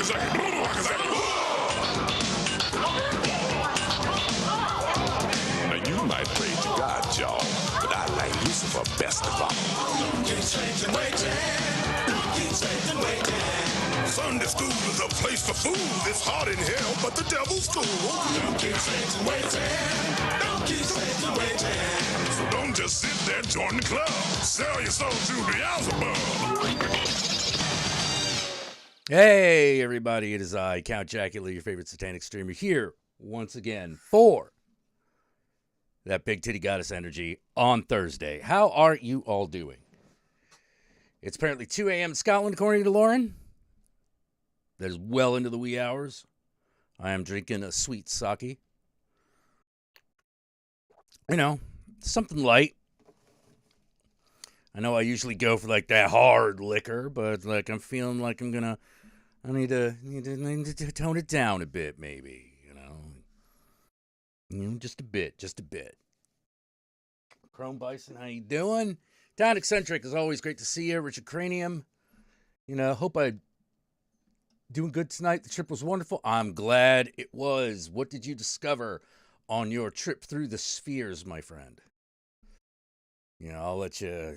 Now you might pray to God, y'all, but I like Lucifer best of all. Don't keep changing, waiting. Don't keep changing, waiting. Sunday school is a place for fools. It's hot in hell, but the devil's cool. Don't keep changing, waiting. Don't keep changing, waiting. So don't just sit there, join the club. Sell your soul to Beelzebub. Hey, everybody, it is I, Count Jackula, your favorite satanic streamer, here once again for that Big Titty Goddess Energy on Thursday. How are you all doing? It's apparently 2 a.m. in Scotland, according to Lauren. That is well into the wee hours. I am drinking a sweet sake. You know, something light. I know I usually go for like that hard liquor, but like I'm feeling like I need to tone it down a bit, maybe, just a bit. Chrome Bison, how you doing? Don Eccentric, is always great to see you. Richard Cranium, hope I doing good tonight. The trip was wonderful. I'm glad it was. What did you discover on your trip through the spheres, my friend? I'll let you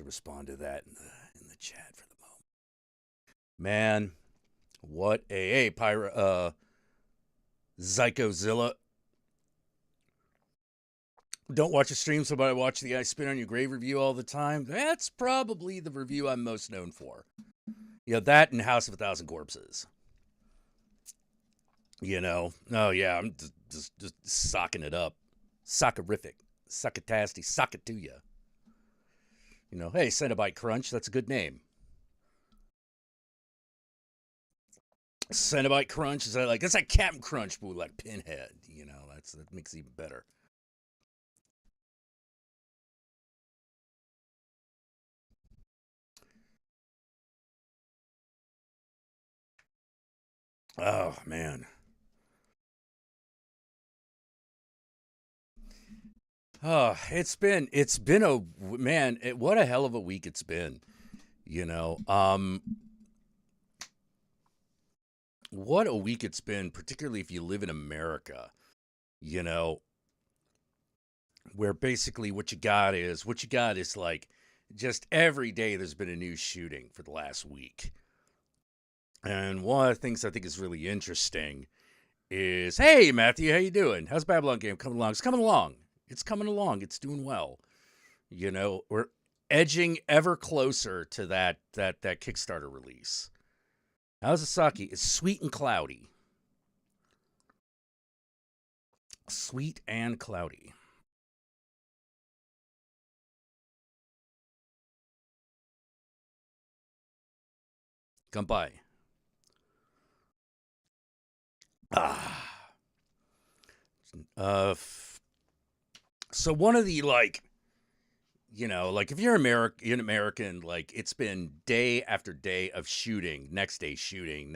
respond to that in the chat for the moment. Man, what a Zykozilla. Don't watch a stream, so I watch the I Spit on Your Grave review all the time. That's probably the review I'm most known for. That and House of a Thousand Corpses. Oh yeah, I'm just socking it up. Sockerific. Succotasty, sock it to you. Hey, Cenobite Crunch, that's a good name. Cenobite Crunch, that's like Captain Crunch, but like Pinhead, that makes it even better. Oh, man. Oh, what a hell of a week it's been. What a week it's been, particularly if you live in America, where basically what you got is like just every day there's been a new shooting for the last week. And one of the things I think is really interesting is, hey, Matthew, how you doing? How's Babylon Game coming along? It's coming along. It's doing well. We're edging ever closer to that Kickstarter release. How's the sake? It's sweet and cloudy. Sweet and cloudy. Come by. So one of the if you're American, like it's been day after day of shooting, next day shooting.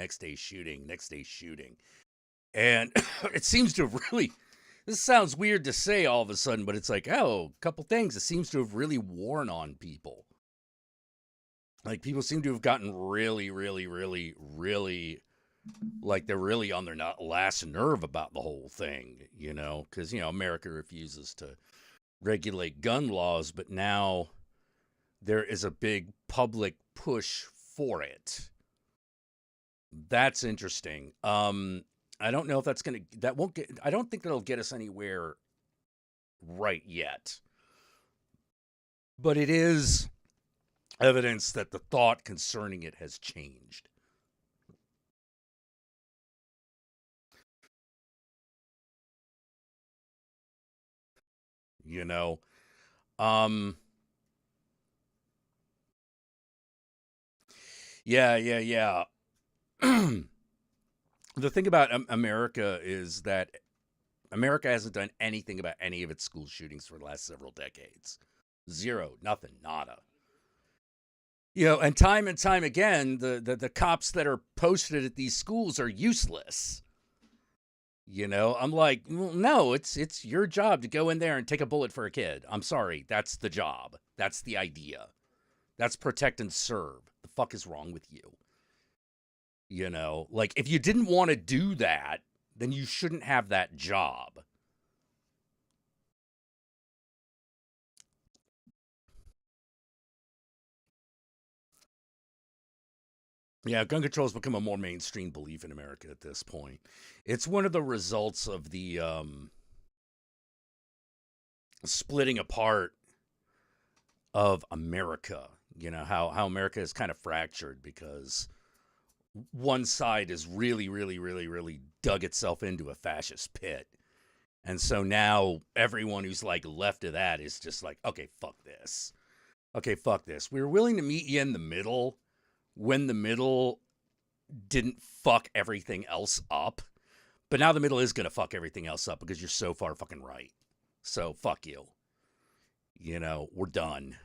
And it seems to have really, this sounds weird to say all of a sudden, but it's like, a couple things. It seems to have really worn on people. Like people seem to have gotten really, really, really, really, like they're really on their last nerve about the whole thing, because, America refuses to regulate gun laws, but now there is a big public push for it. That's interesting. I don't know if I don't think that'll get us anywhere right yet. But it is evidence that the thought concerning it has changed. Yeah. The thing about America is that America hasn't done anything about any of its school shootings for the last several decades. Zero, nothing, nada. And time again, the cops that are posted at these schools are useless. I'm like, well, no, it's your job to go in there and take a bullet for a kid. I'm sorry, that's the job. That's the idea. That's protect and serve. The fuck is wrong with you? You know, like if you didn't want to do that, then you shouldn't have that job. Yeah, gun control has become a more mainstream belief in America at this point. It's one of the results of the splitting apart of America. You know, how America is kind of fractured because one side has really dug itself into a fascist pit. And so now everyone who's like left of that is just like, okay, fuck this. Okay, fuck this. We were willing to meet you in the middle when the middle didn't fuck everything else up. But now the middle is going to fuck everything else up because you're so far fucking right. So fuck you. You know, we're done.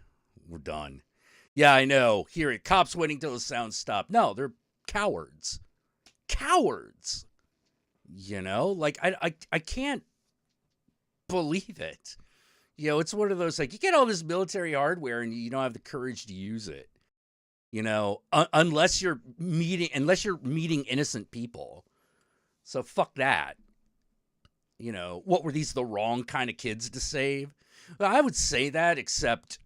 We're done. Yeah, I know. Hear it. Cops waiting till the sound stop. No, they're cowards. Cowards. You know, like I can't believe it. You know, it's one of those like you get all this military hardware and you don't have the courage to use it. You know, unless you're meeting innocent people. So fuck that. You know, what were these the wrong kind of kids to save? Well, I would say that, except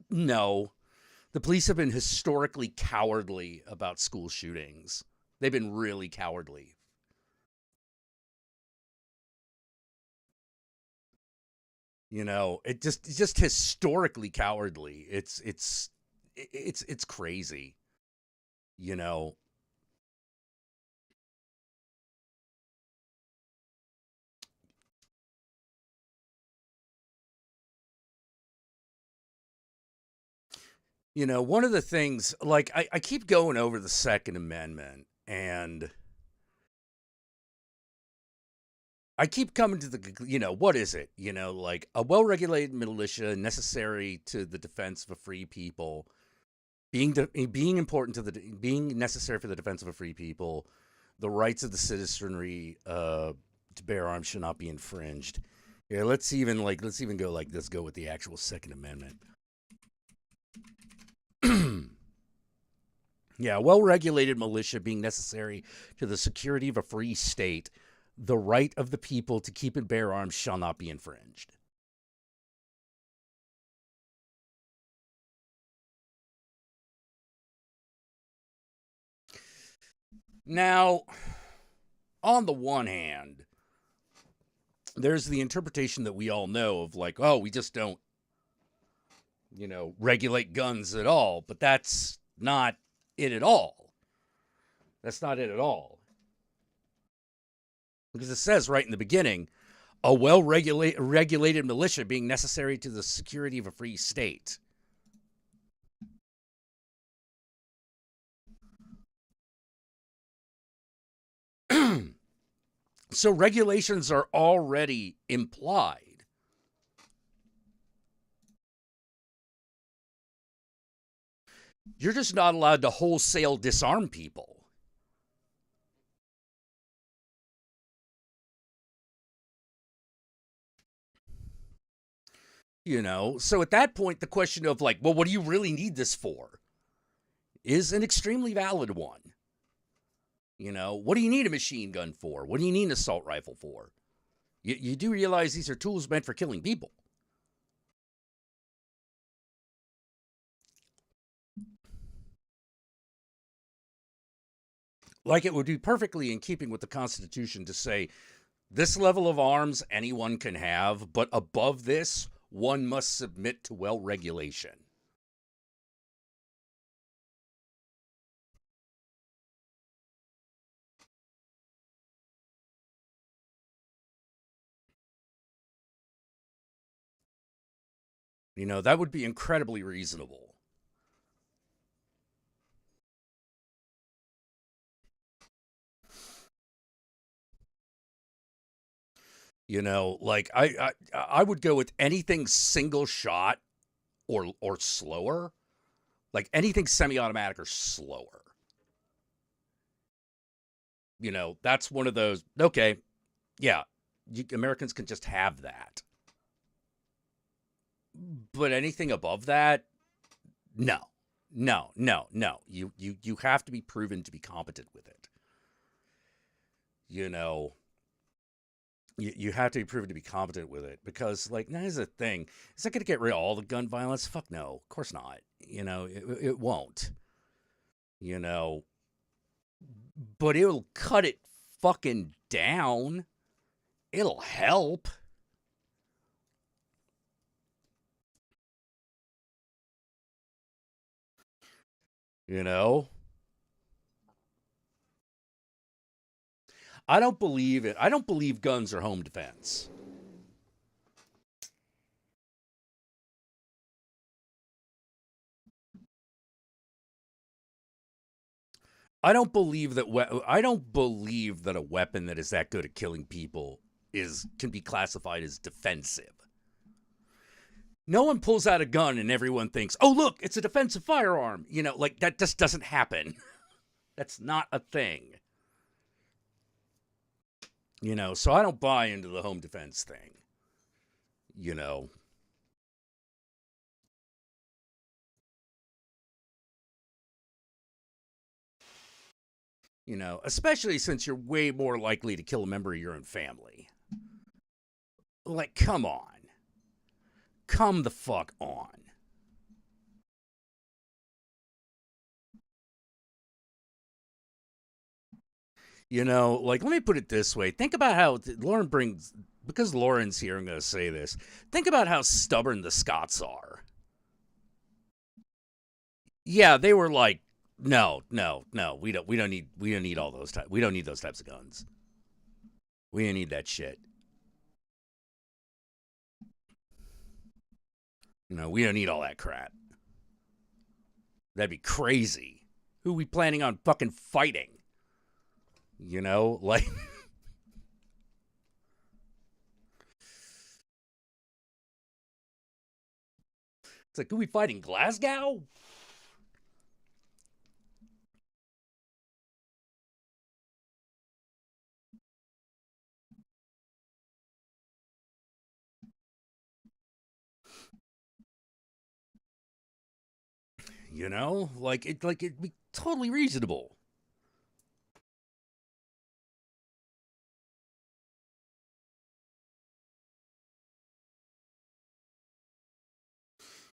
no. The police have been historically cowardly about school shootings. They've been really cowardly. You know, it's just historically cowardly. It's crazy. You know, one of the things, like, I keep going over the Second Amendment, and I keep coming to what is it? Like a well-regulated militia necessary to the defense of a free people, being important to being necessary for the defense of a free people, the rights of the citizenry to bear arms should not be infringed. Here, let's even go like this. Go with the actual Second Amendment. Yeah, well-regulated militia being necessary to the security of a free state, the right of the people to keep and bear arms shall not be infringed. Now, on the one hand, there's the interpretation that we all know of like, oh, we just don't, regulate guns at all. But that's not it at all. That's not it at all. Because it says right in the beginning, a well-regulated militia being necessary to the security of a free state. So regulations are already implied. You're just not allowed to wholesale disarm people. So at that point, the question of like, well, what do you really need this for is an extremely valid one. What do you need a machine gun for? What do you need an assault rifle for? You do realize these are tools meant for killing people. Like it would be perfectly in keeping with the Constitution to say this level of arms anyone can have, but above this, one must submit to well regulation. That would be incredibly reasonable. Like I would go with anything single shot or slower. Like anything semi-automatic or slower. That's one of those, okay, yeah, Americans can just have that. But anything above that, no. No, no, no. You have to be proven to be competent with it. You know, you have to be proven to be competent with it because, like, that is a thing. Is that going to get rid of all the gun violence? Fuck no. Of course not. You know, it won't. You know, but it'll cut it fucking down. It'll help. You know, I don't believe it. I don't believe guns are home defense. I don't believe that. I don't believe that a weapon that is that good at killing people can be classified as defensive. No one pulls out a gun and everyone thinks, "Oh, look, it's a defensive firearm." You know, like that just doesn't happen. That's not a thing. You know, so I don't buy into the home defense thing. You know, especially since you're way more likely to kill a member of your own family. Like, come on. Come the fuck on. Like, let me put it this way. Think about how Lauren brings, because Lauren's here, I'm going to say this. Think about how stubborn the Scots are. Yeah, they were like, no, no, no, we don't need all those types. We don't need those types of guns. We don't need that shit. We don't need all that crap. That'd be crazy. Who are we planning on fucking fighting? Like it's like, who are we fighting? Glasgow? It'd be totally reasonable.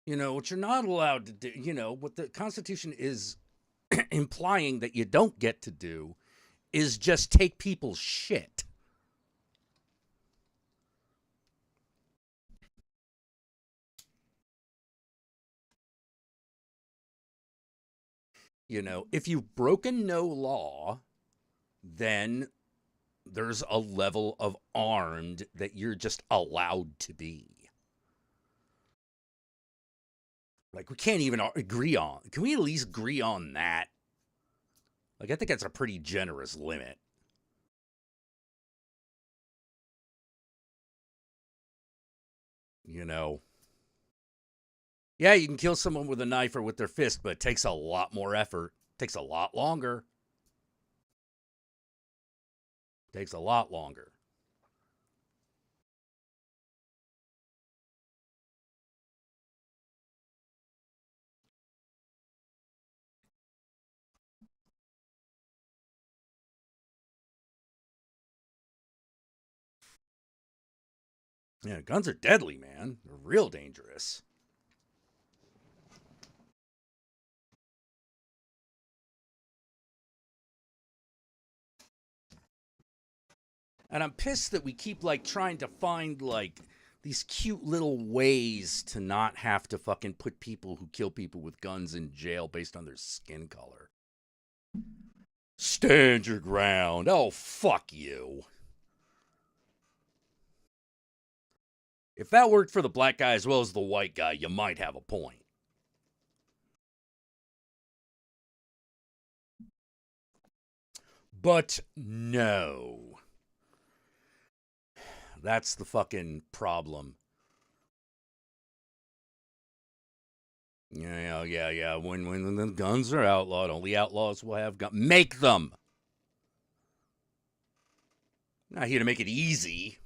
What you're not allowed to do, what the Constitution is implying that you don't get to do is just take people's shit. If you've broken no law, then there's a level of armed that you're just allowed to be. Like, we can't even agree on. Can we at least agree on that? Like, I think that's a pretty generous limit. Yeah, you can kill someone with a knife or with their fist, but it takes a lot more effort. It takes a lot longer. It takes a lot longer. Yeah, guns are deadly, man. They're real dangerous. And I'm pissed that we keep like trying to find like these cute little ways to not have to fucking put people who kill people with guns in jail based on their skin color. Stand your ground. Oh, fuck you. If that worked for the black guy as well as the white guy, you might have a point. But no. That's the fucking problem. Yeah. When the guns are outlawed, only outlaws will have guns. Make them. I'm not here to make it easy.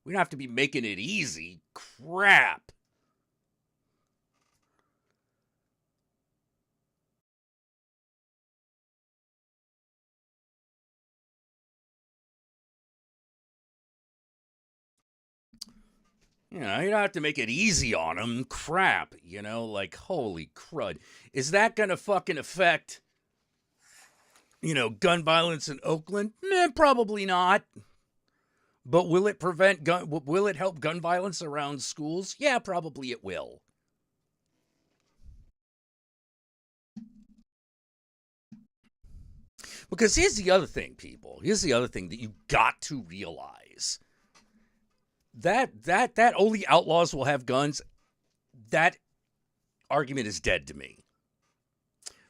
We don't have to be making it easy. Crap. You know, you don't have to make it easy on them. Crap, you know, like, holy crud. Is that going to fucking affect, you know, gun violence in Oakland? Probably not. But will it will it help gun violence around schools? Yeah, probably it will. Because here's the other thing, people. Here's the other thing that you got to realize. That only outlaws will have guns, that argument is dead to me.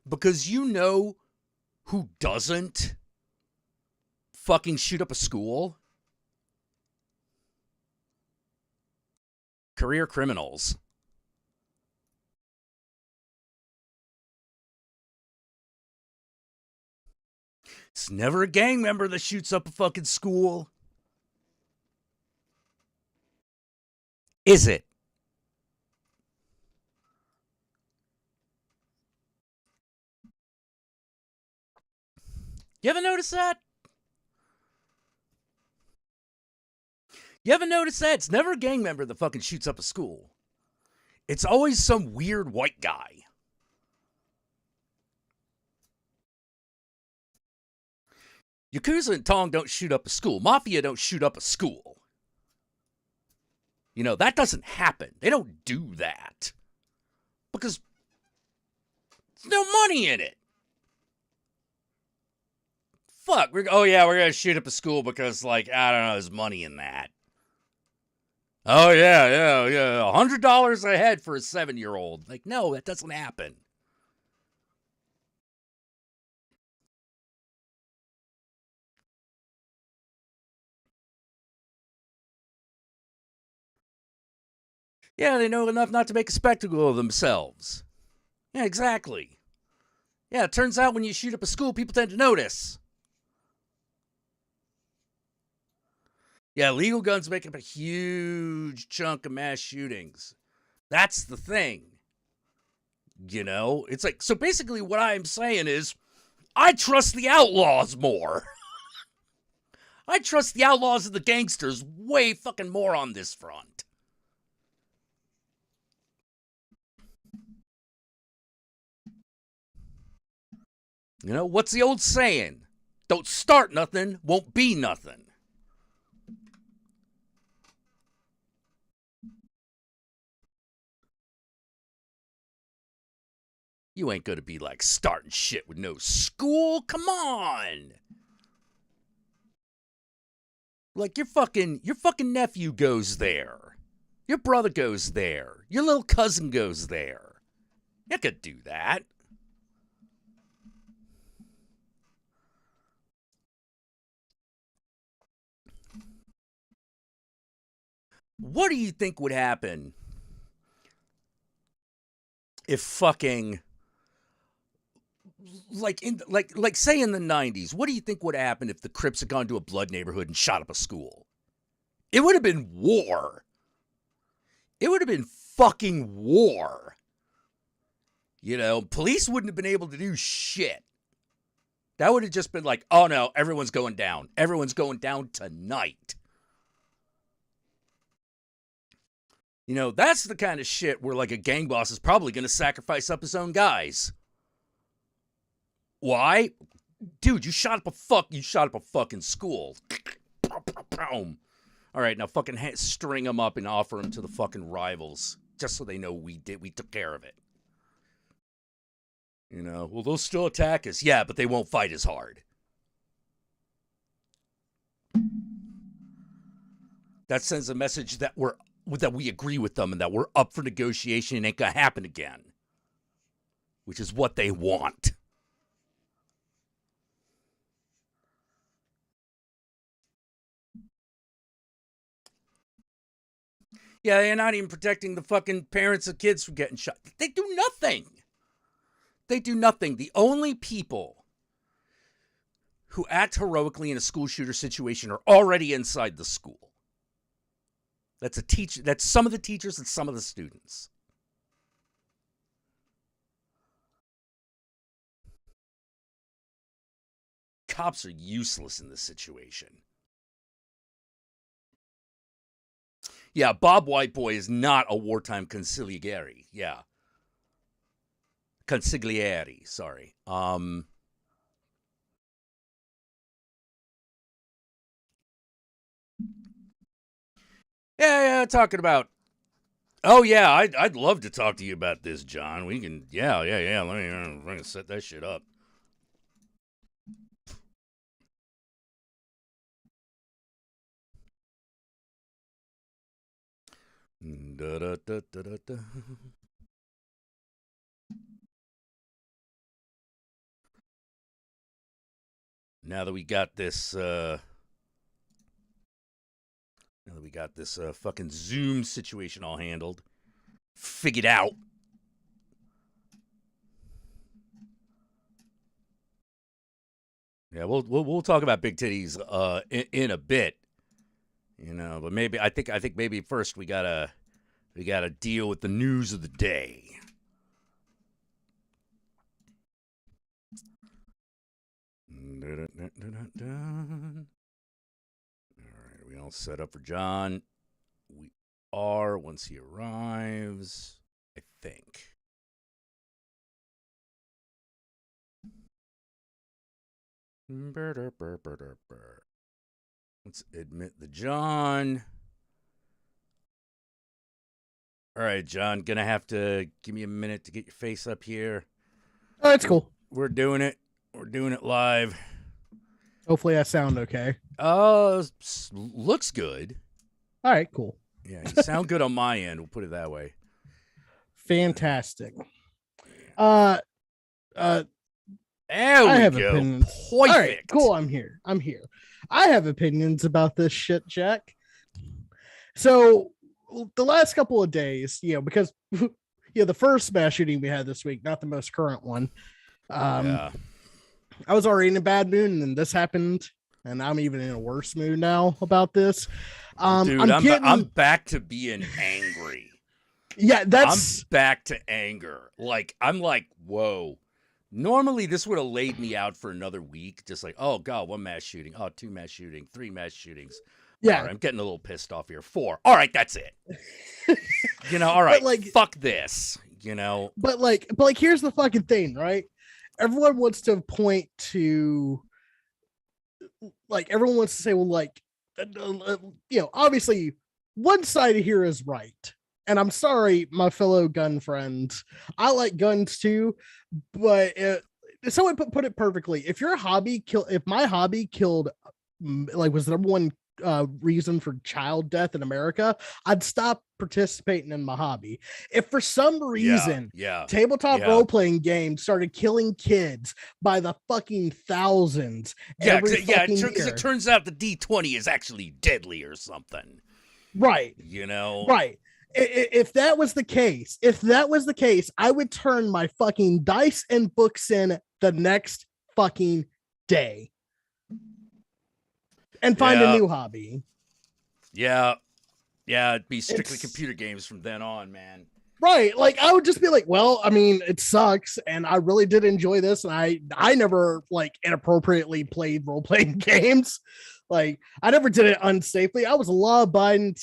Because you know who doesn't fucking shoot up a school? Career criminals. It's never a gang member that shoots up a fucking school. Is it? You ever notice that? You ever notice that? It's never a gang member that fucking shoots up a school. It's always some weird white guy. Yakuza and Tong don't shoot up a school. Mafia don't shoot up a school. You know, that doesn't happen. They don't do that. Because there's no money in it. Fuck. Oh, yeah, we're going to shoot up a school because, like, I don't know, there's money in that. Oh, yeah. $100 a head for a 7-year-old. Like, no, that doesn't happen. Yeah, they know enough not to make a spectacle of themselves. Yeah, exactly. Yeah, it turns out when you shoot up a school, people tend to notice. Yeah, legal guns make up a huge chunk of mass shootings. That's the thing. You know, it's like, so basically what I'm saying is, I trust the outlaws more. I trust the outlaws and the gangsters way fucking more on this front. You know, what's the old saying? Don't start nothing, won't be nothing. You ain't gonna be like starting shit with no school. Come on. Like your fucking nephew goes there. Your brother goes there. Your little cousin goes there. You could do that. What do you think would happen if fucking like say in the 90s, what do you think would happen if the Crips had gone to a blood neighborhood and shot up a school? It would have been war. It would have been fucking war. You know, police wouldn't have been able to do shit. That would have just been like, oh no, everyone's going down. Everyone's going down tonight. You know, that's the kind of shit where like a gang boss is probably going to sacrifice up his own guys. Why? Dude, you shot up a fucking school. All right, now fucking string them up and offer them to the fucking rivals, just so they know we took care of it. You know, well, they'll still attack us. Yeah, but they won't fight as hard. That sends a message that we agree with them and that we're up for negotiation and ain't gonna happen again, which is what they want. Yeah, they're not even protecting the fucking parents of kids from getting shot. They do nothing. They do nothing. The only people who act heroically in a school shooter situation are already inside the school. That's a teacher. That's some of the teachers and some of the students. Cops are useless in this situation. Yeah, Bob Whiteboy is not a wartime consigliere. Yeah. Consigliere, sorry. Yeah, talking about. Oh yeah, I'd love to talk to you about this, John. We can. Yeah. Let me set that shit up. Da, da, da, da, da, da. Now that we got this, fucking Zoom situation all handled, figured out. Yeah, we'll talk about big titties in a bit, but maybe I think maybe first we gotta deal with the news of the day. All right, are we all set up for John? We are once he arrives, I think. Let's admit the John. All right, John, gonna have to give me a minute to get your face up here. Oh, that's cool. We're doing it. We're doing it live. Hopefully I sound okay. Looks good. All right, cool. Yeah, you sound good on my end. We'll put it that way. Fantastic. There we have go. opinions. Perfect. All right, cool. I'm here. I have opinions about this shit, Jack. So the last couple of days, because the first mass shooting we had this week, not the most current one. Yeah. I was already in a bad mood, and then this happened, and I'm even in a worse mood now about this. Dude, I'm back to being angry. Yeah, I'm back to anger. I'm like, whoa. Normally, this would have laid me out for another week. Just like, oh, God, 1 mass shooting. Oh, 2 mass shooting. 3 mass shootings. Yeah. All right, I'm getting a little pissed off here. 4. All right, that's it. All right, fuck this. But here's the fucking thing, right? Everyone wants to point to, everyone wants to say, well, obviously one side here is right. And I'm sorry, my fellow gun friends. I like guns too, but someone put it perfectly. If my hobby killed, was the number one reason for child death in America, I'd stop participating in my hobby. If for some reason tabletop role-playing games started killing kids by the fucking thousands, it turns out the D20 is actually deadly or something, right? Right. If that was the case, I would turn my fucking dice and books in the next fucking day and find a new hobby. Yeah, it'd be strictly computer games from then on, man. Right. I would just be like, well, I mean, it sucks, and I really did enjoy this, and I never inappropriately played role-playing games. I never did it unsafely. I was a law-abiding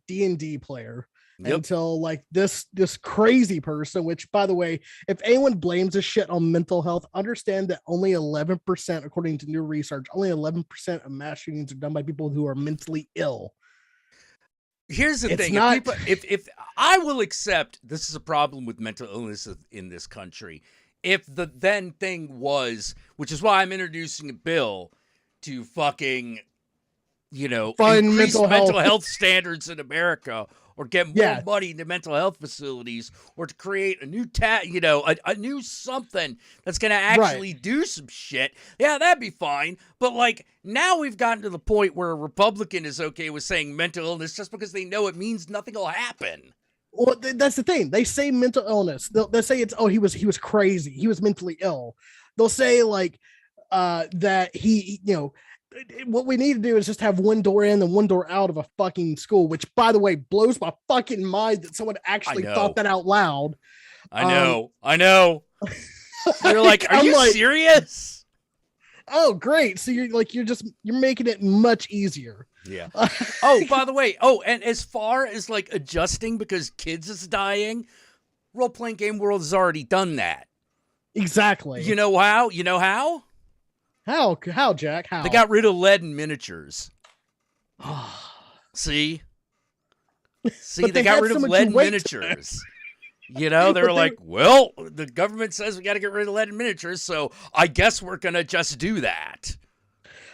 D&D player. Yep. Until this crazy person, which, by the way, if anyone blames this shit on mental health, understand that only 11%, according to new research, only 11% of mass shootings are done by people who are mentally ill. Here's the thing. If I will accept this is a problem with mental illness in this country, if the then thing was, which is why I'm introducing a bill to fucking, increase mental health standards in America, or get more money into mental health facilities, or to create a new a new something that's going to actually do some shit. Yeah, that'd be fine. But now we've gotten to the point where a Republican is okay with saying mental illness just because they know it means nothing will happen. Well, that's the thing. They say mental illness. They'll say it's, he was crazy. He was mentally ill. They'll say that he what we need to do is just have one door in and one door out of a fucking school, which, by the way, blows my fucking mind that someone actually thought that out loud. I know. They're like, are you serious? Oh, great. So you're making it much easier. Yeah. Oh, by the way, and as far as like adjusting because kids is dying, Role Playing Game World has already done that. Exactly. You know how? You know how? How, Jack? How? They got rid of lead in miniatures. See? See, they got rid of lead in miniatures. You know, they were like, well, the government says we got to get rid of lead in miniatures, so I guess we're going to just do that.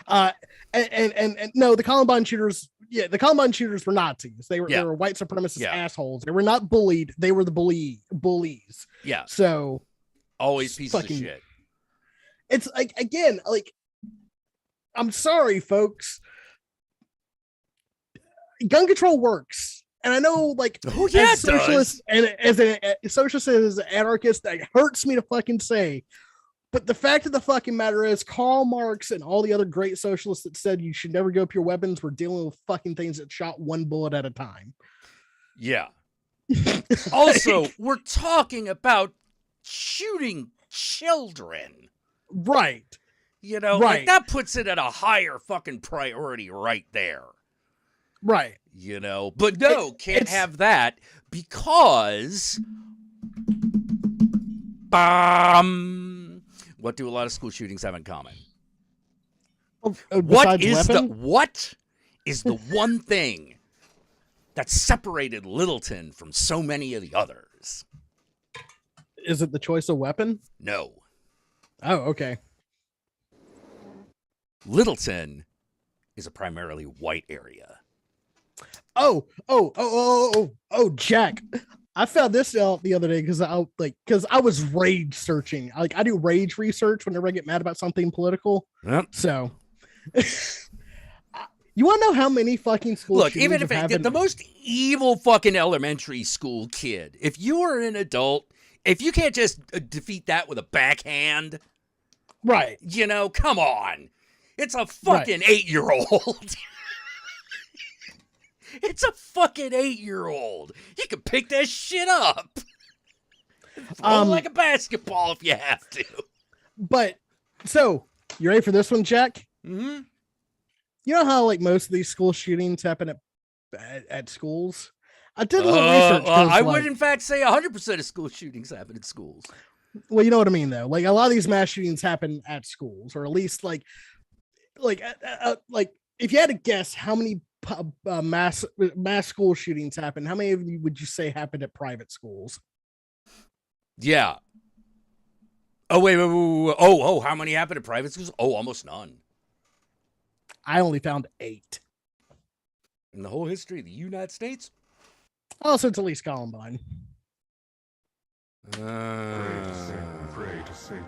And no, the Columbine shooters, the Columbine shooters were Nazis. They were white supremacist assholes. They were not bullied. They were the bullies. Yeah. So always pieces of shit. It's like, again, like, I'm sorry, folks. Gun control works. And I know, like, as socialist and as a socialist, as an anarchist, that hurts me to fucking say. But the fact of the fucking matter is, Karl Marx and all the other great socialists that said you should never give up your weapons were dealing with fucking things that shot one bullet at a time. Yeah. Also, we're talking about shooting children. Right. You know, like that puts it at a higher fucking priority right there. Right. You know, but no, can't have that because what do a lot of school shootings have in common? What is the one thing that separated Littleton from so many of the others? Is it the choice of weapon? No. Oh, okay. Littleton is a primarily white area. Oh, Jack. I found this out the other day because I was rage searching. Like, I do rage research whenever I get mad about something political. Yep. So you want to know how many fucking schools? Look, even if the most evil fucking elementary school kid, if you are an adult, if you can't just defeat that with a backhand, right? You know, come on. It's a fucking 8-year-old. It's a fucking 8-year-old. You can pick that shit up. Throw like a basketball if you have to. But, so, you ready for this one, Jack? Mm-hmm. You know how, like, most of these school shootings happen at schools? I did a little research. I would, in fact, say 100% of school shootings happen at schools. Well, you know what I mean, though. Like, a lot of these mass shootings happen at schools, or at least, like, if you had to guess how many mass school shootings happen, how many of you would you say happened at private schools? Yeah. Oh, wait. Oh, how many happened at private schools? Oh, almost none. I only found 8. In the whole history of the United States? Oh, so it's at least Columbine. Pray to Satan.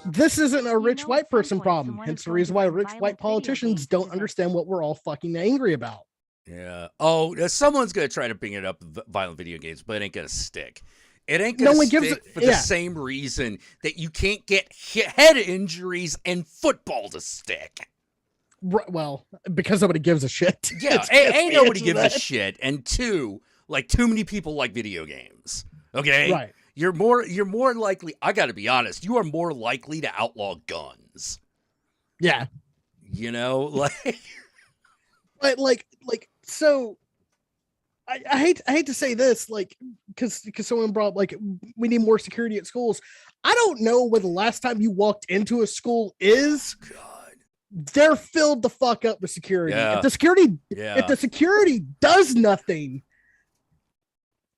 This isn't a rich white person problem. Hence the reason why rich white politicians don't understand what we're all fucking angry about. Yeah. Oh, someone's going to try to bring it up violent video games, but it ain't going to stick. It ain't going to stick for the same reason that you can't get head injuries in football to stick. Well, because nobody gives a shit. Yeah, ain't nobody gives a shit. And 2, like, too many people like video games. Okay? Right. You're more likely, I got to be honest, you are more likely to outlaw guns. Yeah. You know, like but so I hate to say this, like, because someone brought up, like, we need more security at schools. I don't know when the last time you walked into a school is. God. They're filled the fuck up with security. Yeah. If the security does nothing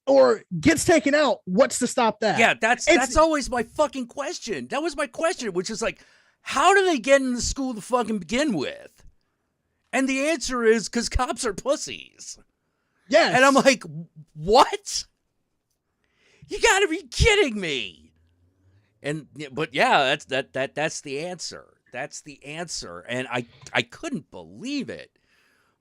or gets taken out, what's to stop that? Yeah, that's always my fucking question. That was my question, which is like, how do they get into school to fucking begin with? And the answer is because cops are pussies. Yes. And I'm like, what? You gotta be kidding me. But yeah, that's the answer. That's the answer. And I couldn't believe it.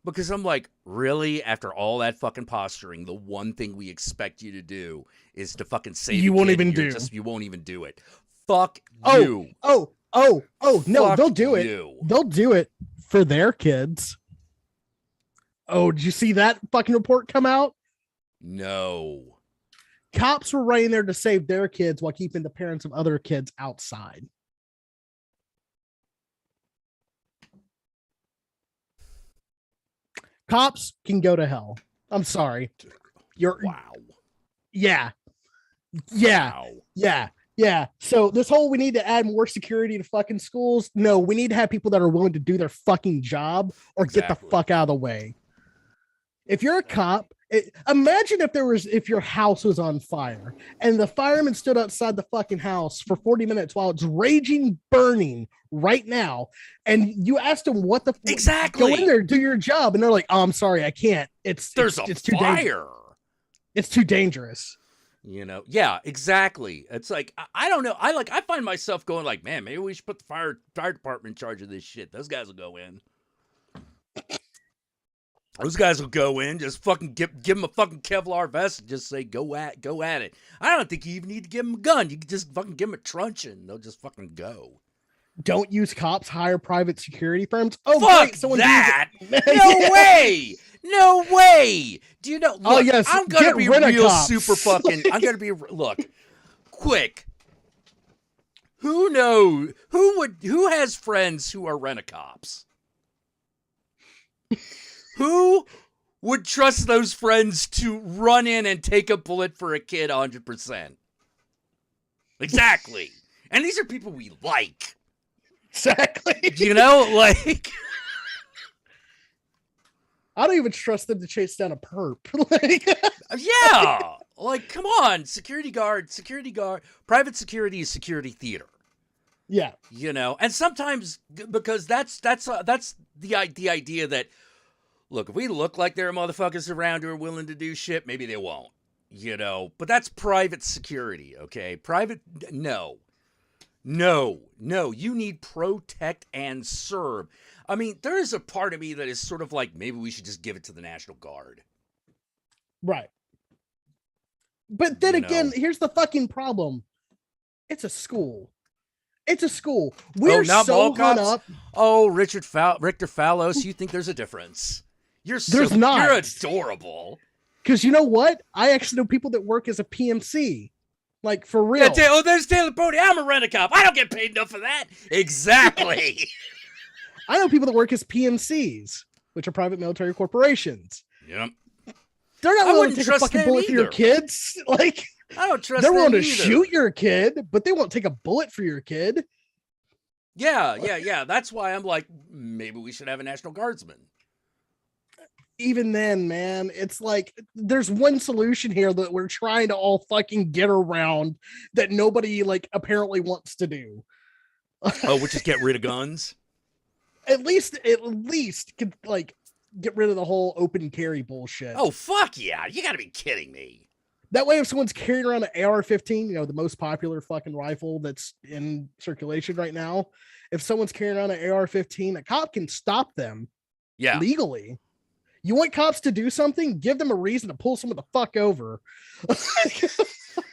Because I'm like, really? After all that fucking posturing, the one thing we expect you to do is to fucking save you won't even do. You won't even do it. Fuck you. No, they'll do it. They'll do it for their kids. Oh, did you see that fucking report come out? No. Cops were right in there to save their kids while keeping the parents of other kids outside. Cops can go to hell. I'm sorry. You're Wow. yeah. Yeah. Wow. Yeah. Yeah. So this whole we need to add more security to fucking schools. No, we need to have people that are willing to do their fucking job or get the fuck out of the way. If you're a cop, imagine if your house was on fire and the fireman stood outside the fucking house for 40 minutes while it's raging, burning right now, and you asked them what the exactly go in there, do your job, and they're like, "Oh, I'm sorry, I can't. It's too fire. It's too dangerous." You know, yeah, exactly. It's like I don't know. I find myself going like, man, maybe we should put the fire department in charge of this shit. Those guys will go in. Those guys will go in, just fucking give them a fucking Kevlar vest and just say, go at it. I don't think you even need to give them a gun. You can just fucking give them a truncheon. They'll just fucking go. Don't use cops, hire private security firms. Oh, fuck great. Someone that. No way. No way. Do you know? Look, oh, yes. I'm going to be real super fucking, I'm going to be, look, quick. Who has friends who are rent-a-cops? Who would trust those friends to run in and take a bullet for a kid 100%? Exactly. And these are people we like. Exactly. You know, like... I don't even trust them to chase down a perp. Yeah. Like, come on. Security guard. Private security is security theater. Yeah. You know, and sometimes, because that's the idea that, look, if we look like there are motherfuckers around who are willing to do shit, maybe they won't, you know. But that's private security, okay? No. You need protect and serve. I mean, there is a part of me that is sort of like, maybe we should just give it to the National Guard. Right. But then again, here's the fucking problem. It's a school. We're so hung up. Oh, Richter Fallos, you think there's a difference? There's not. You're adorable. Because you know what? I actually know people that work as a PMC. Like, for real. Yeah, there's Taylor Brody. I'm a rent-a-cop. I don't get paid enough for that. Exactly. I know people that work as PMCs, which are private military corporations. Yep. They're not willing to take a fucking bullet for your kids. Like, I don't trust them. They're willing to either. shoot your kid, but they won't take a bullet for your kid. Yeah. That's why I'm like, maybe we should have a National Guardsman. Even then, man, it's like there's one solution here that we're trying to all fucking get around that nobody like apparently wants to do. Which is get rid of guns. At least could like get rid of the whole open carry bullshit. Oh fuck yeah! You got to be kidding me. That way, if someone's carrying around an AR-15, you know, the most popular fucking rifle that's in circulation right now, if someone's carrying around an AR-15, a cop can stop them. Yeah. Legally. You want cops to do something? Give them a reason to pull someone the fuck over.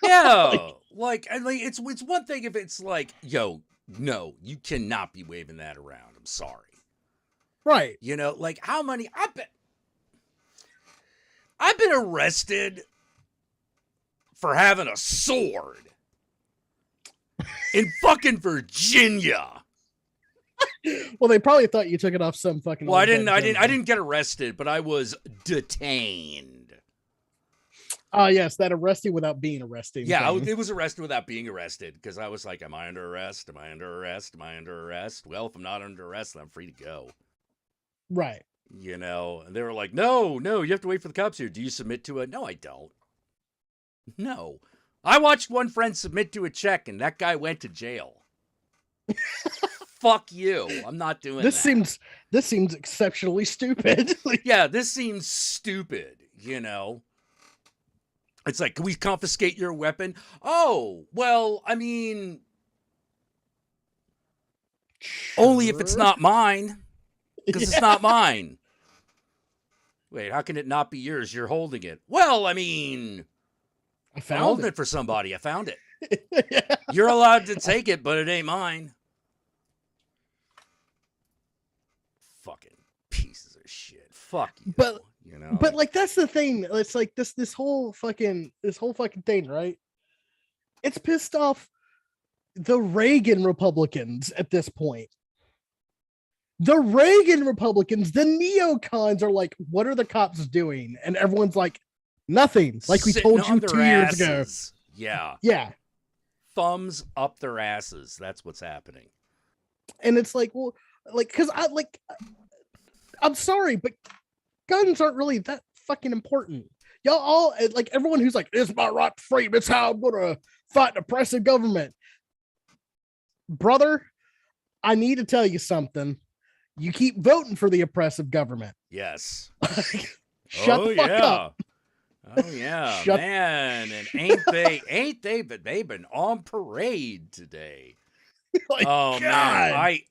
Yeah. Like it's one thing if it's like, yo, no, you cannot be waving that around. I'm sorry. Right. You know, like how many I've been arrested for having a sword in fucking Virginia. Well, they probably thought you took it off some fucking. Well, I didn't get arrested, but I was detained. Yes, that arresting without being arrested. Yeah, it was arrested without being arrested because I was like, am I under arrest? Am I under arrest? Am I under arrest? Well, if I'm not under arrest, then I'm free to go. Right. You know, and they were like, no, you have to wait for the cops here. Do you submit to it? No, I don't. No. I watched one friend submit to a check and that guy went to jail. Fuck you. I'm not doing this. This seems exceptionally stupid. Yeah, this seems stupid, you know. It's like, can we confiscate your weapon? Oh, well, I mean, sure. Only if it's not mine. Because it's not mine. Wait, how can it not be yours? You're holding it. Well, I mean, I'm holding it for somebody. I found it. Yeah. You're allowed to take it, but it ain't mine. Fucking pieces of shit. Fuck you. But you know, but like that's the thing. It's like this whole fucking thing, right? It's pissed off the Reagan Republicans at this point. The Reagan Republicans, the neocons are like, what are the cops doing? And everyone's like, nothing. Like we told you 2 years ago. Yeah. Yeah. Thumbs up their asses. That's what's happening. And it's like, well, like, because I'm sorry, but guns aren't really that fucking important. Y'all all, like, everyone who's like, it's my right to freedom, it's how I'm gonna fight an oppressive government. Brother, I need to tell you something. You keep voting for the oppressive government. Yes. Shut the fuck up. Oh yeah, man. And ain't they, but they've been on parade today. Like, oh God. Man.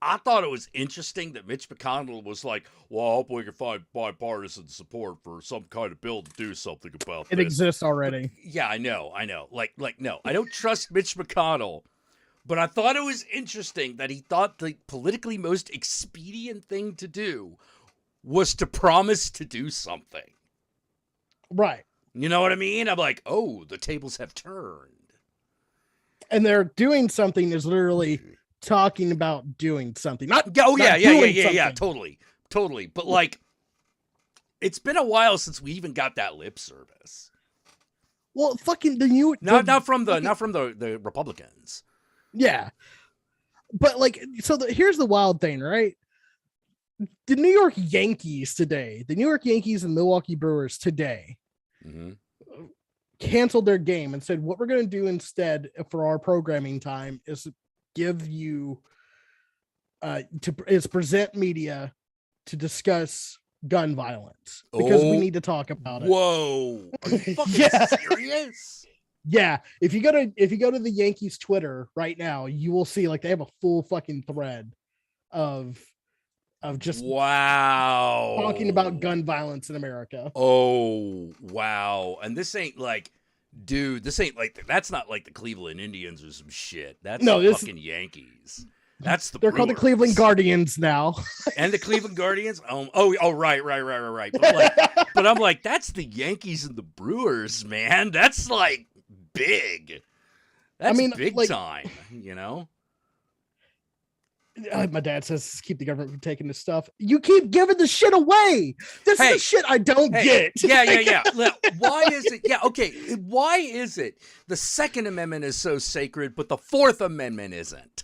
I thought it was interesting that Mitch McConnell was like, well, I hope we can find bipartisan support for some kind of bill to do something about it. It exists already. But, yeah, I know. Like, no, I don't trust Mitch McConnell, but I thought it was interesting that he thought the politically most expedient thing to do was to promise to do something. Right. You know what I mean? I'm like, oh, the tables have turned. And they're doing something is literally talking about doing something. Yeah, totally. But like, it's been a while since we even got that lip service. Well, fucking the new not from the Republicans. Yeah, but like, so here's the wild thing, right? The New York Yankees today, the New York Yankees and Milwaukee Brewers today, canceled their game and said, what we're going to do instead for our programming time is give you present media to discuss gun violence because we need to talk about it. Whoa. Are you fucking serious? Yeah. If you go to the Yankees Twitter right now, you will see like they have a full fucking thread of just talking about gun violence in America. Oh, wow. And this ain't like, dude, that's not like the Cleveland Indians or some shit. That's the fucking Yankees. That's the They're Brewers. called the Cleveland Guardians now. And the Cleveland Guardians? Right. But I'm like, that's the Yankees and the Brewers, man. That's like big. That's big time, you know? My dad says, keep the government from taking this stuff. You keep giving the shit away. This is the shit I don't get. Yeah. Why is it? Yeah, okay. Why is it the Second Amendment is so sacred, but the Fourth Amendment isn't?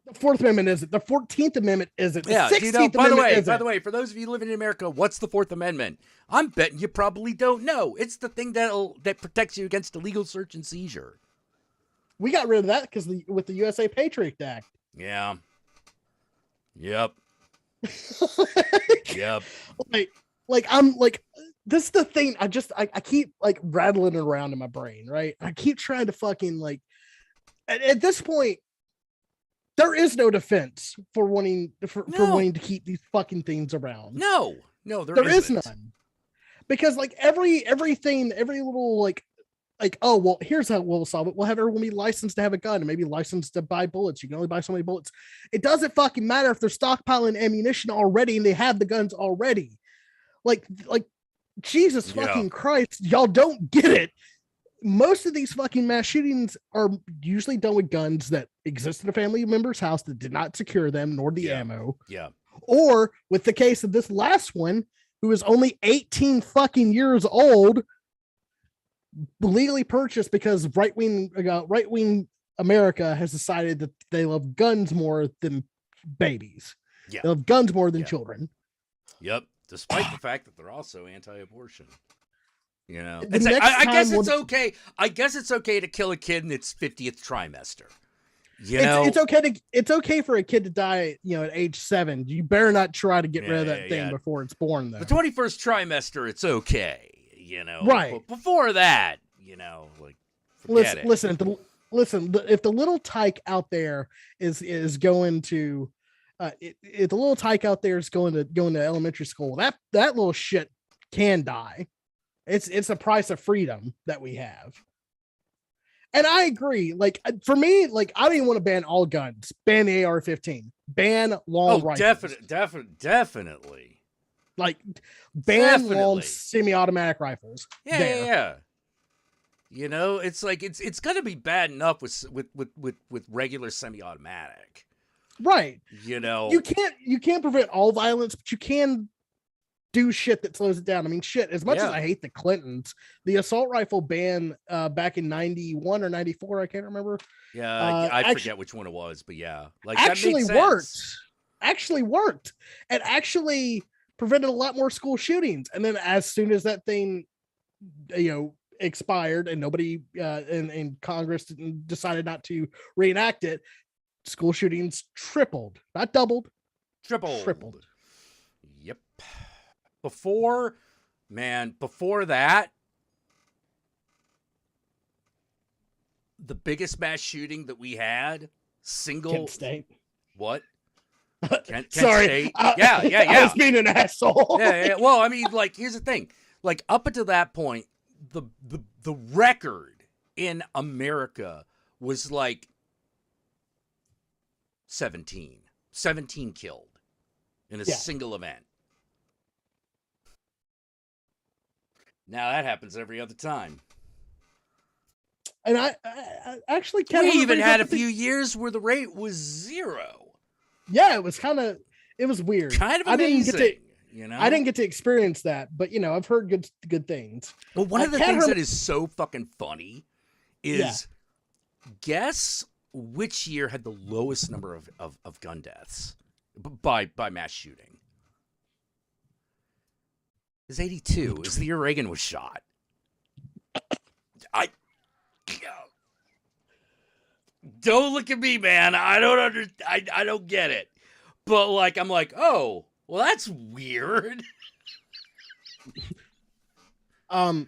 The Fourth Amendment isn't. The 14th Amendment isn't. The 16th Amendment by the way, for those of you living in America, what's the Fourth Amendment? I'm betting you probably don't know. It's the thing that protects you against illegal search and seizure. We got rid of that because with the USA Patriot Act. Yeah. Yep. Like I'm like, this is the thing. I keep like rattling it around in my brain, right? I keep trying to fucking like, at this point, there is no defense for wanting to keep these fucking things around. No, there is none. Because like everything, every little like, oh, well, here's how we'll solve it. We'll have everyone be licensed to have a gun and maybe licensed to buy bullets. You can only buy so many bullets. It doesn't fucking matter if they're stockpiling ammunition already and they have the guns already. Like Jesus fucking Christ, y'all don't get it. Most of these fucking mass shootings are usually done with guns that exist in a family member's house that did not secure them, nor the ammo. Yeah. Or with the case of this last one, who is only 18 fucking years old, legally purchased because right-wing America has decided that they love guns more than babies. Yeah. They love guns more than children. Yep. Despite the fact that they're also anti-abortion. You know, I guess it's okay. I guess it's okay to kill a kid in its 50th trimester. It's okay for a kid to die, at age 7. You better not try to get rid of that thing before it's born, though. The 21st trimester, it's okay. Right. But before that, forget it. Listen, if the little tyke out there is going to, if the little tyke out there is going to elementary school, that little shit can die. It's a price of freedom that we have. And I agree. Like, for me, like, I don't even want to ban all guns. Ban the AR-15. Ban long rifles. Definitely. Like, ban long semi-automatic rifles. Yeah. You know, it's like it's gonna be bad enough with regular semi-automatic. Right. You know, you can't prevent all violence, but you can do shit that slows it down. I mean, shit, as much as I hate the Clintons, the assault rifle ban back in 91 or 94, I can't remember. Yeah, I forget which one it was, but yeah. Like actually that makes worked. sense. Actually worked. And actually prevented a lot more school shootings. And then as soon as that thing, expired and nobody in Congress decided not to reenact it, school shootings tripled. Not doubled. Tripled. Yep. Before that, the biggest mass shooting that we had, Kent State. What? Kent Sorry. State? Yeah. I was being an asshole. Yeah. Well, I mean, like, here's the thing. Like, up until that point, the record in America was like 17 killed in a single event. Now that happens every other time. And I actually we even had a few years where the rate was 0. Yeah, it was weird. Kind of amazing. I didn't get to experience that, but I've heard good things. Well, one of the things that is so fucking funny is guess which year had the lowest number of gun deaths by mass shooting. It was 82. It was the year Reagan was shot. Don't look at me, man. I don't get it. But like, I'm like, oh, well, that's weird. Cat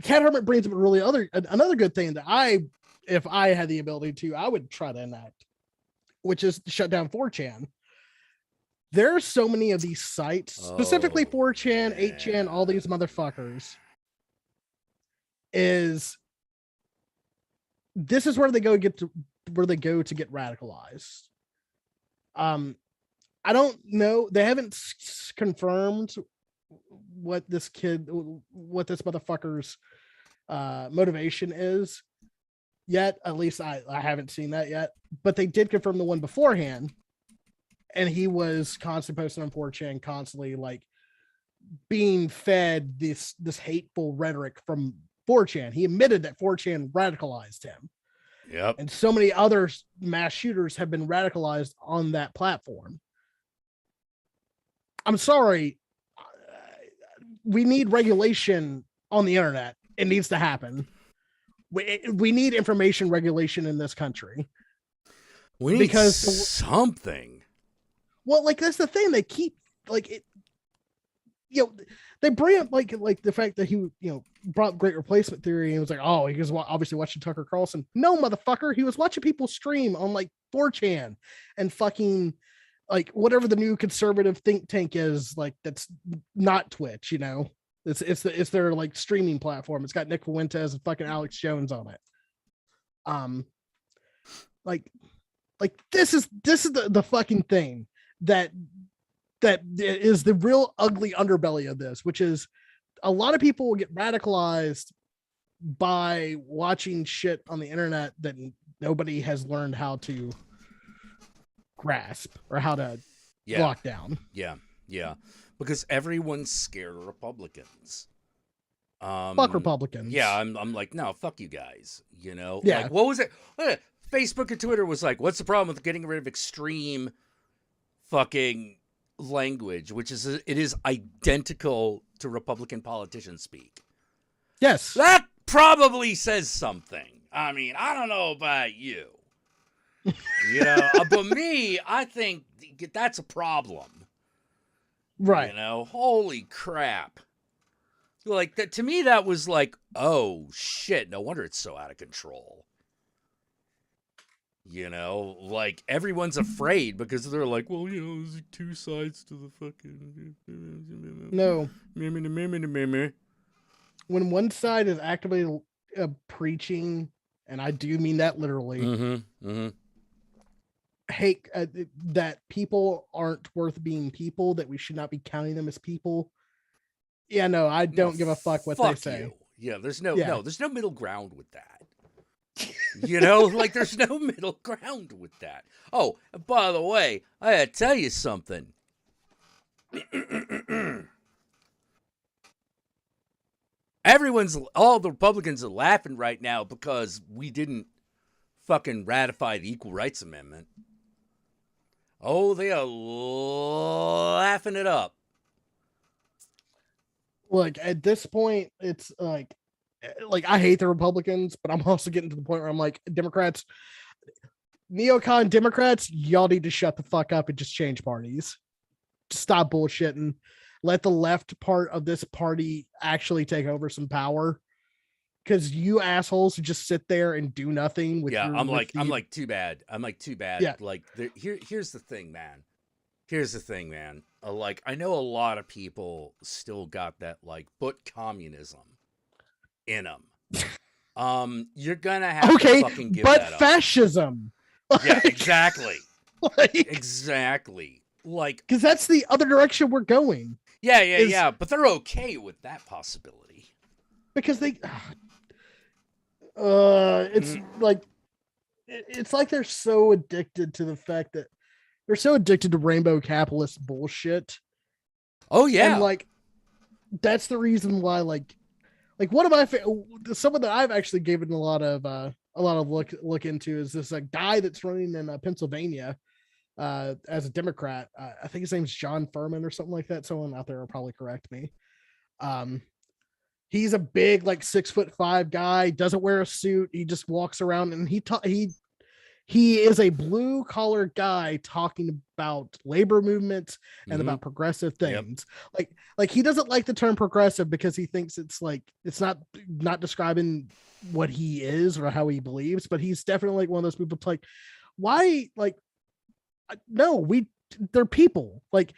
Hermit brings up another good thing that if I had the ability to, I would try to enact, which is to shut down 4chan. There are so many of these sites, specifically 4chan, 8chan, all these motherfuckers. This is where they go to get radicalized. I don't know. They haven't confirmed what this motherfucker's motivation is yet. At least I haven't seen that yet. But they did confirm the one beforehand. And he was constantly posting on 4chan, constantly like being fed this hateful rhetoric from 4chan. He admitted that 4chan radicalized him. Yep. And so many other mass shooters have been radicalized on that platform. I'm sorry. We need regulation on the internet. It needs to happen. We need information regulation in this country. We need something. Well, like that's the thing. They keep like it. They bring up like the fact that he brought great replacement theory and was like, oh, he was obviously watching Tucker Carlson. No, motherfucker, he was watching people stream on like 4chan and fucking like whatever the new conservative think tank is, like that's not Twitch. It's their like streaming platform. It's got Nick Fuentes and fucking Alex Jones on it. Like this is the fucking thing that is the real ugly underbelly of this, which is a lot of people will get radicalized by watching shit on the internet that nobody has learned how to grasp or how to lock down. Yeah. Because everyone's scared of Republicans. Fuck Republicans. Yeah, I'm like, no, fuck you guys. Yeah. Like, what was it? Facebook and Twitter was like, what's the problem with getting rid of extreme fucking language, which is it is identical to Republican politicians speak. Yes. That probably says something. I mean, I don't know about you. But me, I think that's a problem. Right. Holy crap. Like that to me, that was like, oh shit, no wonder it's so out of control. Like everyone's afraid because they're like, well, there's like two sides to the fucking. No. When one side is actively preaching, and I do mean that literally, hate that people aren't worth being people, that we should not be counting them as people. Yeah, no, I don't give a fuck what they say. Yeah, there's no Yeah. there's no middle ground with that. You know, like there's no middle ground with that. Oh, and by the way, I gotta tell you something. All the Republicans are laughing right now because we didn't fucking ratify the Equal Rights Amendment. Oh, they are laughing it up. Look, at this point, it's like I hate the Republicans, but I'm also getting to the point where I'm like, Democrats, neocon Democrats, y'all need to shut the fuck up and just change parties. Stop bullshitting. Let the left part of this party actually take over some power. Because you assholes who just sit there and do nothing with Yeah, your, I'm with like too bad. I'm like too bad. Yeah. Like here's the thing, man. Here's the thing, man. Like I know a lot of people still got that like foot communism in them. You're gonna have to fucking give that up. Fascism. Yeah, exactly. Like, exactly. Like, because that's the other direction we're going. Yeah. But they're okay with that possibility because they, it's like, it's like they're so addicted to the fact that they're so addicted to rainbow capitalist bullshit. Oh yeah, and like that's the reason why like one of my someone that I've actually given a lot of look into is this guy that's running in Pennsylvania as a Democrat. I think his name's John Furman or something like that. Someone out there will probably correct me. He's a big, like 6'5" guy, doesn't wear a suit. He just walks around and he is a blue collar guy talking about labor movements and about progressive things. Yep. Like he doesn't like the term progressive because he thinks it's like, it's not describing what he is or how he believes, but he's definitely like one of those people like, why? Like, no, they're people. Like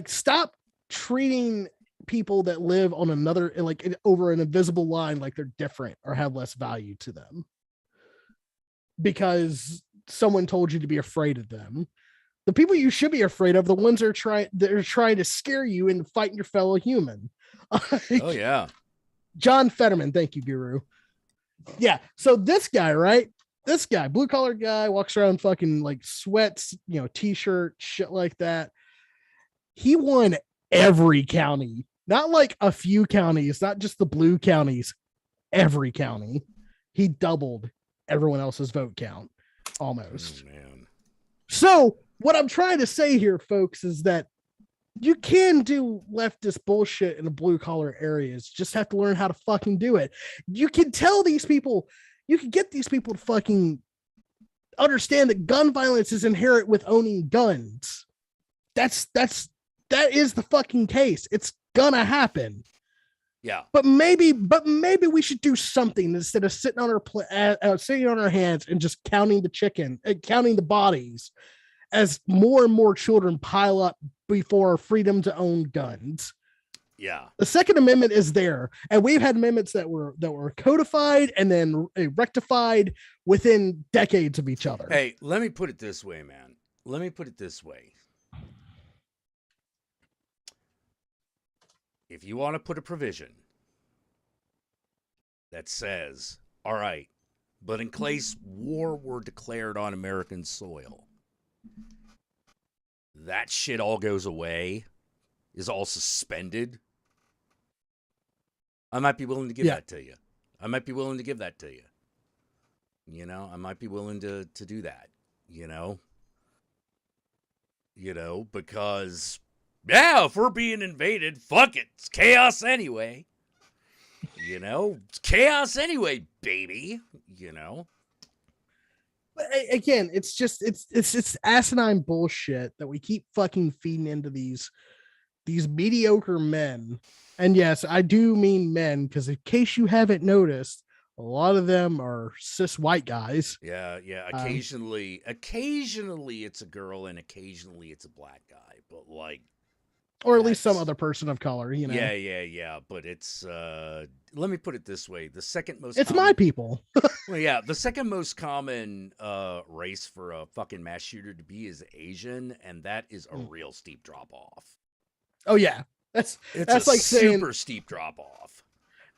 stop treating people that live on another, like over an invisible line, like they're different or have less value to them because someone told you to be afraid of them. The people you should be afraid of, the ones that are trying to scare you into fighting your fellow human. Oh yeah. John Fetterman. Thank you, Guru. Yeah. So this guy, right? This guy, blue collar guy, walks around fucking like sweats, t-shirt, shit like that. He won every county, not like a few counties, not just the blue counties, every county. He doubled everyone else's vote count almost. Oh, man. So what I'm trying to say here, folks, is that you can do leftist bullshit in the blue collar areas. Just have to learn how to fucking do it. You can tell these people, you can get these people to fucking understand that gun violence is inherent with owning guns. That is the fucking case. It's gonna happen. Yeah. But maybe we should do something instead of sitting on our hands and just counting the bodies as more and more children pile up before freedom to own guns. Yeah. The Second Amendment is there, and we've had amendments that were codified and then rectified within decades of each other. Hey, let me put it this way, man. Let me put it this way. If you want to put a provision that says, all right, but in case war were declared on American soil, that shit all goes away, is all suspended, I might be willing to give that to you. I might be willing to give that to you. I might be willing to do that, because, yeah, if we're being invaded, fuck it. It's chaos anyway. It's chaos anyway, baby. But again, it's just it's asinine bullshit that we keep fucking feeding into these mediocre men. And yes, I do mean men, because in case you haven't noticed, a lot of them are cis white guys. Yeah. Occasionally it's a girl and occasionally it's a black guy, but like, or at least some other person of color, Yeah. But it's let me put it this way: the second most. It's my people. Well, yeah, the second most common race for a fucking mass shooter to be is Asian, and that is a real steep drop off. Oh yeah, that's like super steep drop off.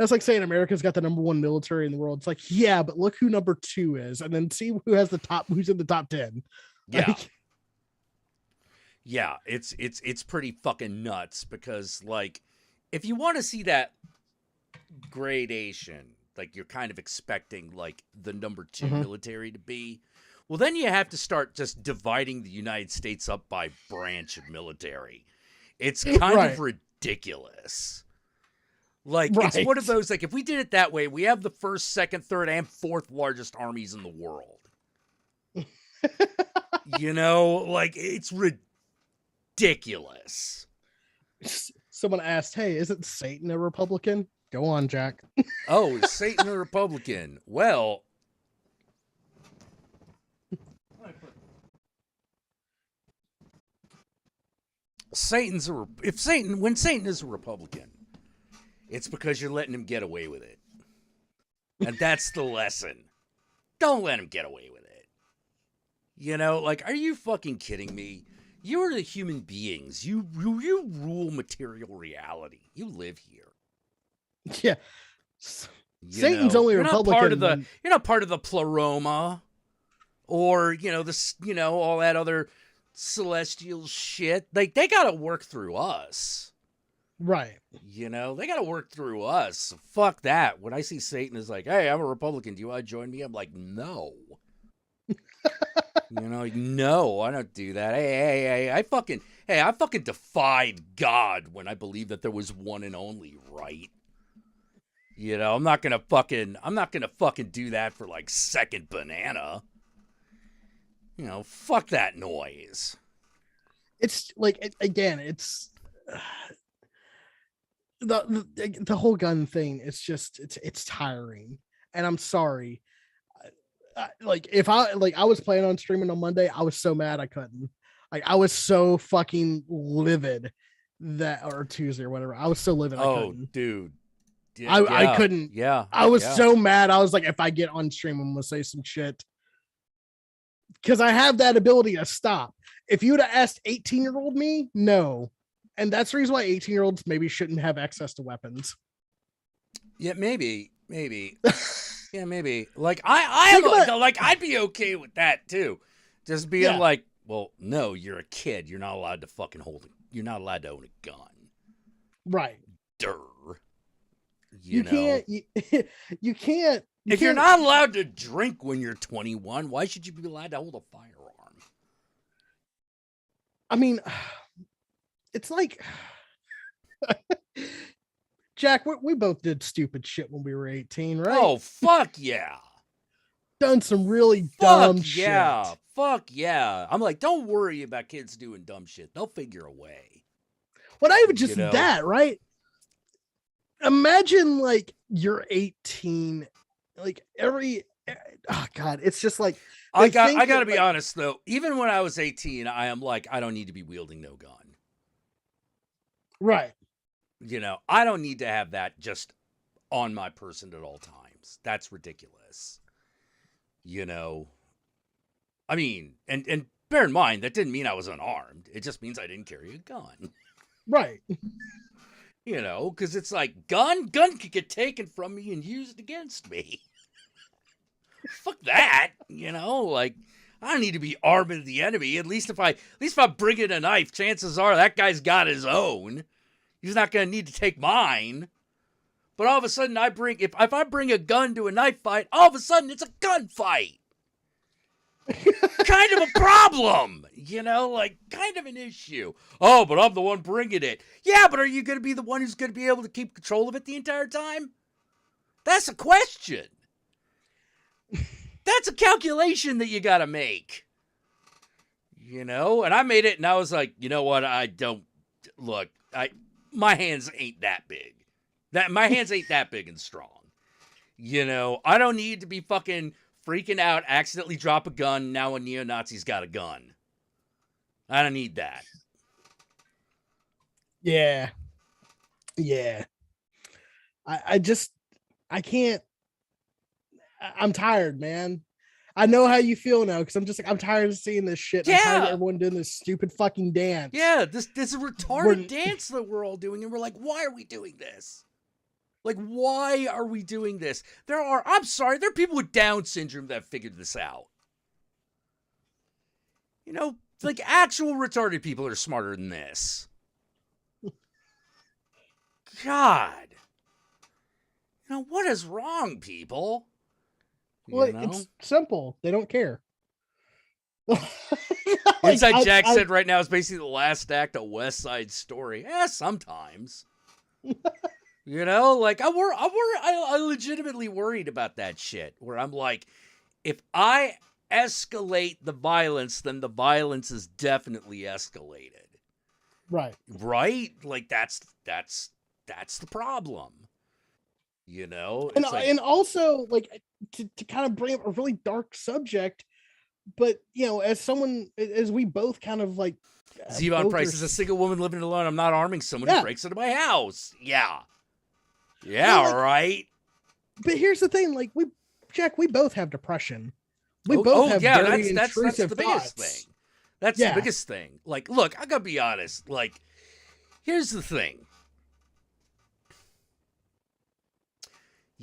That's like saying America's got the #1 military in the world. It's like, yeah, but look who #2 is, and then see who has who's in the top 10. Yeah. Like, yeah, it's pretty fucking nuts because, like, if you want to see that gradation, like, you're kind of expecting, like, the #2 military to be, well, then you have to start just dividing the United States up by branch of military. It's kind of ridiculous. Like, it's one of those, like, if we did it that way, we have the first, second, third, and fourth largest armies in the world. You know, like, it's ridiculous. Someone asked, hey, isn't Satan a Republican? Go on, Jack. Oh, is Satan a Republican? Well, when Satan is a Republican, it's because you're letting him get away with it. And that's the lesson. Don't let him get away with it. You know, like, are you fucking kidding me? You are the human beings. You rule material reality. You live here. Yeah. Satan's only a Republican. You're not part of the pleroma, or all that other celestial shit. Like, they got to work through us, right? They got to work through us. Fuck that. When I see Satan is like, hey, I'm a Republican, do you want to join me? I'm like, no. No, I don't do that. Hey, I fucking defied God when I believed that there was one and only right. I'm not gonna fucking do that for, like, second banana. Fuck that noise. It's like, again, it's the whole gun thing. It's just it's tiring, and I'm sorry. Like, if I was planning on streaming on Monday, I was so mad I couldn't. Like, I was so fucking livid or Tuesday or whatever. I was so livid. I couldn't. Dude. I couldn't. Yeah. I was so mad. I was like, if I get on stream, I'm gonna say some shit. Because I have that ability to stop. If you would have asked 18-year-old me, no. And that's the reason why 18-year-olds maybe shouldn't have access to weapons. Yeah, maybe. Yeah, maybe. Like, I'd be okay with that too. Just being like, well, no, you're a kid. You're not allowed to fucking you're not allowed to own a gun. Right. Durr. You can't. If you're not allowed to drink when you're 21, why should you be allowed to hold a firearm? I mean, it's like, Jack, we both did stupid shit when we were 18, right? Oh, fuck yeah. Done some really dumb shit. Yeah. Fuck yeah. I'm like, don't worry about kids doing dumb shit. They'll figure a way. Well, not even just that, right? Imagine, like, you're 18, like, oh God, it's just like, I got to be honest though. Even when I was 18, I am like, I don't need to be wielding no gun. Right. I don't need to have that just on my person at all times. That's ridiculous. I mean, and bear in mind, that didn't mean I was unarmed. It just means I didn't carry a gun. Right. Because it's like, gun could get taken from me and used against me. Fuck that. Like, I don't need to be arming the enemy. At least if I bring in a knife, chances are that guy's got his own. He's not going to need to take mine. But all of a sudden, if I bring a gun to a knife fight, all of a sudden it's a gunfight. Kind of a problem, like, kind of an issue. Oh, but I'm the one bringing it. Yeah, but are you going to be the one who's going to be able to keep control of it the entire time? That's a question. That's a calculation that you got to make. And I made it, and I was like, you know what? My hands ain't that big. My hands ain't that big and strong. I don't need to be fucking freaking out, accidentally drop a gun. Now a neo-Nazi's got a gun. I don't need that. Yeah. I can't. I'm tired, man. I know how you feel now, because I'm just like, I'm tired of seeing this shit. Yeah. I'm tired of everyone doing this stupid fucking dance. Yeah, this is a retarded dance that we're all doing, and we're like, why are we doing this? Like, why are we doing this? I'm sorry, there are people with Down syndrome that figured this out. You know, like actual retarded people are smarter than this. God. You know, what is wrong, people? Well, it's simple. They don't care. Inside Jack said right now is basically the last act of West Side Story. Sometimes. You know, like I legitimately worried about that shit. Where I'm like, if I escalate the violence, then the violence is definitely escalated. Right. Right? Like that's the problem. You know? And also, like, to kind of bring up a really dark subject, but, you know, as we both kind of, like... Zevon Price is a single woman living alone. I'm not arming someone who breaks into my house. Yeah. Yeah, well, like, right? But here's the thing, like, we both have depression. We both have very intrusive that's the biggest thing. That's the biggest thing. Like, look, I gotta be honest. Like, here's the thing.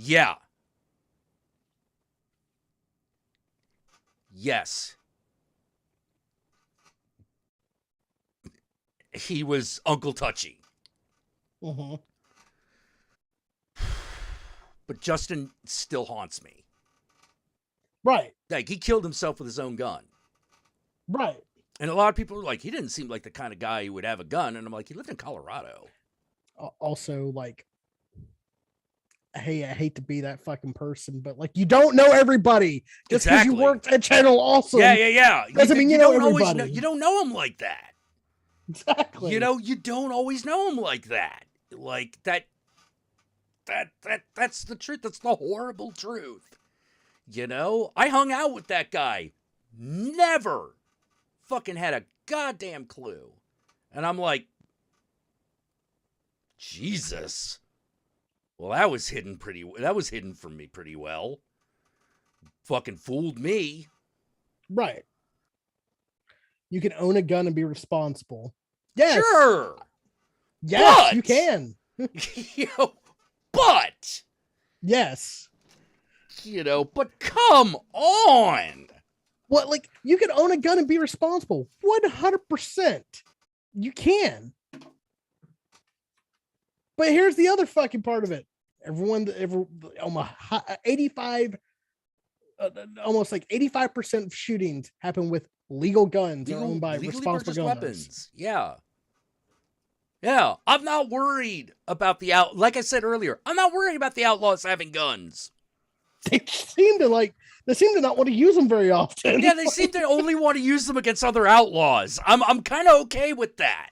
Yeah. Yes. He was Uncle Touchy. Mm-hmm. But Justin still haunts me. Right. Like, he killed himself with his own gun. Right. And a lot of people are like, he didn't seem like the kind of guy who would have a gun. And I'm like, he lived in Colorado. Also, like, hey, I hate to be that fucking person, but, like, you don't know everybody just because you worked at Channel Awesome. Yeah. Doesn't mean you know everybody. You don't know him like that. Exactly. You know, you don't always know him like that. Like, that's the truth. That's the horrible truth. You know, I hung out with that guy. Never fucking had a goddamn clue. And I'm like, Jesus. Well, that was hidden from me pretty well. Fucking fooled me. Right. You can own a gun and be responsible. Yes. Sure. Yes, but, you can. You know, but. Yes. You know, but come on. What, like, you can own a gun and be responsible. 100%. You can. But here's the other fucking part of it. Almost like 85% of shootings happen with legal guns or owned by responsible gun weapons. Yeah. Yeah. I'm not worried about like I said earlier, I'm not worried about the outlaws having guns. They seem to not want to use them very often. Yeah, they seem to only want to use them against other outlaws. I'm kind of okay with that.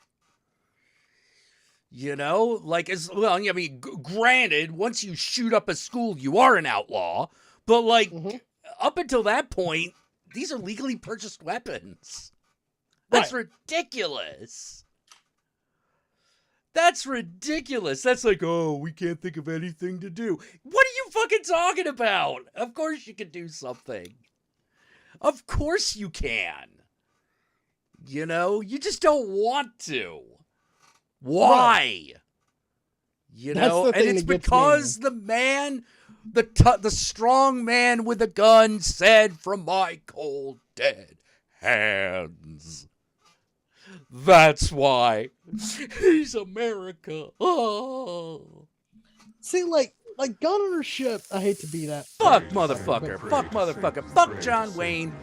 You know, like, as well, I mean, granted, once you shoot up a school, you are an outlaw. But, like, up until that point, these are legally purchased weapons. That's ridiculous. That's ridiculous. That's like, oh, we can't think of anything to do. What are you fucking talking about? Of course you can do something. Of course you can. You know, you just don't want to. Why? Right. You know, and it's because the man, the strong man with a gun said, "From my cold dead hands." That's why. He's America. Oh. See, like gun ownership, I hate to be that. Fuck motherfucker. Fuck motherfucker. Fuck John Wayne.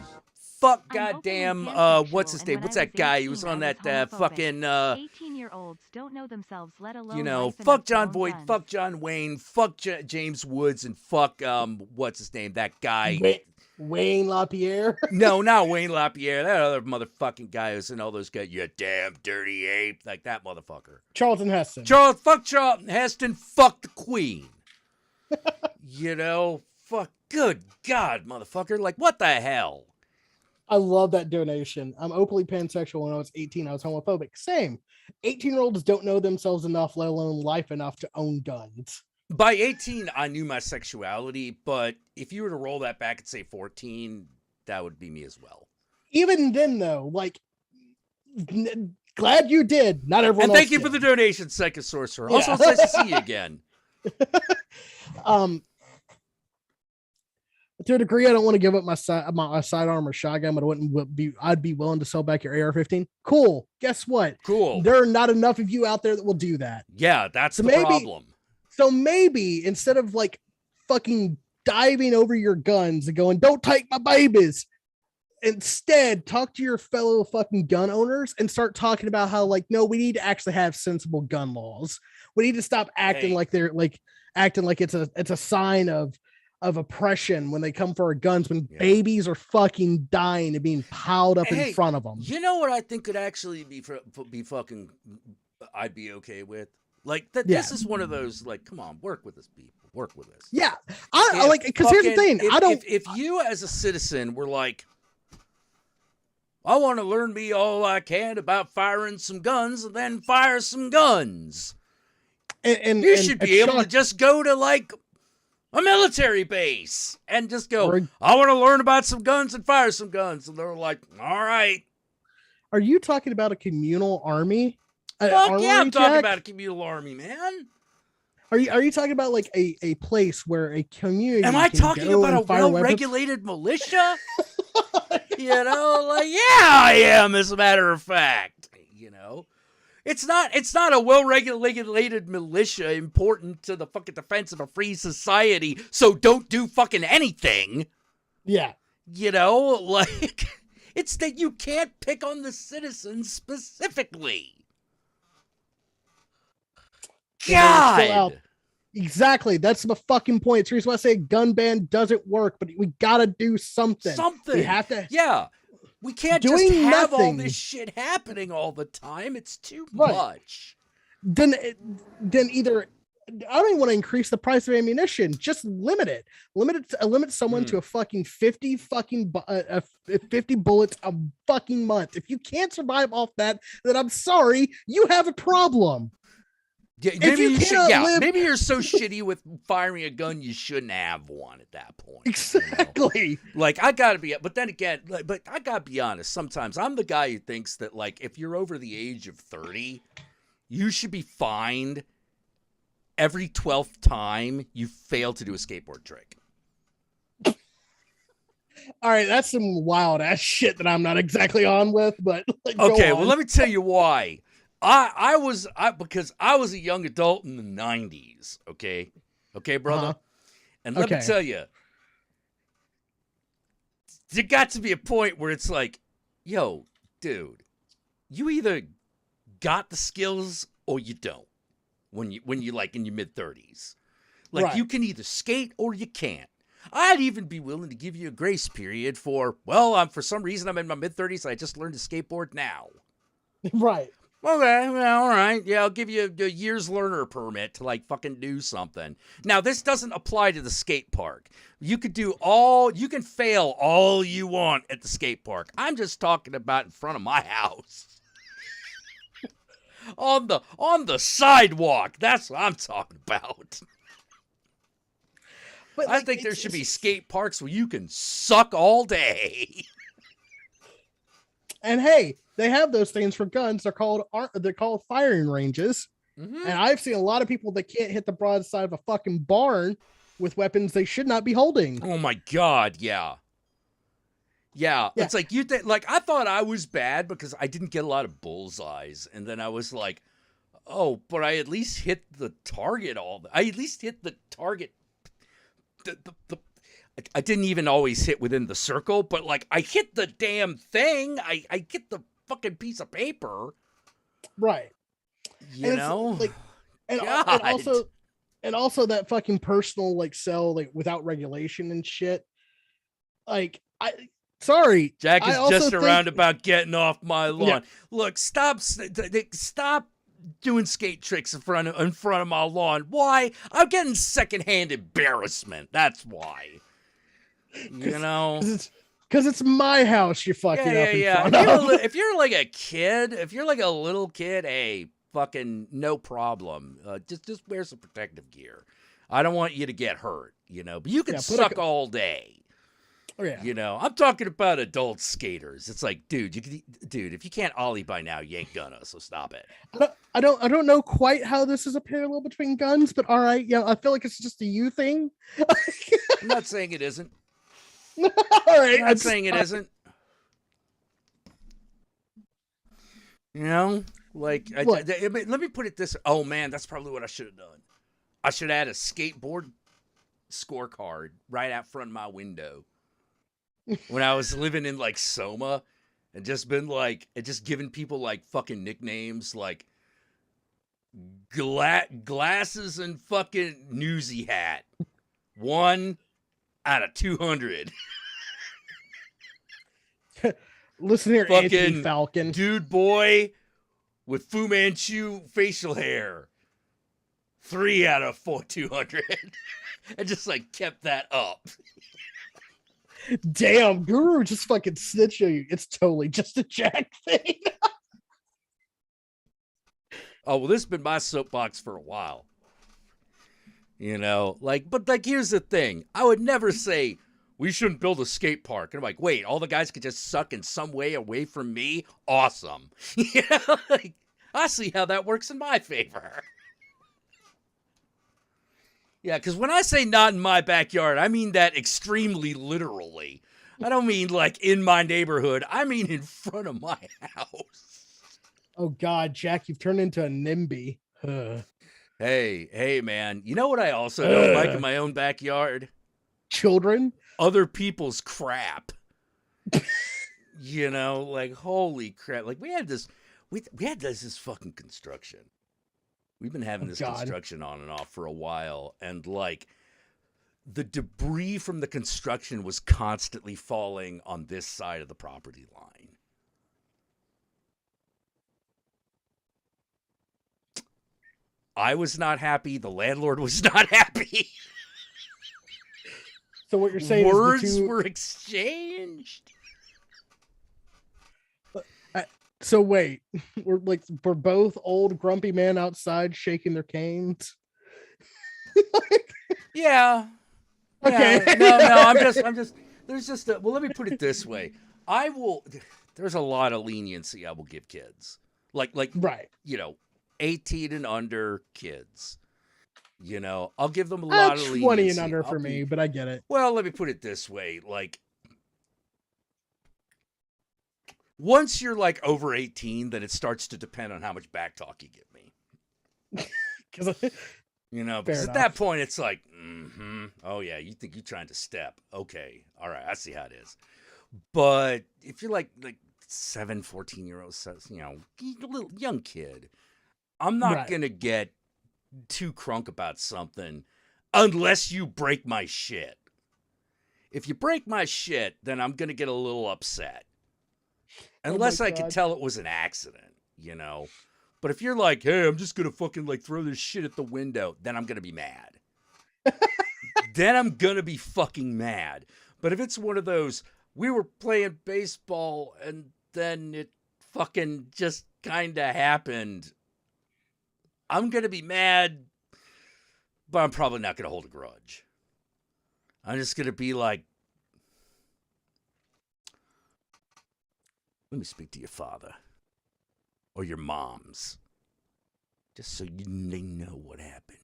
Fuck goddamn, what's his name? What's that guy? He was on that fucking 18-year-olds don't know themselves, let alone, you know, fuck John Boyd, fuck John Wayne, fuck James Woods, and fuck what's his name? That guy. Wayne LaPierre? No, not Wayne LaPierre. That other motherfucking guy who's in all those guys. You damn dirty ape. Like that motherfucker. Charlton Heston. Fuck Charlton Heston. Fuck the Queen. You know, fuck. Good God, motherfucker. Like, what the hell? I love that donation. I'm openly pansexual. When I was 18, I was homophobic. Same. 18-year-olds don't know themselves enough, let alone life enough, to own guns. By 18, I knew my sexuality, but if you were to roll that back and say 14, that would be me as well. Even then, though, like, glad you did. Not everyone. And thank you for the donation, Psycho Sorcerer. Also, it's nice to see you again. um, to a degree, I don't want to give up my sidearm or shotgun, but I'd be willing to sell back your AR-15. Cool. Guess what? Cool. There are not enough of you out there that will do that. Yeah, that's So the problem. So maybe instead of like fucking diving over your guns and going, "Don't take my babies," instead talk to your fellow fucking gun owners and start talking about how, like, no, we need to actually have sensible gun laws. We need to stop acting like they're like acting like it's a sign of oppression when they come for our guns, when babies are fucking dying and being piled up in front of them. You know what I think could actually be fucking I'd be okay with? Like this is one of those, like, come on, work with us, people. Work with us. Yeah. I like, because here's the thing. If you as a citizen were like, I want to learn me all I can about firing some guns and then fire some guns. And you should be able to just go to like a military base and just go, I want to learn about some guns and fire some guns. And they're like, all right. Are you talking about a communal army? Fuck yeah, I'm talking about a communal army, man. Are you talking about like a place where a community? Am I talking about a well-regulated militia? You know, like, yeah, I am, as a matter of fact. You know, it's not a well-regulated militia important to the fucking defense of a free society, so don't do fucking anything. Yeah. You know, like, it's that you can't pick on the citizens specifically. God! Exactly. That's the fucking point. It's the reason why I say gun ban doesn't work, but we gotta do something. We have to. Yeah. We can't just have all this shit happening all the time. It's too much. Then either I don't even want to increase the price of ammunition. Just limit it. Limit someone to a fucking 50 bullets a fucking month. If you can't survive off that, then I'm sorry, you have a problem. Yeah, maybe you're so shitty with firing a gun you shouldn't have one at that point. Exactly. You know? Like, I gotta be, but then again, but I gotta be honest. Sometimes I'm the guy who thinks that, like, if you're over the age of 30, you should be fined every 12th time you fail to do a skateboard trick. All right, that's some wild ass shit that I'm not exactly on with, but okay, well, let me tell you why. Because I was a young adult in the 90s, okay, brother, and let me tell you, there got to be a point where it's like, yo, dude, you either got the skills or you don't. When you like in your mid-30s, like, you can either skate or you can't. I'd even be willing to give you a grace period for some reason I'm in my mid-30s. I just learned to skateboard now. Right. Okay, well, all right. Yeah, I'll give you a year's learner permit to, like, fucking do something. Now, this doesn't apply to the skate park. You can fail all you want at the skate park. I'm just talking about in front of my house. on the sidewalk. That's what I'm talking about. But, like, I think there should be skate parks where you can suck all day. And hey, they have those things for guns. They're called firing ranges. Mm-hmm. And I've seen a lot of people that can't hit the broadside of a fucking barn with weapons they should not be holding. Oh my God, yeah. Yeah, it's like I thought I was bad because I didn't get a lot of bullseyes, and then I was like, oh, but I at least hit the target I at least hit the target. I didn't even always hit within the circle, but, like, I hit the damn thing. I hit the fucking piece of paper. Right. You know? Like, and also that fucking personal, like, sell, like, without regulation and shit. Like, sorry. Jack is just around about getting off my lawn. Yeah. Look, stop doing skate tricks in front of my lawn. Why? I'm getting secondhand embarrassment. That's why. You know, because it's my house. You're fucking up in front of. If you're like a kid, if you're like a little kid, hey, fucking no problem. Just wear some protective gear. I don't want you to get hurt. You know, but you can suck all day. Oh yeah. You know, I'm talking about adult skaters. It's like, dude, if you can't ollie by now, you ain't gonna. So stop it. I don't know quite how this is a parallel between guns, but all right, yeah, I feel like it's just a you thing. I'm not saying it isn't. All right, I'm not saying it isn't. You know, like, let me put it this. Oh man, that's probably what I should have done. I should add a skateboard scorecard right out front of my window when I was living in like Soma, and just been like, and just giving people like fucking nicknames like glasses and fucking newsy hat. 1 out of 200. Listen here, Fucking Anthony Falcon. Dude boy with Fu Manchu facial hair. 3 out of 200. And just like kept that up. Damn, Guru just fucking snitched on you. It's totally just a Jack thing. Oh, well, this has been my soapbox for a while. You know, like, but like, here's the thing. I would never say we shouldn't build a skate park. And I'm like, wait, all the guys could just suck in some way away from me? Awesome. You know, like, I see how that works in my favor. Yeah, because when I say not in my backyard, I mean that extremely literally. I don't mean like in my neighborhood. I mean in front of my house. Oh God, Jack, you've turned into a NIMBY. Hey, man. You know what I also don't like in my own backyard? Children? Other people's crap. You know, like, holy crap. Like, we had this fucking construction. We've been having this construction on and off for a while, and like the debris from the construction was constantly falling on this side of the property line. I was not happy. The landlord was not happy. So what you're saying words is were exchanged. So wait, we're both old grumpy men outside shaking their canes. Yeah. Okay. Yeah. No, I'm just there's just well, let me put it this way. There's a lot of leniency I will give kids. Like right. You know, 18 and under kids. You know, I'll give them a lot of leniency. 20 and under for me, but I get it. Well, let me put it this way. Like, once you're like over 18, then it starts to depend on how much back talk you give me. You know, because at that point it's like, oh yeah, you think you're trying to step. Okay, all right, I see how it is. But if you're like 14-year-olds, you know, a little young kid, I'm not gonna get too crunk about something unless you break my shit. If you break my shit, then I'm gonna get a little upset. Unless I could tell it was an accident, you know. But if you're like, hey, I'm just going to fucking like throw this shit at the window, then I'm going to be mad. Then I'm going to be fucking mad. But if it's one of those, we were playing baseball and then it fucking just kind of happened, I'm going to be mad, but I'm probably not going to hold a grudge. I'm just going to be like, let me speak to your father or your moms, just so they know what happened.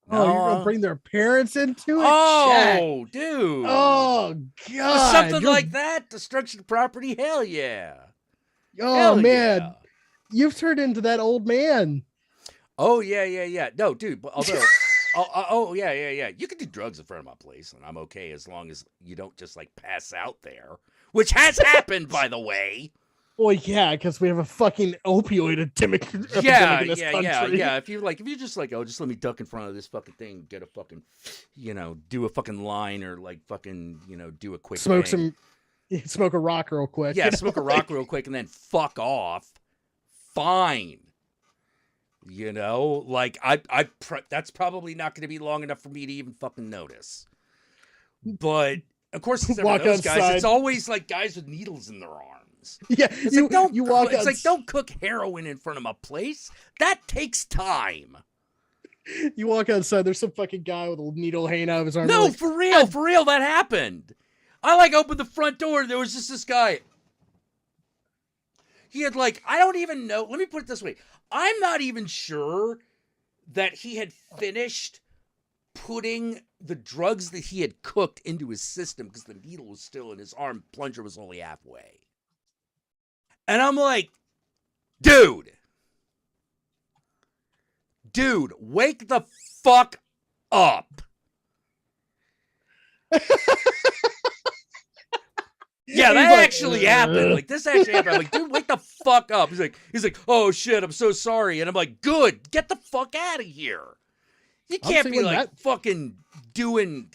Oh, you're gonna bring their parents into it? Oh, dude. Oh, God. Something like that? Destruction of property? Hell yeah. Oh, Hell man. Yeah. You've turned into that old man. Oh, yeah. No, dude, but although, yeah. You can do drugs in front of my place, and I'm okay as long as you don't just, like, pass out there. Which has happened, by the way. Well, yeah, because we have a fucking opioid epidemic in this country. Yeah. If you just like, just let me duck in front of this fucking thing, get a fucking, you know, do a fucking line or like fucking, you know, do a quick smoke thing. Smoke a rock real quick. Yeah, smoke a rock real quick and then fuck off. Fine. You know, like that's probably not going to be long enough for me to even fucking notice. But of course, it's never those guys. It's always like guys with needles in their arms. Yeah, it's like don't cook heroin in front of my place. That takes time. You walk outside, there's some fucking guy with a needle hanging out of his arm. No, like, for real, that happened. I like opened the front door and there was just this guy. He had like, I don't even know. Let me put it this way. I'm not even sure that he had finished putting the drugs that he had cooked into his system because the needle was still in his arm. Plunger was only halfway. And I'm like, dude, wake the fuck up. Yeah, that like, actually happened. Like, this actually happened. I'm like, dude, wake the fuck up. He's like, oh shit, I'm so sorry. And I'm like, good, get the fuck out of here. You can't be like fucking doing,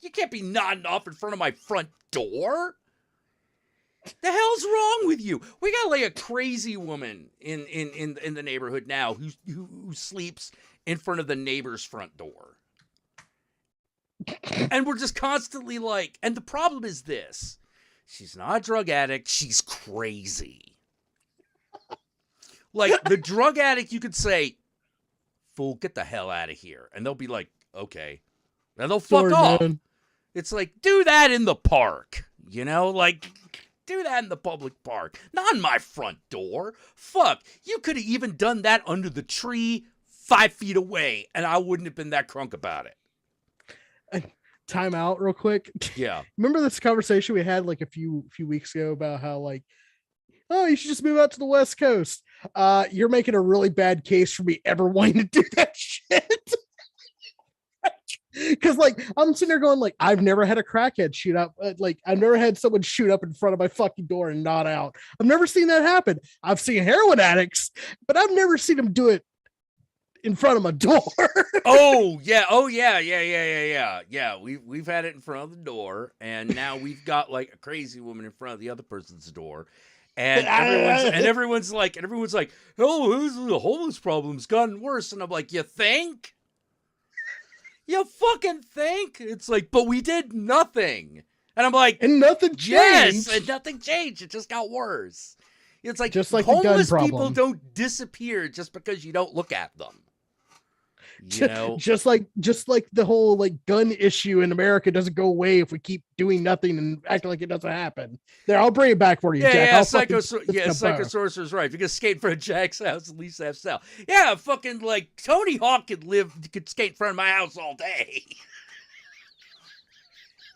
you can't be nodding off in front of my front door. The hell's wrong with you? We got like a crazy woman in the neighborhood now who sleeps in front of the neighbor's front door. And we're just constantly like, and the problem is this. She's not a drug addict. She's crazy. Like, the drug addict, you could say, fool, get the hell out of here. And they'll be like, okay. And they'll fuck off. Man. It's like, do that in the park. You know, like, do that in the public park. Not in my front door. Fuck. You could have even done that under the tree 5 feet away, and I wouldn't have been that crunk about it. Time out real quick. Yeah. Remember this conversation we had like a few weeks ago about how like, oh, you should just move out to the West Coast. You're making a really bad case for me ever wanting to do that shit. Because like I'm sitting there going like, I've never had a crackhead shoot up. Like I've never had someone shoot up in front of my fucking door and nod out. I've never seen that happen. I've seen heroin addicts, but I've never seen them do it in front of my door. Oh yeah. Yeah. We've had it in front of the door, and now we've got like a crazy woman in front of the other person's door. And everyone's like, oh, the homeless problem's gotten worse. And I'm like, you think? You fucking think? It's like, but we did nothing. And I'm like, and nothing changed. Yes, and nothing changed. It just got worse. It's like, just like homeless people don't disappear just because you don't look at them. You know? just like the whole like gun issue in America doesn't go away if we keep doing nothing and acting like it doesn't happen. There, I'll bring it back for you, Jack. Yeah, Psychosaurus right. If you can skate in front of Jack's house, at least have style. Yeah, fucking like Tony Hawk could skate in front of my house all day.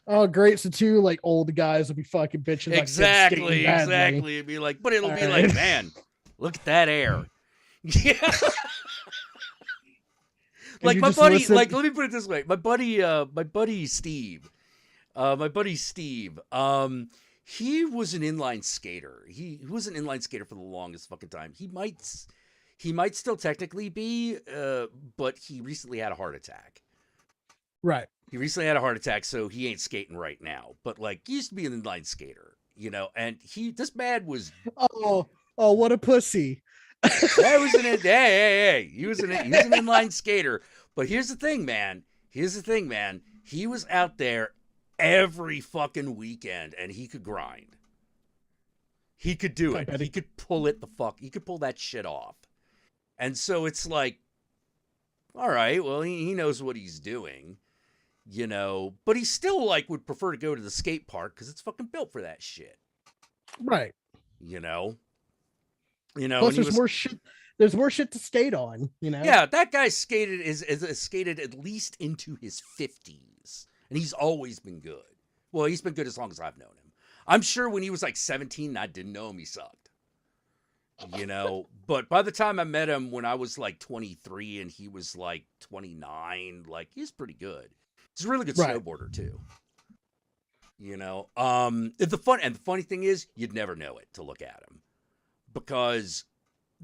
Oh, great. So two like old guys will be fucking bitching. Exactly. It'd be like, but it'll be like, man, look at that air. Yeah. Like my buddy, like let me put it this way. My buddy Steve, he was an inline skater. He was an inline skater for the longest fucking time. He might still technically be, but he recently had a heart attack. Right. He recently had a heart attack, so he ain't skating right now. But like, he used to be an inline skater, you know. And this man was oh, what a pussy. That was hey. He was an inline skater. But here's the thing, man. He was out there every fucking weekend, and he could grind. He could do it. He could pull it he could pull that shit off. And so it's like, all right, well, he knows what he's doing, you know. But he still like would prefer to go to the skate park because it's fucking built for that shit. Right. You know. Plus, there's more shit to skate on, you know? Yeah, that guy skated skated at least into his 50s. And he's always been good. Well, he's been good as long as I've known him. I'm sure when he was like 17, I didn't know him, he sucked. You know? But by the time I met him when I was like 23 and he was like 29, like he's pretty good. He's a really good snowboarder too. You know? The funny thing is, you'd never know it to look at him. Because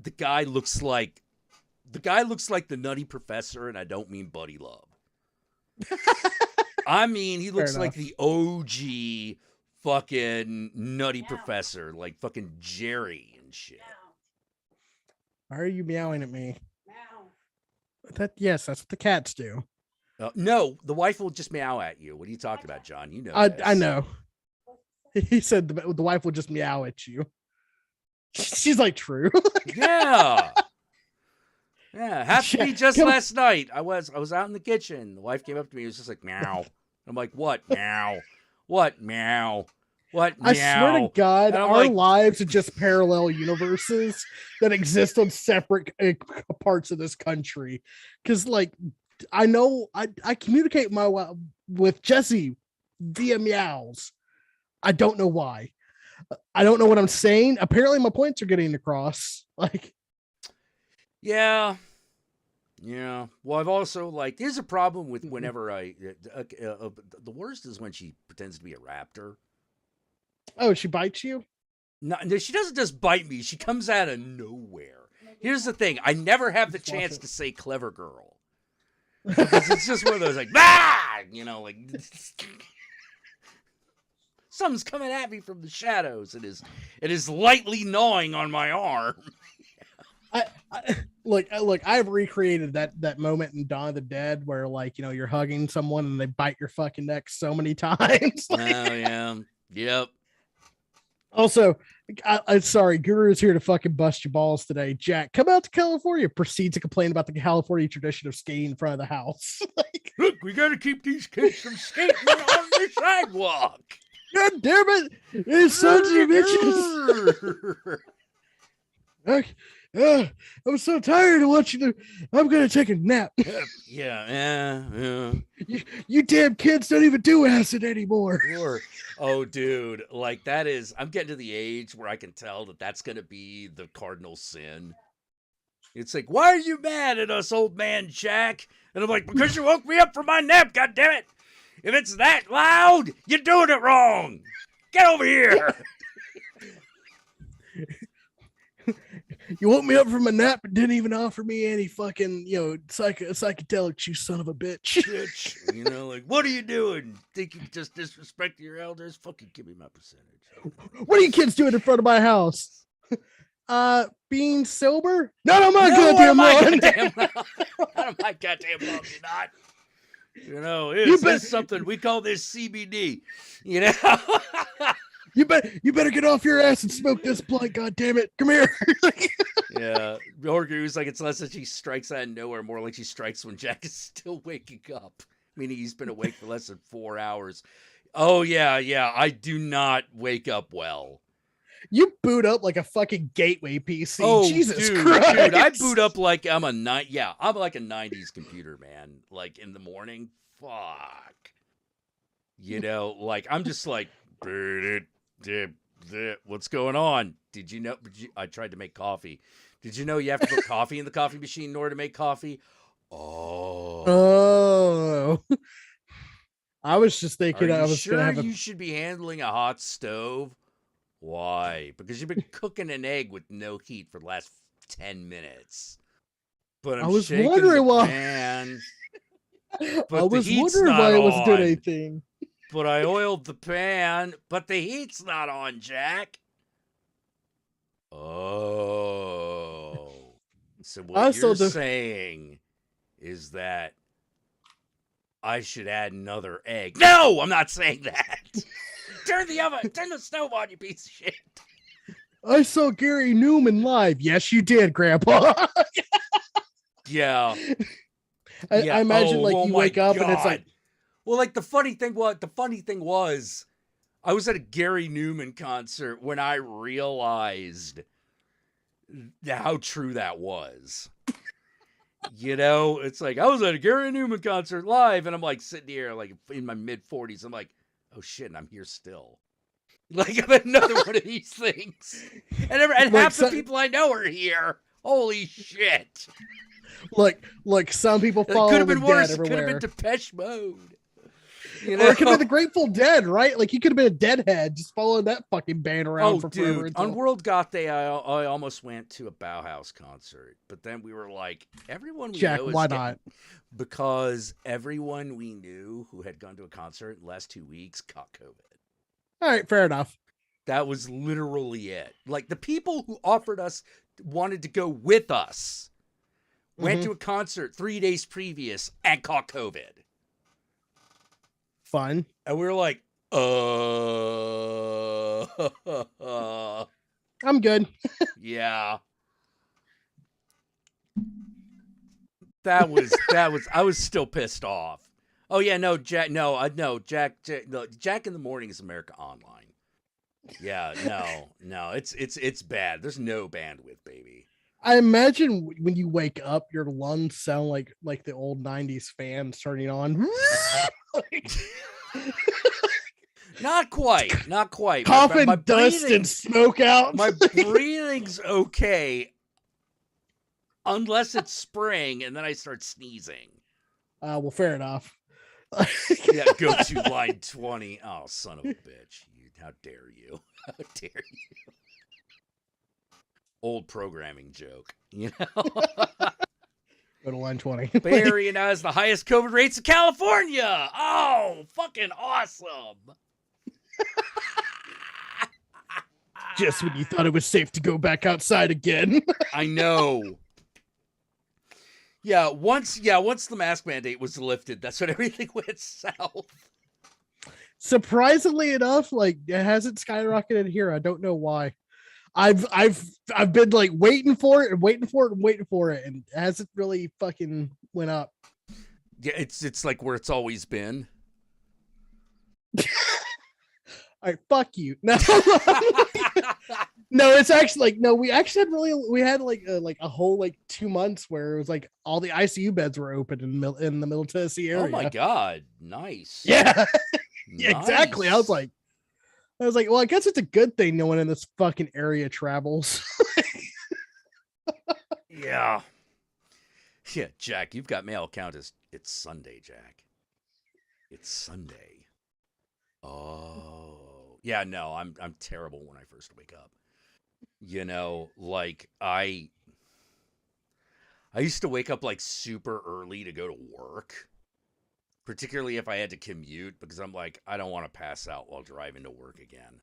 the guy looks like the Nutty Professor, and I don't mean Buddy Love. I mean, he looks like the OG fucking Nutty Professor, like fucking Jerry and shit. Why are you meowing at me? Meow. Yes, that's what the cats do. No, the wife will just meow at you. What are you talking about, John? You know. I know. He said the wife will just meow at you. She's like, true. Yeah. Happened to me just last night. I was out in the kitchen. The wife came up to me. It was just like, meow. I'm like, what? Meow. What meow? What meow? I swear to God, And I'm our like, lives are just parallel universes that exist on separate parts of this country. Because, like, I know I communicate with Jesse via meows. I don't know why. I don't know what I'm saying. Apparently, my points are getting across. Like, yeah. Yeah. Well, I've also like here's a problem with whenever the worst is when she pretends to be a raptor. oh, she bites you? No, she doesn't just bite me. She comes out of nowhere. Here's the thing: I never have the Just watch chance it. to say "clever girl" because it's just one of those like ah, like something's coming at me from the shadows. It is lightly gnawing on my arm. I've recreated that moment in Dawn of the Dead where, like, you're hugging someone and they bite your fucking neck so many times. Oh yeah, yep. Also, I'm sorry, Guru's here to fucking bust your balls today. Jack, come out to California. Proceed to complain about the California tradition of skating in front of the house. Like, Look, we got to keep these kids from skating on the sidewalk. God damn it! It's sons of bitches. I'm so tired of watching I'm gonna take a nap. Yeah. You damn kids don't even do acid anymore. Oh, dude, like that is. I'm getting to the age where I can tell that that's gonna be the cardinal sin. It's like, why are you mad at us, old man Jack? And I'm like, because you woke me up from my nap. God damn it! If it's that loud, you're doing it wrong. Get over here. You woke me up from a nap and didn't even offer me any fucking, psychedelics, you son of a bitch. Bitch. Like, what are you doing? Think you can just disrespect your elders? Fucking give me my percentage. What are you kids doing in front of my house? Being sober? Not on my goddamn lawn. Not on my goddamn lawn, you're not. This is something we call this CBD. You better get off your ass and smoke this blunt. God damn it! Come here. Yeah, Horker was like, it's less that she strikes out of nowhere, more like she strikes when Jack is still waking up, meaning he's been awake for less than 4 hours. Oh yeah, I do not wake up well. You boot up like a fucking gateway PC. Oh, Jesus dude, Christ. dude, I boot up like I'm I'm like a 90s computer, man. Like in the morning, fuck. Like I'm just like, what's going on? Did you know? I tried to make coffee. Did you know you have to put coffee in the coffee machine in order to make coffee? Oh. I was just thinking Are I you was sure gonna have you should be handling a hot stove? Why? Because you've been cooking an egg with no heat for the last 10 minutes. But I was shaking wondering the why. pan, I but the was heat's wondering not why it wasn't doing on. anything. But I oiled the pan, but the heat's not on, Jack. Oh. So what you're saying is that I should add another egg. No, I'm not saying that. Turn the stove on, you piece of shit. I saw Gary Newman live. Yes, you did, Grandpa. Yeah. I imagine you wake up God. and it's like, well, like the funny thing was, I was at a Gary Newman concert when I realized how true that was. It's like I was at a Gary Newman concert live, and I'm like sitting here, like in my mid 40s. I'm like, oh shit, and I'm here still. Like I'm another one of these things, and half the people I know are here. Holy shit! Like some people It follow could have the been dead worse. It everywhere. could have been Depeche Mode. Or it could have been the Grateful Dead, right? Like you could have been a Deadhead, just following that fucking band around for forever. On World Goth Day, I almost went to a Bauhaus concert, but then we were like, everyone we Jack, know is why not? Because everyone we knew who had gone to a concert in the last 2 weeks caught COVID. All right, fair enough. That was literally it. Like the people who wanted to go with us, went to a concert 3 days previous and caught COVID. Fun. And we were like, I'm good. yeah. I was still pissed off. Oh yeah, no, Jack. No, no, Jack. No, Jack in the Morning is America Online. Yeah, no, it's bad. There's no bandwidth, baby. I imagine when you wake up, your lungs sound like the old '90s fans turning on. Not quite. Coughing My dust and smoke out. My breathing's okay, unless it's spring, and then I start sneezing. Well, fair enough. Yeah, go to line 20. Oh, son of a bitch. How dare you? How dare you? Old programming joke, you know? Go to line 20. Bay Area now has the highest COVID rates in California. Oh, fucking awesome. Just when you thought it was safe to go back outside again. I know. Yeah, once the mask mandate was lifted, that's when everything went south. Surprisingly enough, like it hasn't skyrocketed here. I don't know why. I've been like waiting for it, and it hasn't really fucking went up. Yeah, it's like where it's always been. All right, fuck you. No, no, it's actually like no. We actually had like a whole like 2 months where it was like all the ICU beds were open in the Middle Tennessee area. Oh my god, nice. Yeah, Nice. exactly. I was like, well, I guess it's a good thing no one in this fucking area travels. Yeah. Yeah, Jack, you've got mail count as it's Sunday, Jack. It's Sunday. Oh. Yeah, no, I'm terrible when I first wake up. You know, like I used to wake up like super early to go to work, particularly if I had to commute, because I'm like, I don't want to pass out while driving to work again.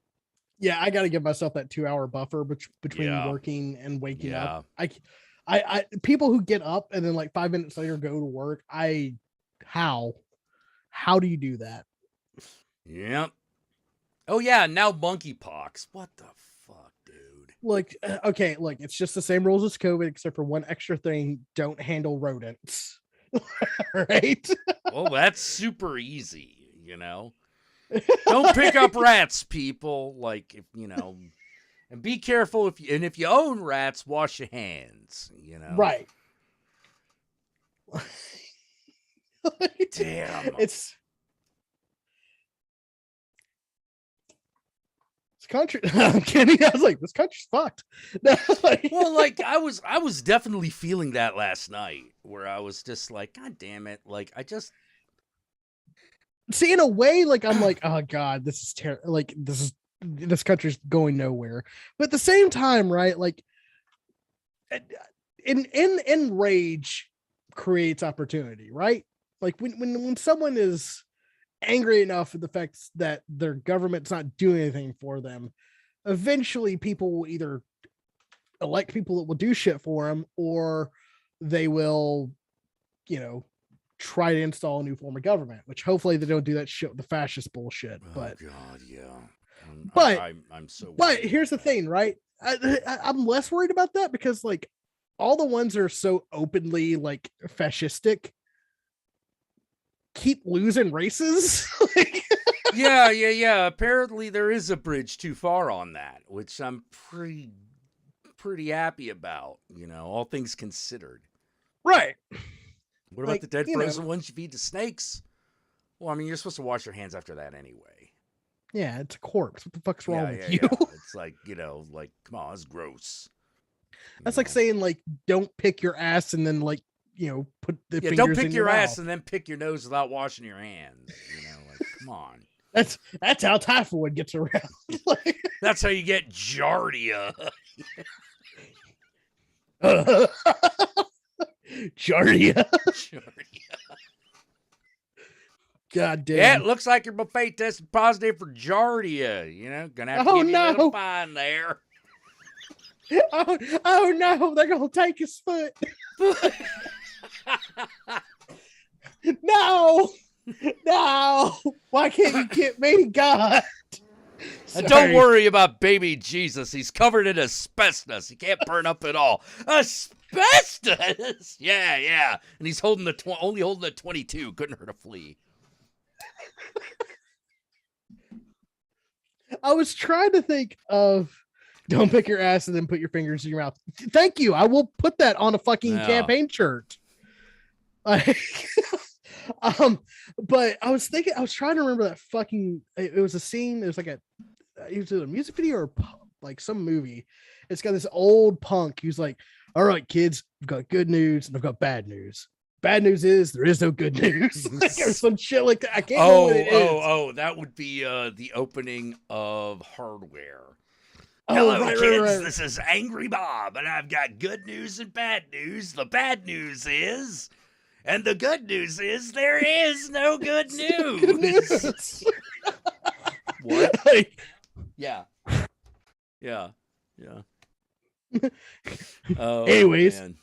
Yeah, I got to give myself that 2-hour buffer between Yeah. working and waking Yeah. up. I people who get up and then like 5 minutes later go to work. How do you do that? Yep. Oh yeah, now monkeypox. What the fuck, dude? Look, okay, look, it's just the same rules as COVID, except for one extra thing: don't handle rodents. Right? Well, that's super easy, you know. Don't pick up rats, people. Like, if you know, and be careful if you own rats, wash your hands. You know, Right. Damn. It's country. I'm kidding. I was like, this country's fucked. Well, like I was definitely feeling that last night, where I was just like, God damn it! Like I just see, in a way, like I'm like, oh god, this is terrible. Like this country's going nowhere. But at the same time, right? Like, in rage creates opportunity, right? Like when someone is angry enough at the fact that their government's not doing anything for them, eventually people will either elect people that will do shit for them, or they will, try to install a new form of government, which hopefully they don't do that shit with the fascist bullshit. But God, yeah. I'm so. But here's the thing, right? I'm less worried about that because like all the ones that are so openly like fascistic keep losing races. Yeah. Apparently there is a bridge too far on that, which I'm pretty happy about, all things considered. Right. What about the dead frozen ones you feed to snakes? Well, I mean, you're supposed to wash your hands after that anyway. Yeah, it's a corpse. What the fuck's wrong with you? Yeah. It's like, like, come on, it's gross. That's like saying like, don't pick your ass and then like, put the fingers don't pick in your ass mouth. and then pick your nose without washing your hands. Like, come on. That's how typhoid gets around. That's how you get giardia. Giardia. God damn. Yeah, it looks like your buffet tested positive for giardia. Gonna have to give you a little fine there. Oh no, they're gonna take his foot. No, why can't you get me, God? And don't worry about baby Jesus. He's covered in asbestos. He can't burn up at all. Asbestos? Yeah. And he's only holding the 22. Couldn't hurt a flea. I was trying to think of don't pick your ass and then put your fingers in your mouth. Thank you. I will put that on a fucking campaign shirt. Like, but I was trying to remember that fucking, it was a scene. It was like it was a music video or like some movie. It's got this old punk. He's like, all right, kids, I've got good news and I've got bad news. Bad news is there is no good news. Like, or some shit like that. I can't remember what it is. That would be the opening of Hardware. Oh, Hello, right, kids. right. This is Angry Bob, and I've got good news and bad news. The bad news is, and the good news is, there is no good news. Good news. What? Like, Yeah. Oh, anyways, man.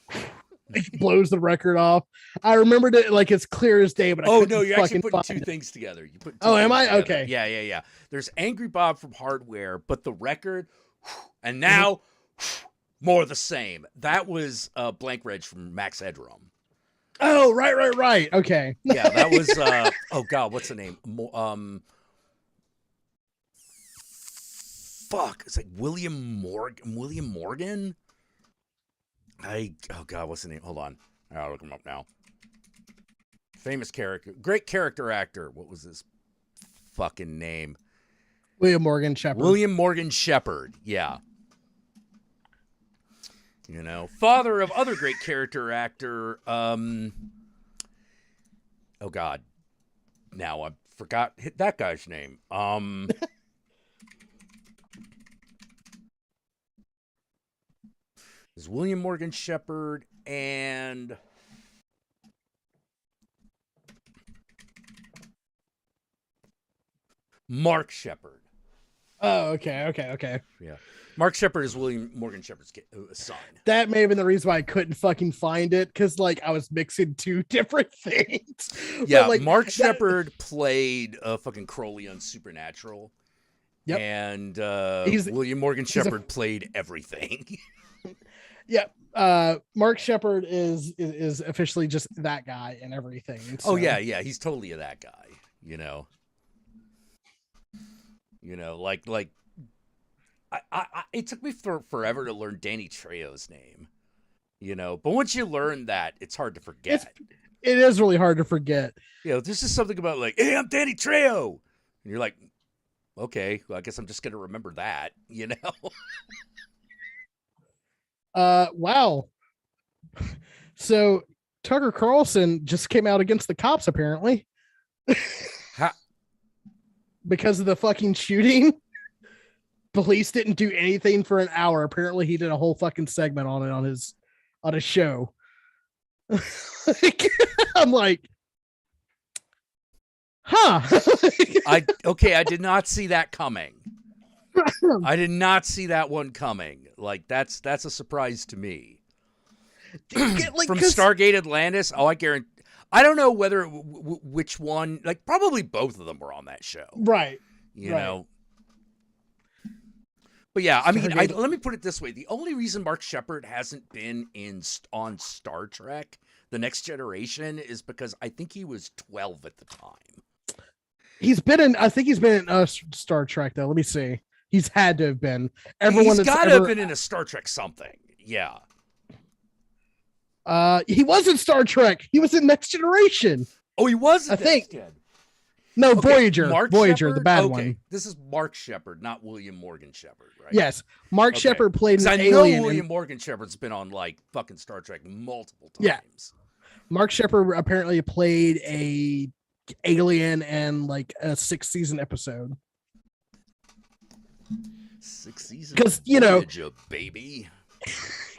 it blows the record off. I remembered it like it's clear as day, but I couldn't You're actually fucking putting find two it. things together. You put. Oh, am I? Together. Okay. Yeah. There's Angry Bob from Hardware, but the record, and now more of the same. That was Blank Reg from Max Headroom. Oh, right. Okay. Yeah, that was. Oh God, what's the name? Fuck, it's like William Morgan. Oh God, what's the name? Hold on, I'll look him up now. Famous character, great character actor. What was his fucking name? William Morgan Shepherd. William Morgan Shepherd. Yeah. You know, father of other great character actor. Oh God, now I forgot that guy's name. Is William Morgan Shepherd and Mark Shepherd. Oh, okay. Yeah. Mark Shepherd is William Morgan Shepherd's son. That may have been the reason why I couldn't fucking find it, because like I was mixing two different things. Yeah, But, like, Mark Shepherd played fucking Crowley on Supernatural. Yep. And He's William Morgan Shepherd played everything. Yeah. Mark Shepherd is officially just that guy and everything. So. Oh yeah, he's totally that guy, you know. Like I it took me forever to learn Danny Trejo's name, but once you learn that, it's hard to forget. It is really hard to forget. This is something about like, hey, I'm Danny Trejo, and you're like, okay, well, I guess I'm just gonna remember that, Wow. So Tucker Carlson just came out against the cops, apparently. Because of the fucking shooting. Police didn't do anything for an hour. Apparently he did a whole fucking segment on it on his show. I'm like, huh. I did not see that coming. I did not see that one coming. Like that's a surprise to me. From Stargate Atlantis, I guarantee. I don't know whether which one. Like probably both of them were on that show, right? You know. But yeah, I mean, let me put it this way: the only reason Mark Shepherd hasn't been on Star Trek: The Next Generation is because I think he was 12 at the time. I think he's been in Star Trek though. Let me see. He's had to have been. He's got to have been in a Star Trek something. Yeah. He was in Star Trek. He was in Next Generation. Oh, he was. I think. No, okay. Voyager. Voyager, Shepherd? the bad one. This is Mark Shepherd, not William Morgan Shepherd, right? Yes, Mark Shepherd played an alien. I know William Morgan Shepherd's been on like fucking Star Trek multiple times. Yeah. Mark Shepherd apparently played a alien in like a 6-season episode. 6 seasons, because Voyager, baby.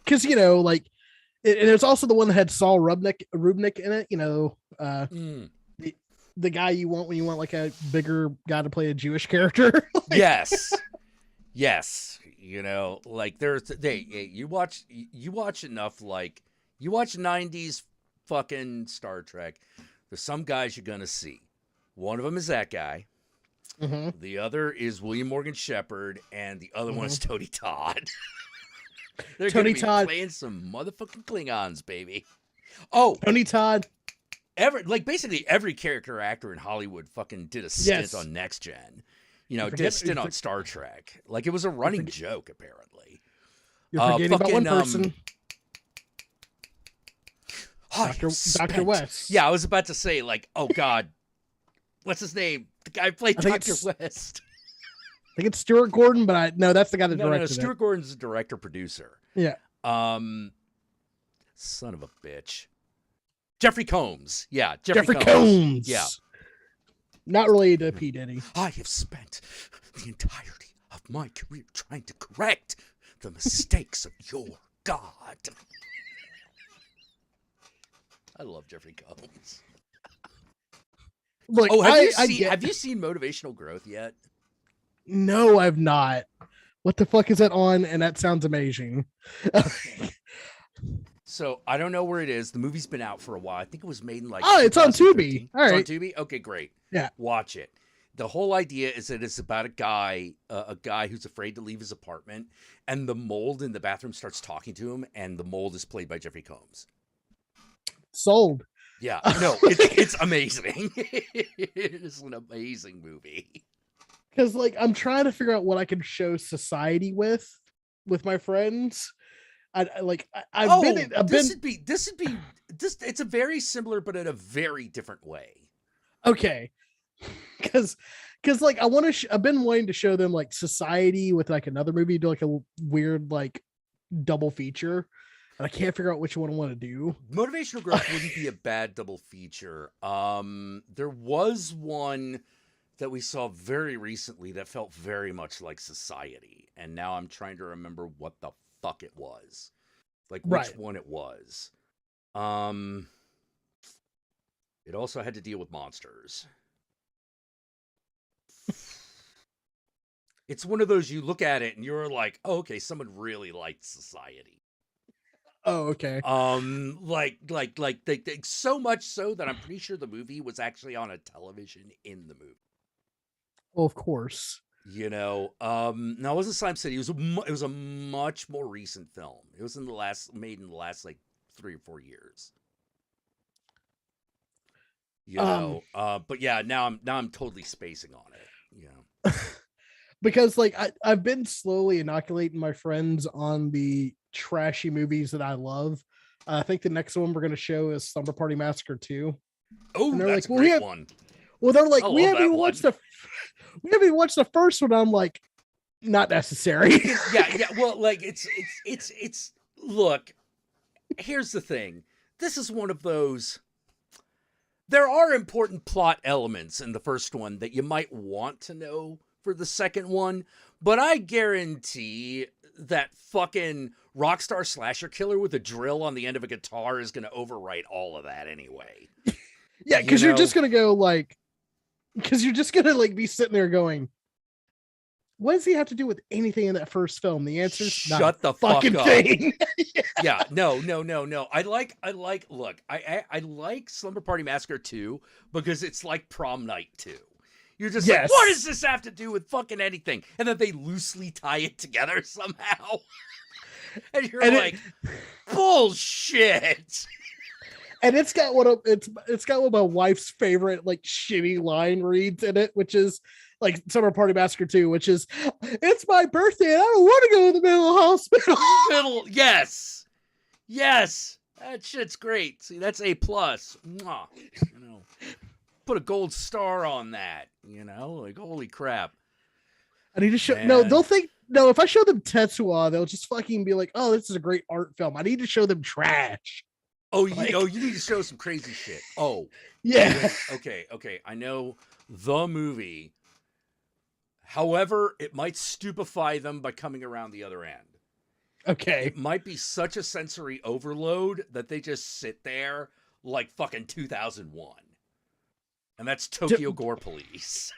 Because like, and it's also the one that had Saul Rubnik in it. The guy you want when you want like a bigger guy to play a Jewish character. Yes. Like there's you watch enough, like you watch 90s fucking Star Trek. There's some guys you're gonna see. One of them is that guy. Mm-hmm. The other is William Morgan Shepherd, and the other one is Tony Todd. They're Tony Todd playing some motherfucking Klingons, baby. Oh, Tony Todd. basically every character actor in Hollywood fucking did a stint on Next Gen. Did a stint on Star Trek. Like, it was a running joke, apparently. You're forgetting about one person. Dr. West. Yeah, I was about to say, like, oh God, what's his name? The guy who played Dr. West. I think it's Stuart Gordon, but no, that's the guy that directed it. Stuart Gordon's the director-producer. Yeah. Son of a bitch. Jeffrey Combs. Yeah, Jeffrey Combs. Yeah. Not related to P. Diddy. I have spent the entirety of my career trying to correct the mistakes of your God. I love Jeffrey Combs. Look, have you seen Motivational Growth yet? No, I've not. What the fuck is that on? And that sounds amazing. So I don't know where it is. The movie's been out for a while. I think it was made in like. Oh, it's on Tubi. All right. It's on Tubi. Okay, great. Yeah, watch it. The whole idea is that it's about a guy who's afraid to leave his apartment, and the mold in the bathroom starts talking to him, and the mold is played by Jeffrey Combs. Sold. Yeah, no, it's amazing. It is an amazing movie. Because like I'm trying to figure out what I can show society with my friends. It's a very similar, but in a very different way. Okay, because like I've been wanting to show them like Society with like another movie, do like a weird like double feature, and I can't figure out which one I want to do. Motivational Growth wouldn't be a bad double feature. There was one that we saw very recently that felt very much like Society, and now I'm trying to remember what the fuck it was, like which one it was. It also had to deal with monsters. It's one of those, you look at it and you're like, oh, okay, someone really liked Society. Oh, okay. Like so much so that I'm pretty sure the movie was actually on a television in the movie. Well, of course. No, it wasn't Slime City. It was a much more recent film. It was made in the last like 3 or 4 years. But yeah, now I'm totally spacing on it. Because like I've been slowly inoculating my friends on the trashy movies that I love. I think the next one we're going to show is Slumber Party Massacre 2. Oh, that's like, a great one. Well, they're like, we haven't even watched the first one. I'm like, not necessary. yeah. Well, like it's look, here's the thing. This is one of those. There are important plot elements in the first one that you might want to know for the second one, but I guarantee that fucking rockstar slasher killer with a drill on the end of a guitar is going to overwrite all of that anyway. Yeah, because you're just going to go like, because you're just going to like be sitting there going, what does he have to do with anything in that first film? The answer is shut the fucking fuck up. Thing. Yeah, no. I like Slumber Party Massacre 2 because it's like Prom Night 2. You're just like, what does this have to do with fucking anything? And then they loosely tie it together somehow. And you're like, bullshit. And it's got one of my wife's favorite like shitty line reads in it, which is like Summer Party Massacre 2, which is, it's my birthday and I don't want to go to the mental hospital. Yes. That shit's great. See, that's A+. Mwah. Put a gold star on that, like, holy crap. I need to show, they'll think, if I show them Tetsuo, they'll just fucking be like, oh, this is a great art film. I need to show them trash. Oh, you need to show some crazy shit. Oh, yeah. Okay. I know the movie. However, it might stupefy them by coming around the other end. Okay. It might be such a sensory overload that they just sit there like fucking 2001. And that's Tokyo Gore Police.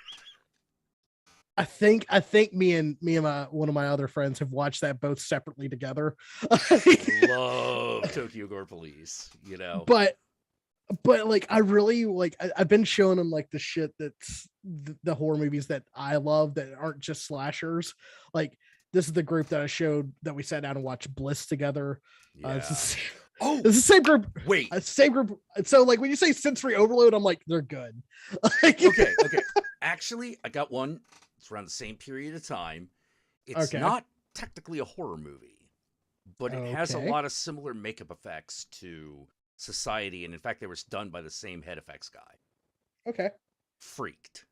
I think me and one of my other friends have watched that both separately together. Love Tokyo Gore Police, But like I really like I've been showing them like the shit that's the horror movies that I love that aren't just slashers. Like this is the group that I showed that we sat down and watched Bliss together. Yeah. Oh, It's the same group. wait. Same group. So like when you say sensory overload, I'm like, they're good. Like, Okay. Actually, I got one. It's around the same period of time. It's Okay. not technically a horror movie, but it has a Okay. lot of similar makeup effects to Society, and in fact, they were done by the same head effects guy. Okay. Freaked.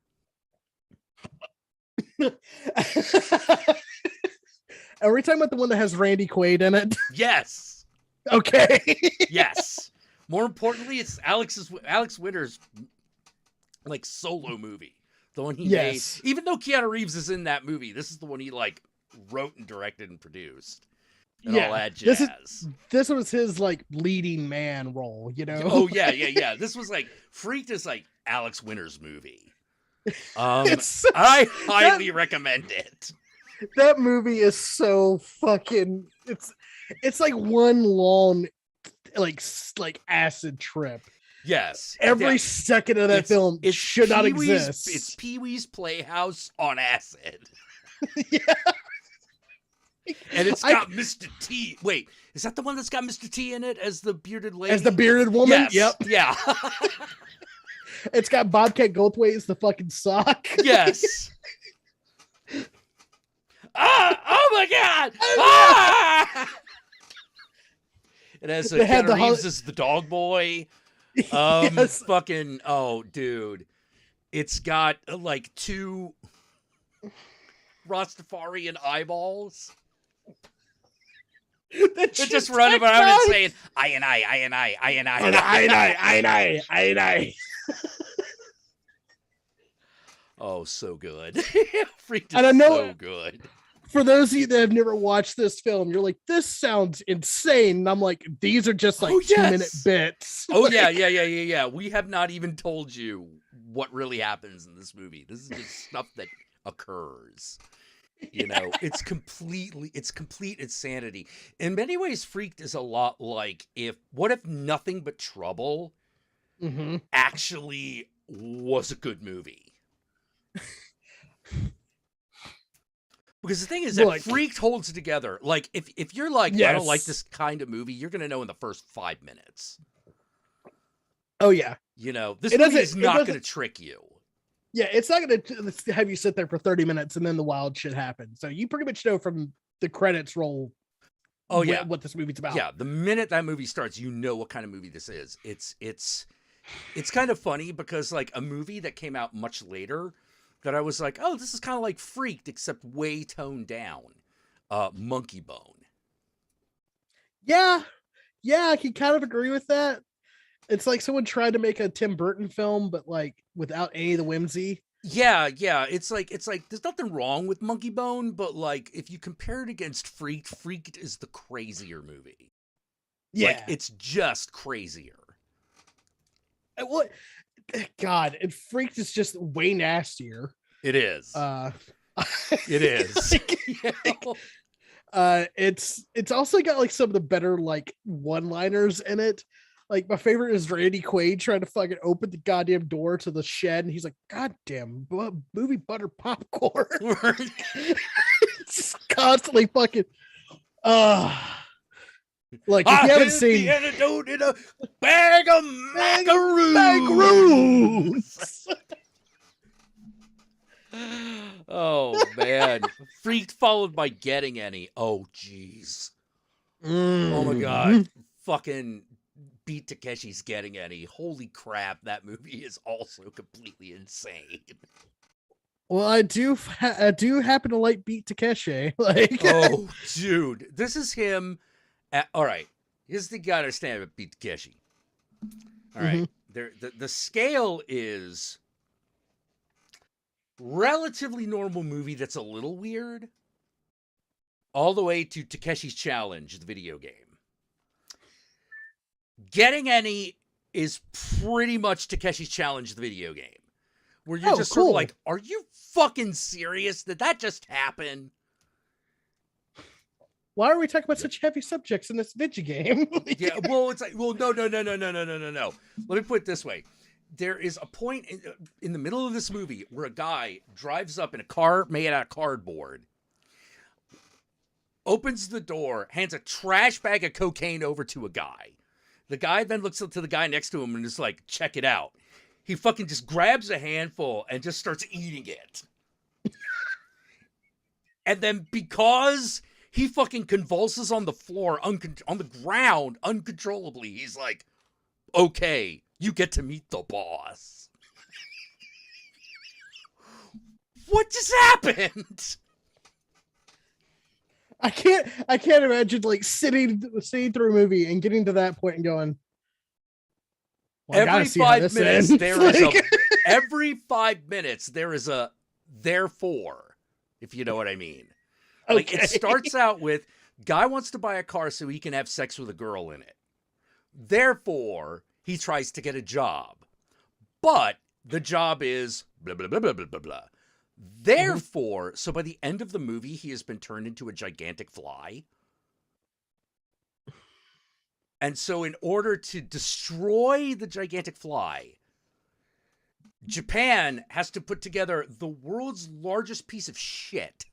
Are we talking about the one that has Randy Quaid in it? Yes. Okay. Yes. More importantly, it's Alex Winter's like solo movie. The one he made. Even though Keanu Reeves is in that movie, this is the one he like wrote and directed and produced. And all that jazz. This was his like leading man role, you know? Oh yeah. This was like Freaked is like Alex Winter's movie. I highly recommend it. That movie is so fucking it's like one long like acid trip. Yes. Every second of that film should not exist. It's Pee-wee's Playhouse on acid. Yeah. And it's got Mr. T. Wait, is that the one that's got Mr. T in it as the bearded lady? As the bearded woman? Yes. Yep. Yeah. It's got Bobcat Goldthwait as the fucking sock. Yes. Oh my God! Ah! It has Keanu Reeves as the dog boy. Yes. Fucking, oh, dude. It's got like 2 Rastafarian eyeballs. They're just running around and saying, I and I. Oh, so good. Freaked is so good. For those of you that have never watched this film, you're like, this sounds insane. And I'm like, these are just like 2-minute bits. Oh, yeah. We have not even told you what really happens in this movie. This is just stuff that occurs. You know, it's complete insanity. In many ways, Freaked is a lot like what if Nothing But Trouble actually was a good movie? Because the thing is that Freaked holds it together. Like, if you're like, I don't like this kind of movie, you're going to know in the first 5 minutes. Oh, yeah. You know, this movie is not going to trick you. Yeah, it's not going to have you sit there for 30 minutes and then the wild shit happens. So you pretty much know from the credits roll what this movie's about. Yeah, the minute that movie starts, you know what kind of movie this is. It's kind of funny because, like, a movie that came out much later that I was like, oh, this is kind of like Freaked, except way toned down. Monkey Bone. Yeah, I can kind of agree with that. It's like someone tried to make a Tim Burton film, but like without any of the whimsy. Yeah. It's like there's nothing wrong with Monkey Bone, but like if you compare it against Freaked, Freaked is the crazier movie. Yeah, like, it's just crazier. What? God, and Freaked is just way nastier. It is. It is. It's also got like some of the better like one-liners in it. Like my favorite is Randy Quaid trying to fucking open the goddamn door to the shed, and he's like, "God damn, movie butter popcorn." Just constantly fucking. Like if you haven't seen the antidote in a bag of macaroons. Oh man, Freaked followed by Getting Any. Oh jeez. Oh my god, fucking beat Takeshi's Getting Any. Holy crap, that movie is also completely insane. Well, I do happen to like Beat Takeshi. Like, oh dude, this is him. All right, here's the guy to understand about Beat Takeshi. All right, the scale is relatively normal movie that's a little weird, all the way to Takeshi's Challenge, the video game. Getting Any is pretty much Takeshi's Challenge, the video game, where you're just sort of like, are you fucking serious? Did that just happen? Why are we talking about such heavy subjects in this video game? Yeah, well, it's like, well, no. Let me put it this way. There is a point in the middle of this movie where a guy drives up in a car made out of cardboard opens the door, hands a trash bag of cocaine over to a guy. The guy then looks up to the guy next to him and is like, check it out. He fucking just grabs a handful and just starts eating it. And then because he fucking convulses on the floor, on the ground, uncontrollably, he's like, okay, you get to meet the boss. What just happened? I can't imagine like sitting through a movie and getting to that point and going, well, every 5 minutes there is a every 5 minutes there is a therefore, if you know what I mean. Like it starts out with guy wants to buy a car so he can have sex with a girl in it. Therefore, he tries to get a job. But the job is blah blah blah blah blah blah blah. Therefore, so by the end of the movie, he has been turned into a gigantic fly. And so in order to destroy the gigantic fly, Japan has to put together the world's largest piece of shit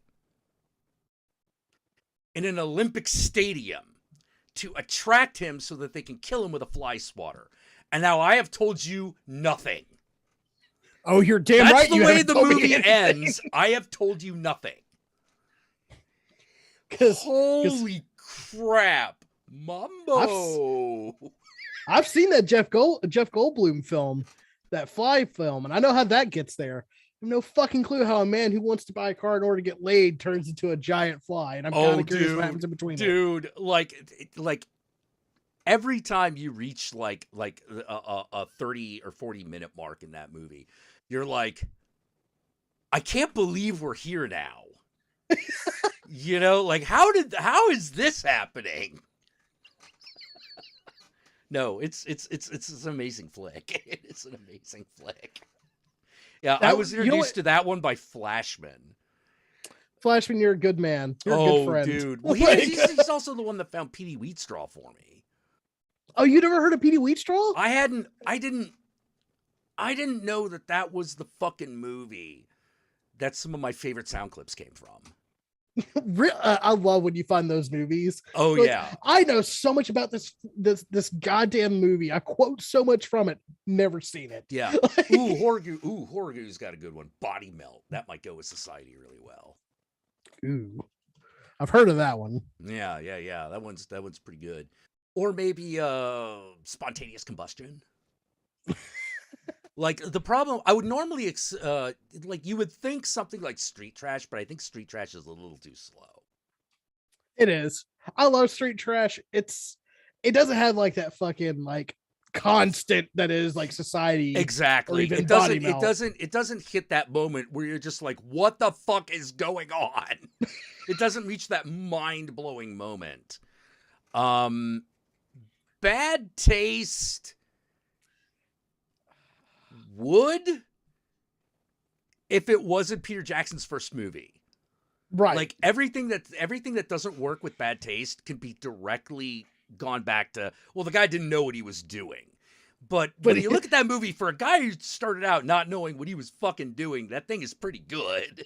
in an Olympic stadium to attract him so that they can kill him with a fly swatter. And now I have told you nothing. Oh, you're damn That's right. the way the movie ends. I have told you nothing. Holy crap. Mambo. I've seen that Jeff Goldblum film, that Fly film, and I know how that gets there. I have no fucking clue how a man who wants to buy a car in order to get laid turns into a giant fly. And I'm kind of curious what happens in between. Dude, like every time you reach like a 30 or 40 minute mark in that movie, you're like, I can't believe we're here now. You know, like how is this happening? No, it's an amazing flick. It's an amazing flick. Yeah, I was introduced to that one by Flashman. Flashman, you're a good man. You're a good friend. Dude. Well, he's also the one that found Petey Wheatstraw for me. Oh, you never heard of Petey Wheatstraw? I didn't know that was the fucking movie that some of my favorite sound clips came from. I love when you find those movies. Oh, like, yeah. I know so much about this goddamn movie. I quote so much from it. Never seen it. Yeah. Ooh, Horigu's got a good one. Body Melt. That might go with Society really well. Ooh. I've heard of that one. Yeah. That one's pretty good. Or maybe Spontaneous Combustion. Like the problem, I would normally like you would think something like Street Trash, but I think Street Trash is a little too slow. It is. I love Street Trash. It doesn't have like that fucking like constant that is like Society. Exactly. It doesn't hit that moment where you're just like, what the fuck is going on? It doesn't reach that mind-blowing moment. Bad Taste would if it wasn't Peter Jackson's first movie. Right. Like everything that doesn't work with Bad Taste can be directly gone back to, well, the guy didn't know what he was doing. But when you look at that movie, for a guy who started out not knowing what he was fucking doing, that thing is pretty good.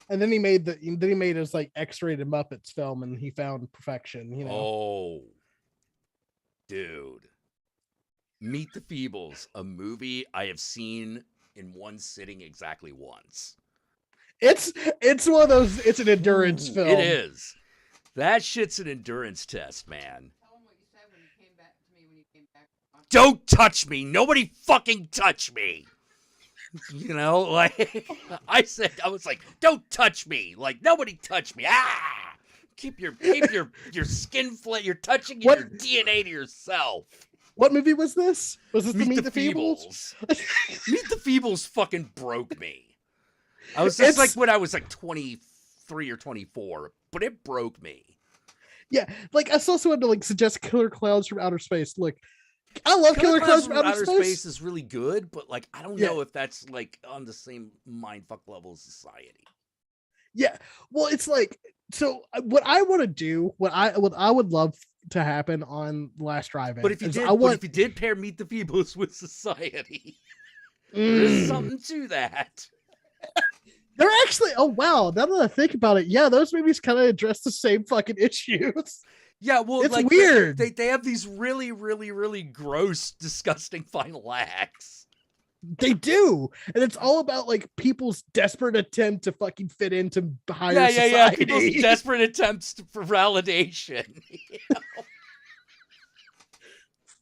And then he made his like X-rated Muppets film, and he found perfection. You know. Oh, dude. Meet the Feebles, a movie I have seen in one sitting exactly once. It's one of those. It's an endurance film. It is. That shit's an endurance test, man. Tell him what you said when you came back to me when you came back. Don't touch me. Nobody fucking touch me. You know, like I was like, don't touch me. Like nobody touch me. Ah! Keep your skin flat. You're touching your DNA to yourself. What movie was this? Was this Meet the Feebles? Meet the Feebles fucking broke me. I was just like when I was like 23 or 24, but it broke me. Yeah, like I also wanted to like suggest Killer Clowns from Outer Space. Look, I love Killer Clowns from Outer Space. Is really good, but like I don't know if that's like on the same mindfuck level as Society. Yeah, well, it's like so. What I want to do, what I would love to happen on Last Drive-In. But if you did pair Meet the Feebles with Society, there is something to that. They're actually, oh wow, now that I think about it, yeah, those movies kind of address the same fucking issues. Yeah, well, It's like weird. they have these really, really, really gross, disgusting final acts. They do, and it's all about like people's desperate attempt to fucking fit into higher Yeah, society. People's desperate attempts for validation.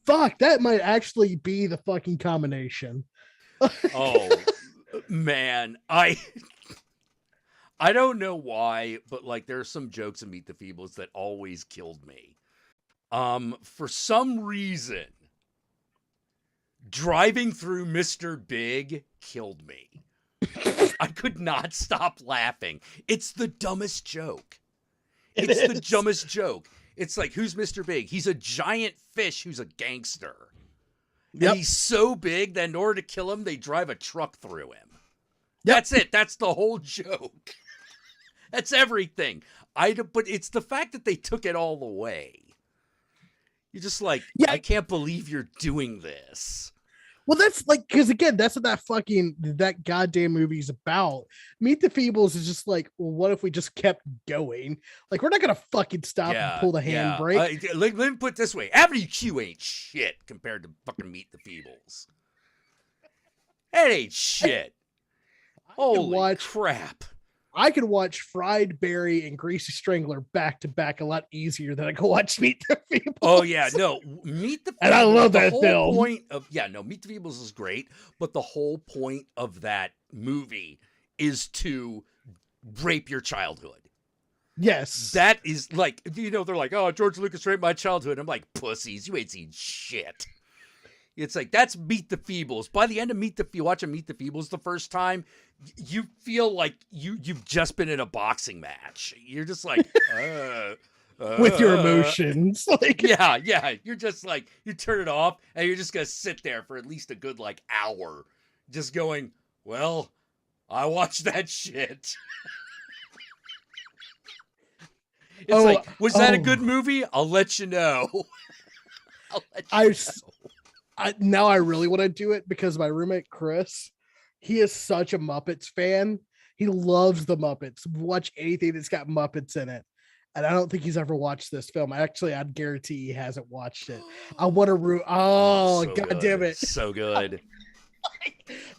Fuck, that might actually be the fucking combination. Oh man, I don't know why, but like there are some jokes in Meet the Feebles that always killed me. For some reason, driving through Mr. Big killed me. I could not stop laughing. It's the dumbest joke. It's the dumbest joke. It's like, who's Mr. Big? He's a giant fish who's a gangster. Yep. And he's so big that in order to kill him, they drive a truck through him. Yep. That's it. That's the whole joke. That's everything. But it's the fact that they took it all away. You're just like, I can't believe you're doing this. Well, that's like, because again, that's what that goddamn movie's about. Meet the Feebles is just like, well, what if we just kept going? Like, we're not gonna fucking stop and pull the handbrake. Let me put it this way: Avenue Q ain't shit compared to fucking Meet the Feebles. It ain't shit. Holy crap! I could watch Fried Berry and Greasy Strangler back to back a lot easier than I could watch Meet the Feebles. Oh yeah, no, Meet the Feebles. And I love that film. Meet the Feebles is great, but the whole point of that movie is to rape your childhood. Yes. That is like, they're like, oh, George Lucas raped my childhood. I'm like, pussies, you ain't seen shit. It's like, that's Meet the Feebles. By the end of watching Meet the Feebles the first time, you feel like you've just been in a boxing match. You're just like, with your emotions. Like, yeah. You're just like, you turn it off and you're just going to sit there for at least a good like hour just going, well, I watched that shit. It's like, was that a good movie? I'll let you know. Now I really want to do it because my roommate Chris, he is such a Muppets fan. He loves the Muppets. Watch anything that's got Muppets in it. And I don't think he's ever watched this film. Actually, I'd guarantee he hasn't watched it. I want to so god good. Damn it. So good.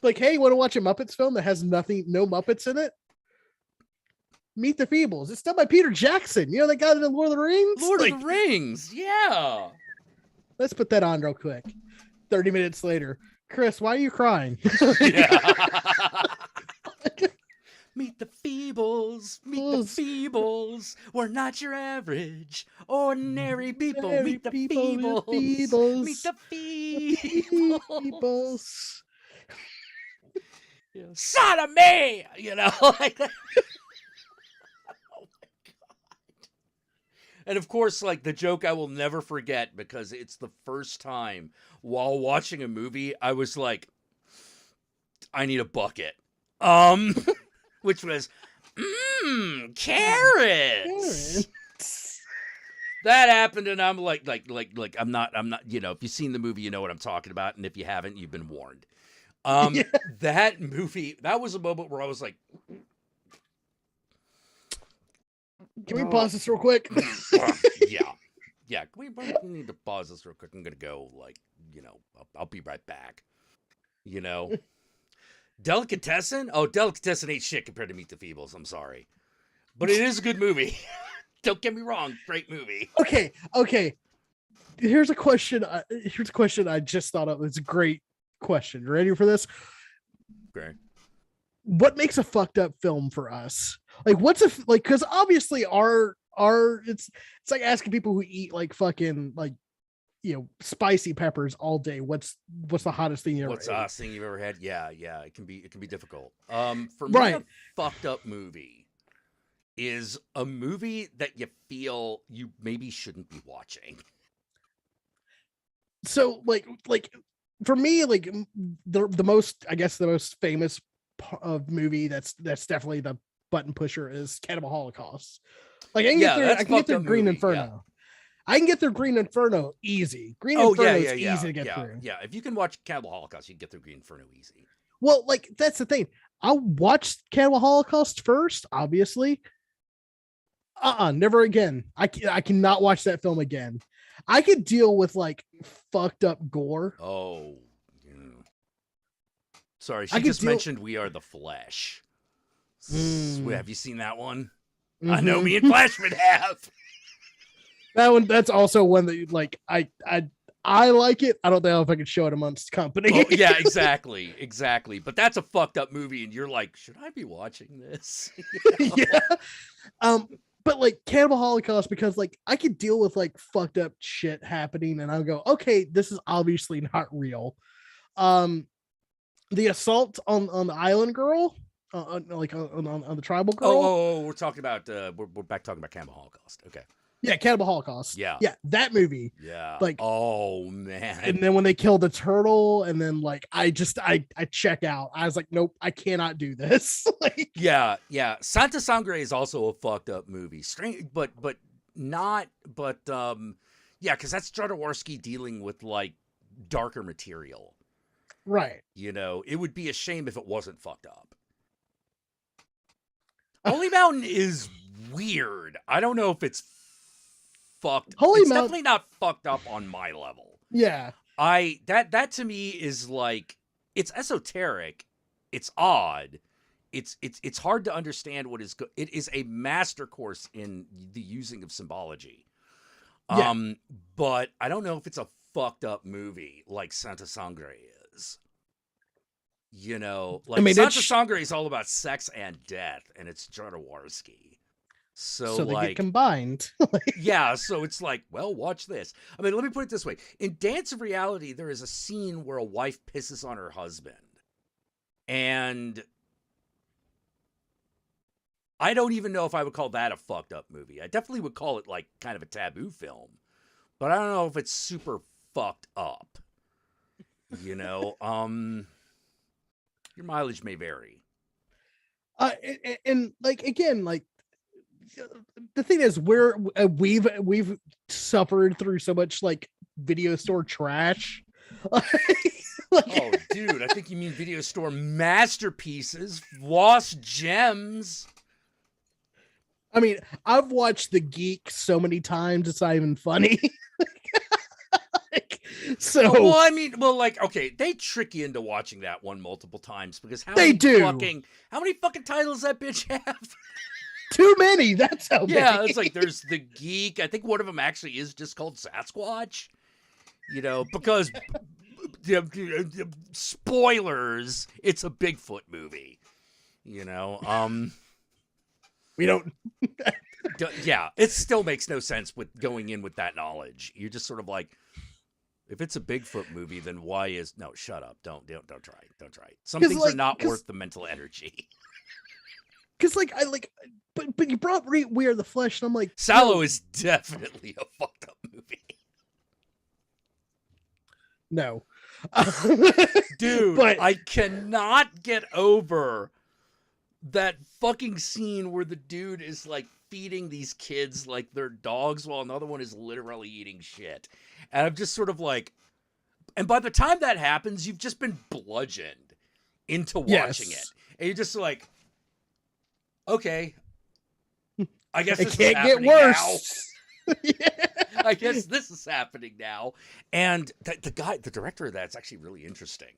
Like, hey, you want to watch a Muppets film that has no Muppets in it? Meet the Feebles. It's done by Peter Jackson. You know that guy in Lord of the Rings? Lord of the Rings, yeah. Let's put that on real quick. 30 minutes later. Chris, why are you crying? Meet the Feebles. Meet the Feebles. We're not your average, ordinary people. Meet the Feebles. Meet the Feebles. Son of me! Like that. And of course, like the joke I will never forget because it's the first time while watching a movie, I was like, I need a bucket. Which was, carrots. That happened, and I'm like, I'm not, if you've seen the movie, you know what I'm talking about. And if you haven't, you've been warned. That movie, that was a moment where I was like, can we pause this real quick? Yeah. We need to pause this real quick. I'm gonna go, I'll be right back. Delicatessen? Oh, Delicatessen ain't shit compared to Meet the Feebles. I'm sorry, but it is a good movie. Don't get me wrong, great movie. Okay. Here's a question. I just thought of. It's a great question. Ready for this? Okay. What makes a fucked up film for us? Like, because obviously our it's like asking people who eat like fucking like spicy peppers all day. What's the hottest thing you ever What's the hottest thing you've ever had? Yeah. It can be difficult. For me, right. A fucked up movie is a movie that you feel you maybe shouldn't be watching. So like for me, like the most famous of movie that's definitely the button pusher is Cannibal Holocaust. Like I can get through Green Inferno. Yeah. I can get through Green Inferno easy. Green Inferno is easy to get through. Yeah, if you can watch Cannibal Holocaust, you can get through Green Inferno easy. Well, like that's the thing. I'll watch Cannibal Holocaust first, obviously. Never again. I cannot watch that film again. I could deal with like fucked up gore. Oh, yeah. Sorry, I she could just deal- mentioned We Are the Flesh. Have you seen that one? I Mhm. know me and Flashman have. That one. That's also one that like I like it. I don't know if I could show it amongst company. Oh, yeah, exactly. But that's a fucked up movie, and you're like, should I be watching this? You know? Yeah. But like Cannibal Holocaust, because like I could deal with like fucked up shit happening, and I'll go, okay, this is obviously not real. The assault on the island girl, on the tribal girl. Oh, we're talking about we're back talking about Cannibal Holocaust. Okay. Yeah, Cannibal Holocaust. Yeah. That movie. Yeah. Like, oh man. and then when they killed the turtle, and then like I check out. I was like, nope, I cannot do this. Like, yeah. Santa Sangre is also a fucked up movie. Strange, but not. But yeah, because that's Jodorowsky dealing with like darker material. right. You know, it would be a shame if it wasn't fucked up. Holy Mountain is weird. I don't know if it's fucked. It's definitely not fucked up on my level. Yeah. That to me is like, it's esoteric, it's odd, it's hard to understand what is it is a master course in the using of symbology. Yeah. But I don't know if it's a fucked up movie like Santa Sangre is. You know, like Santa Sangre is all about sex and death, and it's Jodorowsky. So they like, get combined. yeah, so it's like, well, watch this. I mean, let me put it this way. In Dance of Reality, there is a scene where a wife pisses on her husband. And I don't even know if I would call that a fucked up movie. I definitely would call it like kind of a taboo film. But I don't know if it's super fucked up. You know, your mileage may vary. And like, again, like, the thing is, we've suffered through so much like video store trash. Oh, dude, I think you mean video store masterpieces, lost gems. I mean, I've watched The Geek so many times, it's not even funny. So, well, I mean, like, okay, they trick you into watching that one multiple times because how many fucking titles that bitch have? Too many. That's how many. Yeah, it's like there's The Geek. I think one of them actually is just called Sasquatch. You know, because spoilers, it's a Bigfoot movie. You know, we don't. Yeah, it still makes no sense with going in with that knowledge. You're just sort of like, if it's a Bigfoot movie, then why is no? Shut up! Don't try. Don't try. Some things are not worth the mental energy. Because like but you brought We Are the Flesh, and I'm like, Sallow is definitely a fucked up movie. No, dude, but I cannot get over that fucking scene where the dude is like feeding these kids like they're dogs while another one is literally eating shit. And I'm just sort of like, and by the time that happens, you've just been bludgeoned into watching it. And you're just like, okay, I guess this can't get worse. Yeah. I guess this is happening now. And the director of that's actually really interesting.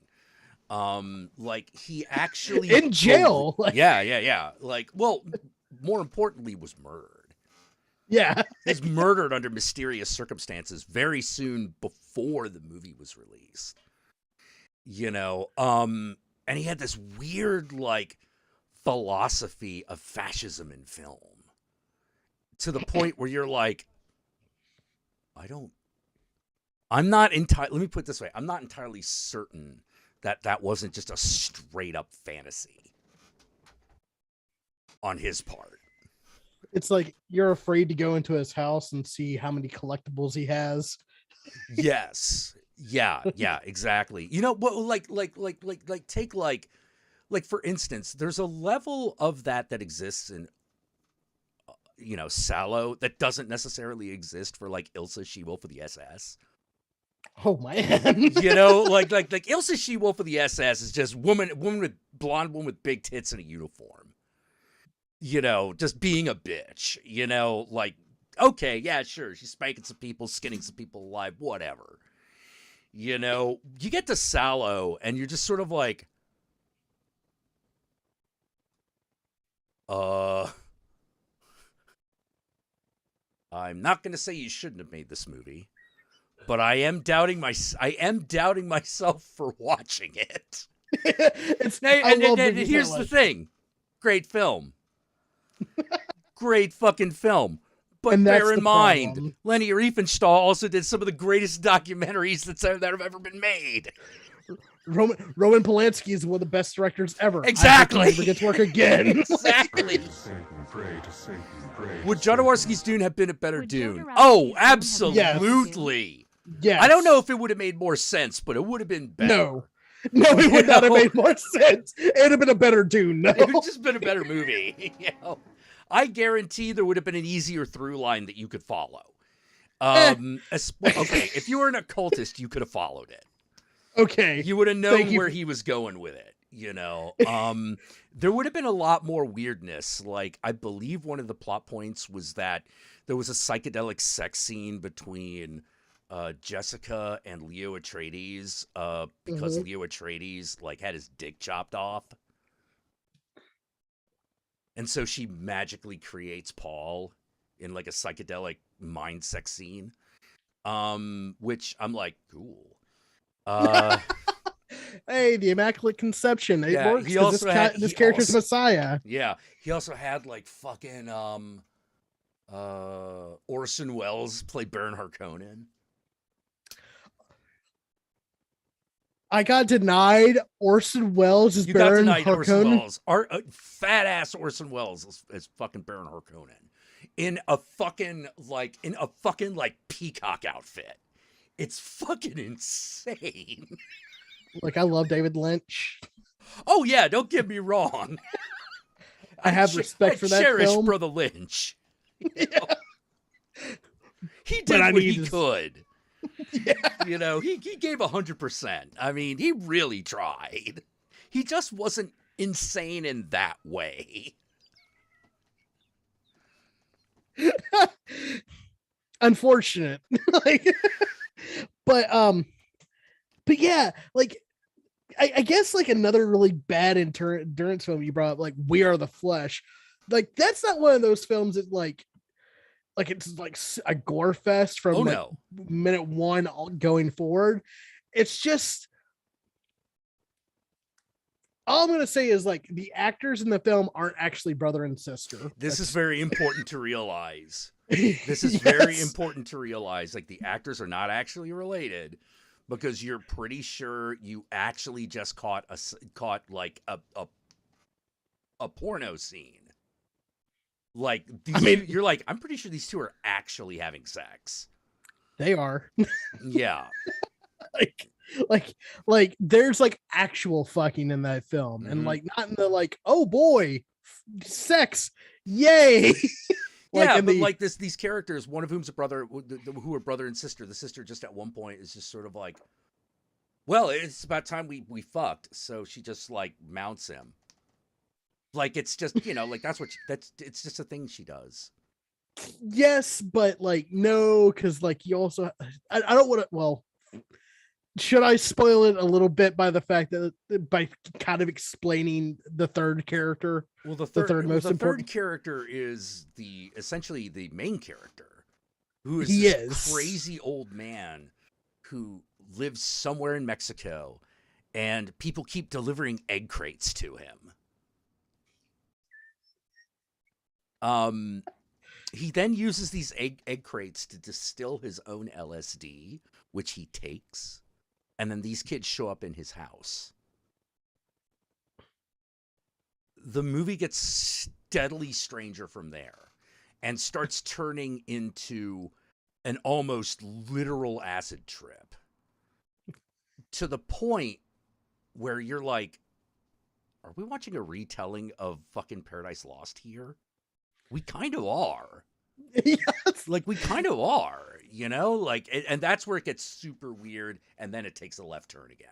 Like he actually in jail. Yeah. Like, well, more importantly, was murdered. Yeah. He was murdered under mysterious circumstances very soon before the movie was released. You know, and he had this weird like philosophy of fascism in film. To the point where you're like, I'm not entirely, let me put it this way. I'm not entirely certain that wasn't just a straight up fantasy on his part. It's like you're afraid to go into his house and see how many collectibles he has. Yes. Yeah, exactly. You know, what like take like for instance, there's a level of that exists in Sallow that doesn't necessarily exist for like Ilsa She-Wolf of the SS. Oh man. You know, like Ilsa She-Wolf of the SS is just woman with blonde woman with big tits in a uniform. You know, just being a bitch. You know, like, okay, yeah, sure, she's spanking some people, skinning some people alive, whatever. You know, you get to Sallow, and you're just sort of like, I'm not going to say you shouldn't have made this movie, but I am doubting myself for watching it. Here's the thing. Great film. Great fucking film. But bear in mind, Leni Riefenstahl also did some of the greatest documentaries that have ever been made. Roman Polanski is one of the best directors ever. Exactly. I never get to work again. Exactly. Would Jodorowsky's Dune have been a better Dune? Jodorowsky's Oh, Dune have been absolutely. Yes. I don't know if it would have made more sense, but it would have been better. No, it would not have made more sense. It would have been a better Dune. No. It would have just been a better movie. You know? I guarantee there would have been an easier through line that you could follow. Okay, if you were an occultist, you could have followed it. Okay. You would have known where he was going with it, you know. There would have been a lot more weirdness. Like, I believe one of the plot points was that there was a psychedelic sex scene between Jessica and Leo Atreides because Leo Atreides like had his dick chopped off. And so she magically creates Paul in like a psychedelic mind sex scene. Which I'm like, cool. Hey, the Immaculate Conception. It works. He also this character's Messiah. Yeah. He also had like fucking Orson Welles play Baron Harkonnen. I got denied Orson Welles as Baron Harkonnen. Fat ass Orson Welles as fucking Baron Harkonnen in a fucking peacock outfit. It's fucking insane. Like, I love David Lynch. Oh yeah, don't get me wrong. I have respect for that cherish film. Brother Lynch. You know? He did what he could. Yeah. You know, he gave 100%. I mean, he really tried. He just wasn't insane in that way. Unfortunate. But yeah, like I guess like another really bad endurance film you brought up, like We Are the Flesh. Like, that's not one of those films that like it's like a gore fest from minute one going forward. It's just, all I'm gonna say is like the actors in the film aren't actually brother and sister. This is very important to realize. This is very important to realize. Like, the actors are not actually related, because you're pretty sure you actually just caught like a porno scene. Like, you're like, I'm pretty sure these two are actually having sex. They are. Yeah. like there's like actual fucking in that film, and like not in the like, oh boy, sex, yay. Like these characters, one of whom's a brother, who are brother and sister. The sister just at one point is just sort of like, well, it's about time we fucked, so she just like mounts him. Like, it's just, you know, like it's just a thing she does. Yes, but like, no, because like you also, I don't want to, well, should I spoil it a little bit by the fact that by kind of explaining the third character? Well, the third most important character is essentially the main character, who is this crazy old man who lives somewhere in Mexico, and people keep delivering egg crates to him. He then uses these egg crates to distill his own LSD, which he takes, and then these kids show up in his house. The movie gets steadily stranger from there and starts turning into an almost literal acid trip, to the point where you're like, are we watching a retelling of fucking Paradise Lost here? We kind of are. Yes. Like, we kind of are, You know, like, and that's where it gets super weird, and then it takes a left turn again.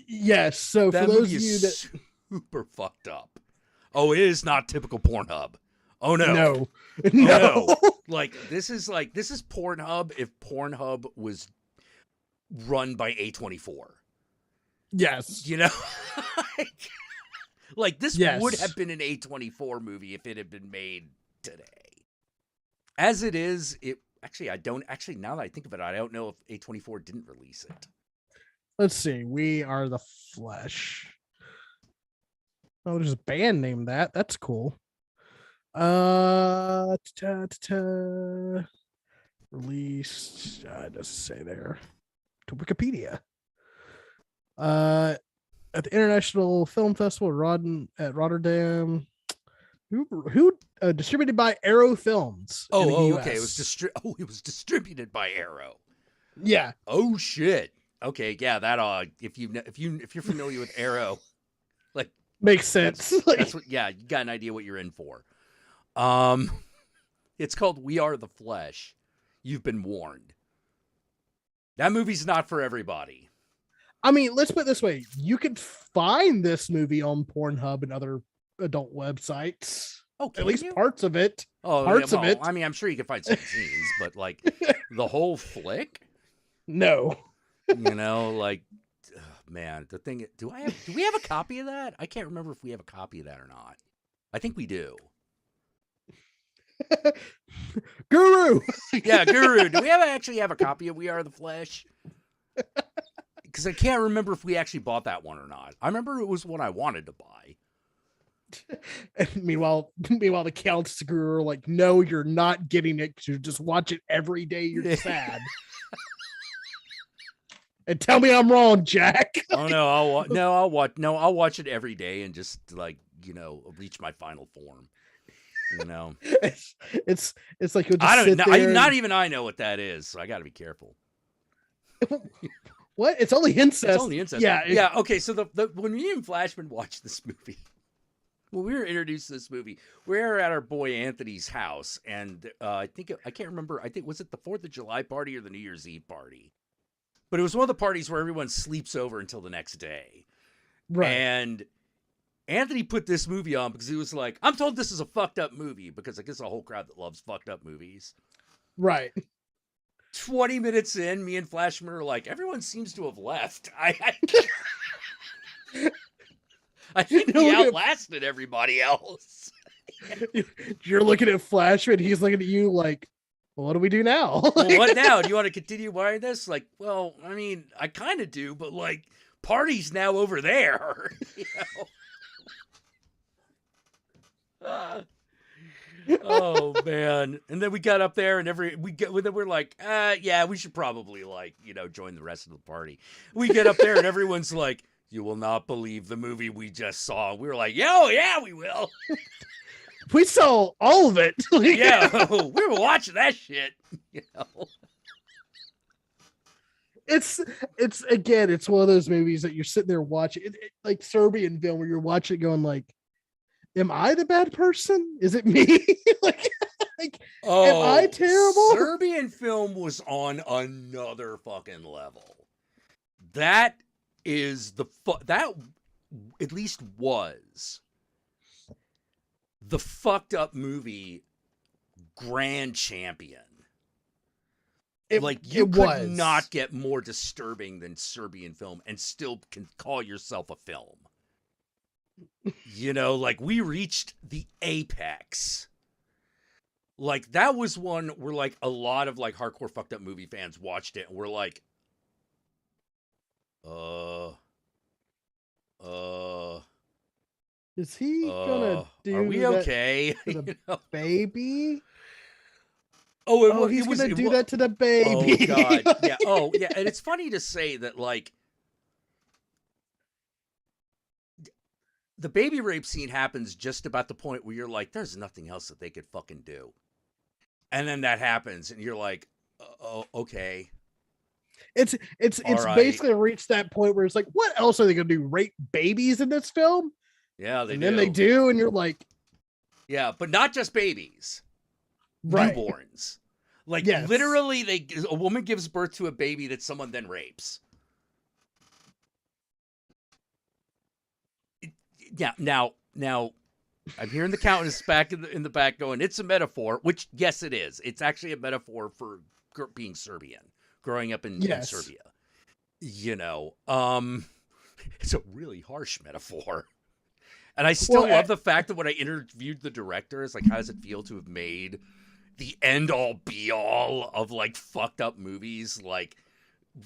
Yes. So That for those movie of you is that super fucked up. Oh, it is not typical Pornhub. Oh no. no, Oh, no, no. Like this is Pornhub if Pornhub was run by A24. yes, You know? like this would yes. have been an A24 movie if it had been made today. As it is, I don't now that I think of it, I don't know if A24 didn't release it. Let's see. We Are the Flesh. Oh, there's a band named that. That's cool. Released. It doesn't say there. To Wikipedia. At the International Film Festival at Rotterdam. Who distributed by Arrow Films. in the Okay. US. It was distributed by Arrow. Yeah. Oh shit. Okay, yeah, that if you're familiar with Arrow, like Makes sense. that's what, yeah, you got an idea what you're in for. It's called We Are the Flesh. You've been warned. That movie's not for everybody. I mean, let's put it this way. You could find this movie on Pornhub and other adult websites. Oh, At least you? parts of it. Oh, parts yeah, of it. I mean, I'm sure you can find some scenes, but like the whole flick, No. you know, like man, the thing. Do we have a copy of that? I can't remember if we have a copy of that or not. I think we do. Guru. Yeah, Guru. Do we actually have a copy of We Are the Flesh? Because I can't remember if we actually bought that one or not. I remember it was one I wanted to buy. And meanwhile, the counts to Guru are like, no, you're not getting it because you just watch it every day. You're sad. And tell me I'm wrong, Jack. Oh no, I'll watch it every day and just like, you know, reach my final form. You know, it's like you'll just I don't sit know. there Not even I know what that is, so I got to be careful. What? It's only incest. It's only incest. Yeah. Yeah. Okay. So when me and Flashman watched this movie, when we were introduced to this movie, we were at our boy Anthony's house, and I can't remember. I think was it the 4th of July party or the New Year's Eve party? But it was one of the parties where everyone sleeps over until the next day. Right. And Anthony put this movie on because he was like, I'm told this is a fucked up movie because I guess a whole crowd that loves fucked up movies. Right. 20 minutes in, me and Flashman are like, everyone seems to have left. I think we outlasted everybody else. You're looking at Flashman, he's looking at you like, well, what do we do now? Well, what now? Do you want to continue buying this? Like, well, I mean, I kind of do, but like, party's now over there. You know? Oh man! And then we got up there, and we're like, yeah, we should probably like, you know, join the rest of the party. We get up there, and everyone's like, you will not believe the movie we just saw. We were like, yeah, we will. We saw all of it. Yeah, we were watching that shit. You know? It's again, it's one of those movies that you're sitting there watching, like Serbian film, where you're watching, going like, am I the bad person? Is it me? like, am I terrible? Serbian film was on another fucking level. That is that at least was the fucked up movie grand champion. You could not get more disturbing than Serbian film and still can call yourself a film. You know, like we reached the apex. Like that was one where like a lot of like hardcore fucked up movie fans watched it and were like, is he gonna do? Are we that okay? to the You know? baby? He's gonna do that to the baby. Oh god, yeah. Oh yeah, and it's funny to say that like the baby rape scene happens just about the point where you're like, there's nothing else that they could fucking do, and then that happens, and you're like, oh okay. It's right. basically reached that point where it's like, what else are they gonna do? Rape babies in this film? Yeah, Then they do, and you're like, yeah, but not just babies. Right. newborns. Like Yes. literally, a woman gives birth to a baby that someone then rapes. Yeah. Now, I'm hearing the countess back in the back going, "It's a metaphor," which yes, it is. It's actually a metaphor for being Serbian, growing up in Serbia. You know, it's a really harsh metaphor. And I still love the fact that when I interviewed the director, it's like, how does it feel to have made the end-all, be-all of, like, fucked up movies? Like,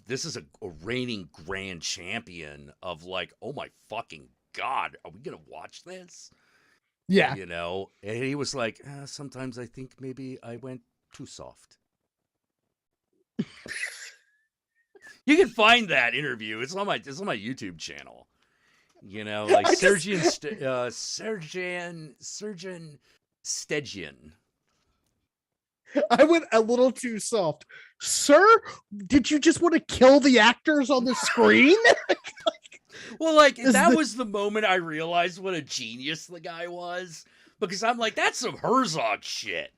this is a reigning grand champion of, like, oh my fucking God, are we going to watch this? Yeah. You know? And he was like, sometimes I think maybe I went too soft. You can find that interview. It's on my YouTube channel. You know, like Sergeant Stegian. I went a little too soft. Sir, did you just want to kill the actors on the screen? Well, like, that was the moment I realized what a genius the guy was. Because I'm like, that's some Herzog shit.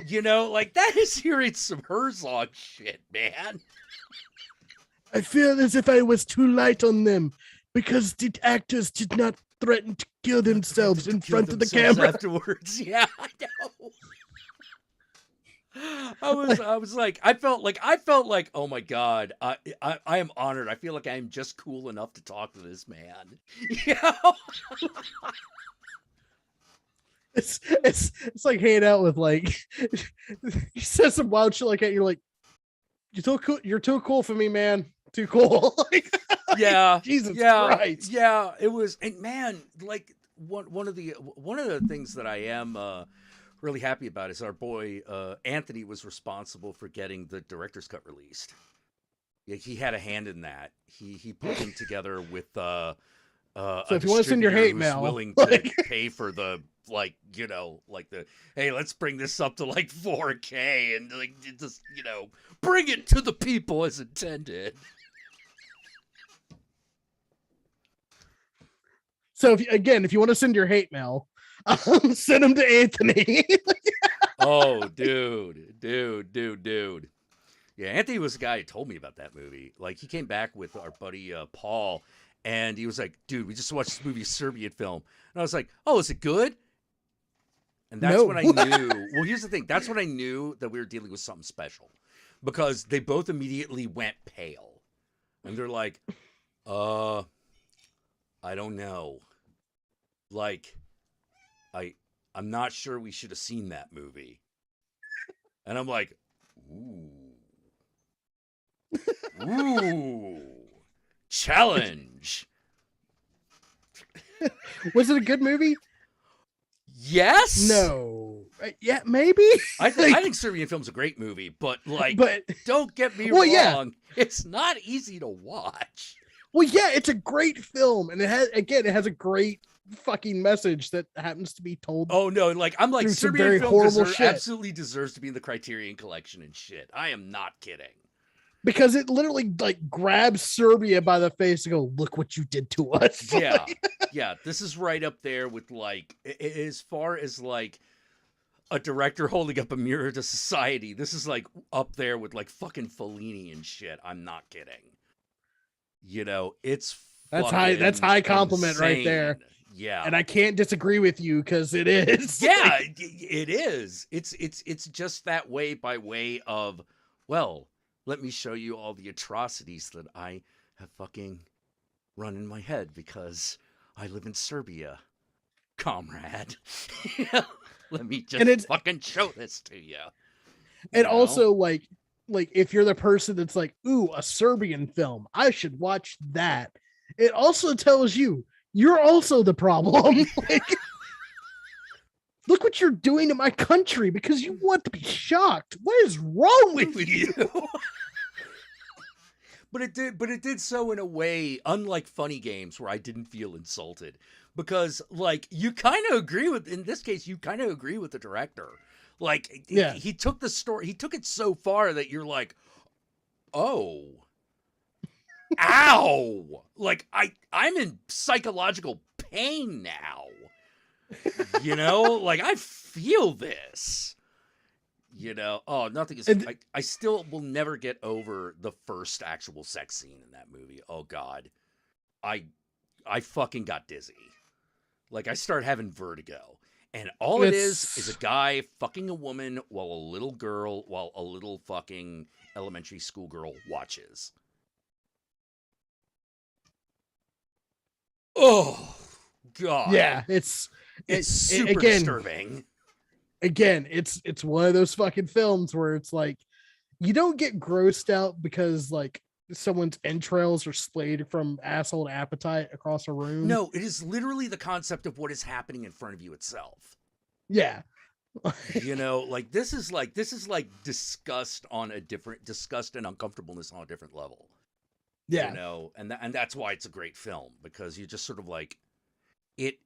You know, like, that is hearing some Herzog shit, man. I feel as if I was too light on them because the actors did not threaten to kill themselves in front of the camera afterwards. Yeah, I know. I felt like, oh my God, I am honored. I feel like I am just cool enough to talk to this man. You know? It's like hanging out with, like, he says some wild shit like that. You're like, you're too cool for me, man. Too cool. Like, yeah. Jesus Christ. Yeah. It was, and man, like one of the things that I am really happy about is our boy Anthony was responsible for getting the director's cut released. Yeah, he had a hand in that. He put them together with so if you want to send your hate mail, willing to pay for the, like, you know, like the, hey, let's bring this up to like 4K and like just, you know, bring it to the people as intended. So if you want to send your hate mail, send them to Anthony. Oh, dude. Yeah, Anthony was the guy who told me about that movie. Like, he came back with our buddy Paul, and he was like, dude, we just watched this movie, Serbian film. And I was like, oh, is it good? And that's when I knew. Well, here's the thing. That's when I knew that we were dealing with something special. Because they both immediately went pale. And they're like, I don't know. Like, I'm not sure we should have seen that movie. And I'm like, ooh, challenge. Was it a good movie? Yes. No. Yeah, maybe. I think Serbian film's a great movie, but don't get me wrong. Yeah. It's not easy to watch. Well, yeah, it's a great film, and it has a great fucking message that happens to be told. Oh no, I'm like, Serbian film absolutely deserves to be in the Criterion Collection and shit. I am not kidding. Because it literally, like, grabs Serbia by the face and go, look what you did to us. Yeah. Yeah. This is right up there with, like, as far as, like, a director holding up a mirror to society. This is, like, up there with, like, fucking Fellini and shit. I'm not kidding. You know, it's that's high compliment insane. Right there. Yeah. And I can't disagree with you because it is. Yeah, it is. It's just that way by way of, well, let me show you all the atrocities that I have fucking run in my head because I live in Serbia, comrade. Let me just fucking show this to you. And also, like if you're the person that's like, ooh, a Serbian film, I should watch that. It also tells you you're also the problem. Like, look what you're doing to my country because you want to be shocked. What is wrong with you? But it did so in a way, unlike Funny Games, where I didn't feel insulted. Because, like, you kind of agree with, in this case, you kind of agree with the director. Like, yeah. He took the story, he took it so far that you're like, oh, ow. Like, I'm in psychological pain now. You know, like, I feel this. You know, oh, nothing is. And- I still will never get over the first actual sex scene in that movie. Oh God, I fucking got dizzy. Like I started having vertigo, and all it is a guy fucking a woman while a little fucking elementary school girl watches. Oh God, Yeah, it's super again, disturbing. Again, it's one of those fucking films where it's like you don't get grossed out because like someone's entrails are splayed from asshole to appetite across a room. No, it is literally the concept of what is happening in front of you itself. Yeah. You know, like this is like disgust and uncomfortableness on a different level. Yeah. You know, and that's why it's a great film, because you just sort of like it.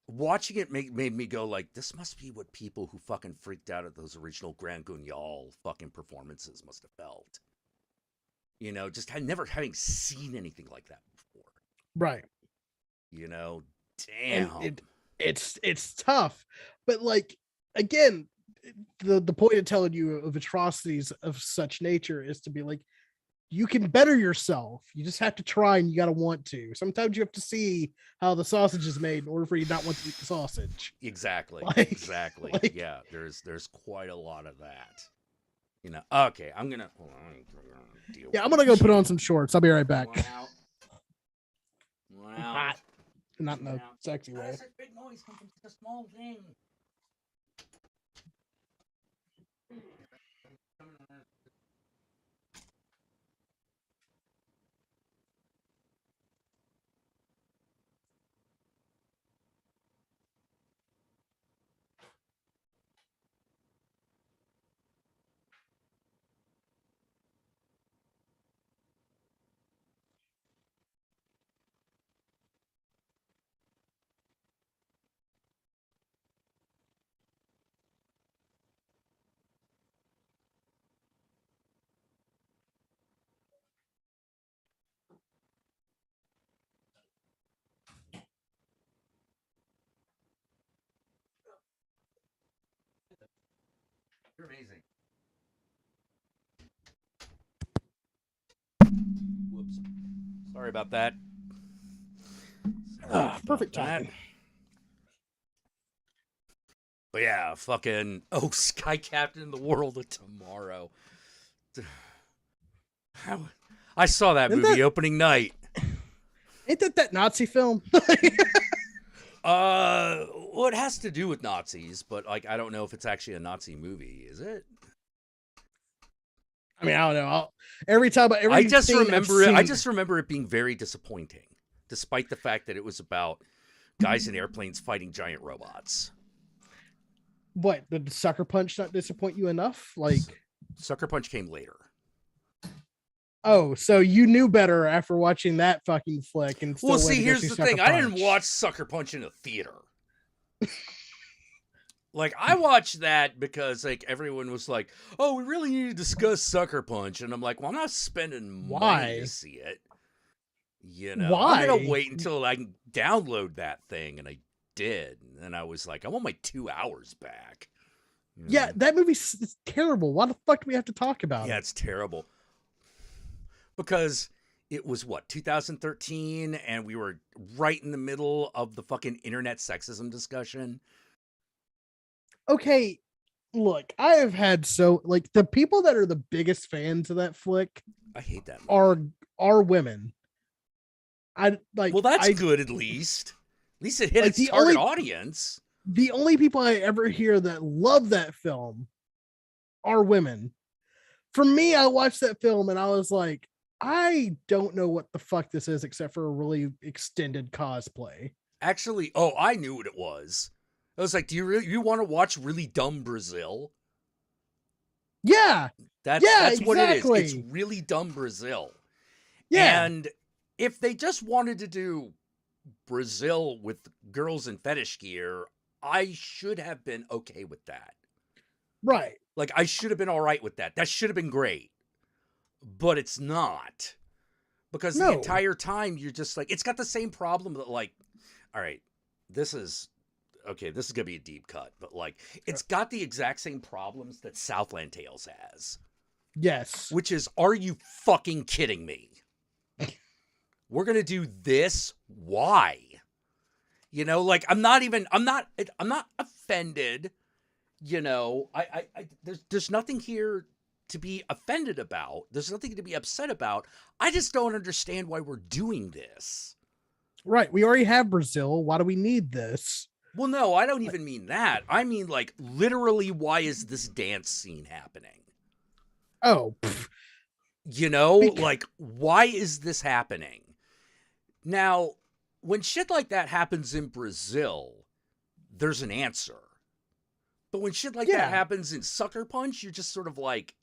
Watching it made me go like, this must be what people who fucking freaked out at those original Grand Guignol fucking performances must have felt. You know, just never having seen anything like that before. Right. You know, damn. And it's tough, but like again, the point of telling you of atrocities of such nature is to be like, you can better yourself. You just have to try, and you got to want to. Sometimes you have to see how the sausage is made in order for you not want to eat the sausage. Exactly. Exactly. Yeah, there's quite a lot of that. You know. Okay, I'm gonna go put on some shorts. I'll be right back. Wow. Hot. Not in a sexy way. Such big noise comes from such a small thing. You're amazing. Whoops. Sorry about that. Perfect time. But yeah, fucking Sky Captain in the World of Tomorrow. I saw that movie opening night. Ain't that Nazi film? Well, it has to do with Nazis, but like I don't know if it's actually a Nazi movie, is it? I mean, I don't know. I just remember it being very disappointing, despite the fact that it was about guys in airplanes fighting giant robots. What, did Sucker Punch not disappoint you enough? Like, Sucker Punch came later. Oh, so you knew better after watching that fucking flick. And well, see, here's the thing. I didn't watch Sucker Punch in a theater. Like, I watched that because, like, everyone was like, oh, we really need to discuss Sucker Punch. And I'm like, well, I'm not spending money to see it. You know, why? I'm going to wait until I can download that thing. And I did. And I was like, I want my 2 hours back. Yeah, that movie's terrible. Why the fuck do we have to talk about it? Yeah, it's terrible. Because it was, 2013? And we were right in the middle of the fucking internet sexism discussion. Okay, look, I have had the people that are the biggest fans of that flick, I hate that movie. are women. Well, that's good at least. At least it hit its target audience. The only people I ever hear that love that film are women. For me, I watched that film and I was like, I don't know what the fuck this is except for a really extended cosplay. Actually, I knew what it was. I was like, do you want to watch really dumb Brazil? Yeah. That's what it is. It's really dumb Brazil. Yeah. And if they just wanted to do Brazil with girls in fetish gear, I should have been okay with that. Right. Like, I should have been all right with that. That should have been great. But it's not. Because the entire time you're just like, it's got the same problem that, like, all right, this is okay, this is gonna be a deep cut, but like, it's got the exact same problems that Southland Tales has, Yes. which is, are you fucking kidding me? We're gonna do this? Why? You know, like, I'm not offended. You know, there's nothing here to be offended about. There's nothing to be upset about. I just don't understand why we're doing this. Right. We already have Brazil. Why do we need this? Well, no, I don't even mean that. I mean, like, literally, why is this dance scene happening? Oh, pff. You know, like, why is this happening? Now, when shit like that happens in Brazil, there's an answer. But when shit like that happens in Sucker Punch, you're just sort of like,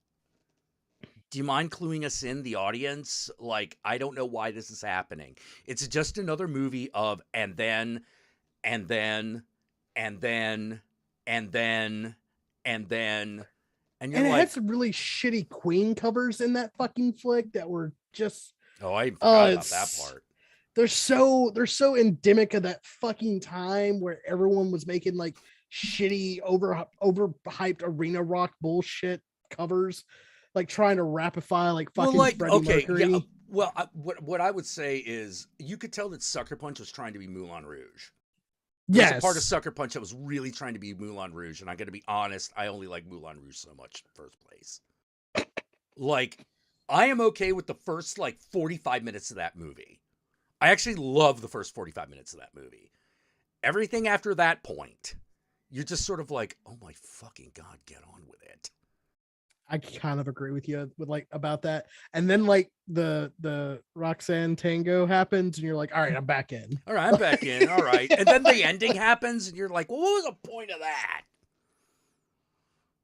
do you mind cluing us in, the audience? Like, I don't know why this is happening. It's just another movie of, and then, and then, and then, and then, and then, and you're and it like, had some really shitty Queen covers in that fucking flick that were just, oh, I forgot about that part. They're so endemic of that fucking time where everyone was making like shitty overhyped arena rock bullshit covers, like trying to rapify like fucking Freddie Mercury. Yeah, well, what I would say is you could tell that Sucker Punch was trying to be Moulin Rouge. There's a part of Sucker Punch that was really trying to be Moulin Rouge, and I'm going to be honest, I only like Moulin Rouge so much in the first place. Like, I am okay with the first, like, 45 minutes of that movie. I actually love the first 45 minutes of that movie. Everything after that point, you're just sort of like, oh my fucking God, get on with it. I kind of agree with you about that. And then like the Roxanne tango happens and you're like, all right, I'm back in. All right, I'm back in. All right. And then the ending happens and you're like, well, what was the point of that?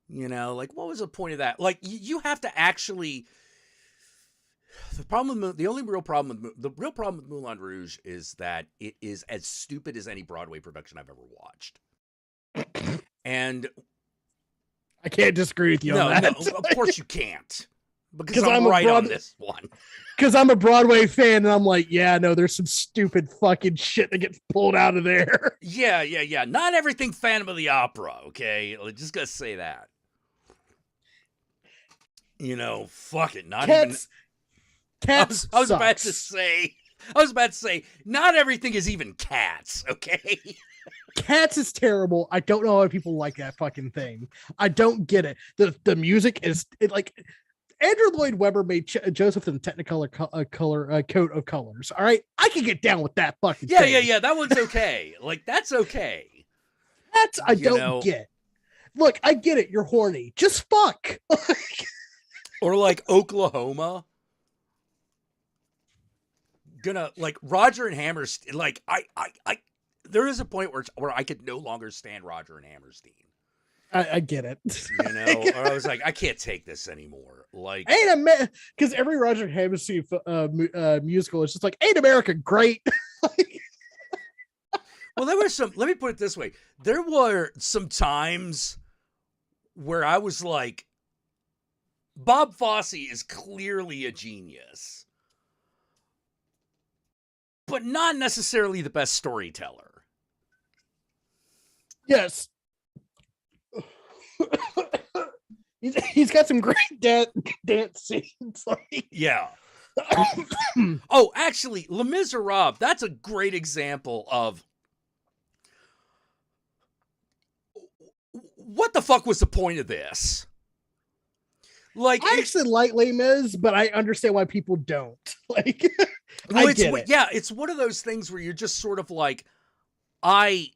You know, like, what was the point of that? Like, you have to actually, the real problem with Moulin Rouge is that it is as stupid as any Broadway production I've ever watched. And I can't disagree with you on that. No, of course you can't. Because I'm right on this one. Because I'm a Broadway fan and I'm like, yeah, no, there's some stupid fucking shit that gets pulled out of there. Yeah. Not everything Phantom of the Opera, okay? I'm just going to say that. You know, fuck it. Cats I was about to say, not everything is even Cats, okay? Cats is terrible. I don't know why people like that fucking thing. I don't get it. The music is like Andrew Lloyd Webber made Joseph in the Technicolor coat of colors. All right, I can get down with that fucking thing. Yeah. That one's okay. Like, that's okay. That's I don't get. Look, I get it. You're horny. Just fuck. Or like Oklahoma. Gonna like Roger and Hammerstein. Like I there is a point where I could no longer stand Roger and Hammerstein. I get it. You know, or I was like, I can't take this anymore. Like, because every Roger Hammerstein musical is just like, ain't America great? Well, there were some. Let me put it this way: there were some times where I was like, Bob Fosse is clearly a genius, but not necessarily the best storyteller. Yes. he's got some great dance scenes. Like. Yeah. Oh, actually, Les Miserables, that's a great example of what the fuck was the point of this? Like, I actually like Les Mis, but I understand why people don't. Like, well, it's one of those things where you're just sort of like, I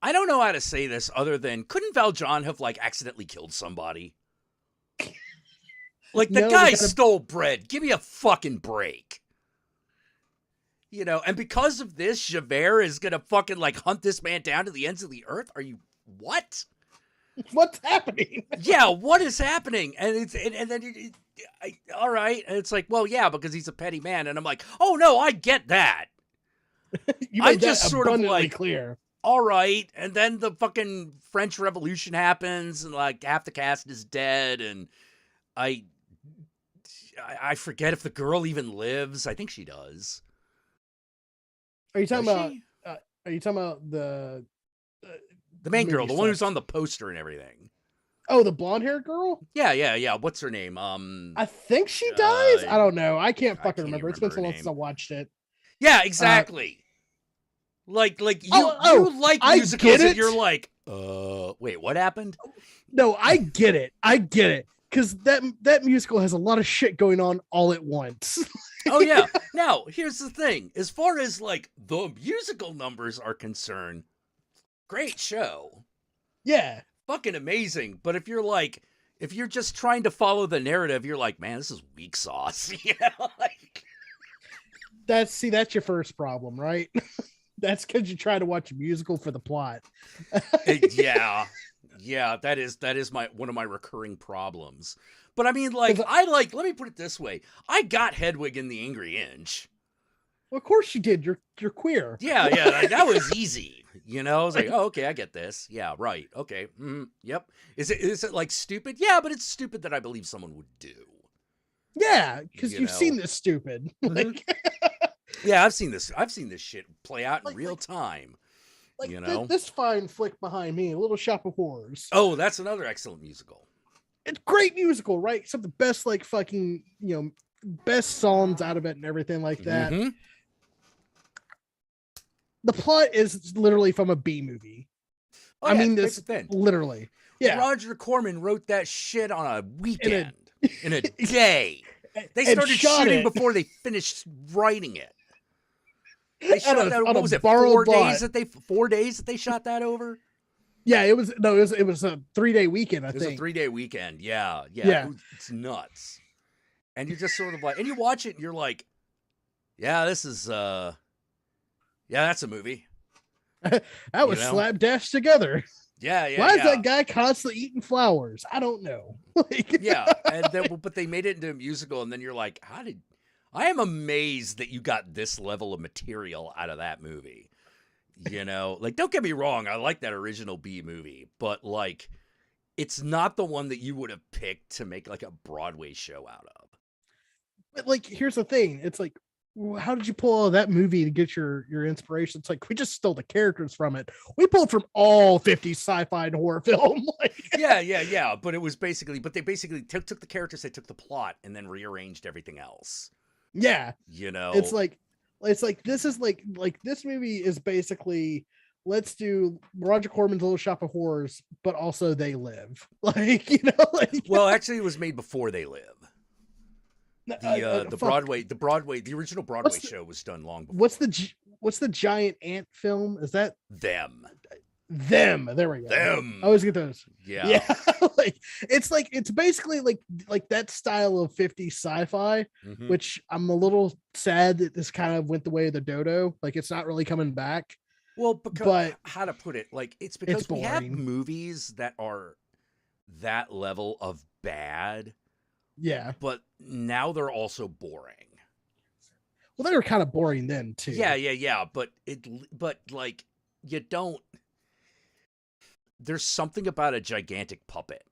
don't know how to say this other than, couldn't Valjean have like accidentally killed somebody? Like, the guy stole bread. Give me a fucking break. You know, and because of this, Javert is gonna fucking like hunt this man down to the ends of the earth. Are you what? What's happening? Yeah, what is happening? And then all right, and it's like, well, yeah, because he's a petty man, and I'm like, oh no, I get that. I'm just sort of like clear. All right, and then the fucking French Revolution happens, and like half the cast is dead, and I forget if the girl even lives. I think she does. Are you talking about? Are you talking about the The main girl, movie the one who's sucks. on the poster and everything. Oh, the blonde hair girl? Yeah. What's her name? I think she dies. I don't know. I can't I fucking can't remember. even It's been remember so her long name. since I watched it. Yeah, exactly. Like you Oh, like I musicals get and it. you're like, wait, what happened? No, I get it. Because that musical has a lot of shit going on all at once. Oh yeah. Now, here's the thing. As far as like the musical numbers are concerned, great show. Yeah. Fucking amazing. But if you're just trying to follow the narrative, you're like, man, this is weak sauce. You know, like That's your first problem, right? That's because you try to watch a musical for the plot. yeah. That is one of my recurring problems. But I mean, like, 'Cause let me put it this way. I got Hedwig in the Angry Inch. Well, of course you did. You're queer. Yeah, like, that was easy. You know, I was like, oh, okay, I get this. Yeah, right. Okay. Yep. Is it like stupid? Yeah, but it's stupid that I believe someone would do. Yeah, because You you've know. seen this stupid. Mhm. Yeah, I've seen this shit play out in real time. Like You know? this fine flick behind me, Little Shop of Horrors. Oh, that's another excellent musical. It's great musical, right? Some of the best, like fucking, best songs out of it and everything like that. Mhm. The plot is literally from a B movie. Oh, I yeah, mean, it's this paper thin. literally. Yeah. Roger Corman wrote that shit on a weekend, in a day. They and started shot shooting it. before they finished writing it. They shot that. on What a was it? borrowed 4 days that they shot that over? Yeah, it was it was a 3-day weekend, I It was think. a 3-day weekend. Yeah. Yeah. It's nuts. And you're just sort of like, and you watch it and you're like, yeah, this is, yeah, that's a movie. That was You know? slapdash together. Yeah. Why is that guy constantly eating flowers? I don't know. Yeah. And then, but they made it into a musical, and then you're like, I am amazed that you got this level of material out of that movie. You know, like, don't get me wrong, I like that original B movie, but like, it's not the one that you would have picked to make like a Broadway show out of. But like, here's the thing. It's like, how did you pull out of that movie to get your inspiration? It's like, we just stole the characters from it. We pulled from all 50 sci-fi and horror film. Like, Yeah. But it was they basically took the characters, they took the plot, and then rearranged everything else. yeah, You know, it's like this is like this movie is basically, let's do Roger Corman's Little Shop of Horrors, but also They Live. Like, like, well, actually, it was made before They Live. The fuck. Broadway, the original Broadway show was done long before. What's the giant ant film? Is that Them? There we go. Them. I always get those. Yeah. It's basically like that style of 50s sci-fi, Mhm. which I'm a little sad that this kind of went the way of the dodo. Like, it's not really coming back. Well, because But how to put it? Like, it's because it's we have boring. movies that are that level of bad, Yeah. but now they're also boring. Well, they were kind of boring then too. Yeah. But like, you don't. There's something about a gigantic puppet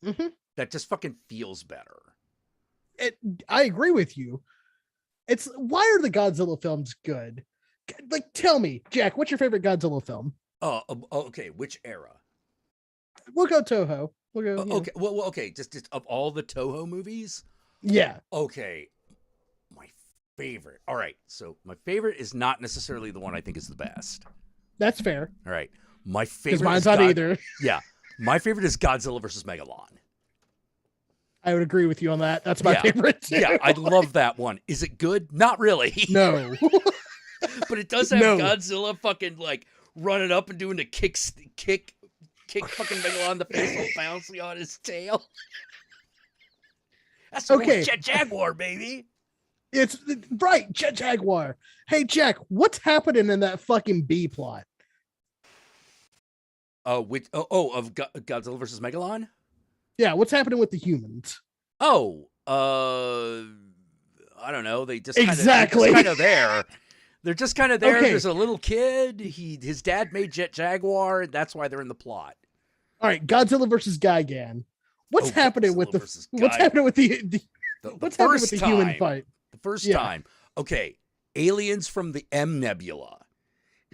Mhm. that just fucking feels better. I agree with you. It's why are the Godzilla films good? Like, tell me, Jack, what's your favorite Godzilla film? Oh, okay. Which era? We'll go Toho. We'll go. Okay. Well, okay. Just of all the Toho movies. Yeah. Okay. My favorite. All right. So my favorite is not necessarily the one I think is the best. That's fair. All right. My Because favorite. mine's not either. Yeah. My favorite is Godzilla versus Megalon. I would agree with you on that. That's my favorite too. Yeah, I love that one. Is it good? Not really. No. But it does have No. Godzilla fucking like running up and doing the kick fucking Megalon in the face while bouncing on his tail. That's Okay. Jet Jaguar, baby. It's right, Jet Jaguar. Hey, Jack, what's happening in that fucking B plot? Of Godzilla versus Megalon? Yeah, what's happening with the humans? Oh, I don't know. They just Exactly. kind of there. They're just kind of there. Okay. There's a little kid. His dad made Jet Jaguar. That's why they're in the plot. All right, Godzilla versus Gigan. What's happening with Godzilla the versus what's Gigan. happening with the The what's happening with first the human time- fight? The first Yeah. time. Okay, aliens from the M Nebula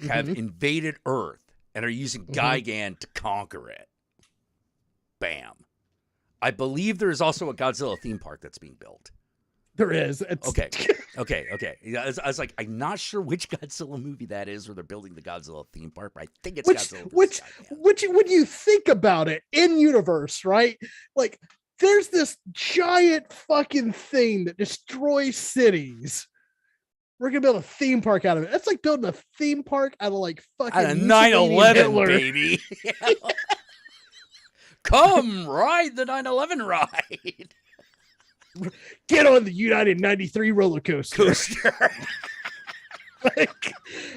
have Mhm. invaded Earth, and are using Mhm. Gigan to conquer it. Bam. I believe there is also a Godzilla theme park that's being built. There is. It's Okay. Yeah, I was like, I'm not sure which Godzilla movie that is where they're building the Godzilla theme park, but I think it's Godzilla versus Gigan. which when you think about it in universe, right? Like there's this giant fucking thing that destroys cities. We're gonna build a theme park out of it. That's like building a theme park out of like fucking Out of Mussolini and 9/11, Hitler. baby. Come ride the 9/11 ride. Get on the United 93 roller coaster. like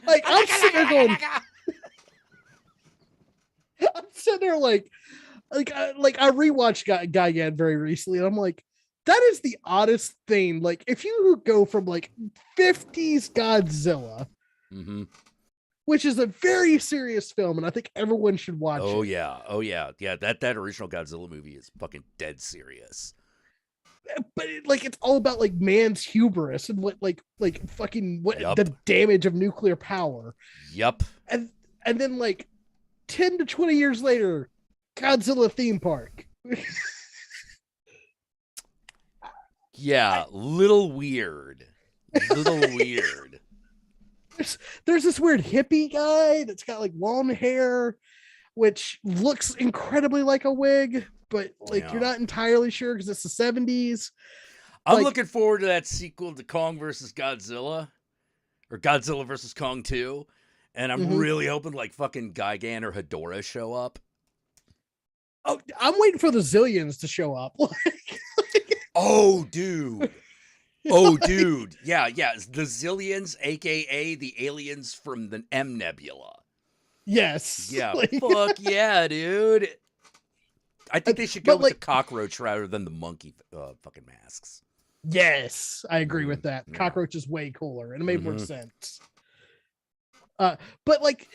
I'm sitting there going, I'm sitting there like I rewatched Gigan very recently, and I'm like, that is the oddest thing. Like, if you go from like 50s Godzilla, Mm-hmm. which is a very serious film, and I think everyone should watch Oh it. yeah. That original Godzilla movie is fucking dead serious. But it's all about like man's hubris and what fucking what the damage of nuclear power. Yup. And then like 10 to 20 years later, Godzilla theme park. Yeah, little weird. Weird. There's this weird hippie guy that's got like long hair, which looks incredibly like a wig, but like you're not entirely sure because it's the 70s. I'm looking forward to that sequel to Kong versus Godzilla, or Godzilla versus Kong 2, and I'm really hoping like fucking Gigan or Hedorah show up. Oh, I'm waiting for the Zillions to show up. Oh, dude. Oh, dude. Yeah. The Zillions, aka the aliens from the M Nebula. Yes. Yeah. Fuck yeah, dude. I think they should go with the cockroach rather than the monkey fucking masks. Yes, I agree with that. Yeah. Cockroach is way cooler, and it made more sense. But like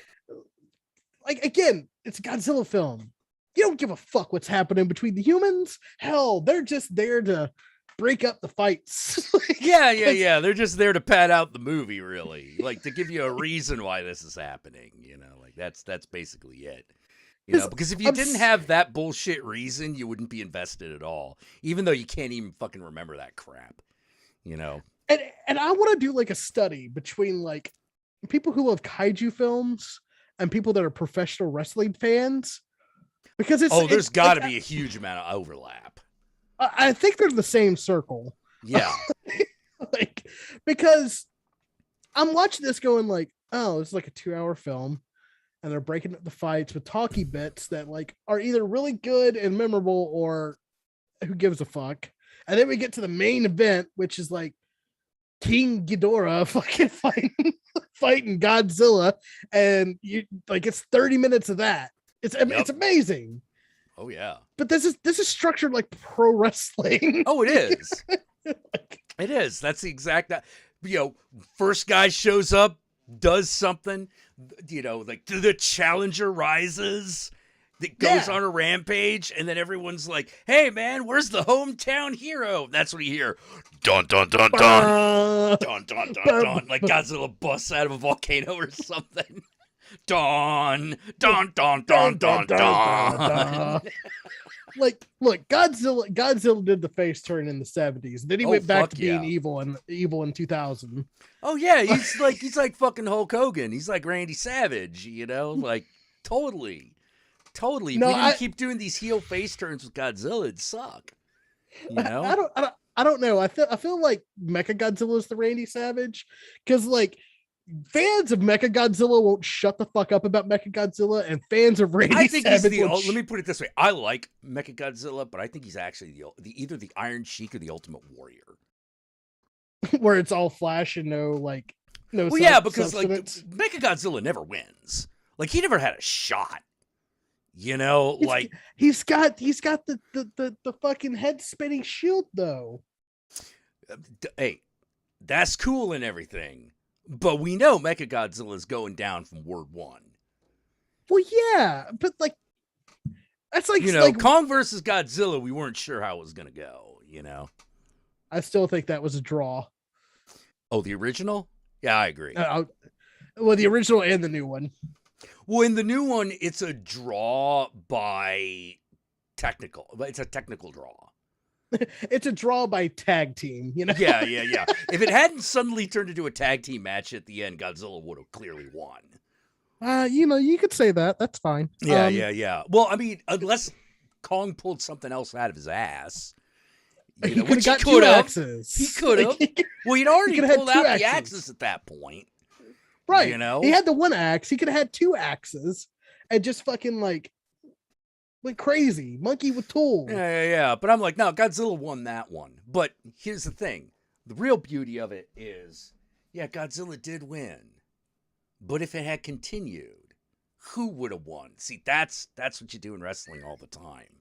again, it's a Godzilla film. You don't give a fuck what's happening between the humans. Hell, they're just there to break up the fights. Yeah. They're just there to pad out the movie, really. Like to give you a reason why this is happening. You know, like that's basically it. You know, because if you didn't have that bullshit reason, you wouldn't be invested at all. Even though you can't even fucking remember that crap. You know. And I want to do like a study between like people who love kaiju films and people that are professional wrestling fans. Because there's got to be a huge amount of overlap. I think they're in the same circle. Yeah. Because I'm watching this going like, oh, it's like a 2-hour film, and they're breaking up the fights with talkie bits that like are either really good and memorable or who gives a fuck. And then we get to the main event, which is like King Ghidorah fucking fighting Godzilla, and you like it's 30 minutes of that. It's amazing. Oh yeah. But this is structured like pro wrestling. Oh, it is. It is. That's the exact. First guy shows up, does something. Like the challenger rises. That goes on a rampage, and then everyone's like, "Hey, man, where's the hometown hero?" That's what you hear. Dun dun dun dun. Dun dun dun dun. Like Godzilla busts out of a volcano or something. Dun dun dun dun dun dun. Like, look, Godzilla did the face turn in the 70s. Then he went back to being evil in 2000. Oh yeah, he's like fucking Hulk Hogan. He's like Randy Savage, like totally. No, if we didn't keep doing these heel face turns with Godzilla, it'd suck. I don't know. I feel like Mechagodzilla is the Randy Savage, because like fans of Mechagodzilla won't shut the fuck up about Mechagodzilla, and fans of Randy Savage. Let me put it this way: I like Mechagodzilla, but I think he's actually either the Iron Sheik or the Ultimate Warrior, where it's all flash and no. Well, yeah, because substance. Like Mechagodzilla never wins. Like he never had a shot. He's got the fucking head spinning shield though. Hey, that's cool and everything, but we know Mechagodzilla is going down from word one. Well, yeah, but like that's like Kong versus Godzilla. We weren't sure how it was gonna go. I still think that was a draw. Oh, the original? Yeah, I agree. Well, the original and the new one. Well, in the new one, it's a draw by technical. It's a technical draw. It's a draw by tag team, you know? Yeah. If it hadn't suddenly turned into a tag team match at the end, Godzilla would have clearly won. You could say that. That's fine. Yeah. Well, I mean, unless Kong pulled something else out of his ass. He could have got two axes. He could have. Well, he'd already pulled out the axes at that point. Right. You know? He had the one axe. He could have had two axes and just fucking like crazy. Monkey with tools. Yeah. But I'm like, no, Godzilla won that one. But here's the thing. The real beauty of it is, yeah, Godzilla did win. But if it had continued, who would have won? See, that's what you do in wrestling all the time.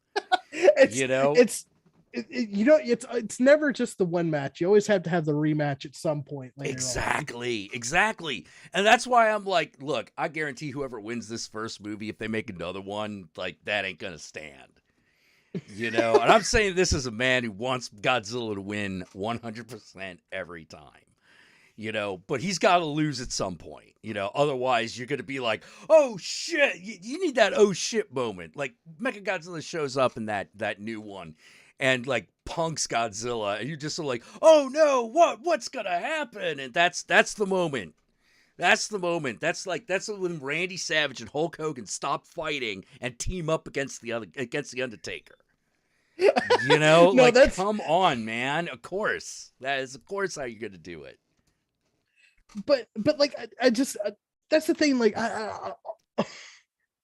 It's never just the one match. You always have to have the rematch at some point later. Exactly. And that's why I'm like, look, I guarantee whoever wins this first movie, if they make another one, like that ain't gonna stand. And I'm saying this as a man who wants Godzilla to win 100% every time. But he's got to lose at some point. Otherwise you're gonna be like, oh shit, you need that oh shit moment. Like Mechagodzilla shows up in that new one. And like punks Godzilla, and you're just like, oh no, what's gonna happen? And that's the moment. That's the moment. That's when Randy Savage and Hulk Hogan stop fighting and team up against the Undertaker. Come on, man. Of course, that is of course how you're gonna do it. But like I just that's the thing. Like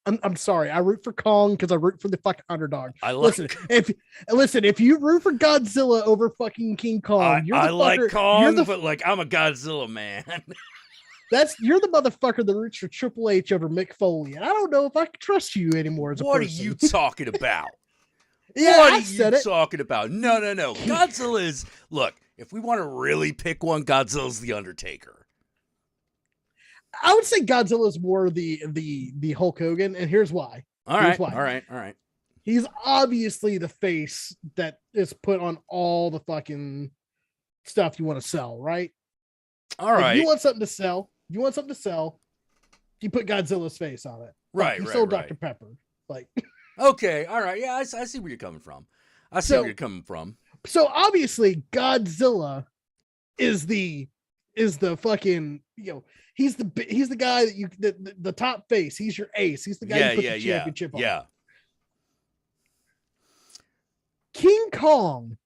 I'm sorry. I root for Kong because I root for the fucking underdog. Listen, if you root for Godzilla over fucking King Kong, like Kong, but like I'm a Godzilla man. You're the motherfucker that roots for Triple H over Mick Foley, and I don't know if I can trust you anymore as a person. What are you talking about? Yeah, what I are said you it. talking about? No. Godzilla is look. If we want to really pick one, Godzilla's the Undertaker. I would say Godzilla is more the Hulk Hogan, and here's why. All right. He's obviously the face that is put on all the fucking stuff you want to sell, right? All right. If you want something to sell, you put Godzilla's face on it. Right. You sold Dr. Pepper. Like, okay, all right. Yeah, I see where you're coming from. So obviously, Godzilla is the fucking he's the guy that the top face. He's your ace. He's the guy you put the championship on. Yeah. King Kong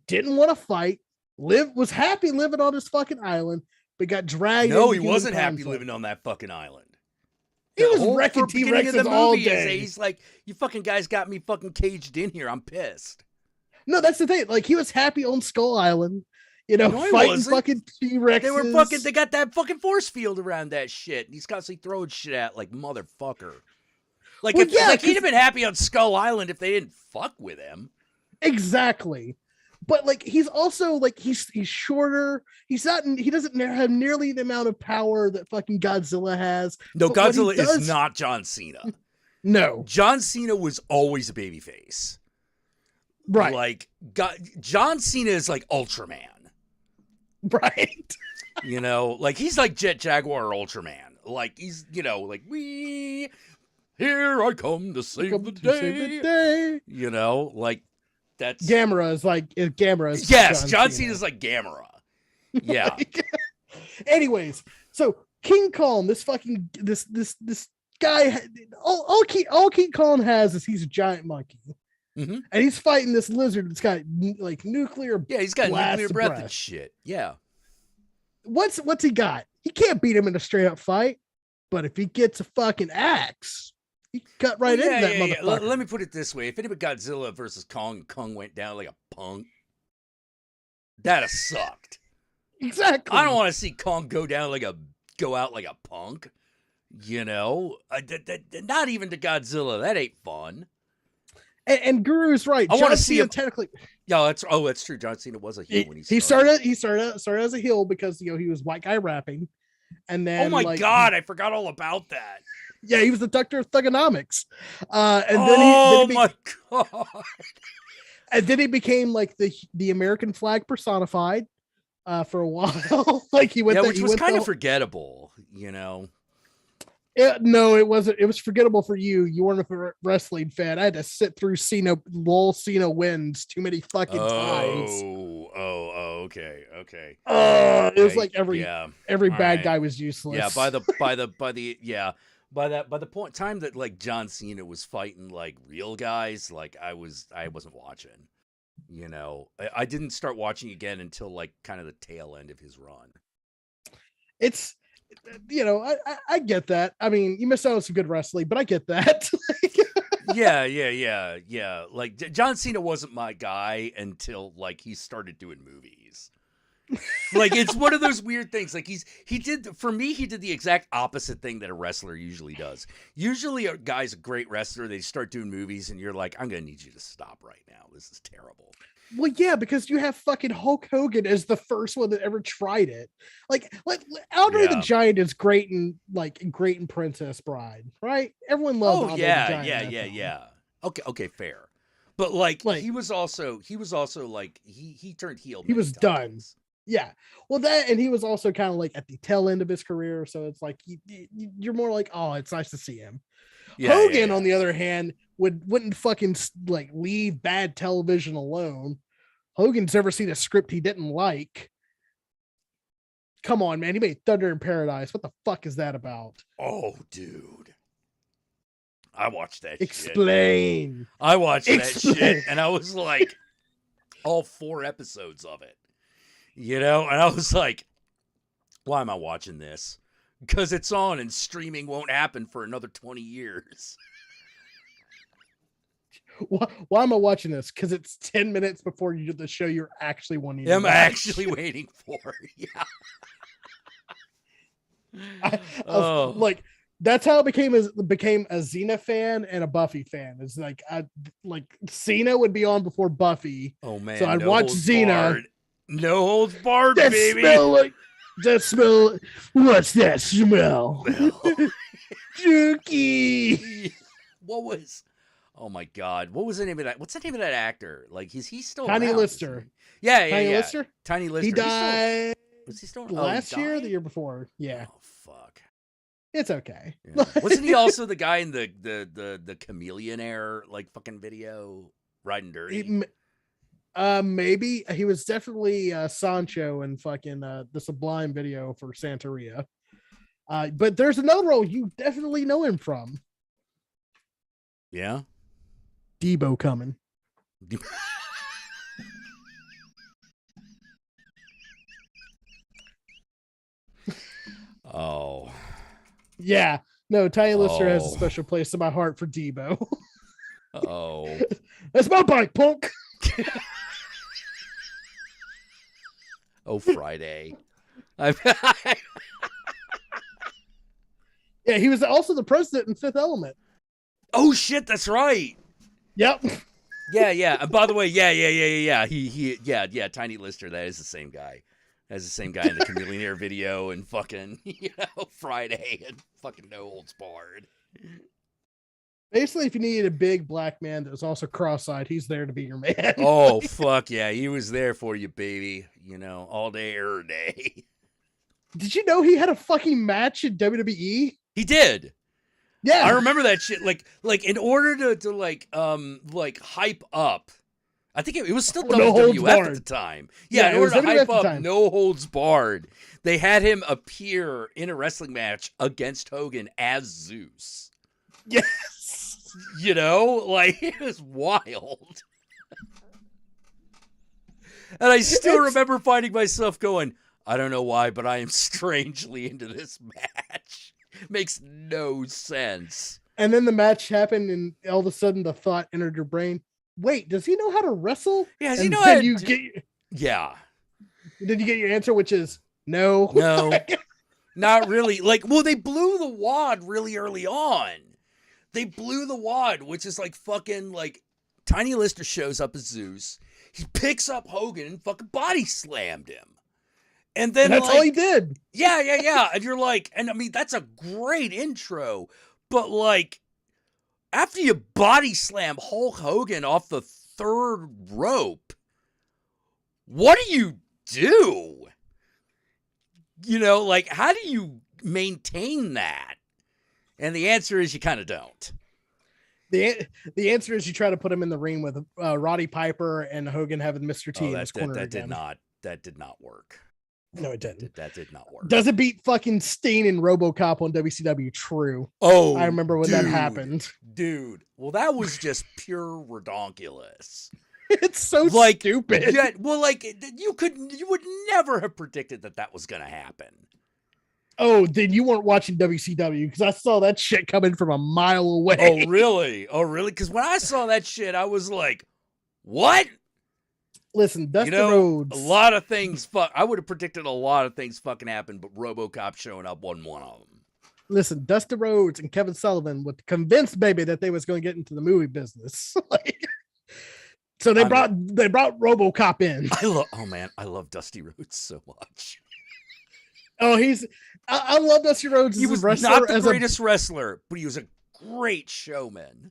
didn't want to fight. Was happy living on his fucking island, but got dragged. No, he wasn't happy living on that fucking island. He was wrecking T-Rexes all day. He's like, you fucking guys got me fucking caged in here. I'm pissed. No, that's the thing. Like, he was happy on Skull Island. Fighting fucking T-Rexes. They got that fucking force field around that shit. He's constantly throwing shit at like motherfucker. Like, he'd have been happy on Skull Island if they didn't fuck with him. Exactly. But like, he's also like, he's shorter. He doesn't have nearly the amount of power that fucking Godzilla has. No, Godzilla is not John Cena. No. John Cena was always a babyface. Right. Like, John Cena is like Ultraman. Right. Like he's like Jet Jaguar Ultraman. Like he's, like here I come to save the day. Like that's Gamera is like Gamera. Yes, John Cena is like Gamera. Yeah. Anyways, so King Kong, this guy, all King Kong has is he's a giant monkey. Mm-hmm. And he's fighting this lizard that's got like nuclear. Yeah, he's got nuclear breath and shit. Yeah. What's he got? He can't beat him in a straight up fight, but if he gets a fucking axe, he cut right into that motherfucker. Let me put it this way: if it had been Godzilla versus Kong went down like a punk, that'd have sucked. Exactly. I don't want to see Kong go out like a punk. Not even to Godzilla. That ain't fun. And Guru's right. I want to see him technically. Yeah, that's true. John Cena was a heel when he started. He started as a heel because he was white guy rapping, and then God, I forgot all about that. Yeah, he was the doctor of thugonomics, and then my God, and then he became like the American flag personified for a while. Like he went, which was kind of forgettable, No, it wasn't. It was forgettable for you. You weren't a wrestling fan. I had to sit through Cena wins too many fucking times. Okay, okay. It was Yeah, like every yeah. All bad right. guy was useless. Yeah, by the point time that like John Cena was fighting like real guys, like I wasn't watching. You know, I didn't start watching again until like kind of the tail end of his run. It's I get that. I mean, you missed out on some good wrestling, but I get that. Yeah. Like John Cena wasn't my guy until like he started doing movies. Like it's one of those weird things. Like he did the exact opposite thing that a wrestler usually does. Usually a guy's a great wrestler, they start doing movies and you're like, I'm gonna need you to stop right now. This is terrible. Well, yeah, because you have fucking Hulk Hogan as the first one that ever tried it. Like Andre the Giant is great in Princess Bride, right? Everyone loves Andre the Giant. Yeah. Okay, fair. But like he was also like he turned heel. He was done. Yeah. Well, that, and he was also kind of like at the tail end of his career. So it's like, you're more like, oh, it's nice to see him. Yeah, Hogan, on the other hand, wouldn't fucking like leave bad television alone. Hogan's never seen a script he didn't like. Come on, man. He made Thunder in Paradise. What the fuck is that about? Oh, dude. I watched that Explain. Shit. I watched that shit and I was like, all 4 episodes of it. You know, and I was like, why am I watching this? Because it's on and streaming won't happen for another 20 years. Why am I watching this? Because it's 10 minutes before you do the show you're actually wanting to watch. I'm actually waiting for. Yeah. I was like, that's how I became a Xena fan and a Buffy fan. It's like Xena would be on before Buffy. Oh man. So I'd watch Xena. Barred. No holds barred, baby. That smell. What's that smell? Dookie. What was? Oh my God! What was the name of that? What's the name of that actor? Like, he's still Tiny around, Lister. Yeah. Tiny Lister. Tiny Lister. He died. Was he still last year or the year before? Yeah. Oh fuck. It's okay. Yeah. Wasn't he also the guy in the Chameleon Air like fucking video riding dirty? Maybe he was definitely Sancho in fucking the Sublime video for Santeria. But there's another role you definitely know him from. Yeah. Debo coming. Oh. Yeah. No, Tiny Lister has a special place in my heart for Debo. Oh. That's my bike, punk. Oh, Friday. Yeah, he was also the president in Fifth Element. Oh shit, that's right. Yep. Yeah. And by the way, yeah. He Tiny Lister, that is the same guy. That's the same guy in the Chameleon Air video and fucking, Friday and fucking No Holds Barred. Basically, if you needed a big black man that was also cross-eyed, he's there to be your man. Oh, fuck yeah. He was there for you, baby. All day, every day. Did you know he had a fucking match in WWE? He did. Yeah. I remember that shit. Like in order to hype up, I think it was still WWF at the time. Yeah, in order to hype up No Holds Barred, they had him appear in a wrestling match against Hogan as Zeus. Yes. It was wild. And I still remember finding myself going, I don't know why, but I am strangely into this match. Makes no sense. And then the match happened, and all of a sudden the thought entered your brain. Wait, does he know how to wrestle? Yeah, does he know how to Yeah. Did you get your answer, which is no? No. Not really. They blew the wad really early on. They blew the wad, which is fucking Tiny Lister shows up as Zeus. He picks up Hogan and fucking body slammed him. And then that's all he did. Yeah. And you're and I mean, that's a great intro. But after you body slam Hulk Hogan off the 3rd rope, what do you do? How do you maintain that? And the answer is you kind of don't. The answer is you try to put him in the ring with Roddy Piper and Hogan having Mr. T in his corner again. That did not work. No, it didn't. That did not work. Does it beat fucking Steen and RoboCop on WCW? True. Oh, I remember when that happened. Dude. Well, that was just pure redonkulous. It's so stupid. Yeah, well, like you would never have predicted that was going to happen. Oh, then you weren't watching WCW because I saw that shit coming from a mile away. Oh, really? Because when I saw that shit, I was like, what? Listen, Dusty Rhodes. A lot of things. I would have predicted a lot of things fucking happened, but RoboCop showing up wasn't one of them. Listen, Dusty Rhodes and Kevin Sullivan were convinced, baby, that they was going to get into the movie business. So they brought RoboCop in. I love Dusty Rhodes so much. Oh, I love Dusty Rhodes. He was not the greatest wrestler, but he was a great showman.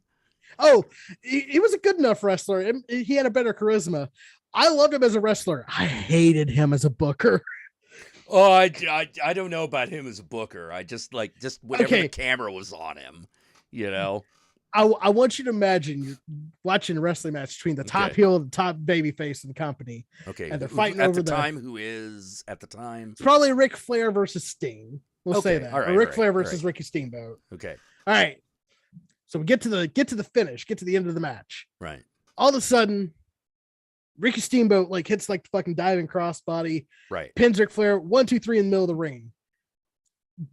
Oh, he was a good enough wrestler. He had a better charisma. I loved him as a wrestler. I hated him as a booker. Oh, I don't know about him as a booker. I just whenever the camera was on him, you know. I want you to imagine you're watching a wrestling match between the top heel and the top baby face of the company. Okay. And they're fighting over the time. Who is at the time? It's probably Ric Flair versus Sting. We'll say that. All right, or Ric Flair versus Ricky Steamboat. Okay. All right. So we get to the finish, get to the end of the match. Right. All of a sudden, Ricky Steamboat hits the fucking diving crossbody. Right. Pins Ric Flair 1, 2, 3 in the middle of the ring.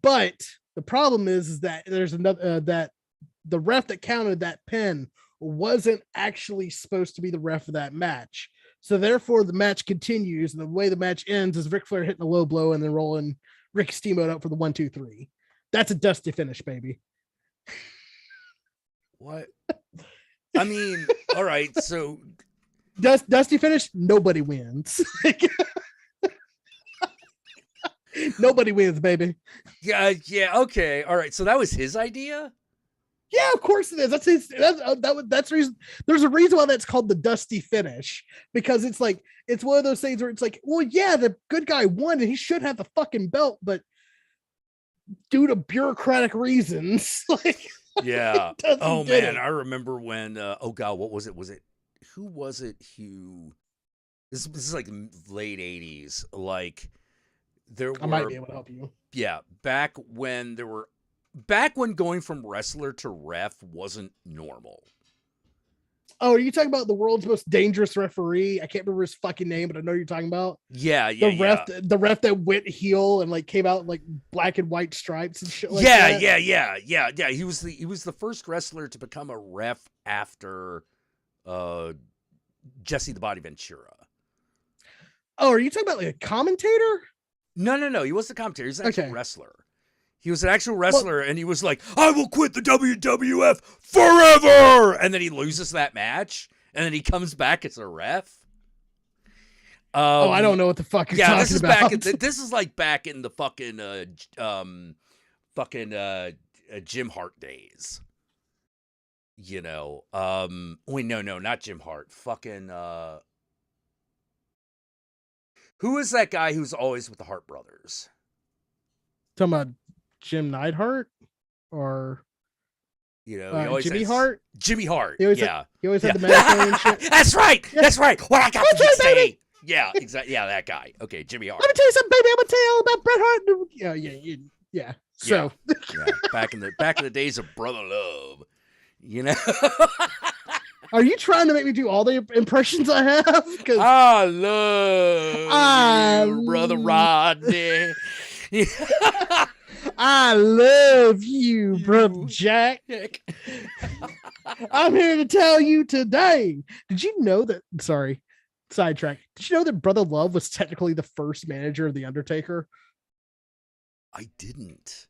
But the problem is that there's another that the ref that counted that pin wasn't actually supposed to be the ref of that match. So therefore the match continues. And the way the match ends is Ric Flair hitting a low blow and then rolling Ricky Steamboat up for the 1, 2, 3. That's a Dusty finish, baby. What? I mean, all right. So Dusty finish, nobody wins. Nobody wins, baby. Yeah. Okay. All right. So that was his idea? Yeah, of course it is. That's the reason. There's a reason why that's called the Dusty finish, because it's one of those things where it's like, well, yeah, the good guy won and he should have the fucking belt, but due to bureaucratic reasons, yeah. Oh man, I remember when. Oh god, what was it? Who was it? This is like late '80s. I might be able to help you. Yeah, back when going from wrestler to ref wasn't normal. Oh, are you talking about the world's most dangerous referee? I can't remember his fucking name, but I know you're talking about. Yeah. The ref that went heel and came out black and white stripes and shit like that. Yeah. He was the first wrestler to become a ref after Jesse the Body Ventura. Oh, are you talking about a commentator? No. He wasn't a commentator. He was an actual wrestler. He was an actual wrestler, and he was like, I will quit the WWF forever! And then he loses that match, and then he comes back as a ref. I don't know what the fuck you're talking about. This is back in the Jim Hart days. You know. Wait, no, not Jim Hart. Who is that guy who's always with the Hart brothers? Talking about Jim Neidhart or Jimmy Hart? Jimmy Hart. He always had the medical and shit. That's right. What I got to say. Baby. Yeah, exactly. Yeah, that guy. Okay, Jimmy Hart. Let me tell you something, baby. I'm gonna tell you all about Bret Hart. Yeah. So back in the days of Brother Love, you know. Are you trying to make me do all the impressions I have? I love you, Brother Rodney. I love you, Brother Jack. I'm here to tell you today. Did you know that? Sorry, sidetrack. Did you know that Brother Love was technically the first manager of The Undertaker? I didn't.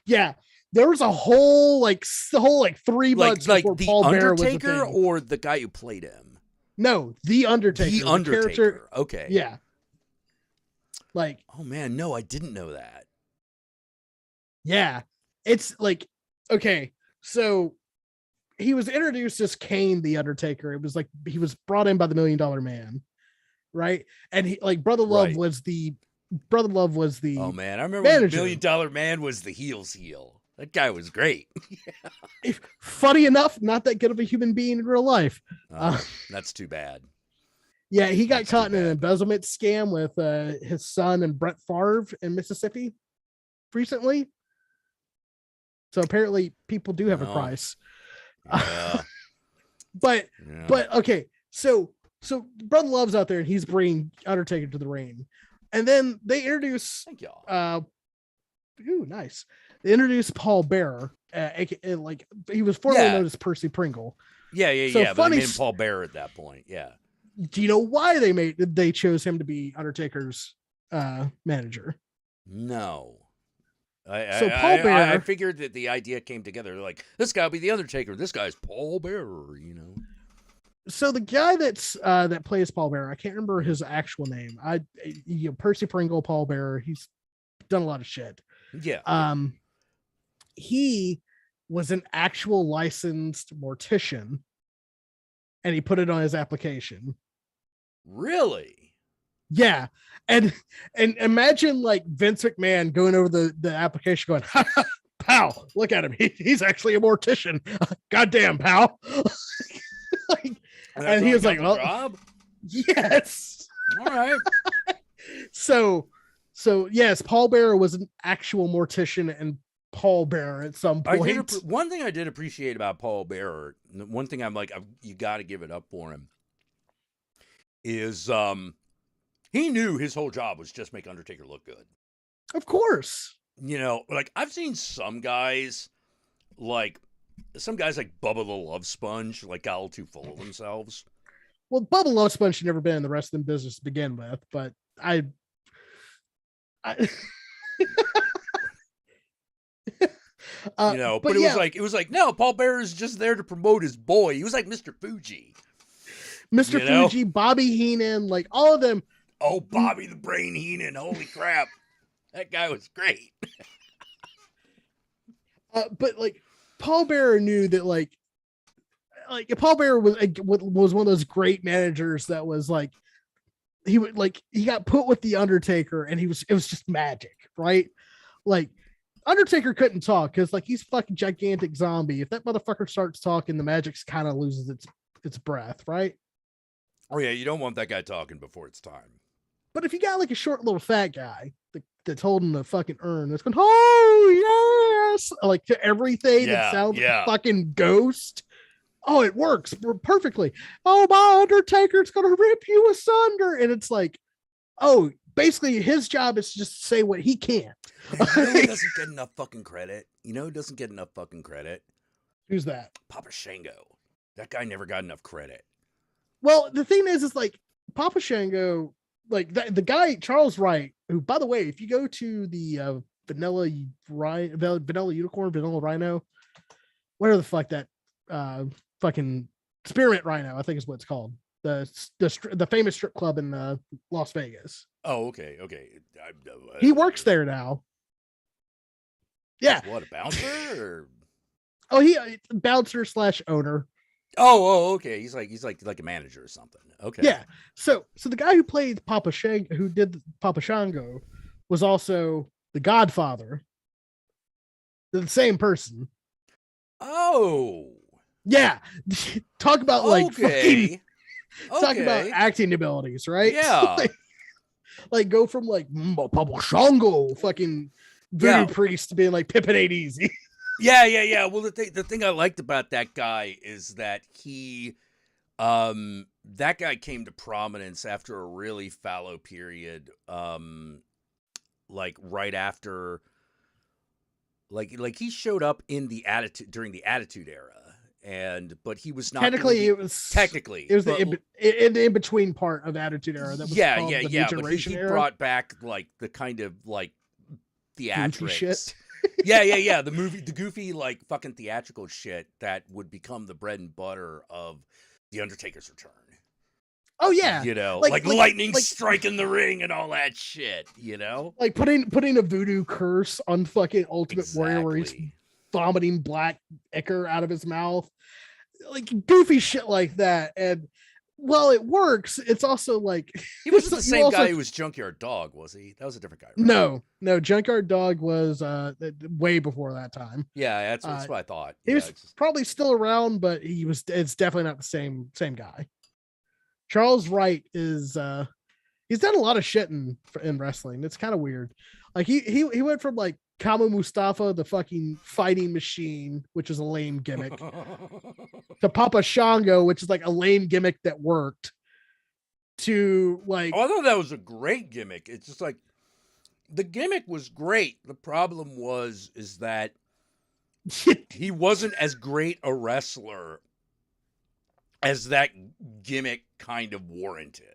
Yeah. There was a whole 3 months before the Paul Bearer was a Undertaker thing. or the guy who played him? No, The Undertaker. The Undertaker. Okay. Yeah. Oh man, no, I didn't know that. Yeah. It's okay. So he was introduced as Kane the Undertaker. It was he was brought in by the $1 Million Man. Right. And he Brother Love was the Oh man, I remember manager. The $1 Million Man was the heel's heel. That guy was great. Funny enough, not that good of a human being in real life. That's too bad. Yeah, he got That's caught too in an bad. embezzlement scam with his son and Brett Favre in Mississippi recently. So apparently people do have a Oh. price. Yeah. But Yeah. okay, so Brother Love's out there and he's bringing Undertaker to the ring. And then they introduce Thank y'all. ooh, nice. They introduced Paul Bearer, like he was formerly Yeah. known as Percy Pringle. Yeah. So But they funny made him Paul Bearer at that point. Yeah. Do you know why they chose him to be Undertaker's manager? No. So Paul Bearer, I figured that the idea came together. Like, this guy will be the Undertaker. This guy's Paul Bearer, you know. So the guy that plays Paul Bearer, I can't remember his actual name. Percy Pringle, Paul Bearer. He's done a lot of shit. Yeah. He was an actual licensed mortician, and he put it on his application. Really? Yeah, and imagine like Vince McMahon going over the application, going, "Pal, look at him. He's actually a mortician. Goddamn, pal." Like, and he was like, "Well, job? Yes." All right. So yes, Paul Bearer was an actual mortician and Paul Bearer at some point. One thing I did appreciate about Paul Bearer, one thing I'm like, you got to give it up for him, is he knew his whole job was just make Undertaker look good. Of course. You know, like I've seen some guys like Bubba the Love Sponge, like got a little too full of themselves. Well, Bubba Love Sponge should never been in the wrestling business to begin with, but I you know, but it was like, no, Paul Bearer is just there to promote his boy. He was like Mr. Fuji. Mr. Fuji, Bobby Heenan, like all of them. Oh, Bobby the Brain Heenan. Holy crap. That guy was great. But like Paul Bearer knew that like Paul Bearer was one of those great managers that was like, he got put with the Undertaker and it was just magic, right? Like Undertaker couldn't talk because like he's fucking gigantic zombie. If that motherfucker starts talking, the magic kind of loses its breath, right? Oh yeah, you don't want that guy talking before it's time. But if you got like a short little fat guy that's holding the fucking urn that's going, oh yes, like to everything that sounds like a fucking ghost. Oh, it works perfectly. Oh, my Undertaker's gonna rip you asunder, and it's like, oh, basically his job is to just say what he can't. You know who doesn't get enough fucking credit? You know who doesn't get enough fucking credit? Who's that? Papa Shango. That guy never got enough credit. Well, the thing is like Papa Shango, like the guy Charles Wright, who, by the way, if you go to the Vanilla Unicorn, Vanilla Rhino, whatever the fuck that fucking Spearmint Rhino, I think is what it's called. The famous strip club in Las Vegas. Oh, okay. He works there now. Yeah. What, a bouncer? Or... Oh, he bouncer / owner. Oh, okay. He's like a manager or something. Okay. Yeah. So the guy who played Papa Shango, who did Papa Shango, was also the Godfather. They're the same person. Oh. Yeah. Talk about like fucking talk about acting abilities, right? Yeah. like go from like Papa Shango, fucking voodoo priest, to being like Pippin ain't easy. Yeah. Well, the thing I liked about that guy is that he, that guy came to prominence after a really fallow period, like right after, like he showed up in during the Attitude Era, but he was not technically. It was the in between part of Attitude Era. That was yeah. But he brought back like the kind of like theatrics shit. yeah. The goofy like fucking theatrical shit that would become the bread and butter of the Undertaker's return. Oh yeah, you know, like lightning striking the ring and all that shit. You know, like putting a voodoo curse on fucking Ultimate Warrior, where he's vomiting black ichor out of his mouth, like goofy shit like that. And Well, it works. It's also like He wasn't the you same also- guy who was Junkyard Dog, was he? That was a different guy. Right? No, Junkyard Dog was way before that time. Yeah, that's what I thought. He Yeah, was probably still around, but it's definitely not the same guy. Charles Wright is he's done a lot of shit in wrestling. It's kind of weird. Like he went from like Kama Mustafa, the fucking fighting machine, which is a lame gimmick, to Papa Shango, which is like a lame gimmick that worked, to like Oh, I thought that was a great gimmick. It's just like the gimmick was great. The problem is that he wasn't as great a wrestler as that gimmick kind of warranted.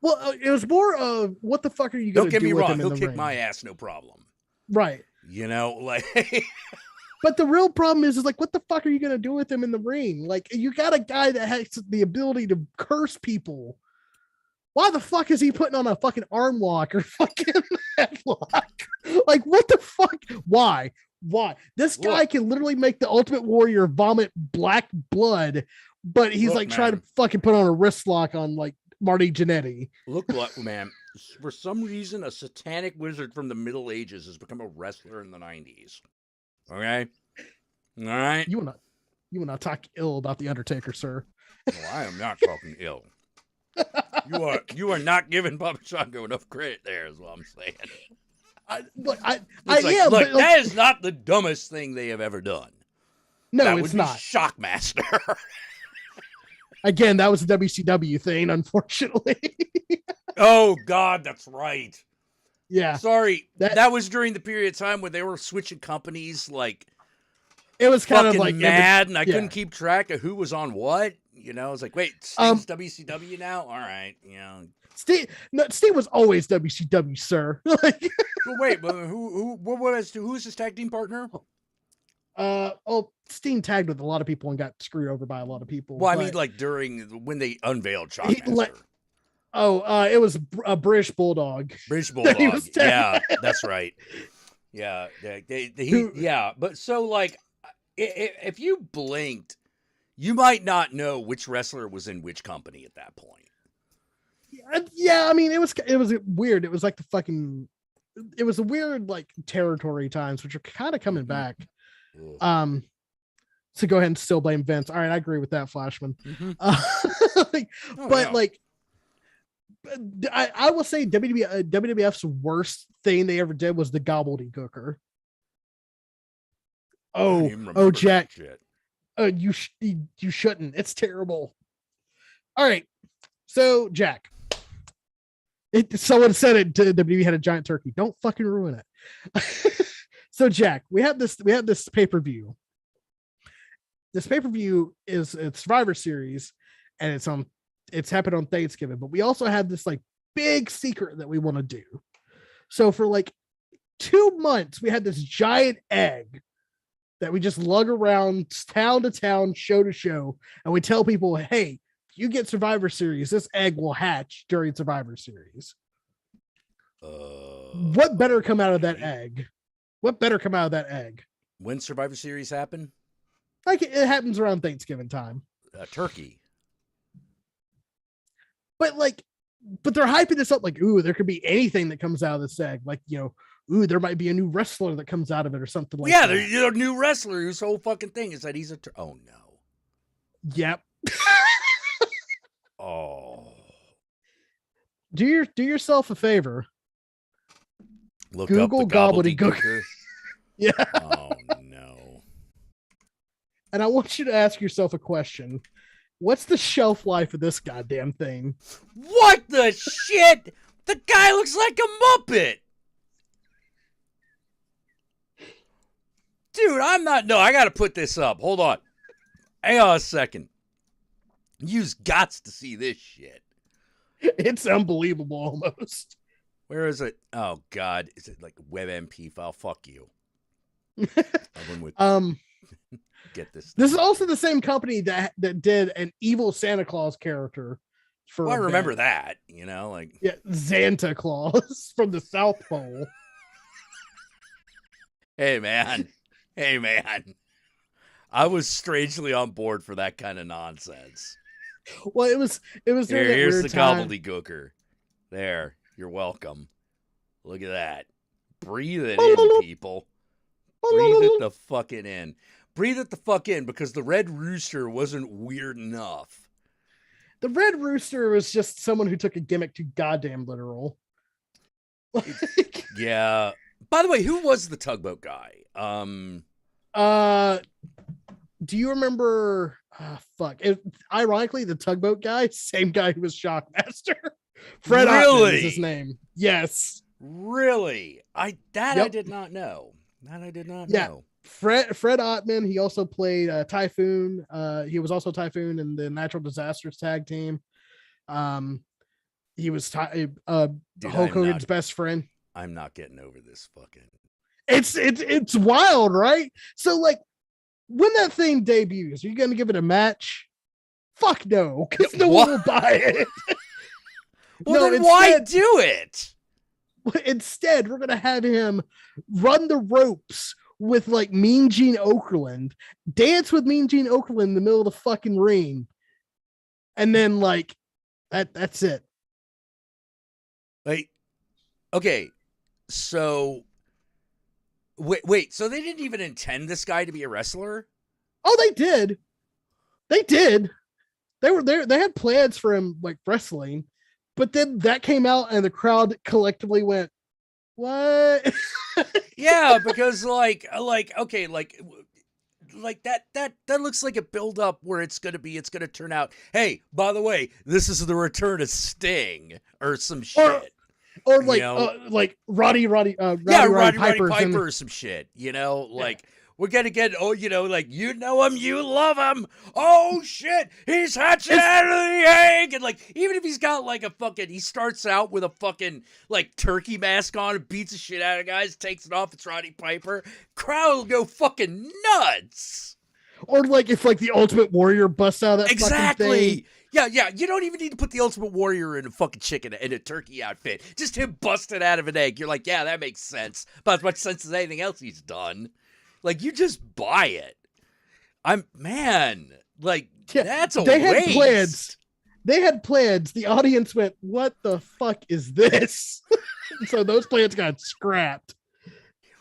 Well, it was more of what the fuck are you going Don't to get do me with wrong, him in he'll the kick ring? my ass, no problem. Right. You know, like But the real problem is like, what the fuck are you going to do with him in the ring? Like, you got a guy that has the ability to curse people. Why the fuck is he putting on a fucking arm lock or fucking headlock? Like, what the fuck? Why? This guy Look. can literally make the Ultimate Warrior vomit black blood, but he's Look, like trying man. to fucking put on a wrist lock on like Marty Jannetty. Look, man, for some reason, a satanic wizard from the Middle Ages has become a wrestler in the 90s. Okay? All right? You will not talk ill about the Undertaker, sir. Well, I am not talking ill. You are not giving Papa Shango enough credit there, is what I'm saying. Look, Look, but like, that is not the dumbest thing they have ever done. no, that it's would be not. Shockmaster. Again, that was a WCW thing, unfortunately. Oh, God, that's right. Yeah, Sorry, That- that was during the period of time when they were switching companies like it was kind fucking of like mad, and I yeah. couldn't keep track of who was on what. You know, I was like, wait, Steve's WCW now? All right, you know. Steve was always WCW, sir. Like, Well, wait, but who's his tag team partner? Steen tagged with a lot of people and got screwed over by a lot of people. Well, I but mean, like during when they unveiled He Shockmaster. let- it was a British Bulldog. British that he Bulldog. was tagged. Yeah, that's right. Yeah, yeah. But so, like, if you blinked, you might not know which wrestler was in which company at that point. Yeah, I mean, it was weird. It was like it was a weird like territory times, which are kind of coming back. Ugh. So go ahead and still blame Vince. All right, I agree with that, Flashman. Mhm. Like, Oh, but yeah. like, I will say WWF's worst thing they ever did was the gobbledygooker. I don't Oh, even remember that Jack. shit. You shouldn't. It's terrible. All right, so Jack. Someone said it. WWE had a giant turkey. Don't fucking ruin it. So Jack, we have this pay-per-view. This pay-per-view is Survivor Series, and it's happened on Thanksgiving, but we also have this like big secret that we want to do. So for like 2 months, we had this giant egg that we just lug around town to town, show to show, and we tell people, hey, if you get Survivor Series, this egg will hatch during Survivor Series. What better come out of that egg? What better come out of that egg? When Survivor Series happened? Like it happens around Thanksgiving time. Turkey. But they're hyping this up like, ooh, there could be anything that comes out of this egg. Like, ooh, there might be a new wrestler that comes out of it or something like Yeah, that. there's a new wrestler whose whole fucking thing is that he's a oh no. Yep. Oh. Do yourself a favor. Look Google up the gobbledygooker. Yeah. Oh no. And I want you to ask yourself a question. What's the shelf life of this goddamn thing? What the shit? The guy looks like a Muppet. Dude, I gotta put this up. Hold on. Hang on a second. You've got to see this shit. It's unbelievable almost. Where is it? Oh God. Is it like a WebMP file? Fuck you. I wouldn't get this. This is also the same company that did an evil Santa Claus character for Well, I a remember bit. that, like Yeah, Santa Claus from the South Pole. hey man. I was strangely on board for that kind of nonsense. Well, it was during that Here's weird the time. gobbledygooker. There, you're welcome. Look at that. Breathe it in, people. Breathe it the fucking in. Breathe it the fuck in, because the Red Rooster wasn't weird enough. The Red Rooster was just someone who took a gimmick too goddamn literal. Yeah. By the way, who was the tugboat guy? Do you remember? Fuck. Ironically, the tugboat guy, same guy who was Shockmaster. Fred Ottman is his name. Yes. Really? I Yep. did not know. That I did not Yeah. know. Fred Ottman. He also played Typhoon. He was also Typhoon in the Natural Disasters tag team. He was Dude, Hulk Hogan's best friend. I'm not getting over this fucking. It's wild, right? So like, when that thing debuts, are you going to give it a match? Fuck no, because no one will buy it. Well, then why do it? Instead, we're going to have him run the ropes with like Mean Gene Okerlund, dance with Mean Gene Okerlund in the middle of the fucking ring, and then like that's it. Like, okay, so wait, so they didn't even intend this guy to be a wrestler? Oh, they did. They did. They were there. They had plans for him like wrestling, but then that came out and the crowd collectively went, "What?" Yeah, because like okay, like that looks like a build up where it's gonna turn out, hey, by the way, this is the return of Sting or some shit. Or like Roddy Piper or some shit, like we're gonna get, like, you know him, you love him, oh shit, he's hatching out of the egg, and like, even if he's got like a fucking, he starts out with a fucking like turkey mask on and beats the shit out of guys, takes it off, it's Roddy Piper, crowd will go fucking nuts. Or like if like the Ultimate Warrior busts out of that fucking thing. Yeah, you don't even need to put the Ultimate Warrior in a fucking chicken in a turkey outfit. Just him busting out of an egg. You're like, yeah, that makes sense. About as much sense as anything else he's done. Like, you just buy it. That's a waste. They had plans. The audience went, what the fuck is this? So those plans got scrapped.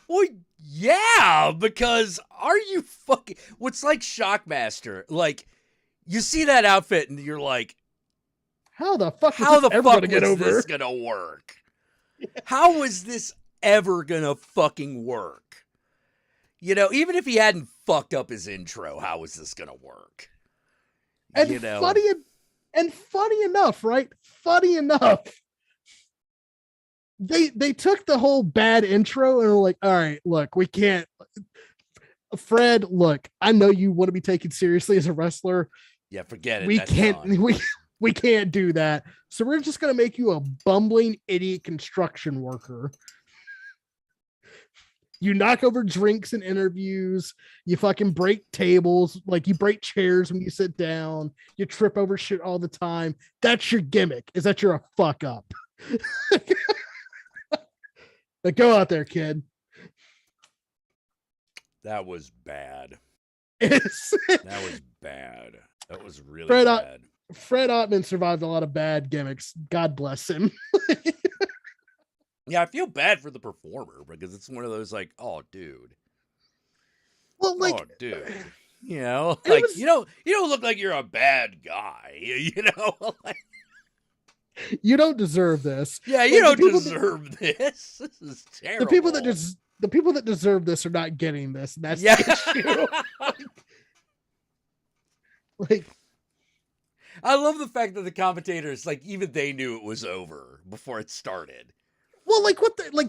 Well, yeah, because are you fucking... What's like Shockmaster? Like, you see that outfit and you're like, how the fuck is this gonna work? Yeah. How is this ever gonna fucking work? Even if he hadn't fucked up his intro, how is this gonna work? And funny enough, right? Funny enough, they took the whole bad intro and were like, all right, look, we can't. Fred, look, I know you want to be taken seriously as a wrestler. Yeah, forget it. We can't do that. So we're just gonna make you a bumbling idiot construction worker. You knock over drinks in interviews. You fucking break tables. Like, you break chairs when you sit down. You trip over shit all the time. That's your gimmick, is that you're a fuck up. Like, go out there, kid. That was bad. That was bad. That was really bad. Fred Ottman survived a lot of bad gimmicks. God bless him. Yeah, I feel bad for the performer because it's one of those like, oh, dude. Well, like, oh, dude. Like, you don't look like you're a bad guy. Like, you don't deserve this. Yeah, you don't deserve this. This is terrible. The people that deserve this are not getting this, and that's the issue. Like, I love the fact that the commentators, like, even they knew it was over before it started. Well, like,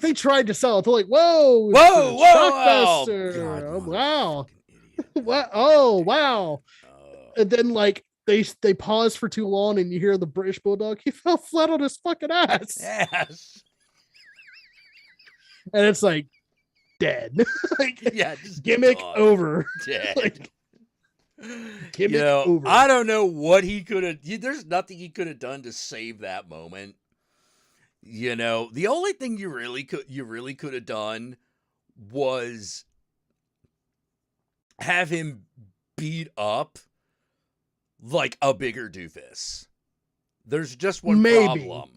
they tried to sell it. They're like, whoa, Shockmaster. Oh, wow. What? Oh, wow. And then, like, they pause for too long, and you hear the British Bulldog. He fell flat on his fucking ass. Yes. And it's like, dead. Like, yeah, just gimmick over. Dead. Like, gimmick over. I don't know what he could have. There's nothing he could have done to save that moment. The only thing you really could have done was have him beat up like a bigger doofus. There's just one Maybe. problem.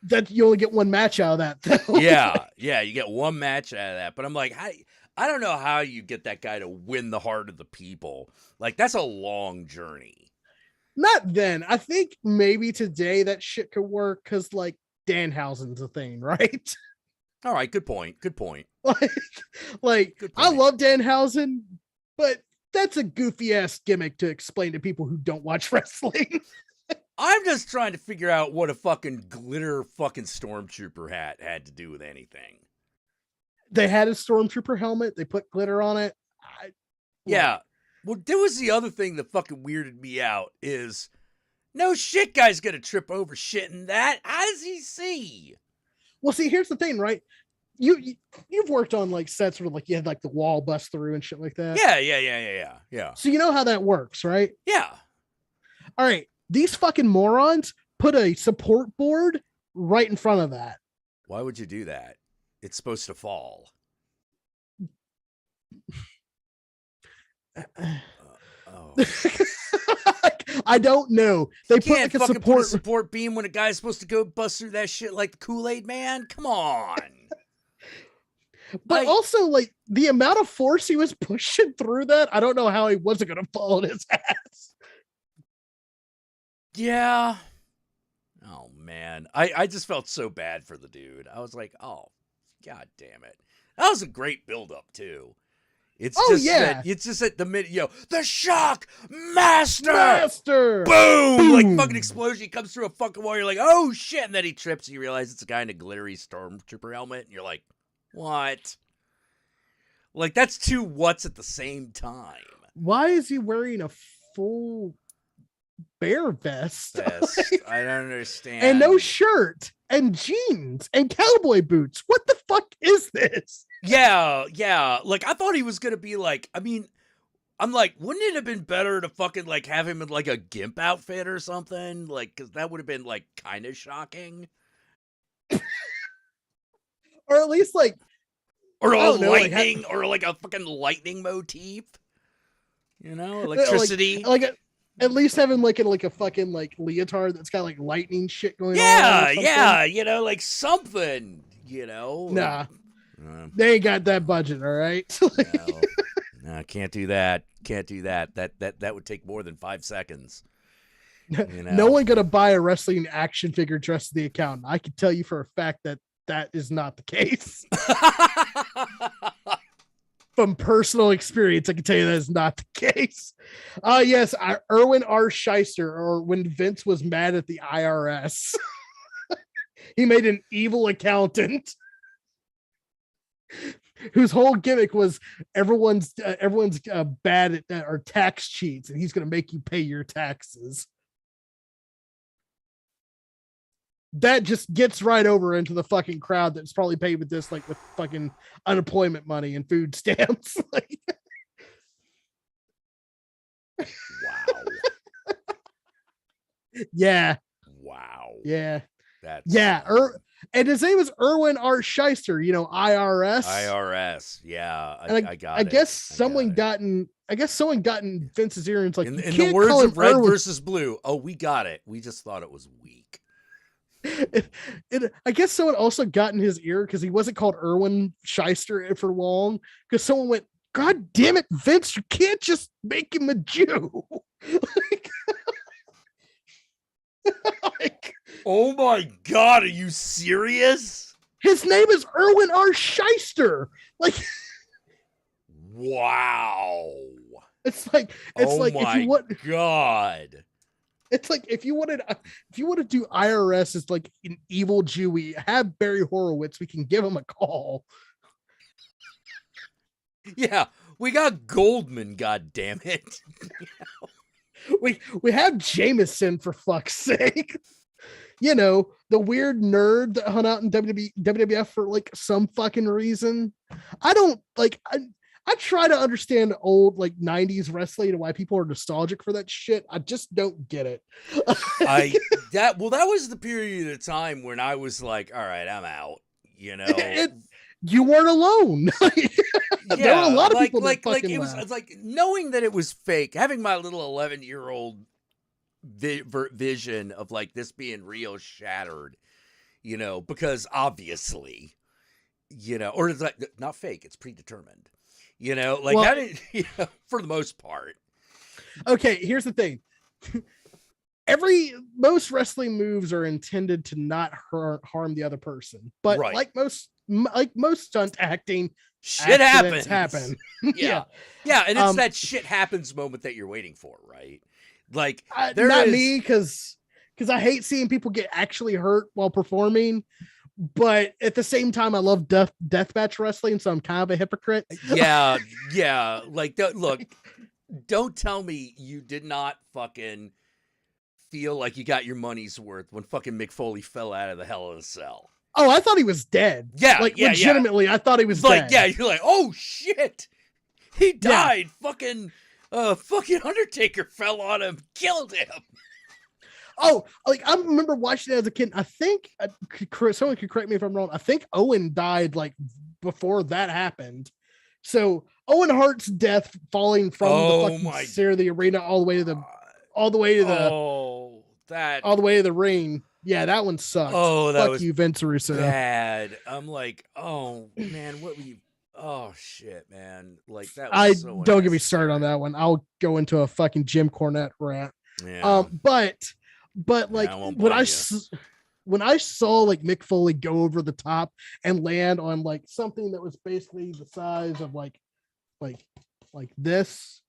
That you only get one match out of that, though. Yeah, you get one match out of that. But I'm like, I don't know how you get that guy to win the heart of the people. Like, that's a long journey. Not then. I think maybe today that shit could work because, like, Danhausen's a thing, right? All right, good point. Good point. like Good I point. love Danhausen, but that's a goofy ass gimmick to explain to people who don't watch wrestling. I'm just trying to figure out what a fucking glitter fucking stormtrooper hat had to do with anything. They had a stormtrooper helmet. They put glitter on it. Yeah. Well, there was the other thing that fucking weirded me out is no shit guy's gonna trip over shit in that. How does he see? Well, see, here's the thing, right? You've worked on like sets where like you had like the wall bust through and shit like that. Yeah. So you know how that works, right? Yeah. All right. These fucking morons put a support board right in front of that. Why would you do that? It's supposed to fall. Oh. I don't know. They You put can't like a fucking support. put a support beam when a guy's supposed to go bust through that shit like the Kool-Aid man. Come on. But also, like, the amount of force he was pushing through that, I don't know how he wasn't going to fall on his ass. Yeah. Oh, man. I just felt so bad for the dude. I was like, oh, God damn it. That was a great build-up, too. It's just at the minute, the shock master! Boom! Like, fucking explosion comes through a fucking wall. You're like, oh, shit. And then he trips and you realize it's a guy in a glittery stormtrooper helmet. And you're like, what? Like, that's two what's at the same time. Why is he wearing a full bear vest? I don't understand. And no shirt and jeans and cowboy boots. What the fuck is this? Yeah. Like, I thought he was going to be like, I mean, I'm like, wouldn't it have been better to fucking like have him in like a gimp outfit or something? Like, because that would have been like kind of shocking. Or at least like, or a lightning, or like a fucking lightning motif. You know, electricity. At least have him like in like a fucking like leotard that's got like lightning shit going on. Yeah, like something, Nah. They ain't got that budget, all right? No, can't do that. That would take more than 5 seconds. No one gonna buy a wrestling action figure dressed as the accountant. I can tell you for a fact that is not the case. From personal experience, I can tell you that is not the case. Yes, Erwin R. Shyster, or when Vince was mad at the IRS, he made an evil accountant whose whole gimmick was everyone's bad at or tax cheats, and he's going to make you pay your taxes. That just gets right over into the fucking crowd that's probably paid with this, like with fucking unemployment money and food stamps. Wow. Yeah. Wow. Yeah. That's and his name is Erwin R. Shyster, IRS. IRS. Yeah. I got it. I guess someone got in Vince's ear and it's like, in the words of Red versus Blue. Oh, we got it. We just thought it was weak. I guess someone also got in his ear because he wasn't called Erwin Shyster for long, because someone went, God damn it, Vince, you can't just make him a Jew. Oh my God, are you serious? His name is Erwin R. Shyster. Wow. It's like if you want God. It's like if you want to do IRS as like an evil Jew, we have Barry Horowitz. We can give him a call. Yeah, we got Goldman. God damn it! We have Jameson, for fuck's sake. The weird nerd that hung out in WWF for like some fucking reason. I don't like. I try to understand old like 90s wrestling and why people are nostalgic for that shit. I just don't get it. That was the period of time when I was like, all right, I'm out, You weren't alone. There were a lot of people that fucking it was like knowing that it was fake, having my little 11-year-old vision of like this being real shattered, because obviously, or it's like not fake, it's predetermined, like Well, that is, for the most part. Okay, here's the thing. Most wrestling moves are intended to not harm the other person, but Right. like most stunt acting, Shit accidents happens. happen. Yeah. And it's that shit happens moment that you're waiting for, right? Like not me, because I hate seeing people get actually hurt while performing. But at the same time, I love deathmatch wrestling, so I'm kind of a hypocrite. Yeah. Like, look, don't tell me you did not fucking feel like you got your money's worth when fucking Mick Foley fell out of the Hell in a Cell. Oh, I thought he was dead. Yeah, legitimately, I thought he was like, dead. yeah, you're like, oh shit, he died. Yeah. Fucking Undertaker fell on him, killed him. Oh, like I remember watching it as a kid. I think someone could correct me if I'm wrong. I think Owen died like before that happened. So Owen Hart's death falling from the fucking stair of the arena all the way to the ring. Yeah, that one sucked. Oh, that was you, Vince Russo. Bad. I'm like, oh man, what were you? Oh shit, man. Like that was don't get me started on that one. I'll go into a fucking Jim Cornette rant. Yeah. But like when I saw like Mick Foley go over the top and land on like something that was basically the size of like this,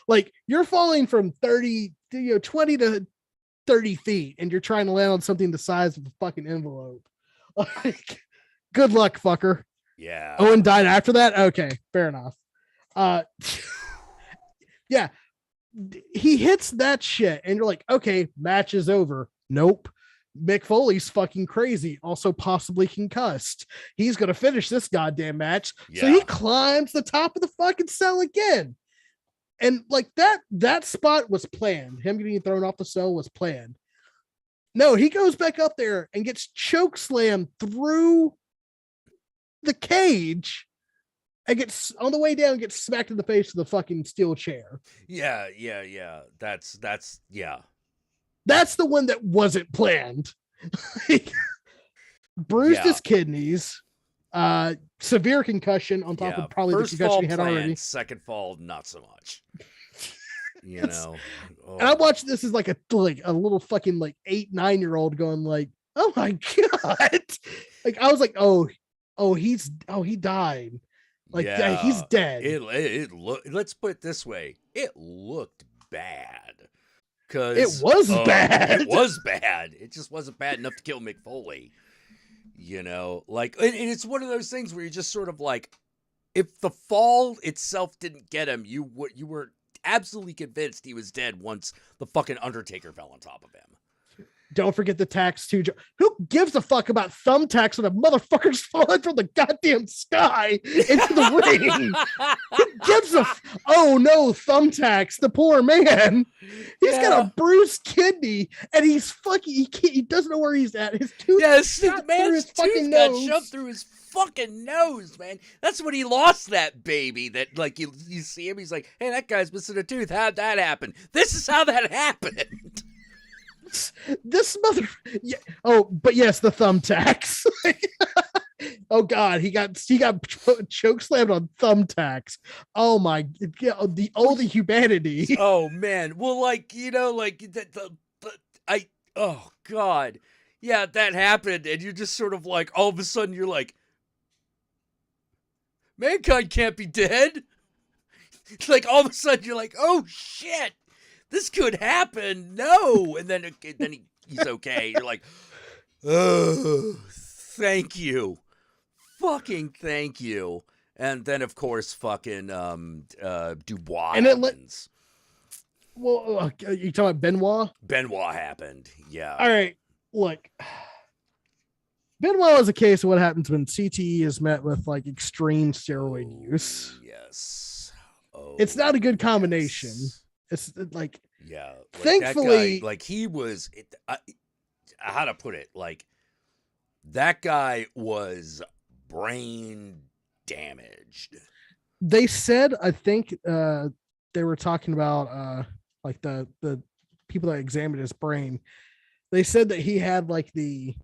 like you're falling from 20 to 30 feet and you're trying to land on something the size of a fucking envelope. Like, good luck, fucker. Yeah. Owen died after that. Okay, fair enough. Yeah. He hits that shit and you're like, okay, match is over. Nope. Mick Foley's fucking crazy, also possibly concussed. He's gonna finish this goddamn match. Yeah. So he climbs the top of the fucking cell again. And like that spot was planned. Him getting thrown off the cell was planned. No, he goes back up there and gets choke slammed through the cage. And gets on the way down, gets smacked in the face with a fucking steel chair. Yeah. That's the one that wasn't planned. Bruised his kidneys, severe concussion on top of probably first the concussion fall he had planned, already. Second fall, not so much. And I watched this as like a little fucking like 8-9-year-old going like, oh my god. Like I was like, he died. Like he's dead. Let's put it this way. It looked bad. Cause it was bad. It was bad. It just wasn't bad enough to kill Mick Foley. Like, and it's one of those things where you're just sort of like, if the fall itself didn't get him, you were absolutely convinced he was dead once the fucking Undertaker fell on top of him. Don't forget the tax too. Who gives a fuck about thumbtacks when a motherfucker's falling from the goddamn sky into the ring? Who gives a oh no, thumbtacks, the poor man. He's got a bruised kidney and he's fucking he doesn't know where he's at. His tooth man's tooth got shoved through his fucking nose, man. That's when he lost that baby. That like you see him, he's like, hey, that guy's missing a tooth. How'd that happen? This is how that happened. This mother, but yes, the thumbtacks. Oh god, he got choke slammed on thumbtacks. Oh my, the humanity. Oh man, well, like oh god, yeah, that happened, and you're just sort of like, all of a sudden, you're like, mankind can't be dead. Like all of a sudden, you're like, oh shit. This could happen. No. And then he's okay. You're like, oh, thank you. Fucking thank you. And then, of course, fucking Dubois and happens. You talking about Benoit? Benoit happened. Yeah. All right. Look. Benoit is a case of what happens when CTE is met with like extreme steroid use. Yes. Oh, it's not a good combination. Yes. It's like, yeah, like thankfully, that guy, like he was, how to put it, like that guy was brain damaged. They said, I think they were talking about like the people that examined his brain, they said that he had like the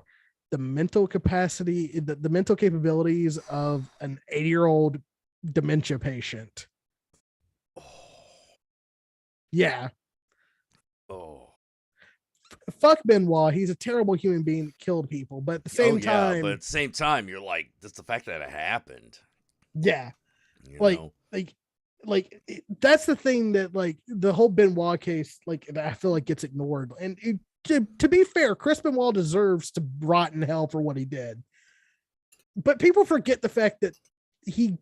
mental capacity, the mental capabilities of an 80-year-old dementia patient. Yeah. Oh. Fuck Benoit. He's a terrible human being that killed people, but at the same time, but at the same time, you're like, just the fact that it happened. yeah, You like know? that's the thing that like the whole Benoit case, like that I feel like gets ignored. And to be fair, Chris Benoit deserves to rot in hell for what he did, but people forget the fact that he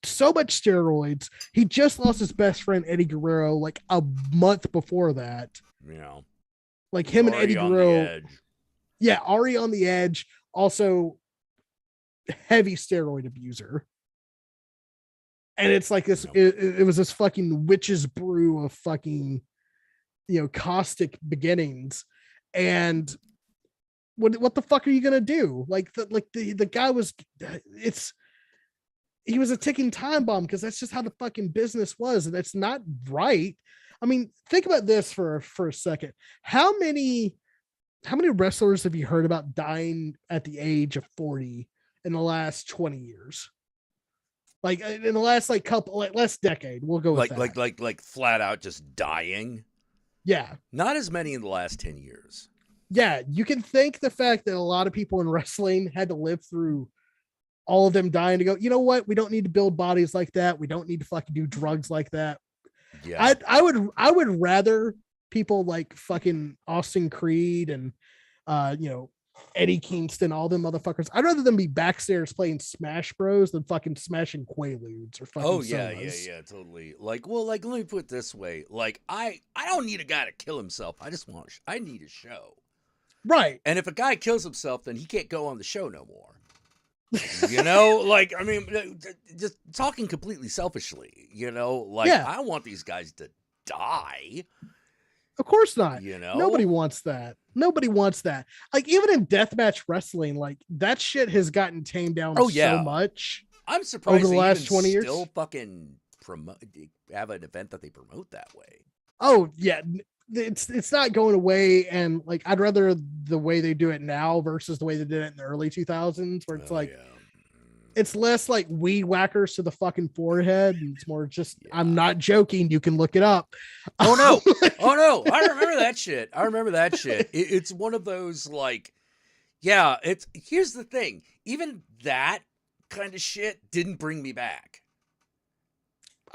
so much steroids. He just lost his best friend Eddie Guerrero like a month before that. You know, like him and Eddie Guerrero. Yeah, Ari on the edge. Also, heavy steroid abuser. And it's like this. It was this fucking witch's brew of fucking, caustic beginnings. And what the fuck are you gonna do? The guy was. He was a ticking time bomb because that's just how the fucking business was, and that's not right. I mean, think about this for a second. How many wrestlers have you heard about dying at the age of 40 in the last 20 years? Like in the last last decade, we'll go with that. Like flat out just dying. Yeah, not as many in the last 10 years. Yeah, you can thank the fact that a lot of people in wrestling had to live through all of them dying to go, you know what? We don't need to build bodies like that. We don't need to fucking do drugs like that. Yeah. I would rather people like fucking Austin Creed and Eddie Kingston, all them motherfuckers. I'd rather them be backstairs playing Smash Bros than fucking smashing Quaaludes or fucking yeah, totally. Like, well, like let me put it this way. Like I don't need a guy to kill himself. I need a show. Right. And if a guy kills himself, then he can't go on the show no more. Like, I mean, just talking completely selfishly, I want these guys to die. Of course not. Nobody wants that. Like, even in deathmatch wrestling, like that shit has gotten tamed down so much. I'm surprised over the last 20 years. Still fucking have an event that they promote that way. Oh yeah. It's not going away, and like I'd rather the way they do it now versus the way they did it in the early 2000s, where it's it's less like weed whackers to the fucking forehead, and it's more just I'm not joking. You can look it up. Oh no, I remember that shit. It's one of those like, here's the thing. Even that kind of shit didn't bring me back.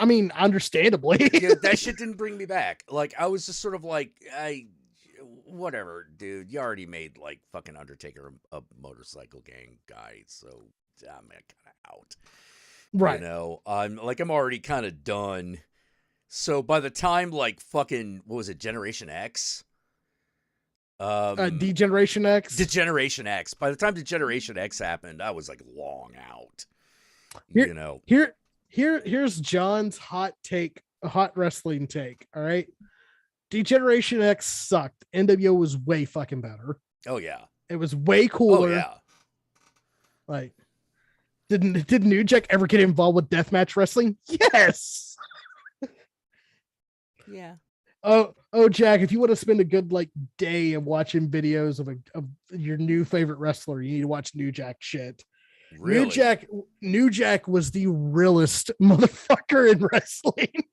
I mean, understandably. That shit didn't bring me back. Like, I was just sort of like, whatever, dude. You already made, like, fucking Undertaker a motorcycle gang guy, so I'm kind of out. Right. I'm already kind of done. So by the time, like, fucking, what was it, Generation X? Degeneration X? Degeneration X. By the time Degeneration X happened, I was, like, long out. Here's John's hot wrestling take. All right. Degeneration X sucked. NWO was way fucking better. Oh yeah. It was way cooler. Oh yeah. Like, did New Jack ever get involved with deathmatch wrestling? Yes. Yeah. Oh, Jack, if you want to spend a good like day of watching videos of your new favorite wrestler, you need to watch New Jack shit. Really? New Jack was the realest motherfucker in wrestling.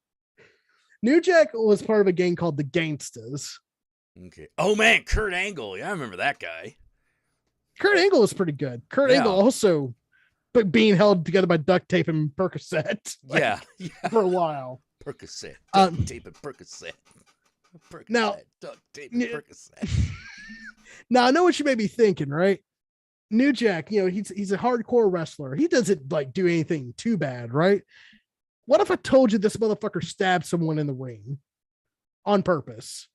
New Jack was part of a gang called the Gangstas. Okay. Oh man, Kurt Angle. Yeah, I remember that guy. Kurt Angle was pretty good. Kurt Angle also, but being held together by duct tape and Percocet. Yeah. For a while. Percocet. Duct tape and Percocet. Now, duct tape and Percocet. Now I know what you may be thinking, right? New Jack, he's a hardcore wrestler. He doesn't like do anything too bad, right? What if I told you this motherfucker stabbed someone in the ring on purpose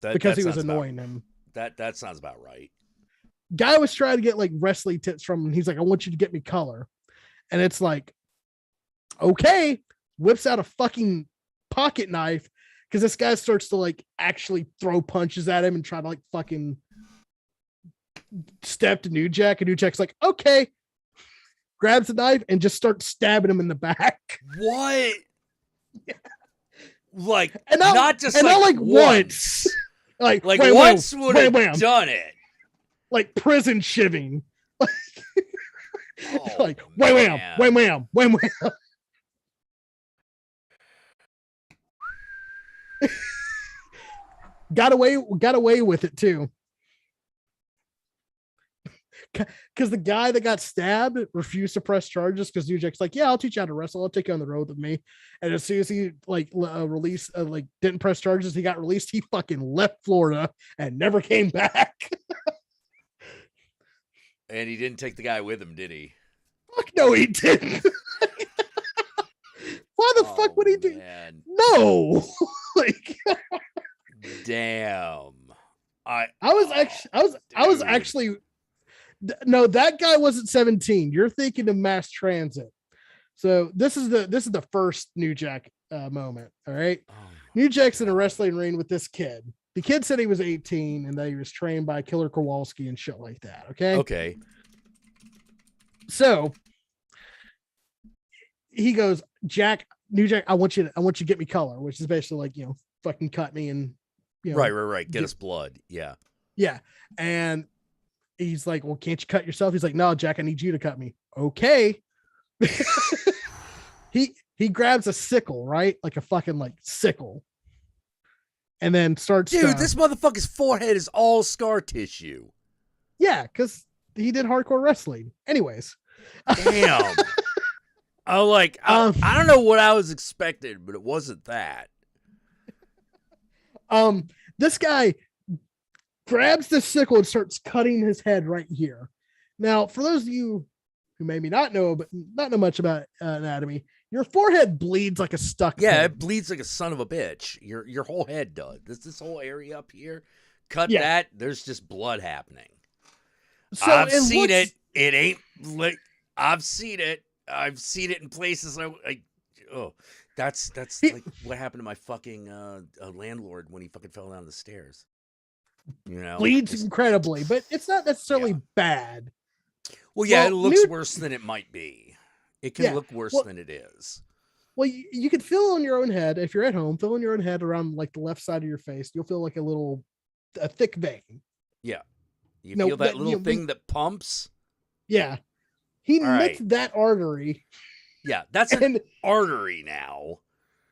because he was annoying him? That sounds about right. Guy was trying to get like wrestling tips from him. He's like, I want you to get me color. And it's like, okay, whips out a fucking pocket knife because this guy starts to like actually throw punches at him and try to like fucking step to New Jack, and New Jack's like, okay, grabs a knife and just starts stabbing him in the back. What? Yeah. Like, And not just and like, not like once. Like Like once would have wham. done it. Like prison shivving. Oh, Like wham, man. wham, wham, wham, wham. Got away with it too. Because the guy that got stabbed refused to press charges because New Jack's like, yeah, I'll teach you how to wrestle. I'll take you on the road with me. And as soon as he didn't press charges, he got released. He fucking left Florida and never came back. And he didn't take the guy with him, did he? Fuck no, he didn't. Why the fuck would he do? Man. No. Like, damn. I was actually. No, that guy wasn't 17. You're thinking of mass transit. So this is the first New Jack moment. All right. Oh, New Jack's in a wrestling ring with this kid. The kid said he was 18 and that he was trained by Killer Kowalski and shit like that. Okay. Okay. So he goes, New Jack, I want you to get me color, which is basically like, fucking cut me and, right. Get us blood. Yeah. Yeah. And he's like, well, can't you cut yourself? He's like, no, Jack, I need you to cut me. Okay. He grabs a sickle, right? Like a fucking like sickle. And then starts. Dude, this motherfucker's forehead is all scar tissue. Yeah, because he did hardcore wrestling. Anyways. Damn. I don't know what I was expecting, but it wasn't that. This guy grabs the sickle and starts cutting his head right here. Now, for those of you who maybe not know much about anatomy, your forehead bleeds like a stuck. Yeah, head. it bleeds like a son of a bitch. Your whole head does. This whole area up here, cut that. There's just blood happening. So I've seen it. It ain't like I've seen it. I've seen it in places. That's like what happened to my fucking landlord when he fucking fell down the stairs. Bleeds incredibly, but it's not necessarily bad. Well, yeah, it looks worse than it might be. It can look worse than it is. Well, you can feel on your own head if you're at home. Feel on your own head around like the left side of your face. You'll feel like a thick vein. Yeah, you feel that little thing that pumps. Yeah, he nicked that artery. Yeah, that's an artery now.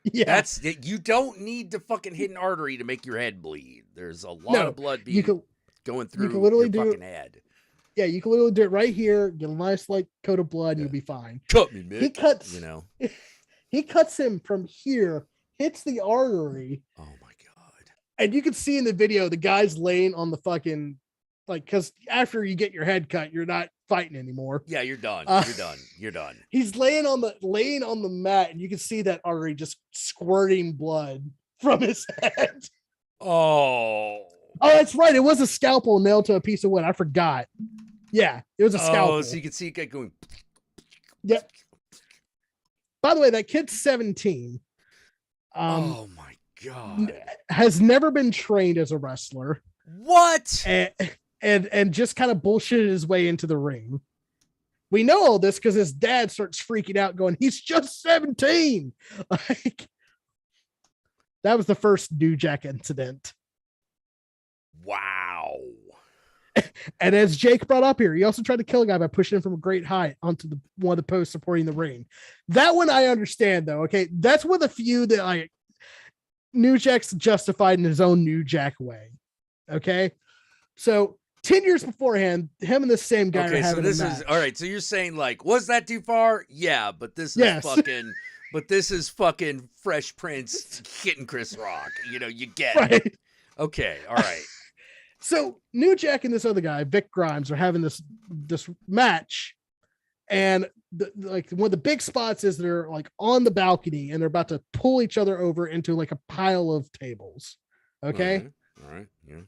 Yeah, you don't need to fucking hit an artery to make your head bleed. There's a lot of blood going through you can literally your fucking head. Yeah, you can literally do it right here. Get a nice like coat of blood, and you'll be fine. Cut me, man. He cuts. He cuts him from here, hits the artery. Oh my god! And you can see in the video the guy's laying on the fucking because after you get your head cut, you're not fighting anymore. Yeah, you're done. You're done. He's laying on the mat, and you can see that artery just squirting blood from his head. Oh, that's right. It was a scalpel nailed to a piece of wood. I forgot. Yeah, it was a scalpel. Oh, so you can see it going. Yep. By the way, that kid's 17. Oh my god. Has never been trained as a wrestler. What? And just kind of bullshitted his way into the ring. We know all this because his dad starts freaking out, going, "He's just 17." Like, that was the first New Jack incident. Wow. And as Jake brought up here, he also tried to kill a guy by pushing him from a great height onto one of the posts supporting the ring. That one I understand, though. Okay, that's one of the few that New Jack's justified in his own New Jack way. Okay, so 10 years beforehand, him and the same guy are having a match. All right. So you're saying was that too far? Yeah, but this is fucking. But this is fucking Fresh Prince hitting Chris Rock. You get it. Okay. All right. So New Jack and this other guy, Vic Grimes, are having this match, and one of the big spots is they're on the balcony and they're about to pull each other over into a pile of tables. Okay. All right. Yeah.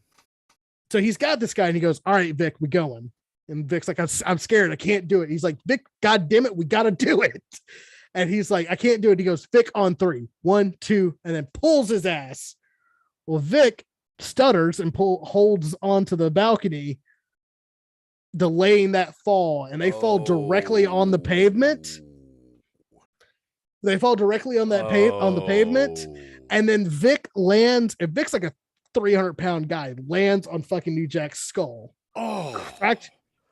So he's got this guy and he goes, "All right, Vic, we going." And Vic's like, "I'm scared. I can't do it." He's like, "Vic, God damn it, we got to do it." And he's like, "I can't do it." He goes, "Vic, on 3, 1, 2," and then pulls his ass. Well, Vic stutters and holds onto the balcony, delaying that fall, and they fall directly on the pavement. They fall directly on that on the pavement, Oh. and then Vic lands. And Vic's like a 300-pound guy, lands on fucking New Jack's skull, Oh.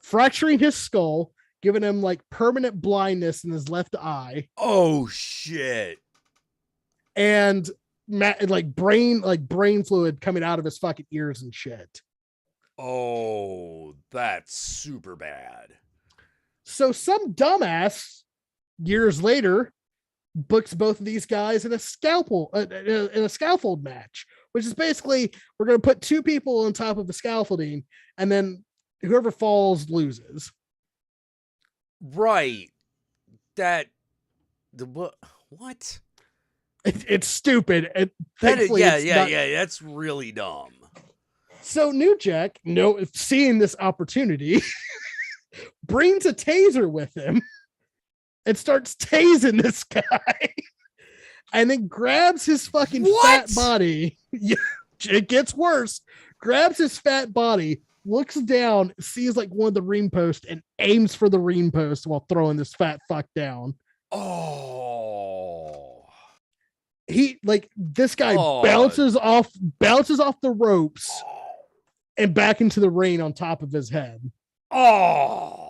fracturing his skull, giving him like permanent blindness in his left eye, Oh shit. and like brain fluid coming out of his fucking ears and shit. Oh, that's super bad. So some dumbass years later books both of these guys in a scaffold match, which is basically we're going to put two people on top of the scaffolding, and then whoever falls loses. Right. That the what? It's stupid. Yeah. That's really dumb. So New Jack, seeing this opportunity, brings a taser with him and starts tasing this guy, and then grabs his fucking fat body. Yeah, it gets worse. Grabs his fat body, looks down, sees like one of the ring posts, and aims for the ring post while throwing this fat fuck down. Oh. This guy bounces off the ropes and back into the ring on top of his head. Oh.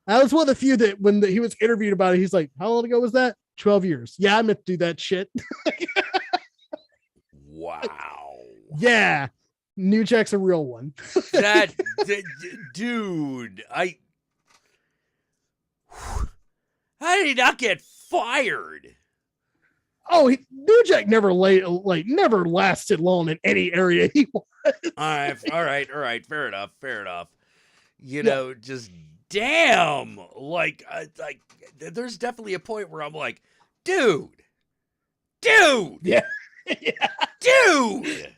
That was one of the few that when he was interviewed about it, he's like, how long ago was that? 12 years. Yeah, I meant to do that shit. Wow. Yeah. New Jack's a real one. Dude, how did he not get fired? Oh, New Jack never lasted long in any area he was. All right. Fair enough. You know, just damn. Like, there's definitely a point where I'm like, dude. Yeah. Dude.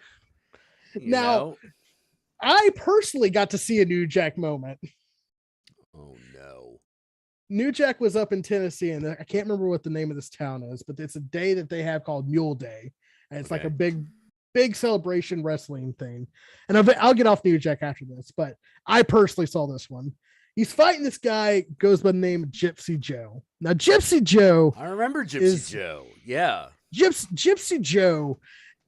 Now, I personally got to see a New Jack moment. Oh no. New Jack was up in Tennessee, and I can't remember what the name of this town is, but it's a day that they have called Mule Day, and it's like a big celebration wrestling thing. And I'll get off New Jack after this, but I personally saw this one. He's fighting this guy, goes by the name of Gypsy Joe. Now, Gypsy Joe, I remember Gypsy Joe. Yeah. Gypsy Joe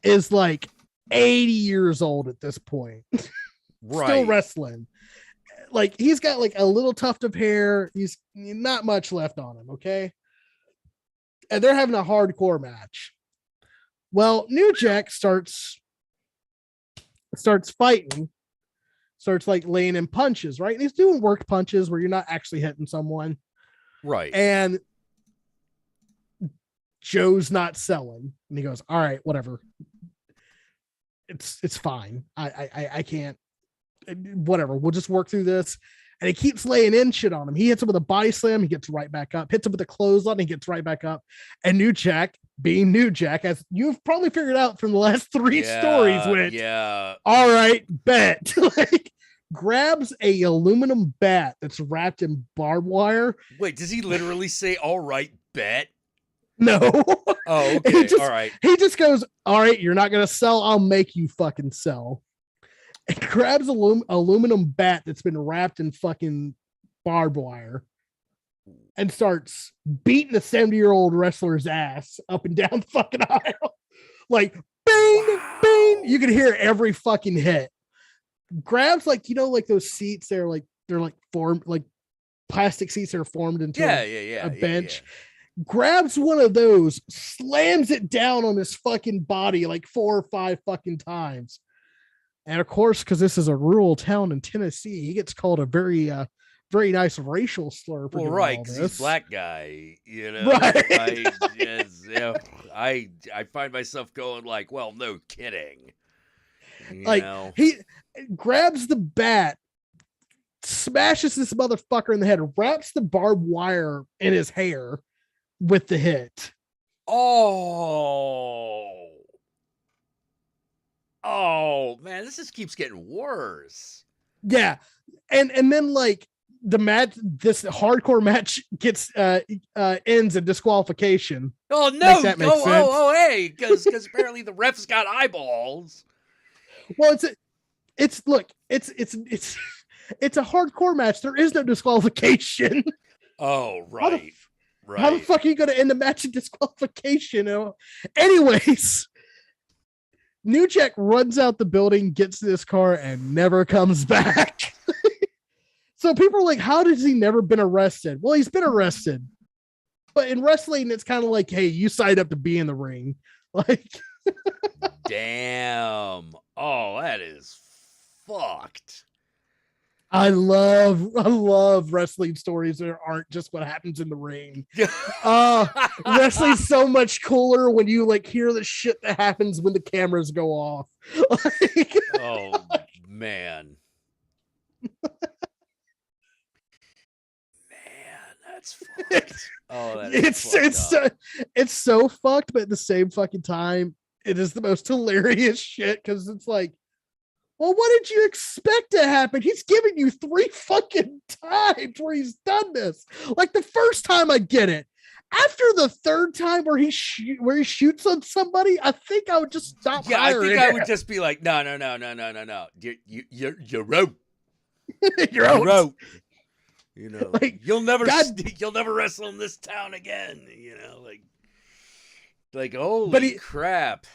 is like 80 years old at this point. Right. Still wrestling. Like, he's got like a little tuft of hair. He's not much left on him. Okay. And they're having a hardcore match. Well, New Jack starts fighting, starts like laying in punches, right? And he's doing work punches where you're not actually hitting someone. Right. And Joe's not selling. And he goes, all right, whatever. It's fine. I can't, whatever. We'll just work through this. And he keeps laying in shit on him. He hits him with a body slam. He gets right back up, hits him with a clothesline. He gets right back up. And New Jack, being New Jack, as you've probably figured out from the last three stories, went, all right, bet. Like, grabs a aluminum bat that's wrapped in barbed wire. Wait, does he literally say, all right, bet? No. Oh, okay. All right. He just goes, all right, you're not going to sell. I'll make you fucking sell. And grabs aluminum bat that's been wrapped in fucking barbed wire and starts beating a 70-year-old wrestler's ass up and down the fucking aisle. Like, bang, bang. You can hear every fucking hit. Grabs, like, like those seats, they're like formed, like plastic seats that are formed into a bench. Yeah. Grabs one of those, slams it down on his fucking body like 4 or 5 fucking times. And of course, because this is a rural town in Tennessee, he gets called a very nice racial slur. Well, right, because he's a black guy, Right. I find myself going like, well, no kidding. He grabs the bat, smashes this motherfucker in the head, wraps the barbed wire in his hair with the hit. Oh man, this just keeps getting worse. Yeah. And then like the match, this hardcore match gets ends in disqualification. Oh no. Hey, because apparently the ref's got eyeballs. Well, it's a hardcore match. There is no disqualification. Oh, right. How the fuck are you going to end the match in disqualification? Anyways, New Jack runs out the building, gets to this car, and never comes back. So people are like, how has he never been arrested? Well, he's been arrested. But in wrestling, it's kind of like, hey, you signed up to be in the ring. Like, damn. Oh, that is fucked. I love wrestling stories that aren't just what happens in the ring. Wrestling's so much cooler when you like hear the shit that happens when the cameras go off. Like, oh man. That's fucked. Oh, it's so fucked, but at the same fucking time, it is the most hilarious shit because it's like, well, what did you expect to happen? He's given you 3 fucking times where he's done this. Like the first time, I get it. After the third time where he shoots on somebody, I think I would just stop. Yeah, I think I would just be like, no. You're out. You're out. You know, like, you'll never wrestle in this town again. You know, like holy crap.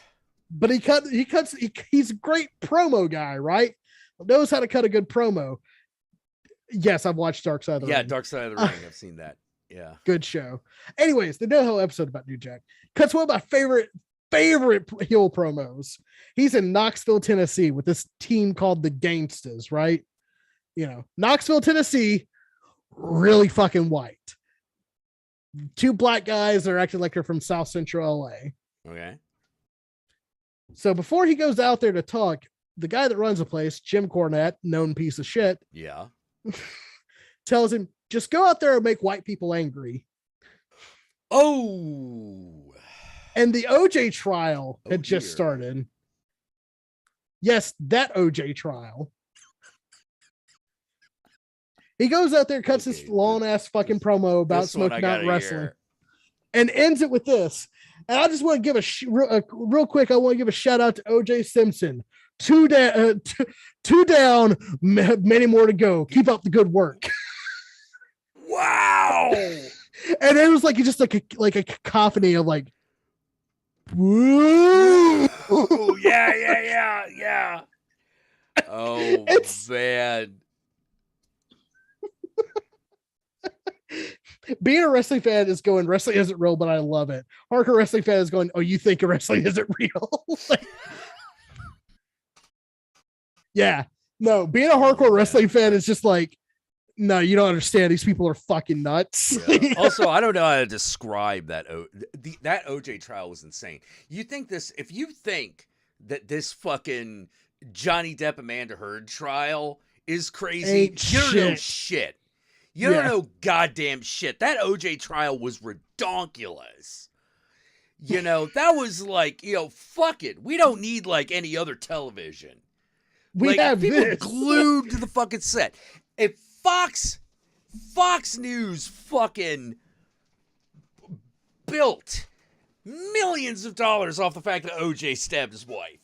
But he's a great promo guy, right? Knows how to cut a good promo. Yes, I've watched Dark Side of the Ring. Yeah, Dark Side of the Ring. I've seen that. Yeah. Good show. Anyways, the no-ho episode about New Jack cuts one of my favorite heel promos. He's in Knoxville, Tennessee with this team called the Gangstas, right? You know, Knoxville, Tennessee, really fucking white. 2 black guys that are acting like they're from South Central LA. Okay. So before he goes out there to talk, the guy that runs the place, Jim Cornette, known piece of shit, yeah, tells him, just go out there and make white people angry. Oh. And the OJ trial had just started. Yes, that OJ trial. He goes out there, cuts this long ass fucking promo about Smoky Mountain Wrestling, and ends it with this. And I just want to give real quick. I want to give a shout out to OJ Simpson. 2 down, many more to go. Keep up the good work. Wow. And it was like just like a cacophony of like, woo. Yeah. Oh, it's bad. Being a wrestling fan is going, wrestling isn't real, but I love it. Hardcore wrestling fan is going, oh, you think wrestling isn't real? Like, yeah. No, being a hardcore wrestling fan is just like, no, you don't understand. These people are fucking nuts. Yeah. Also, I don't know how to describe that. That OJ trial was insane. If you think that this fucking Johnny Depp Amanda Heard trial is crazy, you don't know shit. You don't know goddamn shit. That OJ trial was redonkulous. You know, that was like, fuck it. We don't need like any other television. We have people this. Glued to the fucking set. If Fox News fucking built millions of dollars off the fact that OJ stabbed his wife.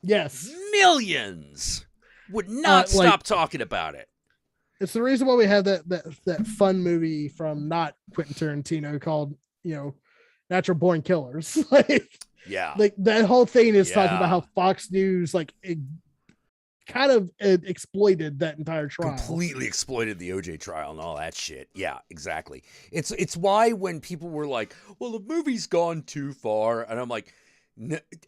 Yes. Millions. Would not stop talking about it. It's the reason why we have that fun movie from not Quentin Tarantino called, Natural Born Killers. Like that whole thing is talking about how Fox News kind of exploited that entire trial. Completely exploited the OJ trial and all that shit. Yeah, exactly. It's why when people were like, well, the movie's gone too far. And I'm like,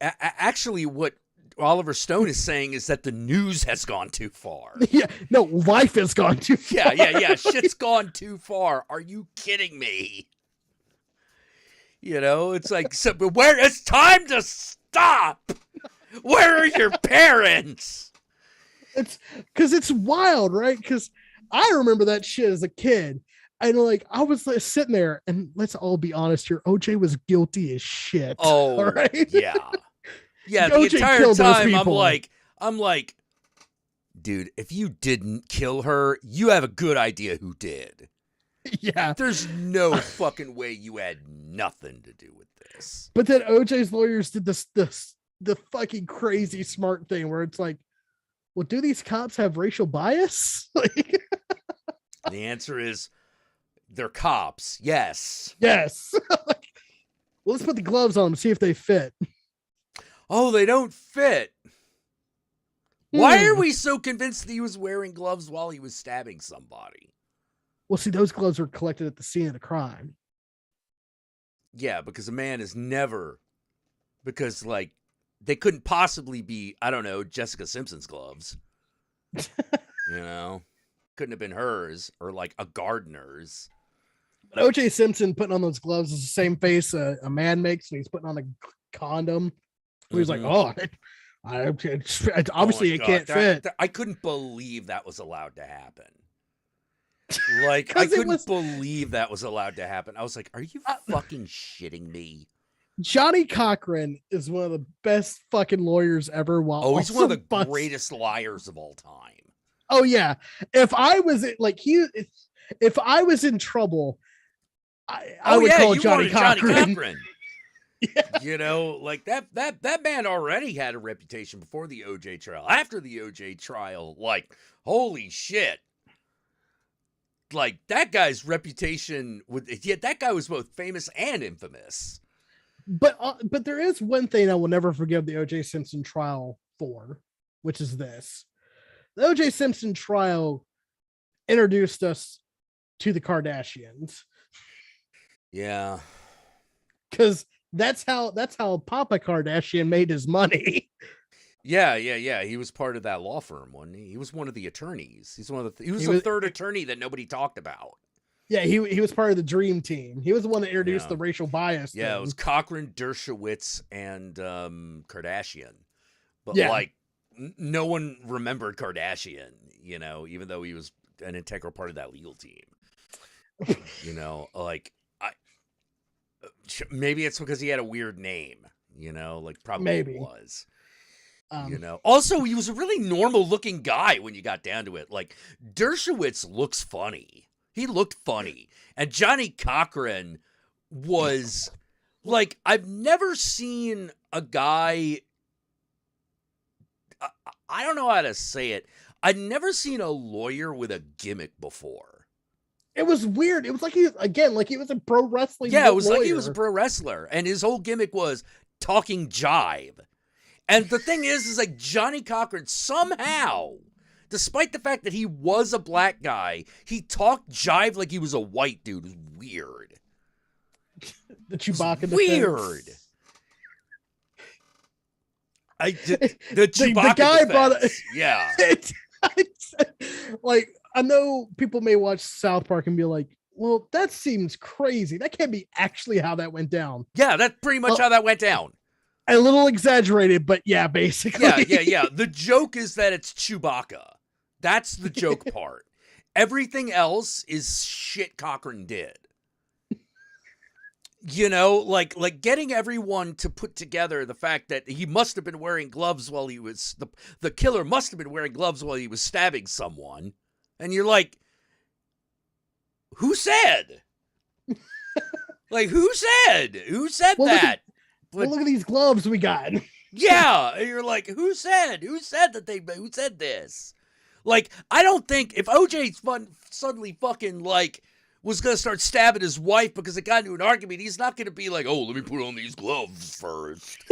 actually what Oliver Stone is saying is that the news has gone too far. Yeah, no, life has gone too far. Yeah. Shit's gone too far. Are you kidding me? It's like, but it's time to stop. Where are your parents? It's because it's wild, right? Because I remember that shit as a kid. And I was sitting there, and let's all be honest here, OJ was guilty as shit. Oh, right? Yeah. Yeah, the entire time I'm like, dude, if you didn't kill her, you have a good idea who did. Yeah. There's no fucking way you had nothing to do with this. But then OJ's lawyers did the fucking crazy smart thing where it's like, well, do these cops have racial bias? The answer is They're cops. Yes. Yes. Well, let's put the gloves on them, see if they fit. Oh, they don't fit. Why are we so convinced that he was wearing gloves while he was stabbing somebody? Well, see, those gloves were collected at the scene of the crime. Yeah, because a man is never, because like they couldn't possibly be, I don't know, Jessica Simpson's gloves. You know, couldn't have been hers or like a gardener's. But O.J. Simpson putting on those gloves is the same face a man makes when he's putting on a condom. He's like, oh, obviously it can't fit. I couldn't believe that was allowed to happen. Like, I couldn't believe that was allowed to happen. I was like, are you fucking shitting me? Johnny Cochran is one of the best fucking lawyers ever. He's one of the greatest liars of all time. Oh yeah. If I was if I was in trouble, I would call Johnny Cochran. Yeah. You know, like that man already had a reputation before the OJ trial. After the OJ trial, like, holy shit. Like, that guy's reputation that guy was both famous and infamous. But there is one thing I will never forgive the OJ Simpson trial for, which is this. The OJ Simpson trial introduced us to the Kardashians. Yeah. Because that's how Papa Kardashian made his money. Yeah. He was part of that law firm, wasn't he? He was one of the attorneys. He was the third attorney that nobody talked about. Yeah, he was part of the Dream Team. He was the one that introduced the racial bias. Yeah, thing. It was Cochran, Dershowitz, and Kardashian. But like, no one remembered Kardashian, you know, even though he was an integral part of that legal team. You know, like, maybe it's because he had a weird name, you know, like probably it was. You know, also he was a really normal looking guy when you got down to it. Like, Dershowitz looks funny. He looked funny. And Johnny Cochran was like, I've never seen a guy. I don't know how to say it. I'd never seen a lawyer with a gimmick before. It was weird. It was like he was a pro wrestling. Yeah, it was lawyer. Like he was a pro wrestler. And his whole gimmick was talking jive. And the thing is like Johnny Cochran somehow, despite the fact that he was a black guy, he talked jive like he was a white dude. It was weird. The Chewbacca weird. The Chewbacca guy brought it. Yeah. Like, I know people may watch South Park and be like, well, that seems crazy. That can't be actually how that went down. Yeah, that's pretty much how that went down. A little exaggerated, but yeah, basically. Yeah. The joke is that it's Chewbacca. That's the joke part. Everything else is shit Cochran did. You know, like getting everyone to put together the fact that he must have been wearing gloves while he was the killer must have been wearing gloves while he was stabbing someone. And you're like, who said? Like, who said that? Look at these gloves we got. Yeah, and you're like, who said this? Like, I don't think if OJ suddenly fucking like was gonna start stabbing his wife because it got into an argument, he's not gonna be like, oh, let me put on these gloves first.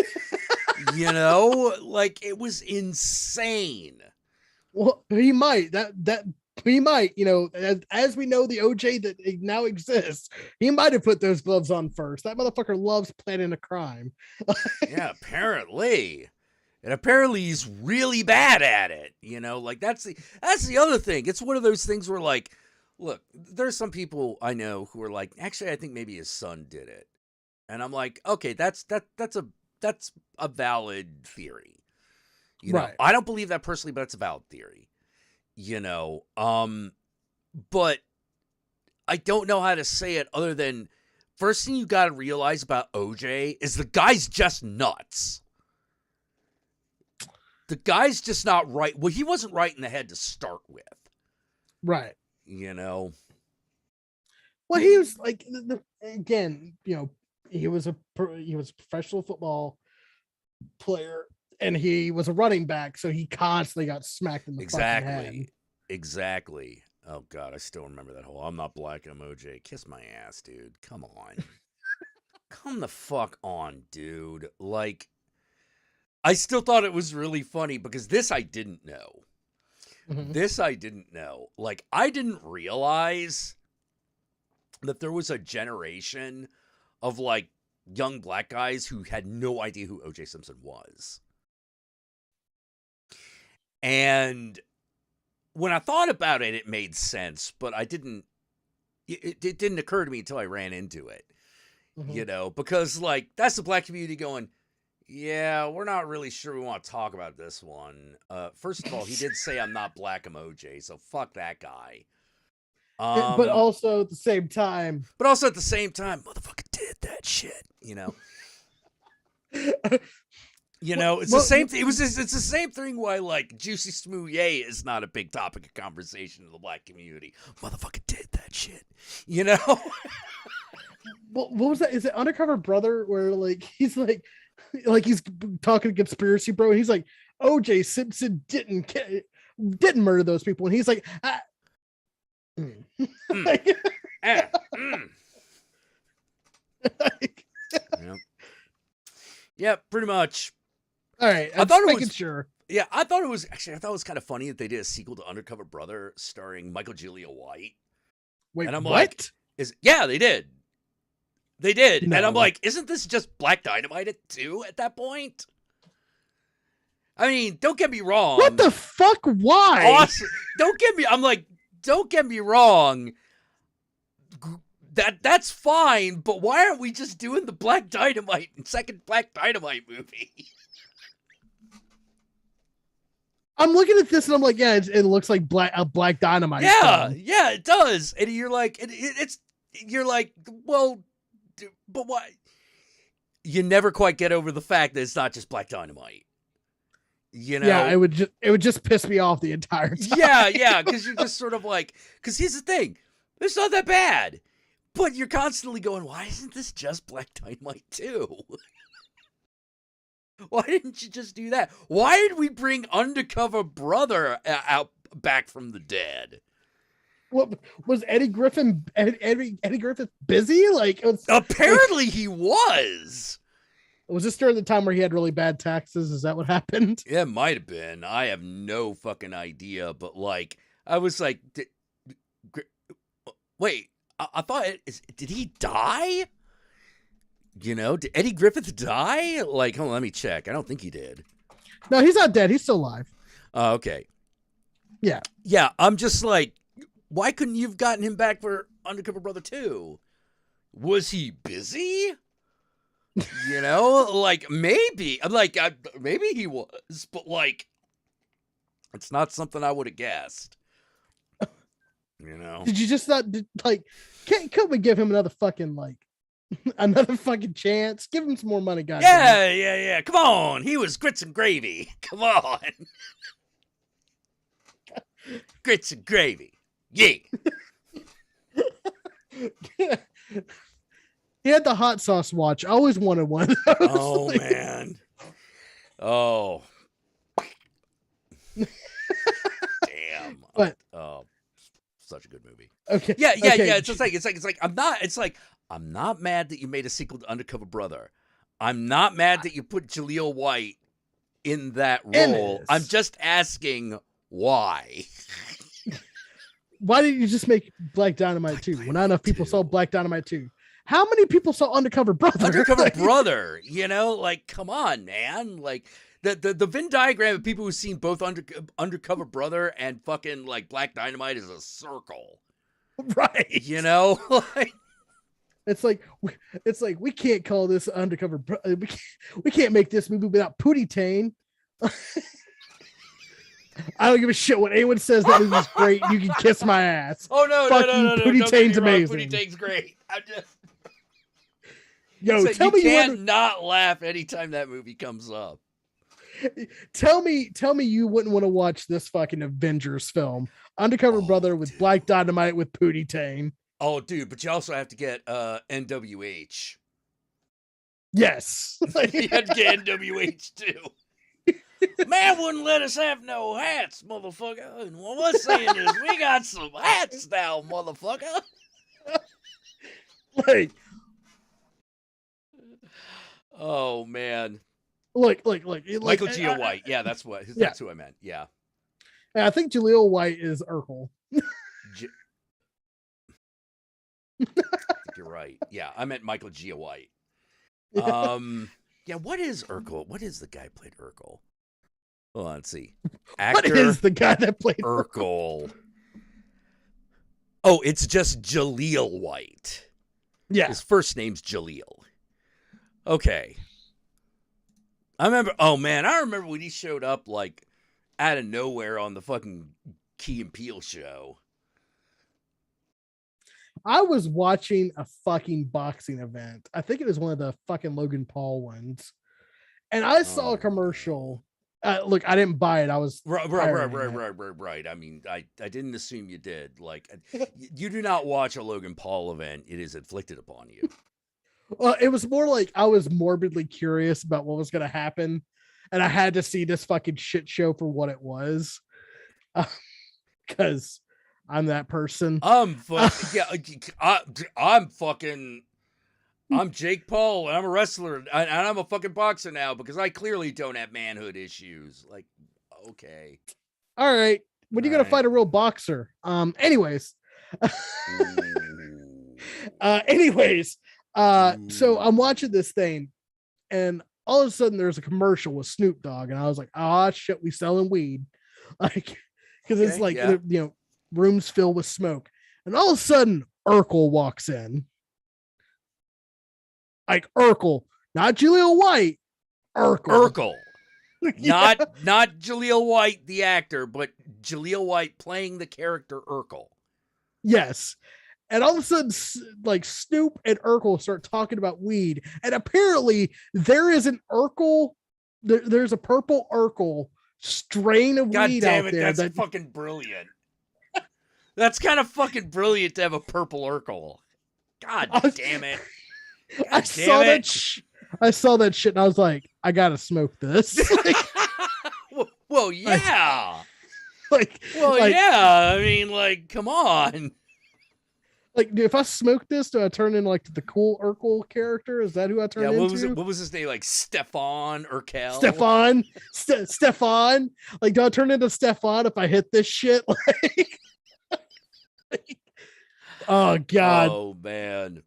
You know, like, it was insane. Well, he might he might, you know, as we know, the OJ that now exists, he might have put those gloves on first. That motherfucker loves planning a crime. Yeah, apparently. And apparently he's really bad at it. You know, like that's the other thing. It's one of those things where, like, look, there's some people I know who are like, actually, I think maybe his son did it. And I'm like, okay, that's a valid theory. You know, I don't believe that personally, but it's a valid theory. You know, but I don't know how to say it other than first thing you got to realize about OJ is the guy's just nuts. The guy's just not right. Well, he wasn't right in the head to start with. Right. You know. Well, he was like, again, you know, he was a professional football player. And he was a running back, so he constantly got smacked in the fucking head. Exactly. Oh God, I still remember that whole "I'm not black, I'm OJ." Kiss my ass, dude. Come on, come the fuck on, dude. Like, I still thought it was really funny because this I didn't know. Mhm. This I didn't know. Like, I didn't realize that there was a generation of like young black guys who had no idea who OJ Simpson was. And when I thought about it, it made sense, but I didn't. It didn't occur to me until I ran into it. Mhm. Because like that's the black community going, yeah, we're not really sure we want to talk about this one. First of all, he did say I'm not black, I'm OJ, so fuck that guy. But also at the same time, Motherfucker did that shit. It's the Well, same thing. It's the same thing why like Juicy Smouye is not a big topic of conversation in the black community. Motherfucker did that shit. what was that? Is it Undercover Brother where like he's he's talking to conspiracy bro and he's like OJ Simpson didn't murder those people and he's like like, Yeah, pretty much. all right, I thought it was sure. Yeah, I thought it was kind of funny that they did a sequel to Undercover Brother starring Michael Julia White. Wait, And I'm what? like, they did. They did. No. And I'm like, isn't this just Black Dynamite too at that point? I mean, don't get me wrong. What the fuck? Why? Awesome. Don't get me wrong. That's fine, but why aren't we just doing the Black Dynamite second Black Dynamite movie? I'm looking at this and I'm like, yeah, it looks like Black Dynamite. Yeah, film. yeah, it does. And you're like, you're like, well, but why? You never quite get over the fact that it's not just Black Dynamite. Yeah, it would just piss me off the entire time. Yeah, because you're just sort of like, because here's the thing, it's not that bad, but you're constantly going, why isn't this just Black Dynamite too? Why didn't you just do that? Why did we bring Undercover Brother out back from the dead? What was Eddie Griffin? Eddie Griffin busy? Like Apparently he was. Was this during the time where he had really bad taxes? Is that what happened? Yeah, it might have been. I have no fucking idea. But like, I was like, wait, I thought, did he die? Did Eddie Griffith die? Like, hold on, let me check. I don't think he did. No, he's not dead. He's still alive. Oh, okay. Yeah. Yeah, I'm just like, why couldn't you have gotten him back for Undercover Brother 2? Was he busy? Like maybe. I'm like, maybe he was, but like, it's not something I would have guessed. Did you just not like? Can't we give him another fucking chance? Give him some more money, guys. Yeah. Come on, he was grits and gravy. Come on, grits and gravy. Yeah. He had the hot sauce watch. I always wanted one of those. Oh, man. Oh. Damn. But such a good movie. Okay. Yeah. Okay. It's like I'm not mad that you made a sequel to Undercover Brother. I'm not mad that you put Jaleel White in that role. I'm just asking why. Why didn't you just make Black Dynamite 2? When not enough people saw Black Dynamite 2. How many people saw Undercover Brother? Undercover Brother, like, come on, man. Like, the Venn diagram of people who've seen both Undercover Brother and fucking, like, Black Dynamite is a circle. Right. It's like we can't call this Undercover Brother. We can't make this movie without Pootie Tang. I don't give a shit what anyone says. That movie's great. You can kiss my ass. Oh no, no. Pootie Tang's amazing. Pootie Tang's great. I'm just. Yo, tell me you can't not laugh anytime that movie comes up. Tell me you wouldn't want to watch this fucking Avengers film, Undercover Brother with Black Dynamite with Pootie Tang. Oh, dude, but you also have to get NWH. Yes, You had to get NWH too. Man wouldn't let us have no hats, motherfucker. And what we're saying is we got some hats now, motherfucker. Like, Oh man. look, Michael Gia White. Yeah, that's who I meant. Yeah. I think Jaleel White is Urkel. I think you're right. Yeah, I meant Michael Gia White. Yeah, what is Urkel? What is the guy who played Urkel? Hold on, let's see. What is the guy that played Urkel? Oh, it's just Jaleel White. Yeah. His first name's Jaleel. Okay. I remember when he showed up like out of nowhere on the fucking Key and Peele show. I was watching a fucking boxing event. I think it was one of the fucking Logan Paul ones. And I saw a commercial. Look, I didn't buy it. I was right. I mean, I didn't assume you did. Like, you do not watch a Logan Paul event. It is inflicted upon you. Well, it was more like I was morbidly curious about what was going to happen. And I had to see this fucking shit show for what it was. Because I'm that person. I'm Jake Paul, and I'm a wrestler, and I'm a fucking boxer now because I clearly don't have manhood issues. Like, okay. All right. When are you going to fight a real boxer? Anyways. So I'm watching this thing, and all of a sudden there's a commercial with Snoop Dogg, and I was like, "Ah, shit, we selling weed," like, because it's like rooms filled with smoke, and all of a sudden Urkel walks in, like Urkel, not Jaleel White, Urkel. Not Jaleel White the actor, but Jaleel White playing the character Urkel. Yes. And all of a sudden, like Snoop and Urkel start talking about weed. And apparently there is an Urkel, there's a purple Urkel strain of God weed damn out it, there. that's fucking brilliant. That's kind of fucking brilliant to have a purple Urkel. God damn it. I saw that shit and I was like, I gotta smoke this. Well, yeah. Yeah. I mean, like, come on. Like, if I smoke this, do I turn into like the cool Urkel character? Is that who I turn into? What was his name? Like Stefan Urkel? Stefan. Like, do I turn into Stefan if I hit this shit? Oh God. Oh man.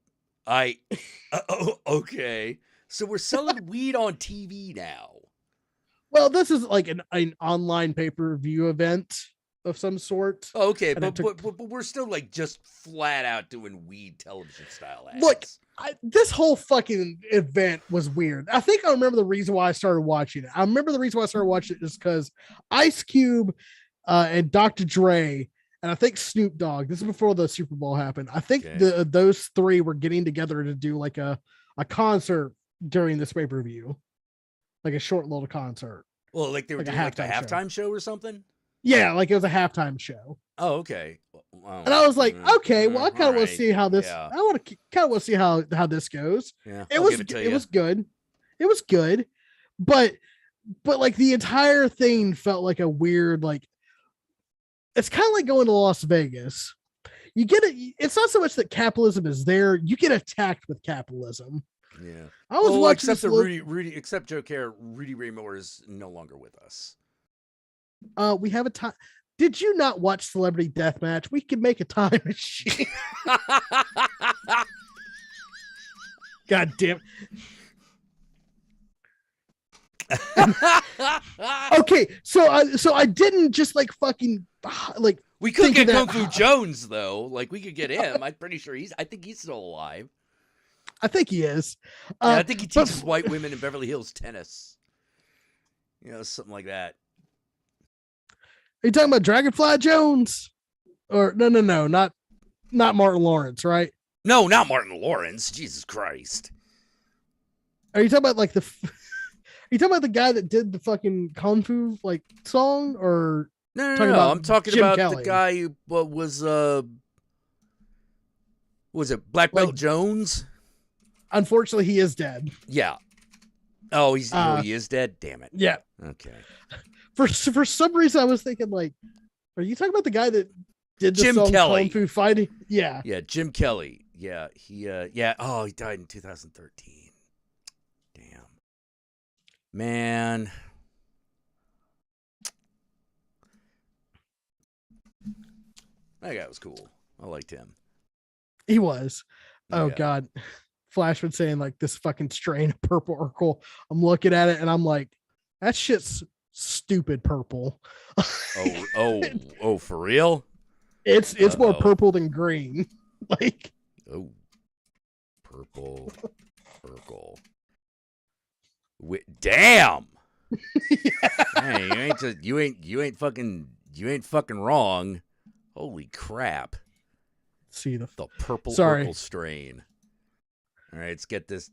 Okay. So we're selling weed on TV now. Well, this is like an online pay-per-view event of some sort. Okay, but we're still like just flat out doing weed television style ads. Look, this whole fucking event was weird. I think I remember the reason why I started watching it. I remember the reason why I started watching it is because Ice Cube and Dr. Dre, and I think Snoop Dogg, this is before the Super Bowl happened. I think those three were getting together to do like a concert during this pay-per-view. Like a short little concert. Well, like they were doing like a halftime show or something? Yeah, like it was a halftime show. Oh, okay. And I was like, okay, well, I kind of want to see how this. Yeah. I want to kind of want to see how this goes. Yeah, it was good. It was good, but like the entire thing felt like a weird, like it's kind of like going to Las Vegas. You get it. It's not so much that capitalism is there; you get attacked with capitalism. Yeah, I was watching except except Joe Care, Rudy Ray Moore is no longer with us. We have a time. Did you not watch Celebrity Deathmatch? We could make a time machine. God damn. Okay, so I didn't just like fucking like. We could get Kung Fu Jones though. Like we could get him. I'm pretty sure I think he's still alive. I think he is. I think he teaches white women in Beverly Hills tennis. You know, something like that. Are you talking about Dragonfly Jones? Or no, not Martin Lawrence, right? No, not Martin Lawrence. Jesus Christ. Are you talking about like are you talking about the guy that did the fucking Kung Fu like song or no? I'm talking Jim about Kelly. The guy who was it Black Belt Jones? Unfortunately, he is dead. Yeah. Oh, Uh, he is dead. Damn it. Yeah. Okay. For some reason, I was thinking like, are you talking about the guy that did the Jim song Kelly. Kung Fu Fighting? Yeah. Yeah, Jim Kelly. Yeah, yeah. Oh, he died in 2013. Damn. Man. That guy was cool. I liked him. He was. Oh Yeah. God. Flash was saying like this fucking strain of purple Urkel. I'm looking at it and I'm like, that shit's stupid purple. Oh, for real? It's more purple than green. Like, oh, purple. Damn. Hey, you ain't fucking wrong. Holy crap. See the purple Sorry. Urkel strain. All right, let's get this.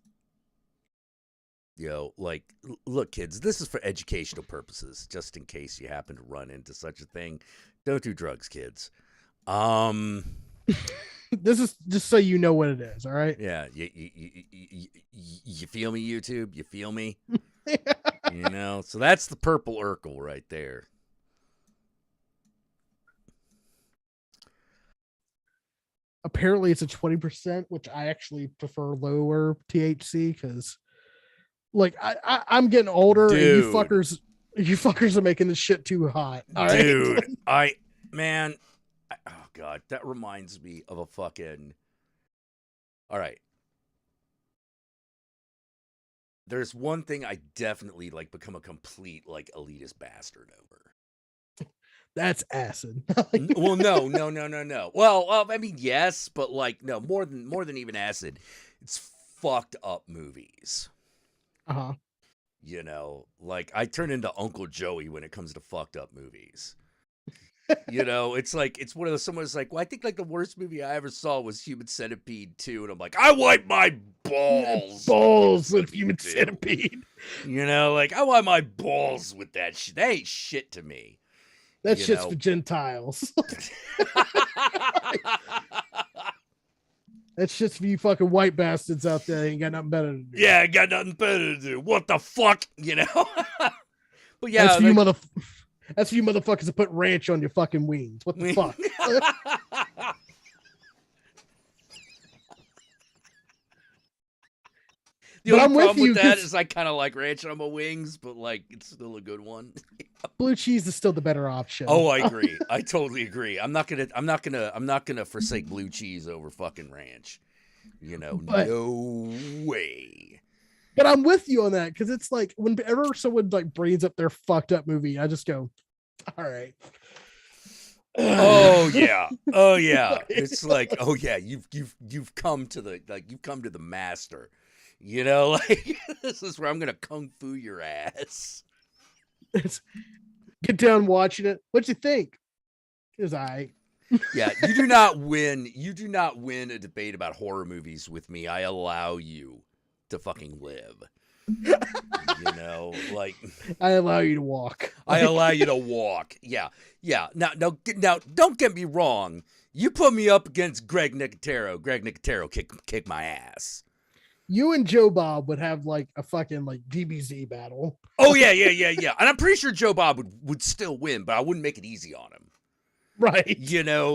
Like, look, kids, this is for educational purposes, just in case you happen to run into such a thing. Don't do drugs, kids. This is just so you know what it is, all right? Yeah, you feel me, YouTube? You feel me? So that's the purple Urkel right there. Apparently it's a 20%, which I actually prefer lower THC because like I'm getting older. Dude. And you fuckers are making this shit too hot. All Dude, right? oh God, that reminds me of a fucking. All right. There's one thing I definitely like become a complete like elitist bastard over. That's acid. Well, no. Well, I mean, yes, but like, no, more than even acid. It's fucked up movies. Uh-huh. Like I turn into Uncle Joey when it comes to fucked up movies. It's like, it's one of those, someone's like, well, I think like the worst movie I ever saw was Human Centipede 2. And I'm like, I wipe my balls with Human Centipede. Like I wipe my balls with that shit. That ain't shit to me. That shit's for Gentiles. That's shit's for you fucking white bastards out there. Ain't got nothing better to do. Yeah, I got nothing better to do. What the fuck? But yeah, that's for you that's for you motherfuckers to put ranch on your fucking wings. What the fuck? The only problem with that is I kind of like ranch on my wings, but like it's still a good one. Blue cheese is still the better option. Oh, I agree. I totally agree. I'm not gonna forsake blue cheese over fucking ranch. No way. But I'm with you on that because it's like whenever someone like brings up their fucked up movie, I just go, all right. Oh yeah. It's like, oh yeah, you've come to the master. Like this is where I'm gonna kung fu your ass. Get down watching it. What'd you think? Because Yeah, you do not win. You do not win a debate about horror movies with me. I allow you to fucking live. Like I allow you to walk. I allow you to walk. Yeah. Now, don't get me wrong. You put me up against Greg Nicotero. Greg Nicotero kick my ass. You and Joe Bob would have like a fucking like DBZ battle. Oh yeah. And I'm pretty sure Joe Bob would still win, but I wouldn't make it easy on him. Right.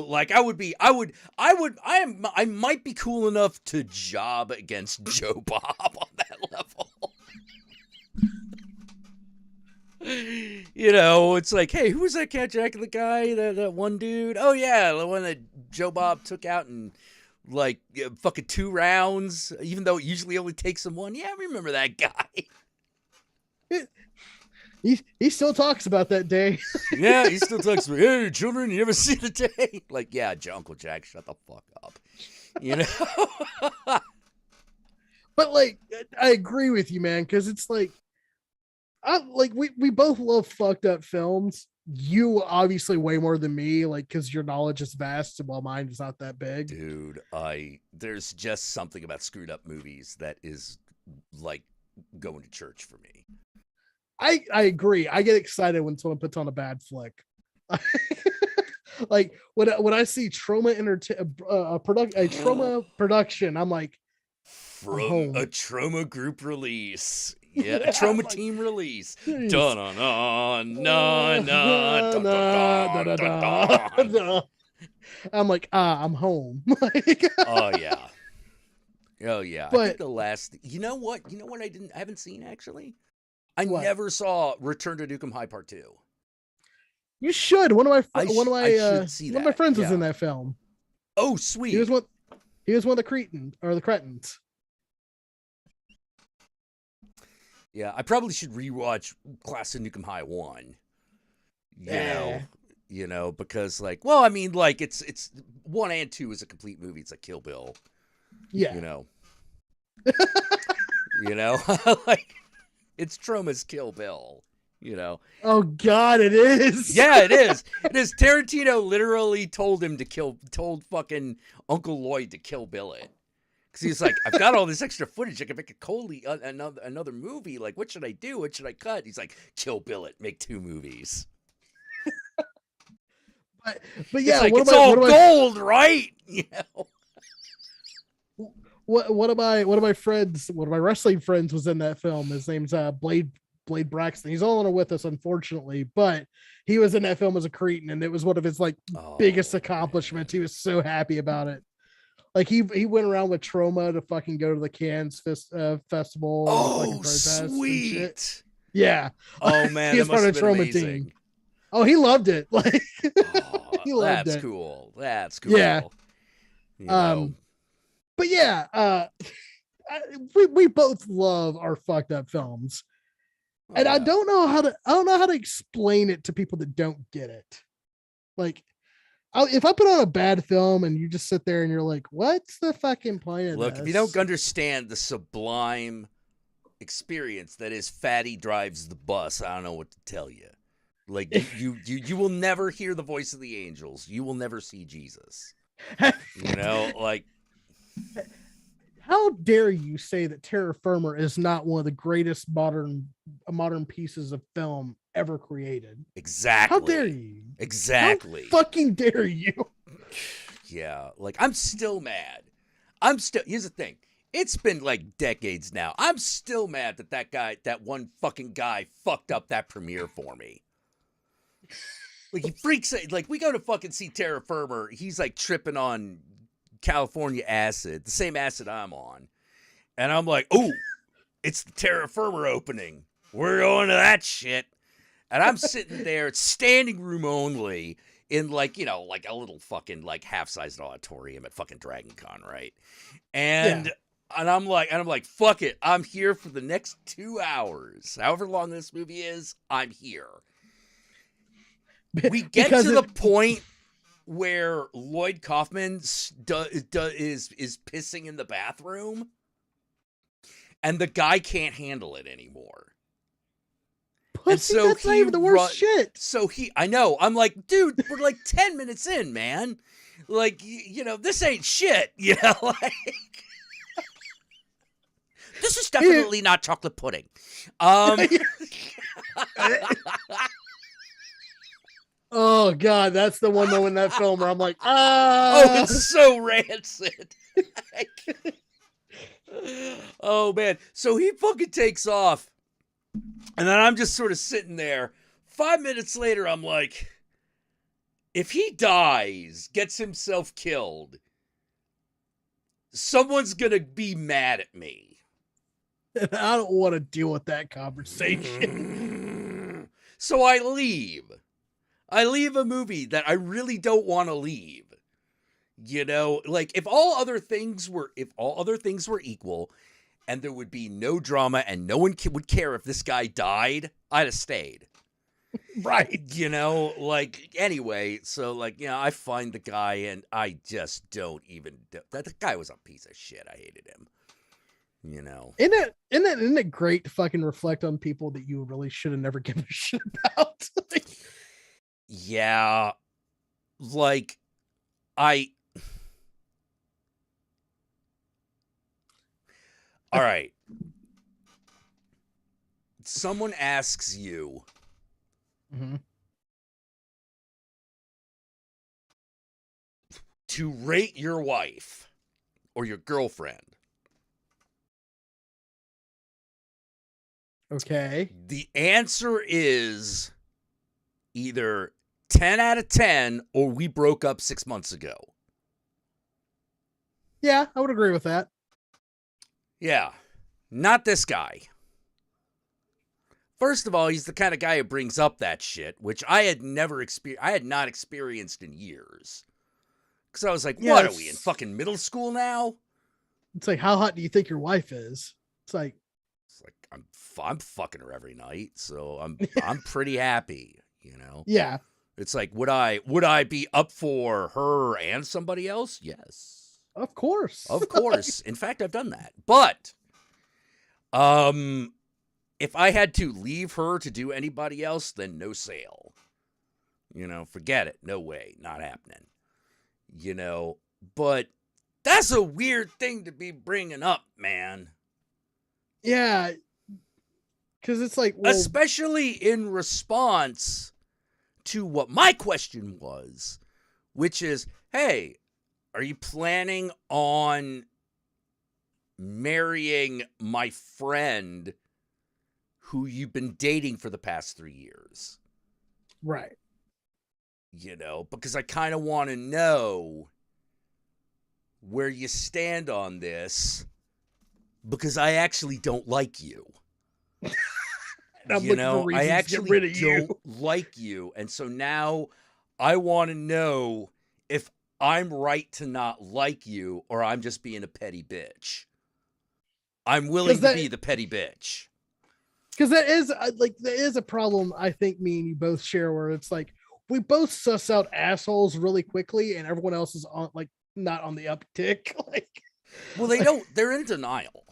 Like I might be cool enough to job against Joe Bob on that level. It's like, hey, who was that Cat Jackula guy? That one dude? Oh yeah, the one that Joe Bob took out in like fucking 2 rounds, even though it usually only takes him 1. Yeah, I remember that guy. He still talks about that day. Yeah, he still talks about, hey, children, you ever see the day? Like, yeah, Uncle Jack, shut the fuck up. But like, I agree with you, man, because it's like, we both love fucked up films. You obviously way more than me, like, because your knowledge is vast while mine is not that big. Dude, there's just something about screwed up movies that is like going to church for me. I agree. I get excited when someone puts on a bad flick. Like when I see trauma trauma production, I'm like, from a trauma group release. Yeah, a trauma Like, team release. jeez. Dun dun dun dun dun dun dun dun dun. I'm like, I'm home. Like, Oh yeah. Oh yeah. I think but the last. You know what? I haven't seen actually. I what? never saw Return to Nukem High Part 2. You should. I should see one of my that. friends was in Yeah. that film. Oh He sweet. was one. He was one of the Cretins. Yeah, I probably should rewatch Class of Nukem High 1. You know, because like, well, I mean, like it's 1 and 2 is a complete movie. It's like Kill Bill. Yeah. You know. Like it's Troma's Kill Bill. You know. Oh God, it is. Yeah, it is. It is. Tarantino literally told fucking Uncle Lloyd to kill Bill it. Because he's like, I've got all this extra footage. I can make another movie. Like, what should I do? What should I cut? He's like, kill Bill it. Make 2 movies. But yeah, it's like, it's all gold, right? You know? One of my wrestling friends was in that film. His name's Blade Braxton. He's no longer with us, unfortunately, but he was in that film as a cretin, and it was one of his biggest accomplishments. He was so happy about it. Like he went around with Troma to fucking go to the Cannes festival. Oh, sweet. Yeah. Oh man, he was part of the Troma amazing. team. Oh, he loved it. Like he loved that's it. cool. That's cool. Yeah. You know? But yeah, we both love our fucked up films. And I don't know how to explain it to people that don't get it. Like, if I put on a bad film and you just sit there and you're like, what's the fucking point of Look, this? if you don't understand the sublime experience that is Fatty drives the bus, I don't know what to tell you. Like you will never hear the voice of the angels. You will never see Jesus. You know, like, how dare you say that Terra Firma is not one of the greatest modern pieces of film ever created? Exactly. How dare you? Exactly. How fucking dare you? Yeah, like I'm still mad. Here's the thing. It's been like decades now. I'm still mad that one fucking guy fucked up that premiere for me. Like he freaks out. Like we go to fucking see Terra Firma. He's like tripping on California acid, the same acid I'm on. And I'm like, oh, it's the Terra Firma opening. We're going to that shit. And I'm sitting there, it's standing room only in like, you know, like a little fucking like half-sized auditorium at fucking Dragon Con, right? And I'm like, fuck it. I'm here for the next 2 hours. However long this movie is, I'm here. We get to the point where Lloyd Kaufman is pissing in the bathroom, and the guy can't handle it anymore. But see, that's not even the worst shit. So I know. I'm like, dude, we're like 10 minutes in, man. Like, you know, this ain't shit. You know, like this is definitely not chocolate pudding. Oh God, that's the one moment in that film where I'm like, oh, it's so rancid. Oh man. So he fucking takes off. And then I'm just sort of sitting there. 5 minutes later, I'm like, if he dies, gets himself killed, someone's gonna be mad at me. And I don't want to deal with that conversation. So I leave. I leave a movie that I really don't want to leave. You know, like if all other things were equal and there would be no drama and no one would care if this guy died, I'd have stayed. Right. You know, like anyway, so like, you know, I find the guy and I just don't even that guy was a piece of shit. I hated him. You know. Isn't it great to fucking reflect on people that you really should have never given a shit about? Yeah. Like all right. Someone asks you to rate your wife or your girlfriend. Okay. The answer is either 10 out of 10 or we broke up 6 months ago. Yeah, I would agree with that. Yeah, not this guy. First of all, he's the kind of guy who brings up that shit, which I had not experienced in years. Because I was like, Yeah, what are we in fucking middle school now? It's like, how hot do you think your wife is? It's like I'm fucking her every night, so I'm pretty happy, you know. yeah, It's like, would I be up for her and somebody else? Yes, of course. of course. In fact, I've done that. But if I had to leave her to do anybody else, then no sale. You know, forget it. No way, not happening. You know, but that's a weird thing to be bringing up, man. Yeah, because it's like, well, Especially in response to what my question was, which is, hey, are you planning on marrying my friend who you've been dating for the past 3 years? right. You know, because I kind of want to know where you stand on this, because I actually don't like you. I'm You looking know, for I reasons to actually get rid of you. don't like you. And so now I want to know if I'm right to not like you or I'm just being a petty bitch. I'm willing to be the petty bitch. Because that is that is a problem I think me and you both share, where it's like we both suss out assholes really quickly and everyone else is on not on the uptick. Well, they don't, they're in denial.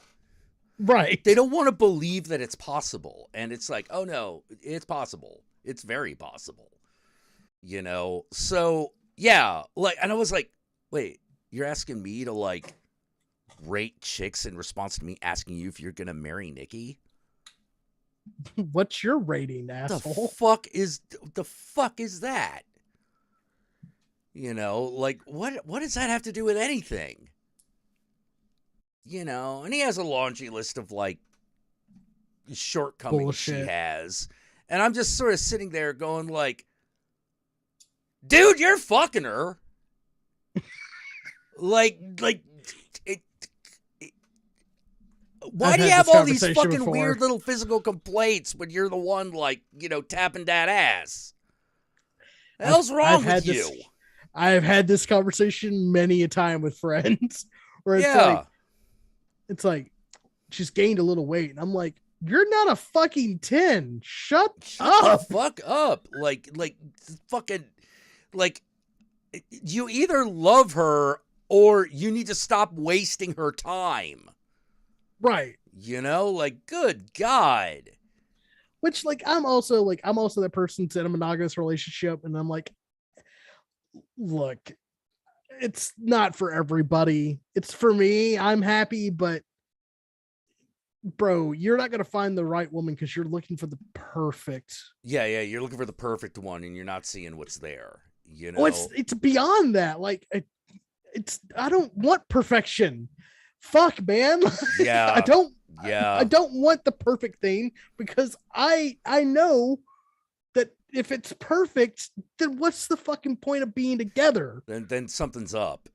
Right. They don't want to believe that it's possible. And it's like, oh no, it's possible. It's very possible. You know? So yeah, and I was like, wait, you're asking me to rate chicks in response to me asking you if you're gonna marry Nikki? What's your rating, asshole? The fuck is that? You know, what does that have to do with anything? You know, and he has a laundry list of shortcomings Bullshit. she has. And I'm just sort of sitting there going dude, you're fucking her. Why do you have all these fucking weird little physical complaints when you're the one tapping that ass? The hell's wrong with you? I've had this conversation many a time with friends where it's like she's gained a little weight and I'm like, you're not a fucking 10. Shut up. The fuck up. You either love her or you need to stop wasting her time. Right. You know, good God. Which I'm also that person that's in a monogamous relationship, and I'm like, look, it's not for everybody. It's for me. I'm happy, but bro, you're not gonna find the right woman because you're looking for the perfect. Yeah, you're looking for the perfect one, and you're not seeing what's there. You know, it's beyond that. I don't want perfection. Fuck, man. Yeah, I don't want the perfect thing, because I know that if it's perfect, then what's the fucking point of being together? Then something's up.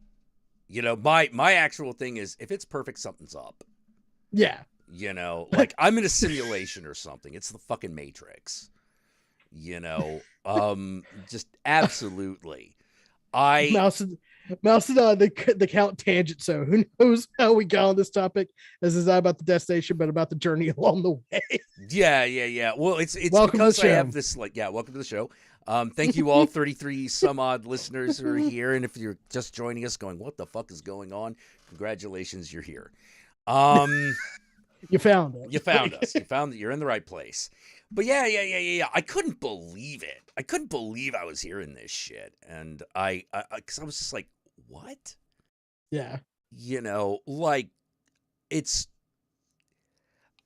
You know, my actual thing is, if it's perfect, something's up. Yeah. You know, I'm in a simulation or something. It's the fucking Matrix. You know, just absolutely. Mouse and the count tangent. So who knows how we got on this topic? This is not about the destination, but about the journey along the way. Yeah. Well, it's welcome because to the I show. have this welcome to the show. Thank you all 33 some odd listeners who are here. And if you're just joining us going, what the fuck is going on? Congratulations, you're here. You found it. You found us. You found that you're in the right place. But yeah. I couldn't believe it. I couldn't believe I was hearing this shit. And because I was just like, what? Yeah. You know,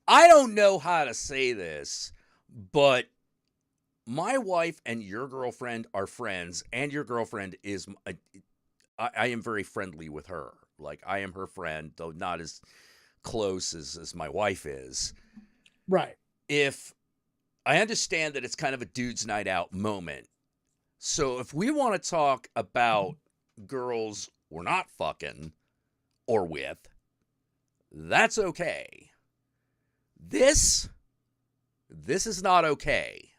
I don't know how to say this, but my wife and your girlfriend are friends, and your girlfriend is, I am very friendly with her. I am her friend, though not as close as my wife is. Right. if I understand that it's kind of a dude's night out moment. So if we want to talk about girls we're not fucking or with, that's okay. This is not okay.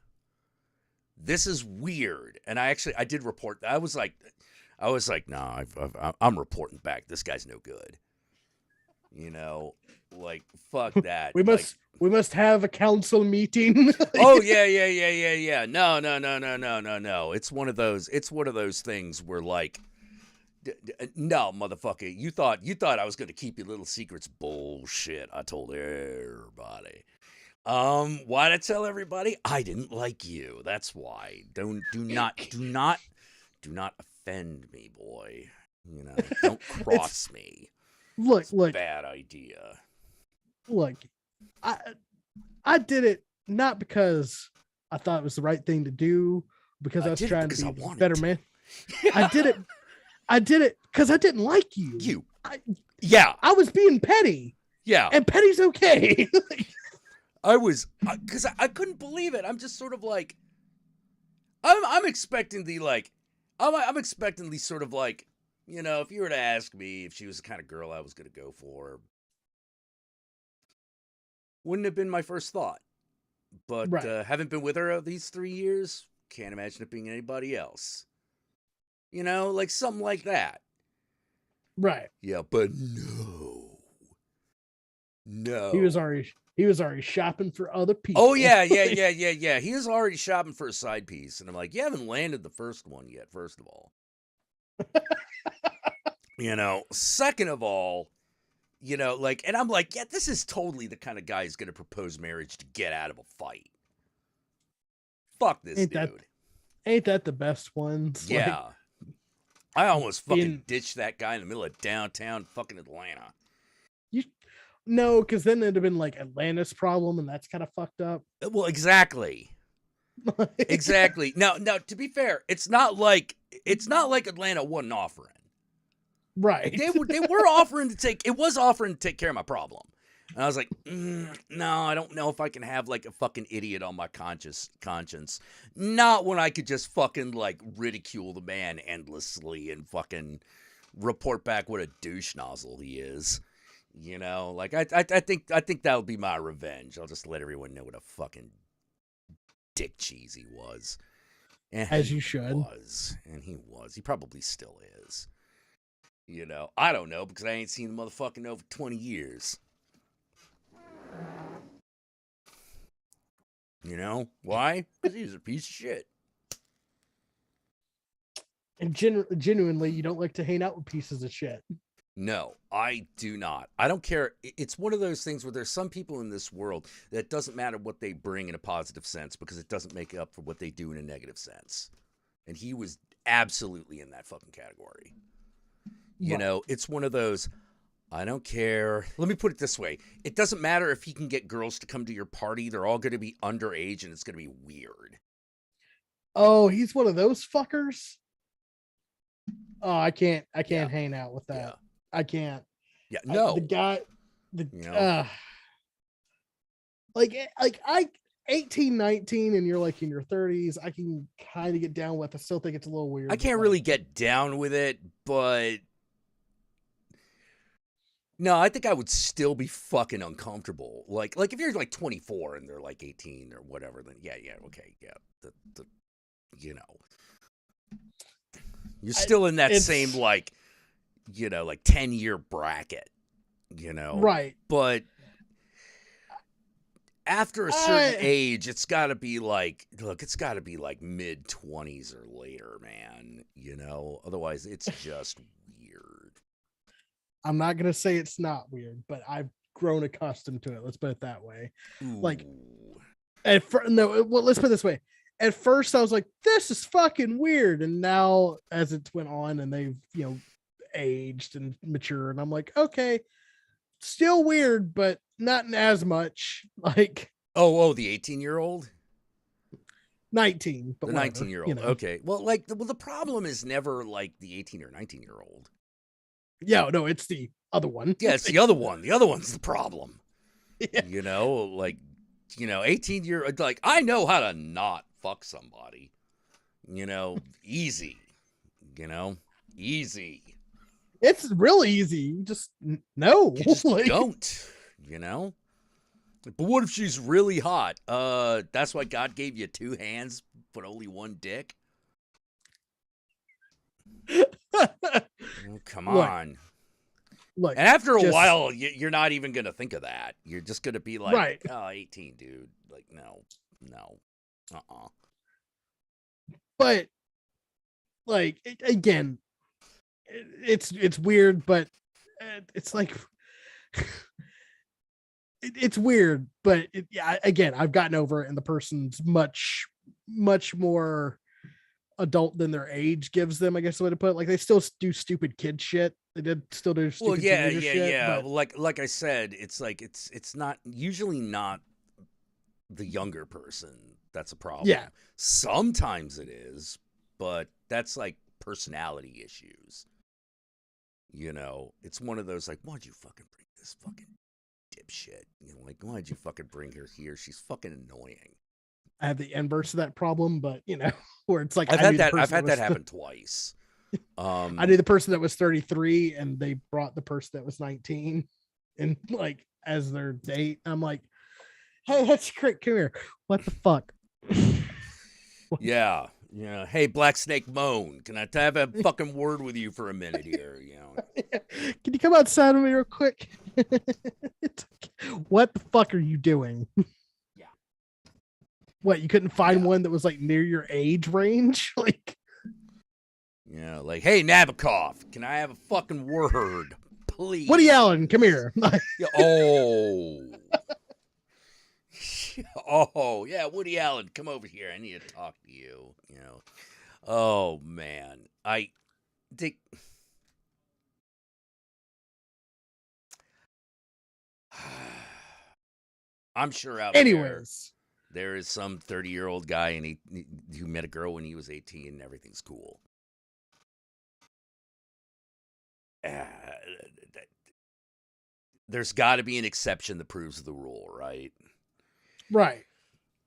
This is weird. And I did report. I was like, nah, I'm reporting back. This guy's no good. You know, like, fuck that. We must have a council meeting. Oh yeah. No. It's one of those things where like, no, motherfucker, you thought I was going to keep your little secrets. Bullshit. I told everybody. Why'd I tell everybody? I didn't like you. That's why. Do not offend me, boy. You know, don't cross me. Look, bad idea. Look, I did it not because I thought it was the right thing to do, because I was trying to be a better man. I did it because I didn't like you. I was being petty. Yeah. And petty's okay. Because I couldn't believe it. I'm just sort of like, I'm expecting the like, I'm expecting the sort of like, you know, if you were to ask me if she was the kind of girl I was going to go for, wouldn't have been my first thought. But haven't been with her these 3 years. Can't imagine it being anybody else. You know, like something like that. Right. Yeah, but no. He was already shopping for other people. Oh yeah. He was already shopping for a side piece, and I'm like, you haven't landed the first one yet. First of all, you know. Second of all, you know, like, and I'm like, yeah, this is totally the kind of guy who's gonna propose marriage to get out of a fight. Fuck this dude. Ain't that the best ones? Yeah. Like, I almost fucking ditched that guy in the middle of downtown fucking Atlanta. No, because then it'd have been like Atlanta's problem, and that's kind of fucked up. Well, exactly. Exactly. Now, to be fair, it's not like Atlanta wasn't offering. Right. They were offering to take. It was offering to take care of my problem, and I was like, no, I don't know if I can have like a fucking idiot on my conscience. Not when I could just fucking like ridicule the man endlessly and fucking report back what a douche nozzle he is. You know, like I think that'll be my revenge. I'll just let everyone know what a fucking dick cheese he was. And as you should. He probably still is. You know, I don't know because I ain't seen the motherfucking over 20 years. You know why? Because he's a piece of shit. And genuinely, you don't like to hang out with pieces of shit. No, I do not. I don't care. It's one of those things where there's some people in this world that it doesn't matter what they bring in a positive sense because it doesn't make up for what they do in a negative sense. And he was absolutely in that fucking category. You know, it's one of those, I don't care. Let me put it this way. It doesn't matter if he can get girls to come to your party. They're all going to be underage and it's going to be weird. Oh, he's one of those fuckers? Oh, I can't hang out with that. Yeah. I can't. Yeah, no. I 18, 19, and you're like in your 30s, I can kind of get down with. I still think it's a little weird. I can't really get down with it, but no, I think I would still be fucking uncomfortable. Like if you're like 24 and they're like 18 or whatever, then okay, you know, you're still in that same like, you know, like 10-year bracket, you know, right? But after a certain age, it's got to be like, it's got to be like mid-20s or later, man. You know, otherwise it's just weird. I'm not gonna say it's not weird, but I've grown accustomed to it. Let's put it that way. Ooh. Like, let's put it this way. At first, I was like, "This is fucking weird," and now, as it went on, and they've aged and matured, and I'm like, okay, still weird, but not as much. Like, the 18-year-old, 19, but the 19-year-old. Okay, well, the problem is never like the 18 or 19-year-old. Yeah, no, it's the other one. Yeah, it's the other one. The other one's the problem. Yeah. You know, like, 18-year, like, I know how to not fuck somebody. Easy. Easy. It's really easy. You just no. You just Like, don't, But what if she's really hot? That's why God gave you 2 hands, but only 1 dick? Come Look, on. Look, And after a just- while, you're not even going to think of that. You're just going to be like, Right. oh, 18, dude. Like, no. But like again, it's weird, but it's like it's weird, but yeah, again, I've gotten over it, and the person's much more adult than their age gives them, I guess the way to put it. Like, they still do stupid kid shit. They did still do stupid Well, yeah, teenager shit. But like I said, it's like it's not usually not the younger person that's a problem. Yeah. Sometimes it is, but that's like personality issues. It's one of those like, why'd you fucking bring this fucking dipshit? Like, why'd you fucking bring her here? She's fucking annoying. I have the inverse of that problem, but where it's like I've had that happen twice. I knew the person that was 33, and they brought the person that was 19 and like as their date. I'm like, hey, that's great. Come here. What the fuck? Yeah. Hey, Black Snake Moan, can I have a fucking word with you for a minute here? Can you come outside with me real quick? What the fuck are you doing? Yeah. What, you couldn't find one that was like near your age range? Like, like, hey, Nabokov, can I have a fucking word, please? Woody Allen, come here. Yeah, oh. Oh, yeah, Woody Allen, come over here. I need to talk to you. Oh, man. I'm sure out Anyways, there is some 30-year-old guy and who met a girl when he was 18 and everything's cool. There's got to be an exception that proves the rule, right? right.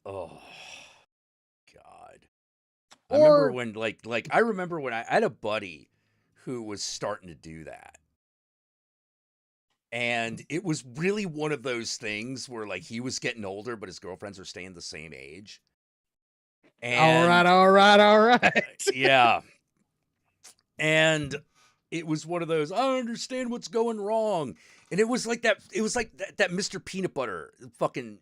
Oh, God. Or- I remember when I had a buddy who was starting to do that. And it was really one of those things where, like, he was getting older, but his girlfriends were staying the same age. And, all right. yeah. And it was one of those, I don't understand what's going wrong. And it was like that Mr. Peanut Butter fucking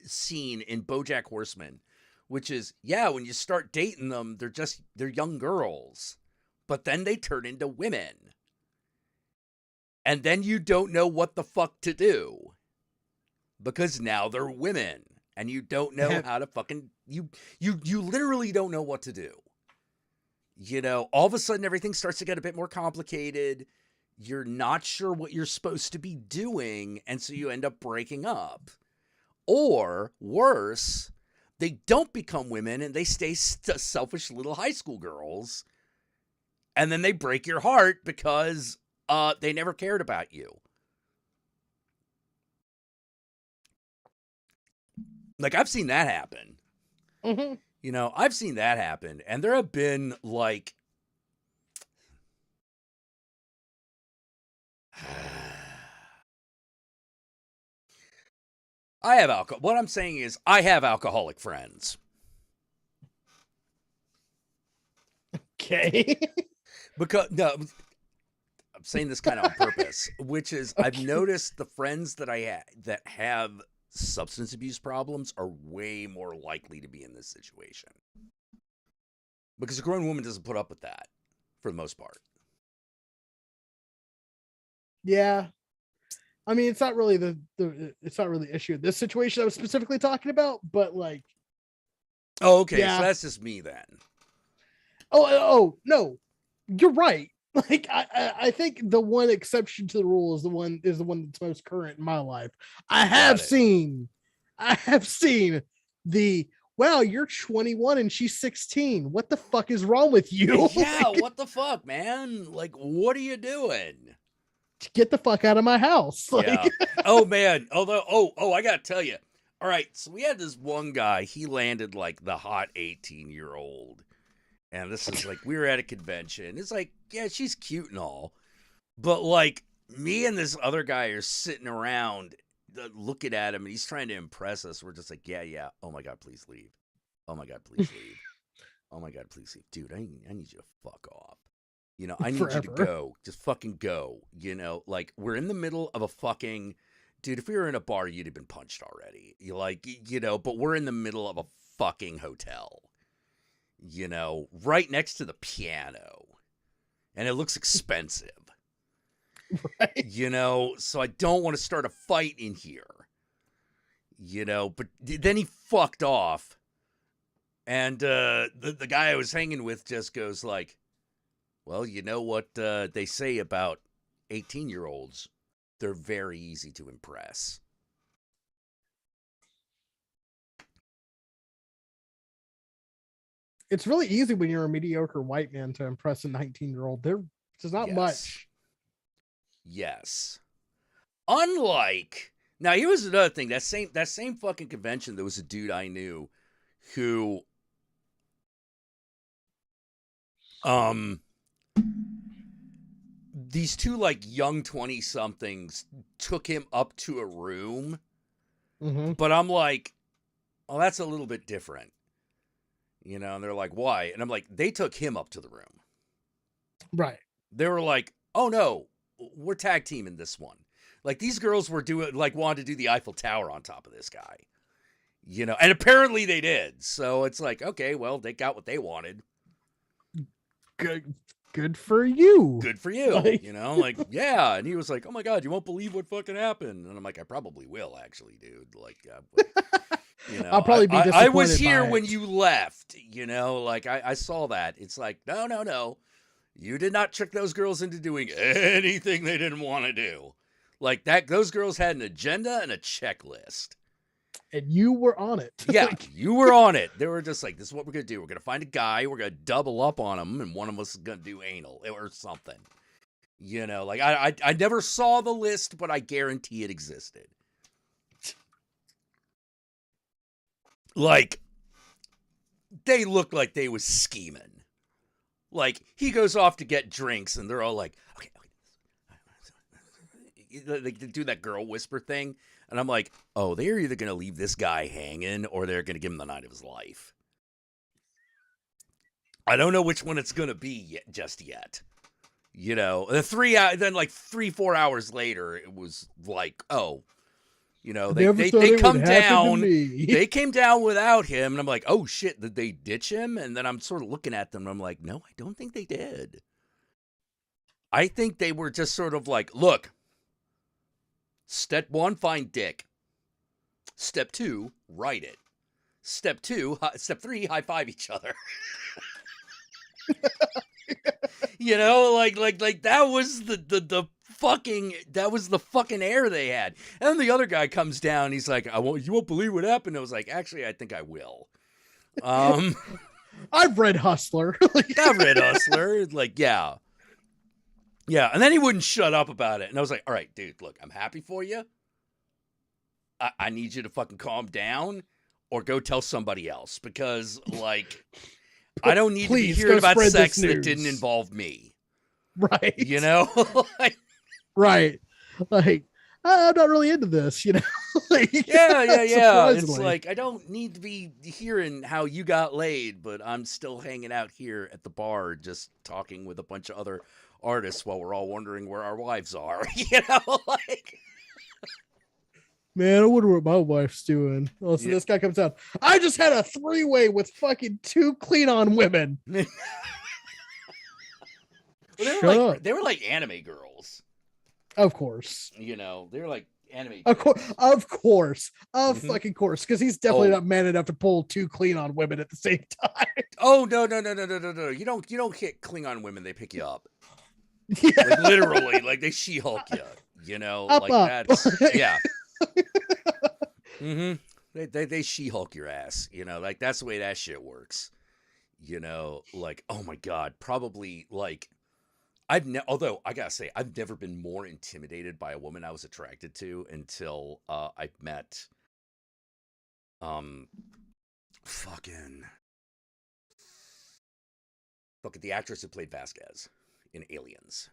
scene in BoJack Horseman, which is, yeah, when you start dating them, they're young girls, but then they turn into women. And then you don't know what the fuck to do because now they're women and you don't know how to fucking, you literally don't know what to do. All of a sudden everything starts to get a bit more complicated. You're not sure what you're supposed to be doing. And so you end up breaking up. Or worse, they don't become women and they stay selfish little high school girls. And then they break your heart because they never cared about you. Like, I've seen that happen. Mm-hmm. I've seen that happen. And there have been, like, I have alcohol. What I'm saying is I have alcoholic friends. Okay. Because, no, I'm saying this kind of on purpose, which is I've noticed the friends that that have substance abuse problems are way more likely to be in this situation. Because a grown woman doesn't put up with that for the most part. Yeah. I mean, it's not really it's not really the issue of this situation I was specifically talking about, but like, oh, okay, yeah. So that's just me then. Oh no, you're right. Like, I think the one exception to the rule is the one that's most current in my life. I have seen the, wow, you're 21 and she's 16. What the fuck is wrong with you? Yeah, what the fuck, man? Like, what are you doing? Get the fuck out of my house. Like, yeah. Oh man. Although, I gotta tell you, All right, so we had this one guy. He landed like the hot 18-year-old, and this is like we were at a convention. It's like, yeah, she's cute and all, but like me and this other guy are sitting around looking at him, and he's trying to impress us. We're just like, yeah. Oh my god, please leave. Oh my god, please leave. Oh my god, please leave, dude. I need you to fuck off. You know, I need you to Forever. go. Just fucking go. You know, like we're in the middle of a fucking. Dude, if we were in a bar, you'd have been punched already. You like, you know, but we're in the middle of a fucking hotel. You know, right next to the piano. And it looks expensive. Right? You know, so I don't want to start a fight in here. You know, but then he fucked off. And the guy I was hanging with just goes like, well, you know what they say about 18-year-olds? They're very easy to impress. It's really easy when you're a mediocre white man to impress a 19-year-old. There's not much. Yes. Unlike now, here was another thing. That same fucking convention, there was a dude I knew who these two like young 20-somethings took him up to a room, but I'm like, oh, that's a little bit different. You know, and they're like, why? And I'm like, they took him up to the room. Right. They were like, oh no, we're tag teaming this one. Like these girls were wanted to do the Eiffel Tower on top of this guy. You know, and apparently they did. So it's like, okay, well, they got what they wanted. Good for you. Good for you. Like... You know, like, yeah. And he was like, oh my God, you won't believe what fucking happened. And I'm like, I probably will actually, dude. Like, you know, I'll probably be disappointed. I was here by when it. you left, you know, like I saw that. It's like, no. You did not trick those girls into doing anything they didn't want to do. Like that, those girls had an agenda and a checklist. And you were on it. Yeah, you were on it. They were just like, this is what we're going to do. We're going to find a guy. We're going to double up on him. And one of us is going to do anal or something. You know, like I never saw the list, but I guarantee it existed. Like, they looked like they was scheming. Like, he goes off to get drinks, and they're all like, okay. They do that girl whisper thing, and I'm like, oh, they're either going to leave this guy hanging, or they're going to give him the night of his life. I don't know which one it's going to be just yet. You know, then like 3-4 hours later, it was like, oh, you know, they come down. They came down without him, and I'm like, oh shit, did they ditch him? And then I'm sort of looking at them, and I'm like, no, I don't think they did. I think they were just sort of like, look, step 1, find dick. Step 2, write it. Step 3, high five each other. You know, like that was the fucking air they had. And then the other guy comes down. He's like, you won't believe what happened. I was like, actually, I think I will. I've read Hustler. I've read Hustler. Like, yeah. And then he wouldn't shut up about it. And I was like, all right, dude, look, I'm happy for you. I need you to fucking calm down or go tell somebody else because, like, I don't need to be hearing about sex that didn't involve me. Right. You know? Right. Like, I'm not really into this, you know? Like, yeah. It's like, I don't need to be hearing how you got laid, but I'm still hanging out here at the bar just talking with a bunch of other artists while we're all wondering where our wives are. You know? Like... Man, I wonder what my wife's doing. Oh, so this guy comes out. I just had a 3-way with fucking 2 clean-on women. Well, they were like anime girls. Of course. You know, they were like anime. Of course. Fucking course. Because he's definitely not man enough to pull 2 clean-on women at the same time. Oh, no. You don't hit Klingon women. They pick you up. Yeah. Like, literally. Like, they She-Hulk you. You know? Up. That's... Yeah. They She-Hulk your ass. You know? Like, that's the way that shit works. You know? Like, oh my God. Probably, like... although I gotta say, I've never been more intimidated by a woman I was attracted to until I met Um, fucking, look at the actress who played Vasquez in Aliens.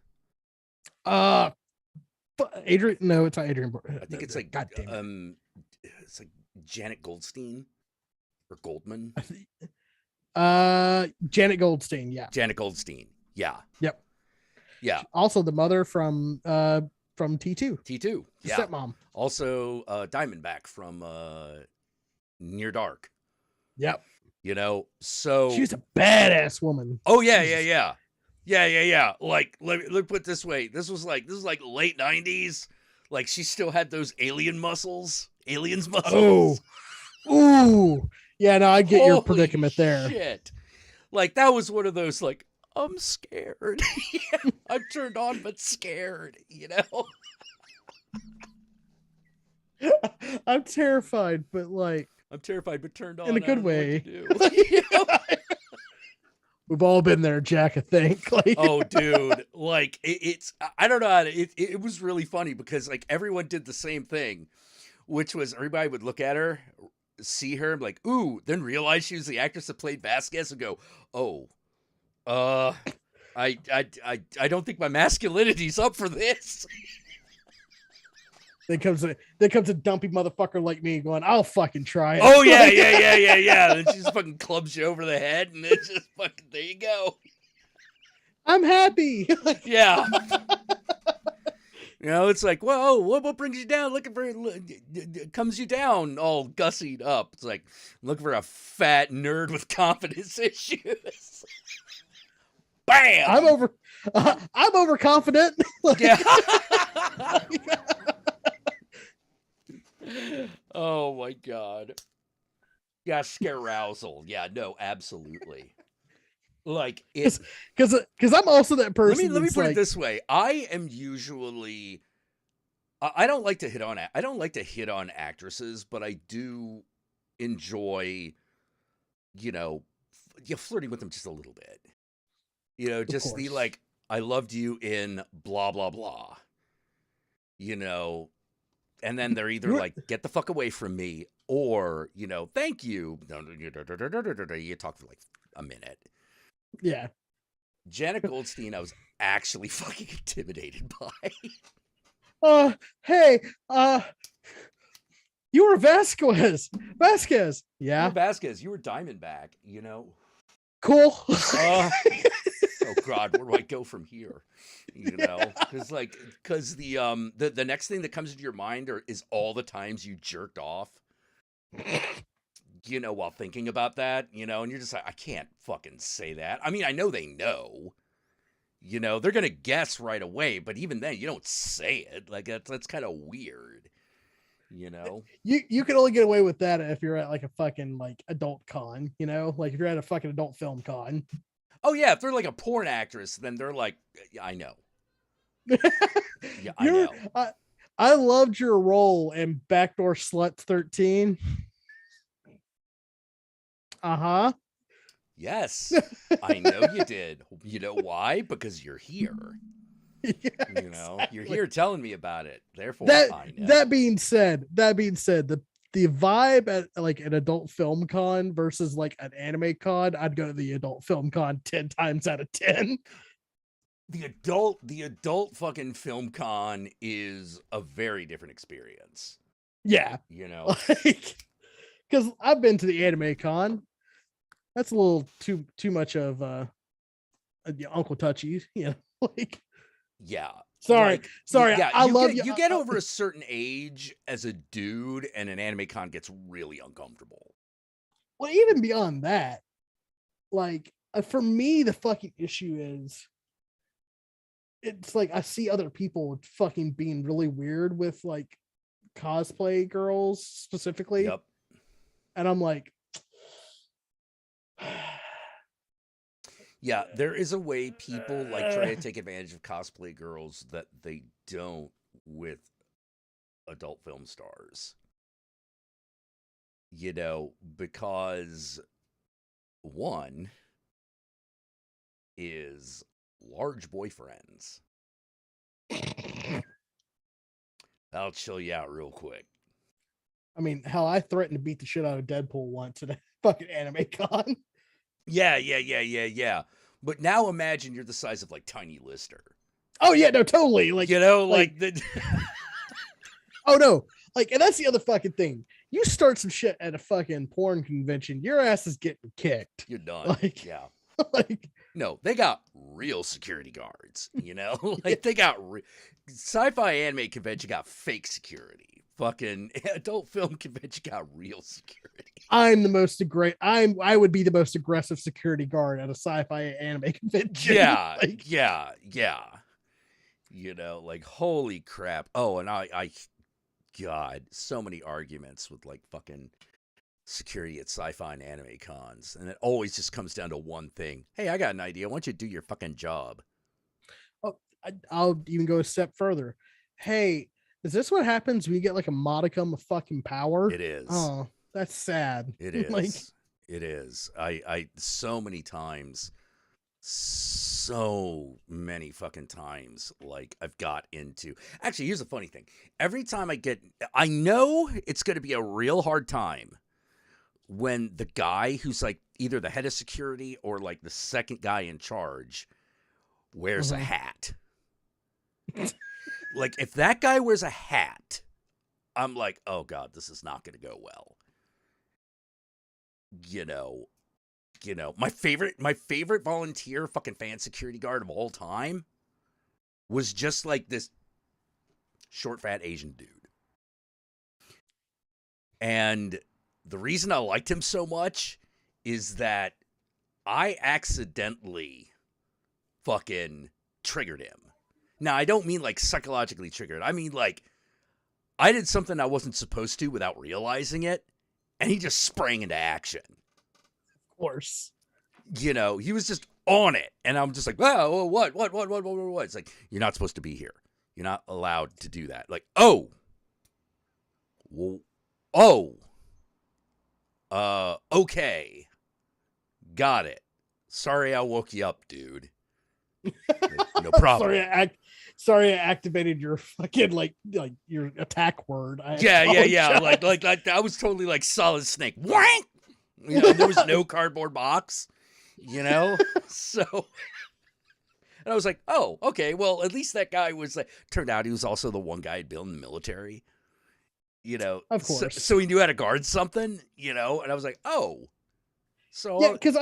Adrian. No, it's not Adrian. I think it's like, God damn it's like Janet Goldstein or Goldman. it. Janet Goldstein. Yeah. Janet Goldstein. Yeah. Yep. Yeah. Also the mother from T2. T2. Yeah. Stepmom. Also, Diamondback from Near Dark. Yep. You know, so She was a badass woman. oh yeah. Like let me put it this way. This was like late 90s. Like she still had those aliens muscles. Oh. Ooh. Yeah, no, I get your Holy predicament there. Shit. Like that was one of those like I'm scared. I'm turned on but scared, you know? I'm terrified, but like I'm terrified but turned on in a I good don't know what way. to do. You know? We've all been there, Jack, I think. Like, Oh, dude. Like it's I don't know how to, it was really funny because like everyone did the same thing, which was everybody would look at her, see her, like, ooh, then realize she was the actress that played Vasquez and go, oh, I don't think my masculinity's up for this. then comes a dumpy motherfucker like me going, I'll fucking try it. Oh yeah. Then she just fucking clubs you over the head and it's just fucking there you go. I'm happy. Yeah. You know, it's like, whoa, what brings you down? Looking for comes you down all gussied up. It's like looking for a fat nerd with confidence issues. Bam! I'm overconfident. Yeah. Oh my god. Yeah, scarousal. Yeah, no, absolutely. Like it. Because I'm also that person. Let me that's put like, it this way. I am usually. I don't like to hit on. I don't like to hit on actresses, but I do enjoy, you know, flirting with them just a little bit. You know, just the course. like, I loved you in blah blah blah. You know, and then they're either like, get the fuck away from me, or you know, thank you. You talk for like a minute. Yeah. Janet Goldstein, I was actually fucking intimidated by. Hey, you were Vasquez. You Yeah. were Vasquez, you were Diamondback, you know. Cool. Oh God, where do I go from here? You know, because the next thing that comes into your mind is all the times you jerked off. You know, while thinking about that, you know, and you're just like, I can't fucking say that. I mean, I know they know. You know, they're gonna guess right away, but even then, you don't say it. Like that's kind of weird. You know, you can only get away with that if you're at like a fucking like adult con, you know, like if you're at a fucking adult film con. oh yeah, if they're like a porn actress, then they're like, yeah, I know. Yeah, I know. I loved your role in Backdoor Sluts 13. Uh-huh. Yes, I know you did. You know why? Because you're here. Yeah, You know, you're here telling me about it. Therefore, I know. That being said, the vibe at like an adult film con versus like an anime con, I'd go to the adult film con 10 times out of 10. The adult fucking film con is a very different experience. Yeah. You know, Like, because I've been to the anime con. That's a little too much of Uncle Touchy, you know, like yeah. sorry. Yeah, I love you. You get over a certain age as a dude, and an anime con gets really uncomfortable. Well, even beyond that, like for me, the fucking issue is it's like I see other people fucking being really weird with like cosplay girls specifically. Yep. And I'm like, yeah, there is a way people like try to take advantage of cosplay girls that they don't with adult film stars. You know, because one is large boyfriends. I'll chill you out real quick. I mean, hell, I threatened to beat the shit out of Deadpool once at a fucking anime con. Yeah. But now imagine you're the size of like Tiny Lister. Oh yeah, no, totally. Like, you know, like the oh no, like, and that's the other fucking thing. You start some shit at a fucking porn convention, your ass is getting kicked. you're done. Like, Yeah. like, No, they got real security guards, you know? Like they got sci-fi anime convention got fake security. Fucking adult film convention got real security. I would be the most aggressive security guard at a sci-fi anime convention. Yeah, Like, yeah. You know, like holy crap. Oh, and I God, so many arguments with like fucking security at sci-fi and anime cons, and it always just comes down to one thing. Hey, I got an idea. Why don't you do your fucking job? oh, I'll even go a step further. Hey, is this what happens when you get like a modicum of fucking power? It is. Oh, that's sad. It is. Like, it is. I so many times, so many fucking times, like I've got into. Actually, here's the funny thing. Every time I know it's going to be a real hard time when the guy who's like either the head of security or like the second guy in charge wears a hat. Like if that guy wears a hat, I'm like, oh God, this is not going to go well. You know, my favorite volunteer fucking fan security guard of all time was just like this short, fat Asian dude. And the reason I liked him so much is that I accidentally fucking triggered him. Now, I don't mean like psychologically triggered. I mean like I did something I wasn't supposed to without realizing it, and he just sprang into action. of course. You know, he was just on it. And I'm just like, oh, what? It's like, you're not supposed to be here. You're not allowed to do that. Like, okay. Got it. Sorry I woke you up, dude. No problem. Sorry, I activated your fucking like your attack word. Yeah. Like I was totally like Solid Snake. Wank! You know, there was no cardboard box. You know, so and I was like, oh, okay. Well, at least that guy was like. Turned out he was also the one guy who'd been in the military. You know, of course. So he knew how to guard something. You know, and I was like, oh. So yeah, because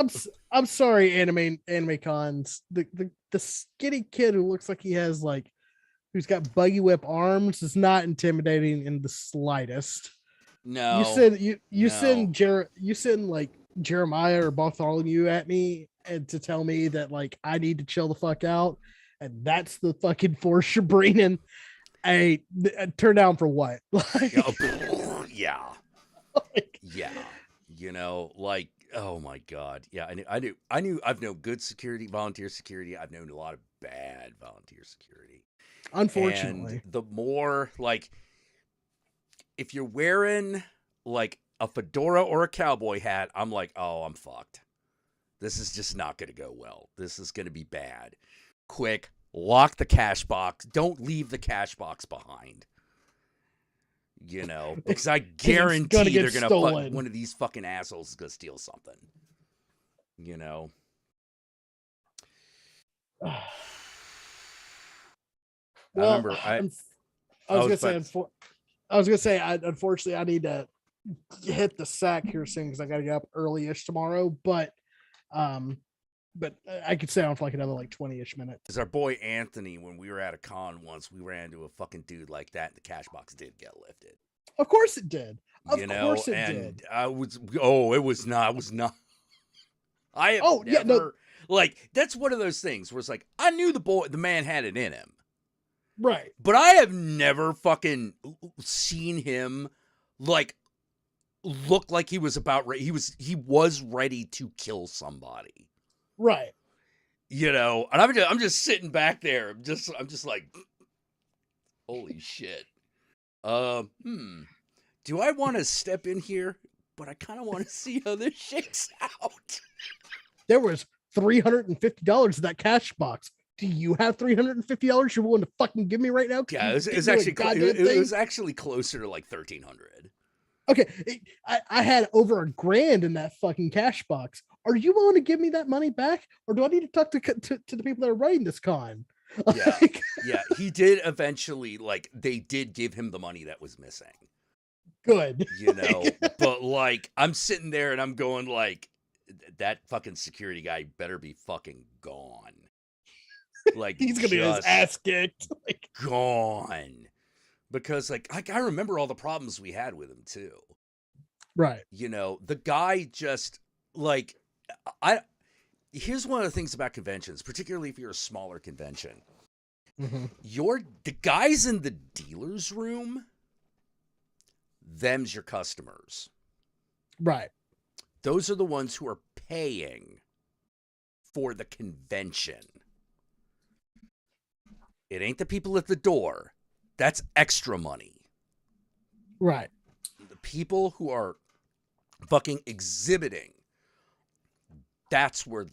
I'm sorry, anime cons. The skinny kid who looks like he has like who's got buggy whip arms is not intimidating in the slightest. No, you send like Jeremiah or Bartholomew at me and to tell me that like I need to chill the fuck out, and that's the fucking force you're bringing. I turn down for what? Like, yeah, like, yeah. You know, like. Oh my God. Yeah, I knew I've known good security, volunteer security. I've known a lot of bad volunteer security. Unfortunately. And the more like if you're wearing like a fedora or a cowboy hat, I'm like, oh, I'm fucked. This is just not going to go well. This is going to be bad. Quick, lock the cash box. Don't leave the cash box behind. You know, because I guarantee they're gonna one of these fucking assholes is gonna steal something. You know. Well, I remember I was gonna say unfortunately I need to hit the sack here soon because I gotta get up early-ish tomorrow, but I could stay on for like another like 20-ish minutes. Because our boy Anthony, when we were at a con once, we ran into a fucking dude like that, and the cash box did get lifted. Of course it did. Of course it did. It was not. I have never, like, that's one of those things where it's like, I knew the man had it in him. Right. But I have never fucking seen him, like, look like he was he was ready to kill somebody. Right. You know, and I'm just sitting back there. I'm just like, holy shit. Do I want to step in here? But I kind of want to see how this shakes out. There was $350 in that cash box. Do you have $350 you're willing to fucking give me right now? Yeah, it was actually closer to like $1,300. Okay, I had over $1,000 in that fucking cash box. Are you willing to give me that money back, or do I need to talk to the people that are running this con? Yeah. Like, Yeah, he did eventually, like, they did give him the money that was missing, good. you know? But, like, I'm sitting there and I'm going, like, that fucking security guy better be fucking gone. Like, He's gonna get his just ass kicked. Like, gone. Because, like, I remember all the problems we had with him, too. right. You know, the guy just, like, here's one of the things about conventions, particularly if you're a smaller convention. Mhm. The guys in the dealer's room, them's your customers. Right. Those are the ones who are paying for the convention. It ain't the people at the door. That's extra money. Right. The people who are fucking exhibiting, that's where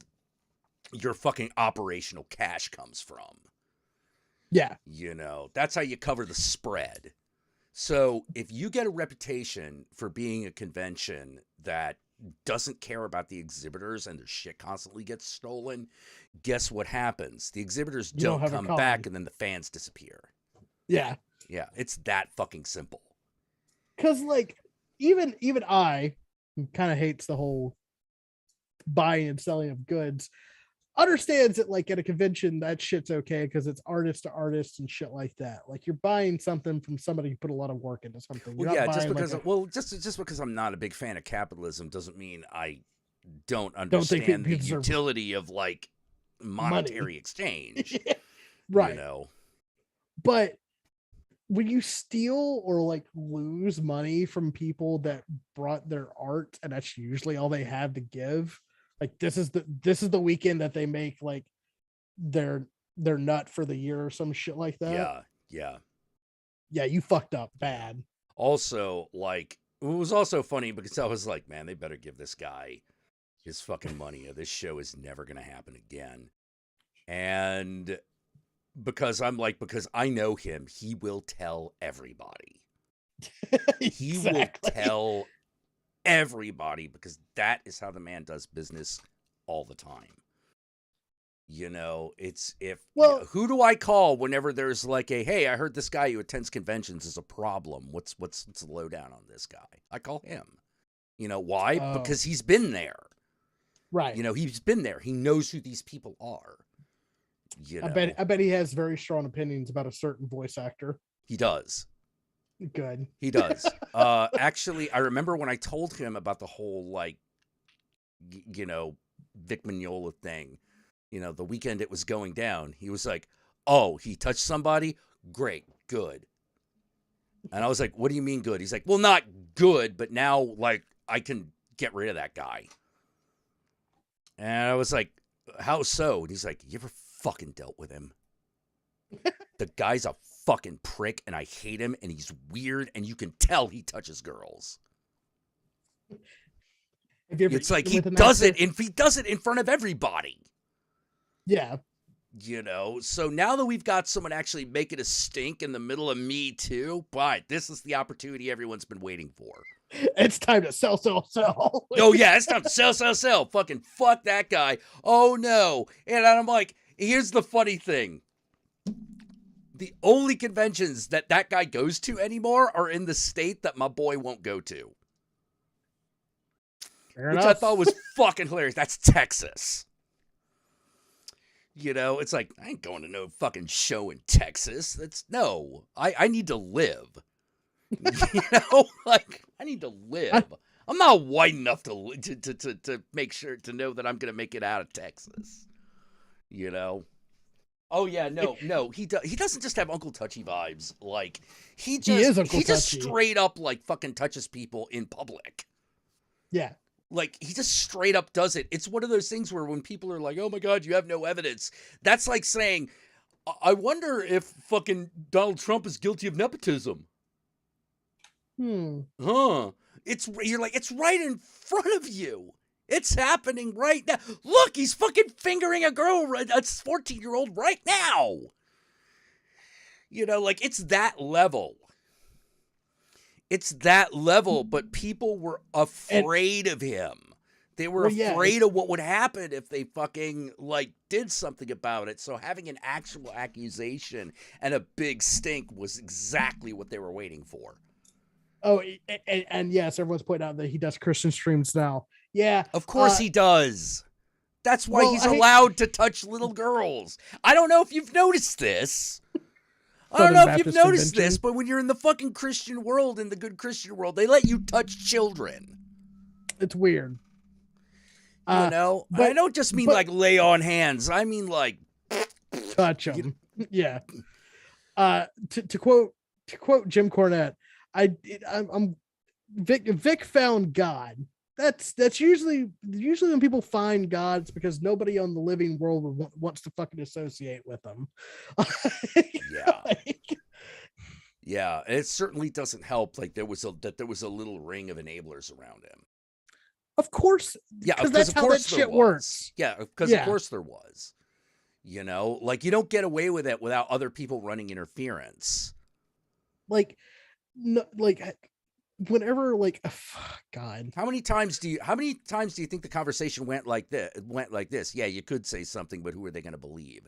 your fucking operational cash comes from. Yeah. You know, that's how you cover the spread. So if you get a reputation for being a convention that doesn't care about the exhibitors and their shit constantly gets stolen, guess what happens? The exhibitors You don't don't have a come con. back and then the fans disappear. Yeah. Yeah, it's that fucking simple. Because like even I, who kind of hates the whole buying and selling of goods, understands that like at a convention that shit's okay because it's artist to artist and shit like that. Like you're buying something from somebody who put a lot of work into something. You're Well, not yeah, just buying, because like, just because I'm not a big fan of capitalism doesn't mean I don't don't think understand the people deserve utility of like monetary money. exchange. Right. You know. But when you steal or like lose money from people that brought their art and that's usually all they have to give, like this is the weekend that they make like their nut for the year or some shit like that. Yeah, yeah. Yeah, you fucked up bad. Also, like, it was also funny because I was like, man, they better give this guy his fucking money or this show is never going to happen again. And because I know him, he will tell everybody. He will tell everybody because that is how the man does business all the time. You know, it's who do I call whenever there's like hey, I heard this guy who attends conventions is a problem. What's the lowdown on this guy? I call him. You know why? Because he's been there. Right. You know, he's been there. He knows who these people are. You know? I bet he has very strong opinions about a certain voice actor. He does. Good. He does. Actually, I remember when I told him about the whole like you know, Vic Mignola thing. You know, the weekend it was going down, he was like, oh, he touched somebody? Great, good. And I was like, what do you mean good? He's like, well, not good, but now, like, I can get rid of that guy. And I was like, how so? And he's like, you ever fucking dealt with him? The guy's a fucking prick, and I hate him, and he's weird, and you can tell he touches girls. It's like he does it in front of everybody. Yeah. You know, so now that we've got someone actually making a stink in the middle of Me Too, but this is the opportunity everyone's been waiting for. It's time to sell. Oh, yeah, it's time to sell. Fucking fuck that guy. Oh, no. And I'm like, here's the funny thing. The only conventions that guy goes to anymore are in the state that my boy won't go to. Fair which enough. I thought was fucking hilarious. That's Texas. You know, it's like, I ain't going to no fucking show in Texas. I need to live. You know, like, I need to live. I'm not white enough to make sure to know that I'm going to make it out of Texas. You know? Oh, yeah, no. He doesn't just have Uncle Touchy vibes. Like, he just straight up, like, fucking touches people in public. Yeah. Like, he just straight up does it. It's one of those things where when people are like, oh my God, you have no evidence. That's like saying, I wonder if fucking Donald Trump is guilty of nepotism. Huh. You're like, it's right in front of you. It's happening right now. Look, he's fucking fingering a girl, a 14-year-old right now. You know, like, it's that level. It's that level, but people were afraid of him. They were afraid of what would happen if they fucking like did something about it. So having an actual accusation and a big stink was exactly what they were waiting for. Oh, and yes, everyone's pointing out that he does Christian streams now. Yeah, of course he does. That's why he's allowed to touch little girls. I don't know if you've noticed this. I don't know if you've noticed this, but when you're in the fucking Christian world, in the good Christian world, they let you touch children. It's weird. You know? But I don't just mean like lay on hands. I mean like touch them. Yeah. To quote Jim Cornette, I'm Vic found God. That's usually when people find God, it's because nobody on the living world wants to fucking associate with them. Yeah. Yeah, it certainly doesn't help. Like there was a little ring of enablers around him. Of course, yeah, because that's how that shit works. Yeah, because of course there was. You know, like you don't get away with it without other people running interference. Like, no, like. Whenever God, how many times do you think the conversation went like this? Yeah, you could say something, but who are they going to believe?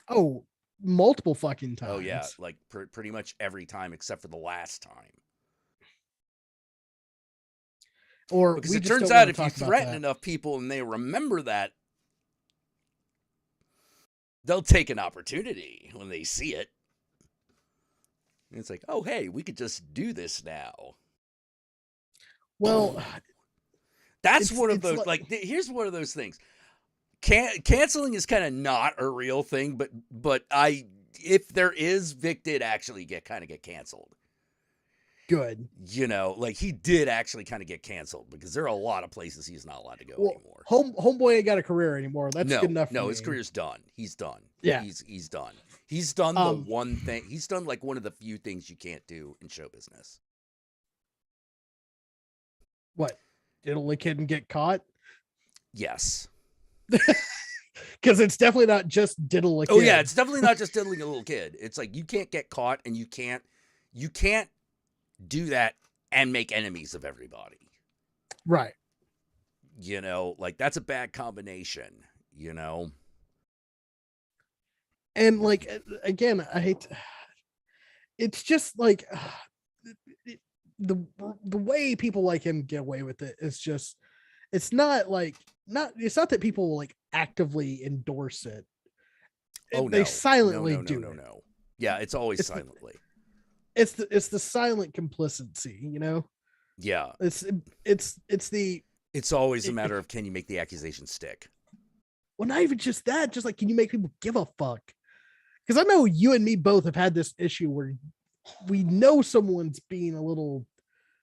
Oh, multiple fucking times. Oh yeah, like pretty much every time except for the last time. Or because it turns out if you threaten enough people and they remember that, they'll take an opportunity when they see it. And it's like, oh, hey, we could just do this now. Well, that's one of those, here's one of those things. Canceling is kind of not a real thing, but if there is, Vic did actually get canceled. Good. You know, like he did actually kind of get canceled because there are a lot of places he's not allowed to go anymore. Homeboy ain't got a career anymore. That's good enough. No, his career's done. He's done. Yeah, he's done. He's done the one thing. He's done like one of the few things you can't do in show business. What? Diddle a kid and get caught? Yes. Because it's definitely not just diddle a kid. Oh yeah, it's definitely not just diddling a little kid. It's like you can't get caught and you can't do that and make enemies of everybody. Right. You know, like that's a bad combination, you know? And like, again, I hate, it's just like the way people like him get away with it is just, it's not that people like actively endorse it. Oh, they silently do. No. Yeah. It's always silently. It's the silent complicity, you know? Yeah. It's always a matter of, can you make the accusation stick? Well, not even just that, just like, can you make people give a fuck? Because I know you and me both have had this issue where we know someone's being a little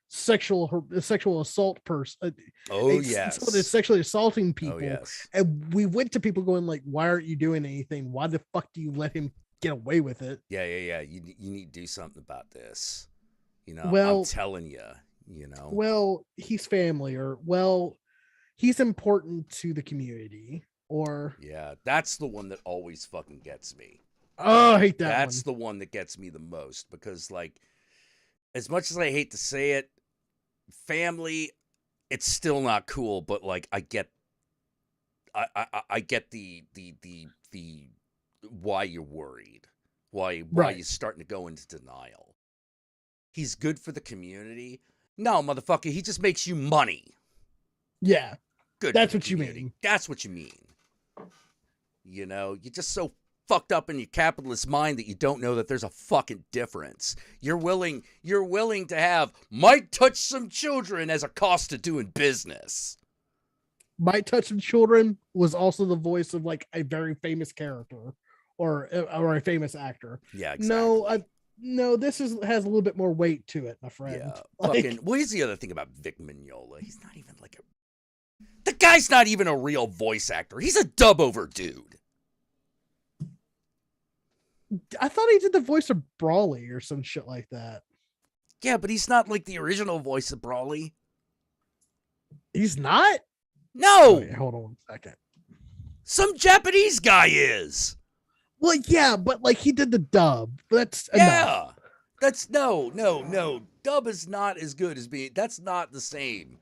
sexual assault person. Yes. Someone is sexually assaulting people. Oh, yes. And we went to people going like, why aren't you doing anything? Why the fuck do you let him get away with it? Yeah. You need to do something about this. You know, well, I'm telling you, you know. Well, he's family, or he's important to the community, or yeah, that's the one that always fucking gets me. Oh, I hate that. That's the one that gets me the most because, like, as much as I hate to say it, family, it's still not cool. But like, I get the why you're worried, why you're starting to go into denial. He's good for the community. No, motherfucker, he just makes you money. Yeah, good. That's what you mean. That's what you mean. You know, you're just so fucked up in your capitalist mind that you don't know that there's a fucking difference. You're willing to have might touch some children as a cost to doing business. Might touch some children was also the voice of like a very famous character or a famous actor. Yeah, exactly. No, this has a little bit more weight to it, my friend. Yeah, fucking. Well, here's the other thing about Vic Mignogna. He's not even like the guy's not even a real voice actor. He's a dub over dude. I thought he did the voice of Brawley or some shit like that. Yeah, but he's not like the original voice of Brawley. He's not? No. Wait, hold on 1 second. Some Japanese guy is. Well, yeah, but like he did the dub. That's yeah. enough. That's no. dub is not as good as being. That's not the same.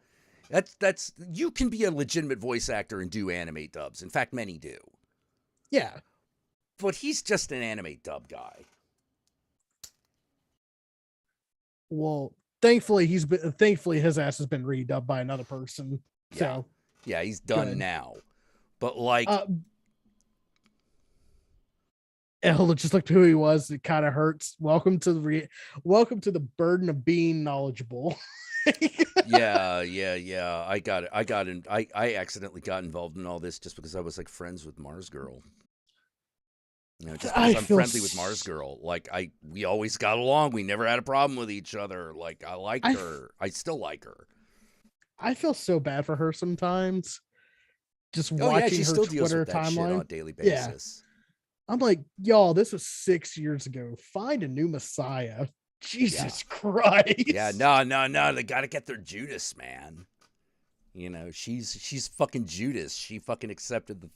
That's you can be a legitimate voice actor and do animate dubs. In fact, many do. Yeah. But he's just an animate dub guy. Well, thankfully his ass has been redubbed by another person. So yeah, he's done good. now. But like, just looked who he was. It kind of hurts. Welcome to the burden of being knowledgeable. yeah. I accidentally got involved in all this just because I was like friends with Mars Girl. You know, just because I'm friendly with Mars Girl. Like we always got along. We never had a problem with each other. Like I liked her. I still like her. I feel so bad for her sometimes. Just watching she her still deals Twitter with that shit timeline on a daily basis. I'm like, y'all, this was 6 years ago. Find a new Messiah. Jesus Christ. Yeah, no. They got to get their Judas, man. You know, she's fucking Judas. She fucking accepted the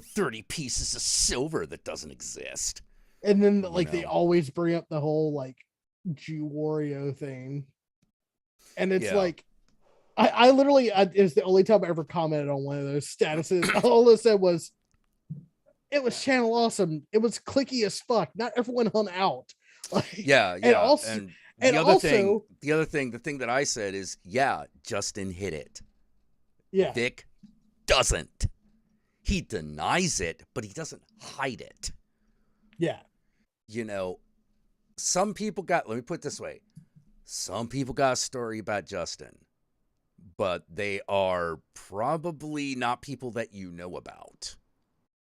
30 pieces of silver that doesn't exist. And then they always bring up the whole like Jew Wario thing. And it's like I literally it's the only time I ever commented on one of those statuses. All I said was it was channel awesome. It was clicky as fuck. Not everyone hung out. Like, and also, the thing that I said is, Justin hit it. Yeah. Vic doesn't. He denies it, but he doesn't hide it. Yeah. You know, let me put it this way. Some people got a story about Justin, but they are probably not people that you know about.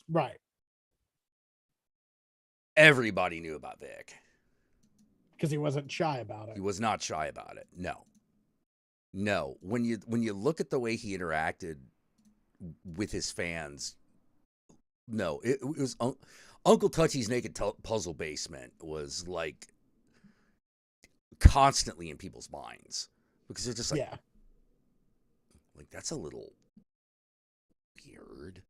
Right. Everybody knew about Vic. Because he wasn't shy about it. He was not shy about it. No. When you look at the way he interacted with his fans, no, it was Uncle Touchy's Naked Puzzle Basement was like constantly in people's minds because they're just like, like that's a little weird.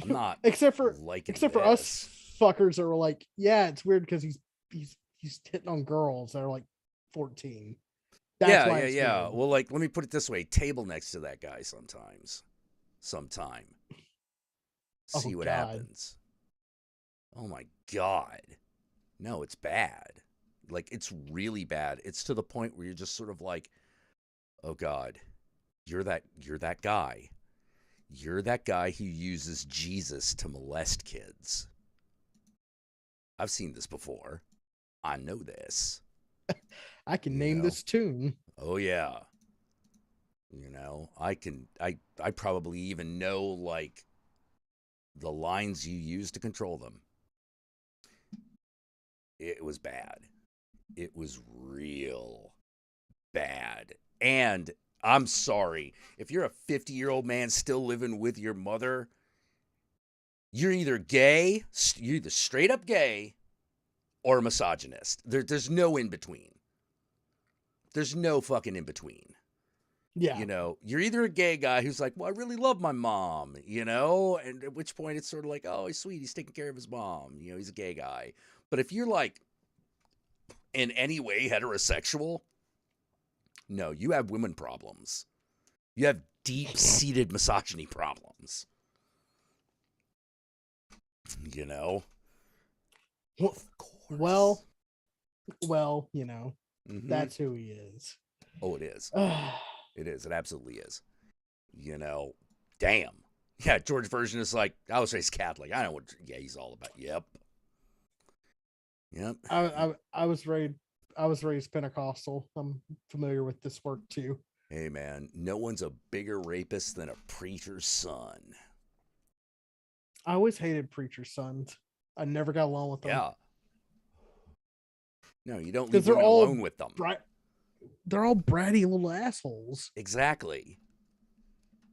I'm not except for this. Us fuckers are like, yeah, it's weird because he's hitting on girls that are like 14. That's why it's weird. Well, like, let me put it this way: table next to that guy sometime. See what happens. Oh my God, no, it's bad. Like, it's really bad. It's to the point where you're just sort of like, oh God, you're that guy. You're that guy who uses Jesus to molest kids. I've seen this before. I know this. I can name this tune. Oh yeah. You know, I probably even know like the lines you use to control them. It was bad. It was real bad. And I'm sorry, if you're a 50-year-old man still living with your mother, you're either gay, you're either straight up gay, or a misogynist. There's no in between. There's no fucking in between. Yeah. You know, you're either a gay guy who's like, well, I really love my mom, you know, and at which point it's sort of like, oh, he's sweet. He's taking care of his mom. You know, he's a gay guy. But if you're like in any way heterosexual, no, you have women problems. You have deep-seated misogyny problems. You know? Of course. Well, you know, that's who he is. Oh, it is. It is. It absolutely is. You know, damn. Yeah, George Version is like, I was raised Catholic. I know what he's all about. Yep. I was raised Pentecostal. I'm familiar with this work too. Hey man, no one's a bigger rapist than a preacher's son. I always hated preacher's sons. I never got along with them. Yeah. No, you don't leave them alone with them. They're all bratty little assholes. Exactly.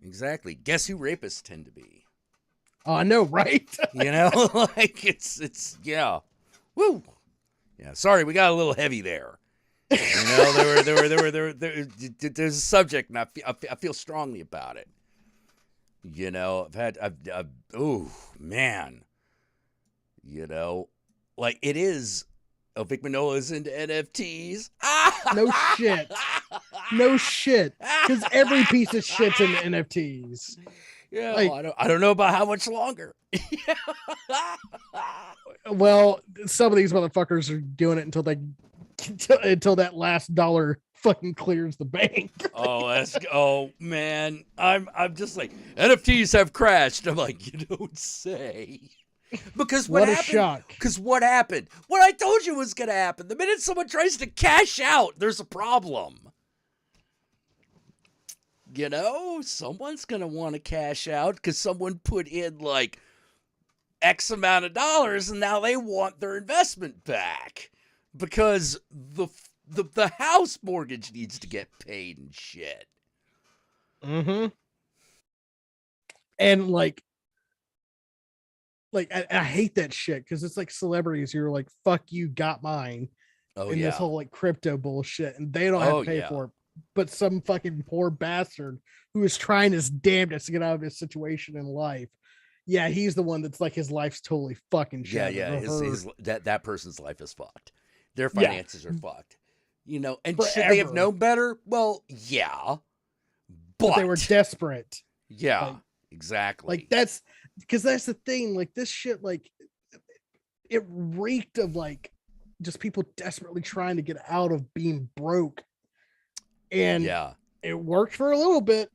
Guess who rapists tend to be? Oh, I know, right? You know, like it's yeah. Woo. Yeah. Sorry, we got a little heavy there. You know, there's a subject, and I feel strongly about it. You know, oh man. You know, like it is Oh, Vic Manola's into NFTs. No shit. No shit. Because every piece of shit's in NFTs. Yeah, Like- well, I don't know about how much longer. Well, some of these motherfuckers are doing it until that last dollar fucking clears the bank. Oh man, I'm just like NFTs have crashed. I'm like, you don't say. Because what What a happened? shock. Because what happened? What I told you was gonna happen. The minute someone tries to cash out, there's a problem. You know, someone's gonna want to cash out because someone put in like X amount of dollars and now they want their investment back because the house mortgage needs to get paid and shit. Mm-hmm. And like I hate that shit because it's like celebrities who are like, fuck you, got mine. Oh in yeah. this whole like crypto bullshit, and they don't have Oh, to pay yeah. for it. But some fucking poor bastard who is trying his damnedest to get out of his situation in life. Yeah, he's the one that's like his life's totally fucking Yeah, shattered. yeah. or her. That person's life is fucked. Their Yeah. finances are fucked. You know, and should they have Forever. known better? Well, yeah. But they were desperate. yeah, like- exactly. Like that's because that's the thing. Like this shit, like it reeked of like just people desperately trying to get out of being broke. And yeah. it worked for a little bit,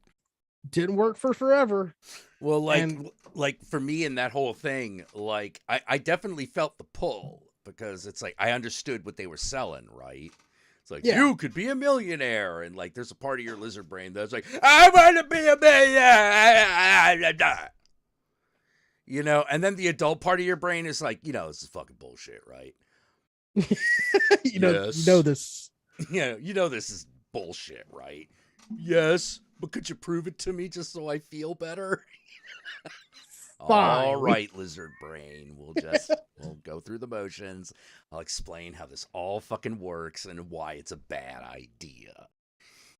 didn't work for forever. Well, and- like for me in that whole thing, like I definitely felt the pull because it's like I understood what they were selling, right? It's like Yeah. you could be a millionaire, and like there's a part of your lizard brain that's like, I want to be a millionaire. You know, and then the adult part of your brain is like, you know, this is fucking bullshit, right? you know Yes. this. You know this is bullshit, right? Yes, but could you prove it to me just so I feel better? Fine. All right, lizard brain. We'll go through the motions. I'll explain how this all fucking works and why it's a bad idea.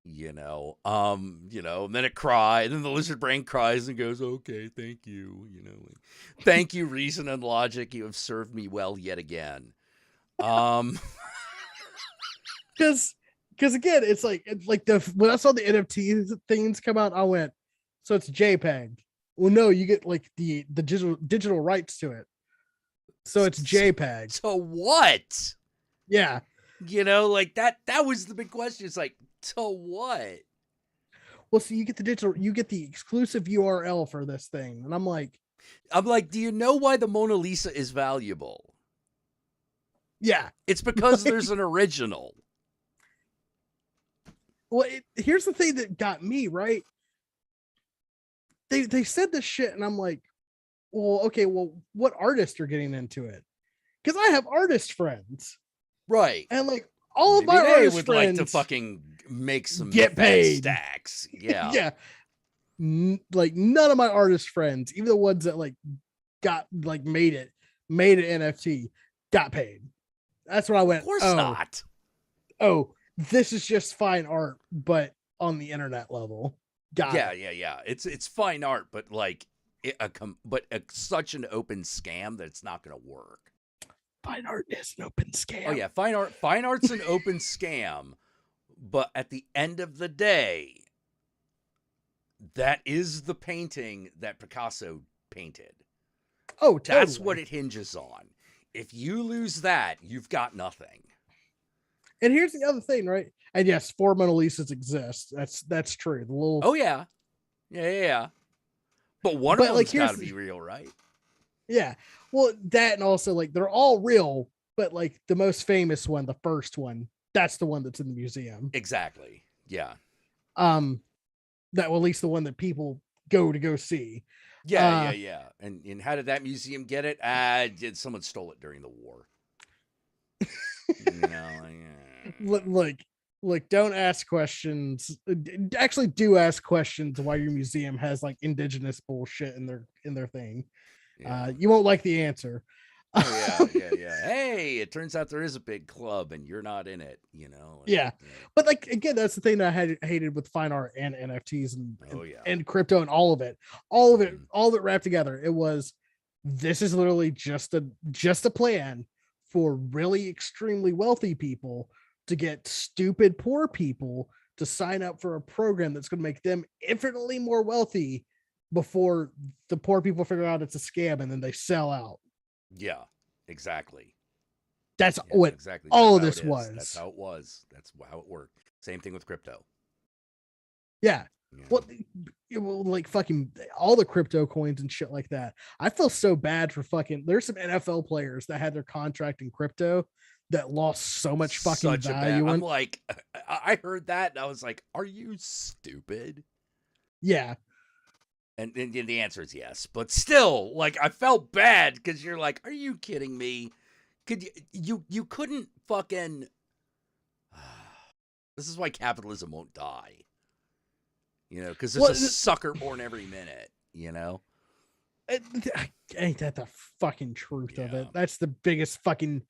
You know, and then it cries, and then the lizard brain cries and goes, okay, thank you. You know, thank you, reason and logic. You have served me well yet again. Because again, it's like when I saw the NFT things come out, I went, so it's JPEG. Well, no, you get like the digital rights to it. So it's JPEG. So what? Yeah. You know, like that was the big question. It's like, to what? Well, so you get the exclusive URL for this thing. And I'm like, do you know why the Mona Lisa is valuable? yeah. It's because there's an original. Well, here's the thing that got me, right? They said this shit, and I'm like, well, okay, well, what artists are getting into it? Because I have artist friends, Right. and like all of Maybe my they artist would friends like to fucking make some get fat paid. stacks. Yeah. yeah. Like none of my artist friends, even the ones that like got like made an NFT, got paid. That's what I went. Of course oh, not. Oh, this is just fine art, but on the internet level. Got it. Yeah. It's fine art, but like such an open scam that it's not going to work. Fine art is an open scam. Oh yeah, fine art's an open scam, but at the end of the day, that is the painting that Picasso painted. Oh, totally. That's what it hinges on. If you lose that, you've got nothing. And here's the other thing, right? And yes, 4 Mona Lisas exist. That's true. The little Oh yeah. Yeah. But one But, of like, them's got to here's- be real, right? yeah. Well, that and also like they're all real, but like the most famous one, the first one, that's the one that's in the museum. Exactly. Yeah. That well, at least the one that people go see. Yeah. And how did that museum get it? Someone stole it during the war. You know, Look, don't ask questions. Actually, do ask questions why your museum has like indigenous bullshit in their thing. yeah. You won't like the answer. Oh, yeah. Hey, it turns out there is a big club and you're not in it, you know? Yeah. But like again, that's the thing that I hated with fine art and NFTs and crypto and all of it Mhm. all of it wrapped together. It was, this is literally just a plan for really extremely wealthy people to get stupid poor people to sign up for a program that's going to make them infinitely more wealthy before the poor people figure out it's a scam and then they sell out. Yeah, exactly. That's Yeah, what exactly. all That's of how this it is. was. That's how it was. That's how it worked. Same thing with crypto. Yeah. Yeah. Well, like fucking all the crypto coins and shit like that. I feel so bad for fucking. There's some NFL players that had their contract in crypto that lost so much fucking Such a bad. value. I'm like, I heard that and I was like, are you stupid? Yeah. And the answer is yes, but still, like, I felt bad because you're like, are you kidding me? Could you couldn't fucking. This is why capitalism won't die. You know, because there's a sucker born every minute, you know? Ain't that the fucking truth of Yeah. it? That's the biggest fucking.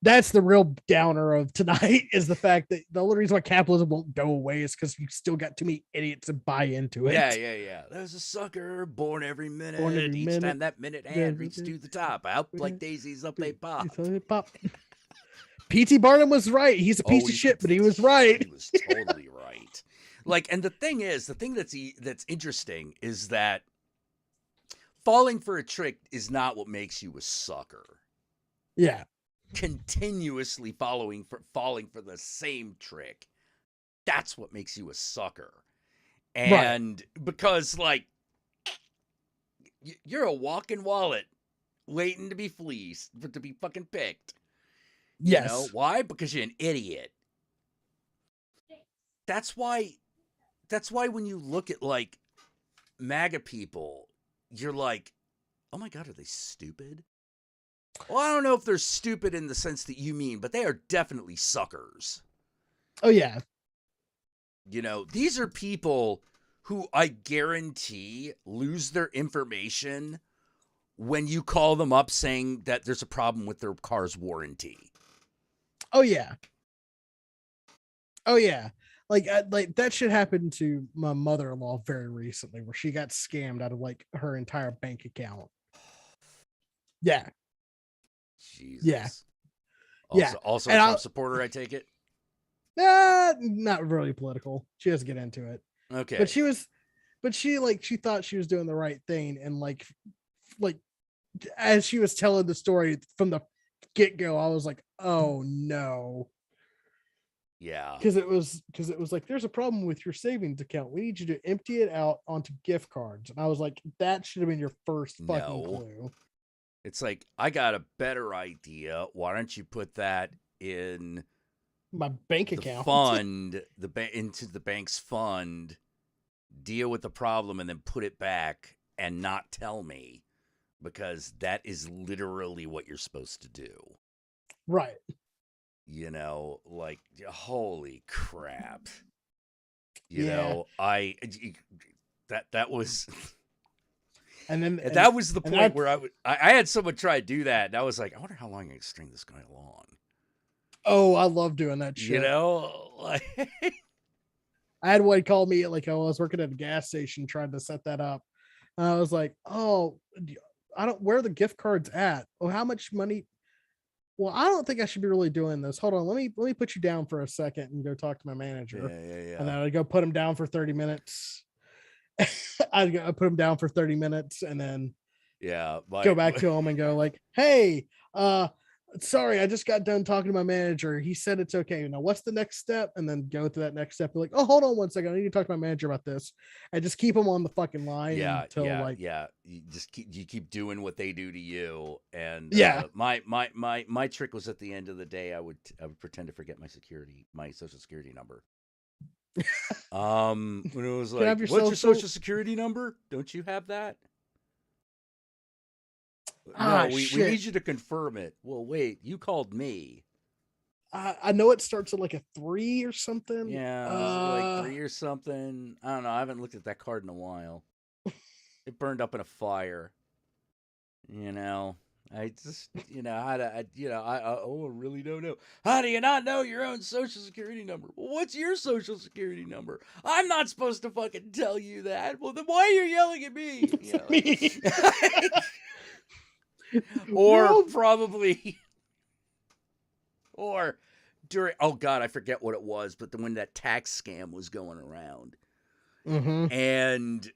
That's the real downer of tonight is the fact that the only reason why capitalism won't go away is because you still got too many idiots to buy into it. Yeah. There's a sucker born every minute. Each time that minute hand reaches to the top. Out like daisies, up they pop. P.T. Barnum was right. He's a piece of shit, but he was right. He was totally right. Like, and the thing that's interesting is that falling for a trick is not what makes you a sucker. Yeah. Continuously falling for the same trick, that's what makes you a sucker. And because, like, you're a walking wallet waiting to be fleeced, to be fucking picked. Yes. You know why? Because you're an idiot. That's why when you look at, like, MAGA people, you're like, oh my God, are they stupid? Well, I don't know if they're stupid in the sense that you mean, but they are definitely suckers. Oh, yeah. You know, these are people who I guarantee lose their information when you call them up saying that there's a problem with their car's warranty. Oh, yeah. Oh, yeah. Like that shit happened to my mother-in-law very recently where she got scammed out of, like, her entire bank account. Yeah. Jesus. Yeah. Also a Trump supporter, I take it? Not really political. She doesn't get into it. Okay. But she thought she was doing the right thing. And like as she was telling the story from the get-go, I was like, oh no. Yeah. Because it was like, there's a problem with your savings account. We need you to empty it out onto gift cards. And I was like, that should have been your first fucking clue. It's like, I got a better idea. Why don't you put that in my bank account fund, into the bank's fund, deal with the problem, and then put it back and not tell me, because that is literally what you're supposed to do. Right. You know, like, holy crap. You know, that was. And that was the point where I had someone try to do that, and I was like, I wonder how long I can string this guy along. Oh, I love doing that shit. You know, like, I had one call me like I was working at a gas station trying to set that up. And I was like, oh, where are the gift cards at? Oh, how much money? Well, I don't think I should be really doing this. Hold on, let me put you down for a second and go talk to my manager. Yeah. And then I'd go put him down for 30 minutes. I'd put him down for 30 minutes and then go back to him and go like, hey, sorry, I just got done talking to my manager. He said it's okay. Now, what's the next step? And then go to that next step. Be like, oh, hold on 1 second. I need to talk to my manager about this. And just keep him on the fucking line until you just keep doing what they do to you. And my trick was, at the end of the day, I would pretend to forget my social security number. When it was like, what's your social security number? Don't you have that? No, we need you to confirm it. Well, wait, you called me. I know it starts at like a 3 or something. Yeah, like 3 or something. I don't know. I haven't looked at that card in a while. It burned up in a fire. You know, I just, I really don't know. How do you not know your own social security number? Well, what's your social security number? I'm not supposed to fucking tell you that. Well, then why are you yelling at me? You know? Or probably Or during, oh God, I forget what it was, but when that tax scam was going around. Mm-hmm. And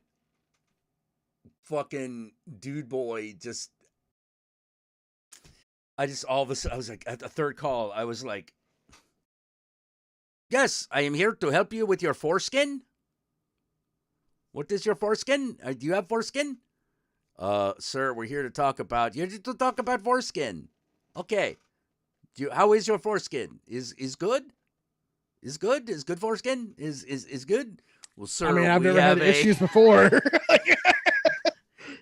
fucking dude boy all of a sudden, I was like, at the third call, I was like, yes, I am here to help you with your foreskin. What is your foreskin? Do you have foreskin? Sir, we're here to talk about, you're here to talk about foreskin. Okay. How is your foreskin? Is good? Is good? Is good foreskin? Is good? Well, sir, I mean, I've never had issues before.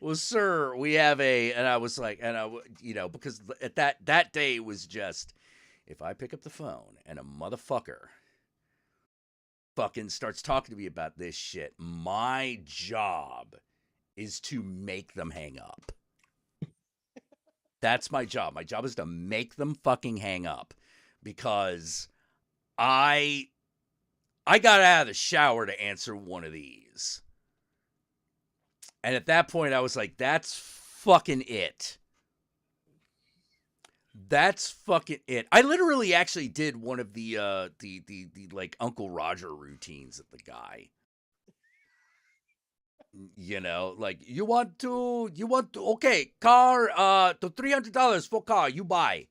Well, sir, we have and I was like, because at that day was just, if I pick up the phone and a motherfucker fucking starts talking to me about this shit, my job is to make them hang up. That's my job. My job is to make them fucking hang up, because I got out of the shower to answer one of these. And at that point, I was like, that's fucking it. That's fucking it. I literally actually did one of the like Uncle Roger routines at the guy. You know, like, you want to, okay, car, to $300 for car, you buy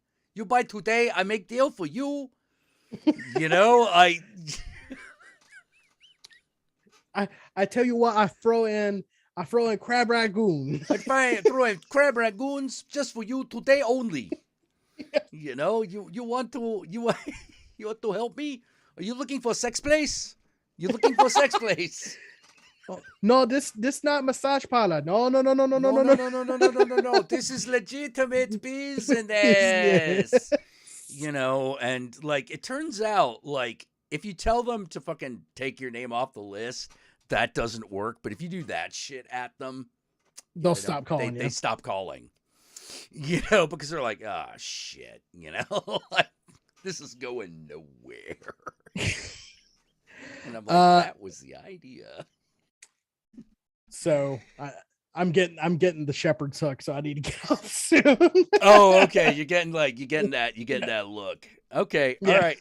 today, I make deal for you. You know, I tell you what, I throw in crab ragoon. I throw in crab ragoons just for you today only. You know, you want to help me? Are you looking for a sex place? You looking for a sex place? Oh, no, this not massage parlor. No. This is legitimate business. You know, and like, it turns out, like, if you tell them to fucking take your name off the list, that doesn't work. But if you do that shit at them, they'll stop calling. They stop calling. You know, because they're like, ah, oh, shit. You know, like, this is going nowhere. And I'm like, that was the idea. So I'm getting the shepherd's hook, so I need to get off soon. Oh, okay. You're getting that look. Okay. Yeah. All right.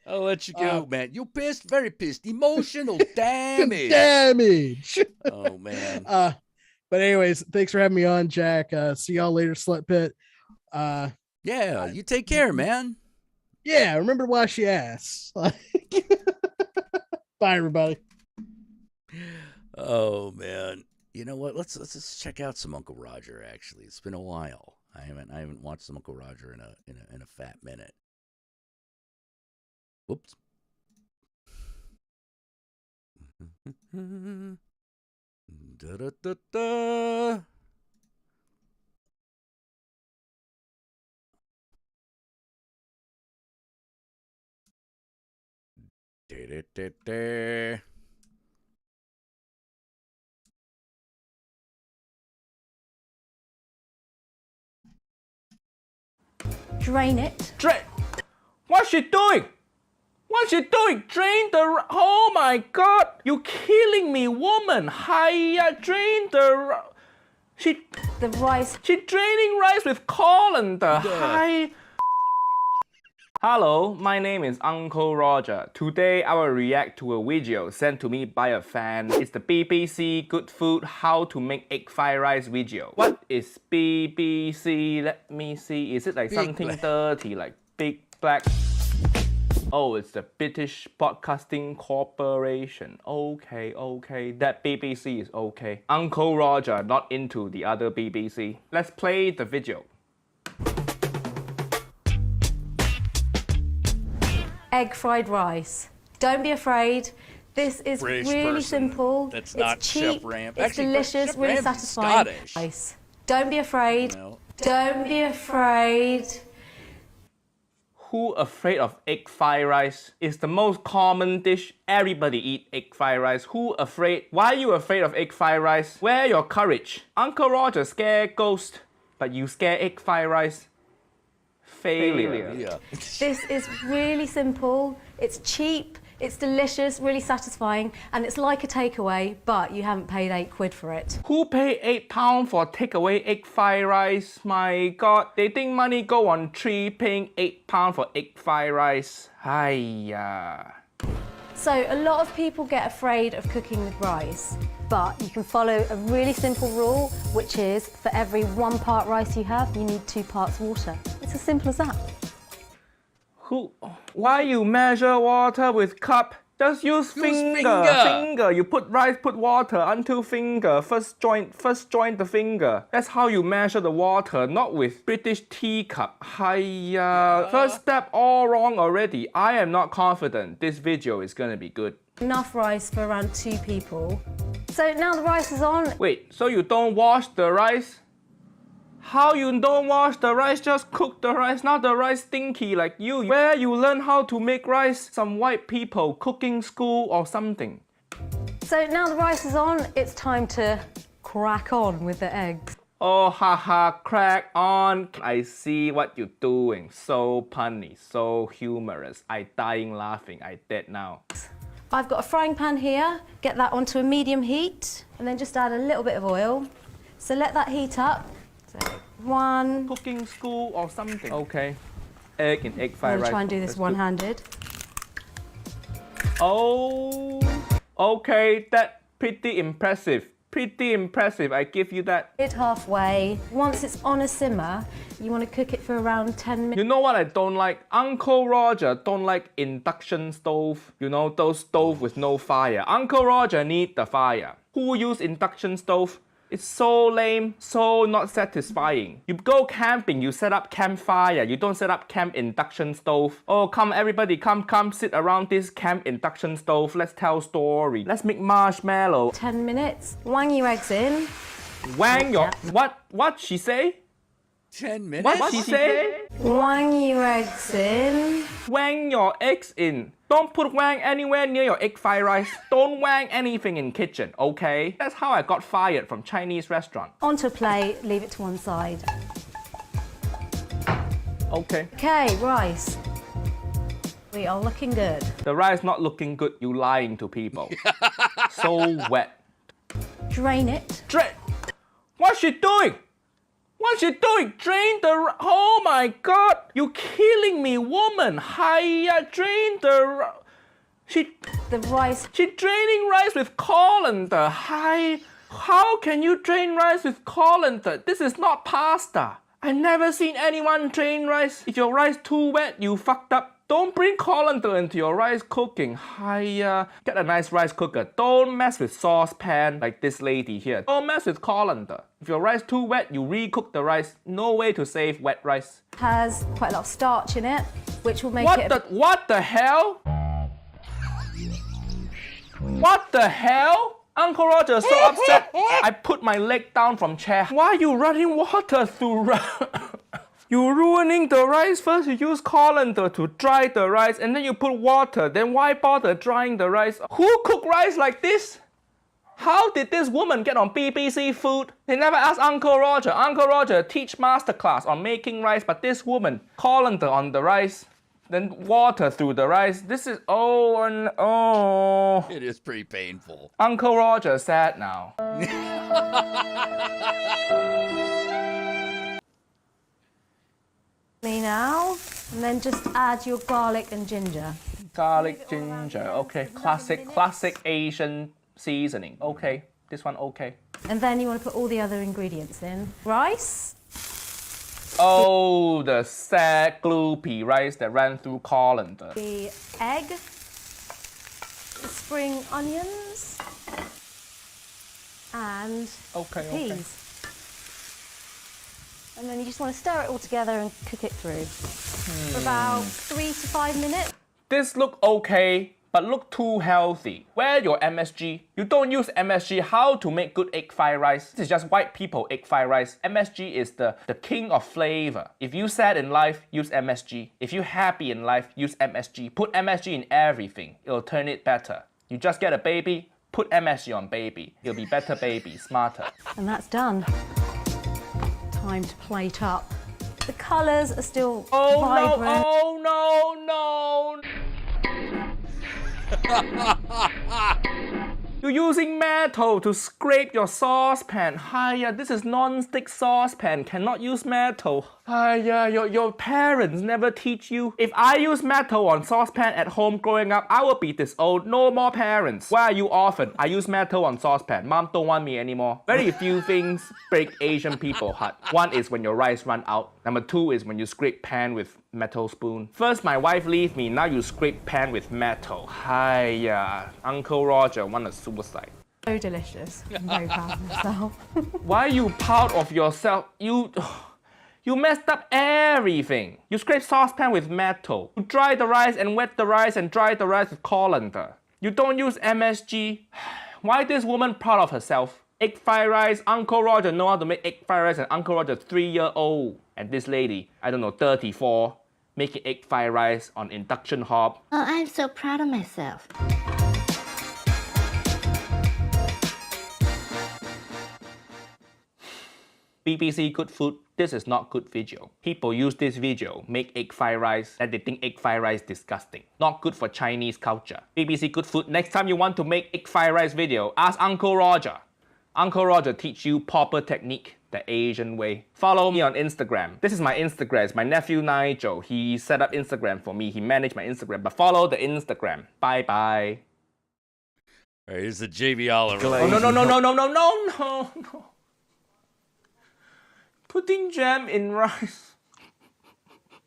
I'll let you go, man. You pissed? Very pissed. Emotional damage. Oh, man. But anyways, thanks for having me on, Jack. See y'all later, Slut Pit. Yeah, you take care, man. Yeah, remember to wash your ass. Bye, everybody. Oh, man. You know what? Let's just check out some Uncle Roger. Actually, it's been a while. I haven't watched some Uncle Roger in a fat minute. Whoops. Da da da da. Da da da da. Drain it. What's she doing? What's she doing? Drain the... Oh my God! You're killing me, woman! Hiya, drain the... The rice. She draining rice with colander. Hi. Hello, my name is Uncle Roger. Today I will react to a video sent to me by a fan. It's the BBC Good Food How to Make Egg Fried Rice video. What is BBC? Let me see. Is it like something dirty, like Big Black? Oh, it's the British Broadcasting Corporation. Okay. That BBC is okay. Uncle Roger not into the other BBC. Let's play the video. Egg fried rice. Don't be afraid. This is British really person. simple. That's it's not cheap. Chef Ramp. It's Actually, delicious, Chef really Ramp's satisfying. Scottish. Rice. Don't be afraid. No. Don't be afraid. Who afraid of egg fried rice? It's the most common dish. Everybody eat egg fried rice. Who afraid? Why are you afraid of egg fried rice? Where your courage? Uncle Roger scare ghost, but you scare egg fried rice? Failure. Yeah. This is really simple. It's cheap. It's delicious, really satisfying, and it's like a takeaway, but you haven't paid £8 for it. Who pay £8 for takeaway egg fried rice? My God, they think money go on tree paying £8 for egg fried rice. Hiya. So a lot of people get afraid of cooking with rice, but you can follow a really simple rule, which is for every 1 part rice you have, you need 2 parts water. It's as simple as that. Why you measure water with cup? Just use finger. You put rice, put water until finger. First joint the finger. That's how you measure the water, not with British teacup. Hiya. First step all wrong already. I am not confident this video is gonna be good. Enough rice for around 2 people. So now the rice is on. Wait, so you don't wash the rice? How you don't wash the rice? Just cook the rice. Now the rice stinky like you. Where you learn how to make rice? Some white people cooking school or something. So now the rice is on, it's time to crack on with the eggs. Oh, haha, crack on. I see what you're doing. So punny, so humorous. I dying laughing. I dead now. I've got a frying pan here. Get that onto a medium heat, and then just add a little bit of oil. So let that heat up. So 1. Cooking school or something. Okay. Egg in egg fried I'm rice. gonna try and do this one-handed. Oh, okay. That's pretty impressive. Pretty impressive. I give you that. It halfway. Once it's on a simmer, you want to cook it for around 10 minutes. You know what I don't like? Uncle Roger don't like induction stove. You know, those stove with no fire. Uncle Roger need the fire. Who use induction stove? It's so lame, so not satisfying. You go camping, you set up campfire. You don't set up camp induction stove. Oh, come everybody, come sit around this camp induction stove. Let's tell story. Let's make marshmallow. 10 minutes. Wang your eggs in. Wang your... What she say? 10 minutes? What she say? Wang your eggs in. Wang your eggs in. Don't put wang anywhere near your egg fried rice. Don't wang anything in kitchen, okay? That's how I got fired from Chinese restaurant. Onto a plate, leave it to one side. Okay. Okay, rice. We are looking good. The rice not looking good, you lying to people. So wet. Drain it. What's she doing? What's she doing? Drain the... Oh my God! You killing me, woman! Hiya, drain the... The rice. She draining rice with colander. Hi. How can you drain rice with colander? This is not pasta. I never seen anyone drain rice. If your rice too wet, you fucked up. Don't bring colander into your rice cooking. Hiya. Get a nice rice cooker. Don't mess with saucepan like this lady here. Don't mess with colander. If your rice too wet, you recook the rice. No way to save wet rice. Has quite a lot of starch in it, which will make What the hell? What the hell? Uncle Roger is so upset. I put my leg down from chair. Why are you running water through You're ruining the rice. First you use colander to dry the rice and then you put water. Then why bother drying the rice? Who cook rice like this? How did this woman get on BBC Food? They never asked Uncle Roger. Uncle Roger teach masterclass on making rice, but this woman, colander on the rice, then water through the rice. This is, oh. It is pretty painful. Uncle Roger sad now. now, and then just add your garlic and ginger. Garlic, ginger, okay. Classic Asian seasoning. Okay, this one okay. And then you want to put all the other ingredients in. Rice. Oh, the sad, gloopy rice that ran through colander. The egg. The spring onions. And peas. And then you just want to stir it all together and cook it through for about 3 to 5 minutes. This look okay, but look too healthy. Where your MSG? You don't use MSG. How to make good egg fried rice? This is just white people egg fried rice. MSG is the king of flavor. If you sad in life, use MSG. If you happy in life, use MSG. Put MSG in everything. It'll turn it better. You just get a baby, put MSG on baby. It'll be better baby, smarter. And that's done. Time to plate up. The colours are still vibrant. Oh no, You're using metal to scrape your saucepan. Hiya, this is non-stick saucepan. Cannot use metal. Hiya, your parents never teach you. If I use metal on saucepan at home growing up, I will be this old. No more parents. Why are you orphan? I use metal on saucepan. Mom don't want me anymore. Very few things break Asian people heart. One is when your rice run out. Number two is when you scrape pan with metal spoon. First my wife leave me, now you scrape pan with metal. Hiya, Uncle Roger wanna suicide. So delicious. I'm very proud of myself. Why are you proud of yourself? You messed up everything. You scrape saucepan with metal. You dry the rice and wet the rice and dry the rice with colander. You don't use MSG. Why this woman proud of herself? Egg fried rice, Uncle Roger know how to make egg fried rice and Uncle Roger 3-year-old. And this lady, I don't know, 34, making egg fried rice on induction hob. Oh, I'm so proud of myself. BBC Good Food, this is not good video. People use this video, make egg fried rice, and they think egg fried rice disgusting. Not good for Chinese culture. BBC Good Food, next time you want to make egg fried rice video, ask Uncle Roger. Uncle Roger teach you proper technique, the Asian way. Follow me on Instagram. This is my Instagram. It's my nephew Nigel. He set up Instagram for me. He managed my Instagram. But follow the Instagram. Bye bye. All right, here's the JV Oliver. Oh, no. Putting jam in rice.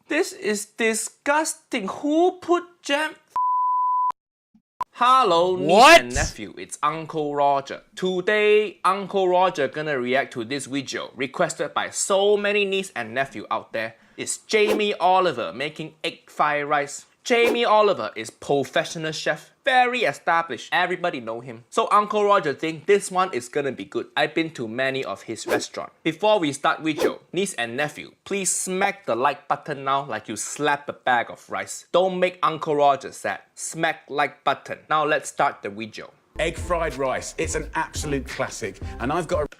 This is disgusting. Who put jam? Hello, niece and nephew, it's Uncle Roger. Today, Uncle Roger gonna react to this video requested by so many niece and nephew out there. It's Jamie Oliver making egg fried rice. Jamie Oliver is professional chef, very established, everybody know him. So Uncle Roger think this one is gonna be good. I've been to many of his restaurants. Before we start video, niece and nephew, please smack the like button now like you slap a bag of rice. Don't make Uncle Roger sad. Smack like button. Now let's start the video. Egg fried rice, it's an absolute classic, and I've got a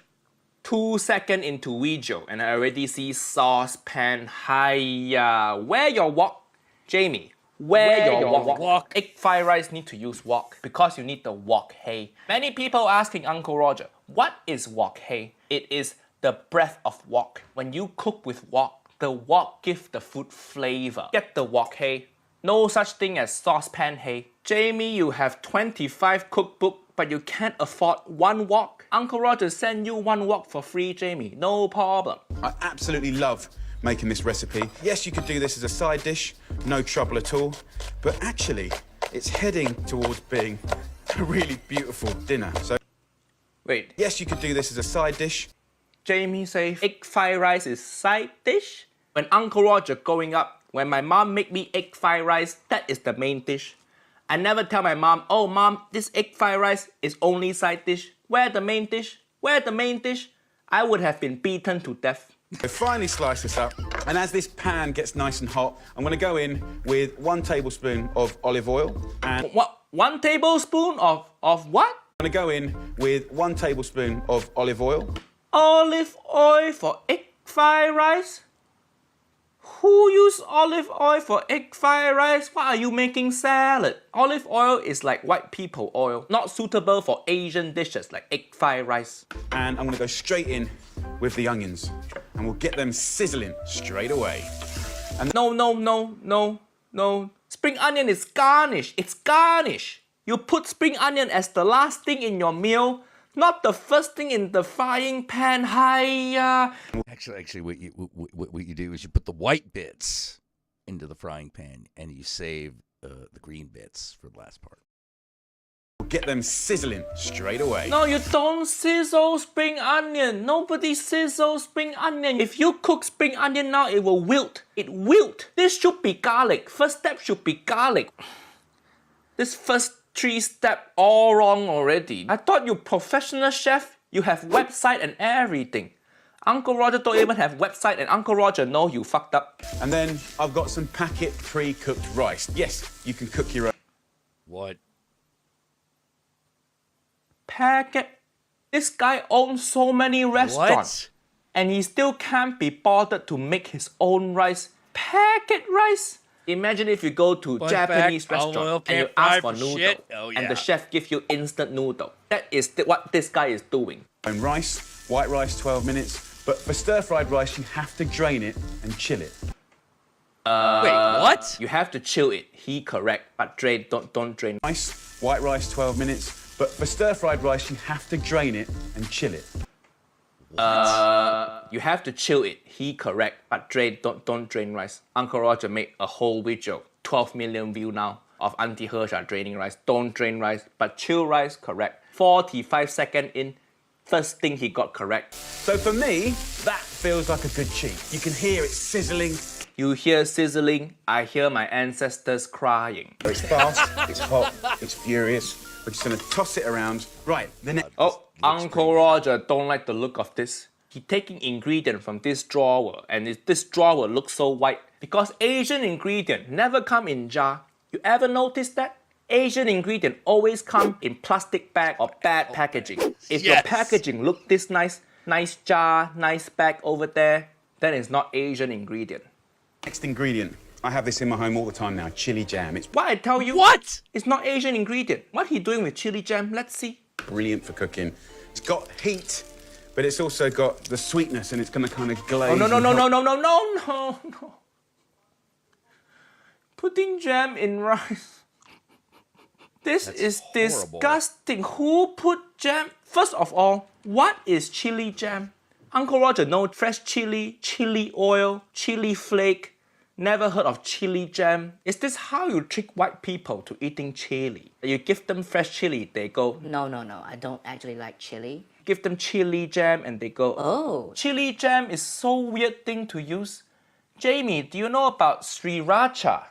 2 seconds into video and I already see saucepan. Hiya, where your wok? Jamie, where your wok? Egg fried rice need to use wok because you need the wok, hey. Many people asking Uncle Roger, what is wok, hey? It is the breath of wok. When you cook with wok, the wok gives the food flavor. Get the wok, hey. No such thing as saucepan, hey. Jamie, you have 25 cookbook, but you can't afford one wok. Uncle Roger send you one wok for free, Jamie. No problem. I absolutely love making this recipe. Yes, you could do this as a side dish, no trouble at all, but actually, it's heading towards being a really beautiful dinner. So, wait. Yes, you could do this as a side dish. Jamie say egg fried rice is side dish? When Uncle Roger growing up, when my mom make me egg fried rice, that is the main dish. I never tell my mom, oh mom, this egg fried rice is only side dish. Where the main dish? Where the main dish? I would have been beaten to death. So finally slice this up, and as this pan gets nice and hot, I'm gonna go in with 1 tablespoon of olive oil and... What? 1 tablespoon of what? I'm gonna go in with 1 tablespoon of olive oil. Olive oil for egg fried rice? Who use olive oil for egg fried rice? Why are you making salad? Olive oil is like white people oil, not suitable for Asian dishes like egg fried rice. And I'm gonna go straight in with the onions, and we'll get them sizzling straight away. And No. Spring onion is garnish. It's garnish. You put spring onion as the last thing in your meal, not the first thing in the frying pan. Hiya. Actually, what you do is you put the white bits into the frying pan and you save the green bits for the last part. We'll get them sizzling straight away. No, you don't sizzle spring onion. Nobody sizzles spring onion. If you cook spring onion now, it will wilt. It wilt. This should be garlic. First step should be garlic. This first 3 steps all wrong already. I thought you professional chef. You have website and everything. Uncle Roger don't even have website and Uncle Roger know you fucked up. And then I've got some packet pre-cooked rice. Yes, you can cook your own. What? Packet? This guy owns so many restaurants. What? And he still can't be bothered to make his own rice. Packet rice? Imagine if you go to Fun Japanese fact, olive oil restaurant and can't you ask fry for for noodle, shit. Oh, and yeah. the chef gives you instant noodle. That is what this guy is doing. And rice, white rice, 12 minutes. But for stir-fried rice, you have to drain it and chill it. Wait, what? You have to chill it. He correct, but don't drain. Rice, white rice, 12 minutes. But for stir-fried rice, you have to drain it and chill it. You have to chill it. He correct, but don't drain rice. Uncle Roger made a whole video, 12 million view now, of Auntie Hersha draining rice. Don't drain rice, but chill rice, correct. 45 seconds in, first thing he got correct. So for me, that feels like a good cheat. You can hear it sizzling. You hear sizzling, I hear my ancestors crying. It's fast, it's hot, it's furious. We're just gonna toss it around. Right, the next. Oh, Uncle Roger don't like the look of this. He taking ingredient from this drawer, and this drawer looks so white because Asian ingredient never come in jar. You ever notice that? Asian ingredient always come in plastic bag or bad packaging. If your packaging look this nice jar, nice bag over there, then it's not Asian ingredient. Next ingredient. I have this in my home all the time now, chili jam. It's What I tell you? What? It's not Asian ingredient. What he doing with chili jam? Let's see. brilliant for cooking. It's got heat, but it's also got the sweetness, and it's going to kind of glaze. Oh, no. Putting jam in rice. This is horrible. disgusting. Who put jam? First of all, what is chili jam? Uncle Roger knows fresh chili, chili oil, chili flake. Never heard of chili jam. Is this how you trick white people to eating chili? You give them fresh chili, they go, No, I don't actually like chili. give them chili jam and they go, Oh. Chili jam is so weird thing to use. Jamie, do you know about sriracha?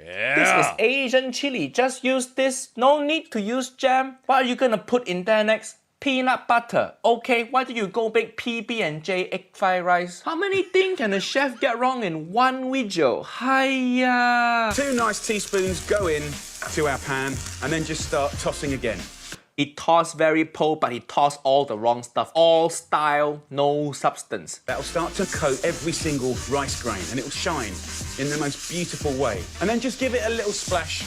Yeah. This is Asian chili. Just use this. No need to use jam. What are you gonna put in there next? Peanut butter. Okay, why do you go bake PB&J egg fried rice? How many things can a chef get wrong in one video? Hiya! 2 nice teaspoons go in to our pan, and then just start tossing again. He tossed very po, but he tossed all the wrong stuff. All style, no substance. That'll start to coat every single rice grain, and it'll shine in the most beautiful way. And then just give it a little splash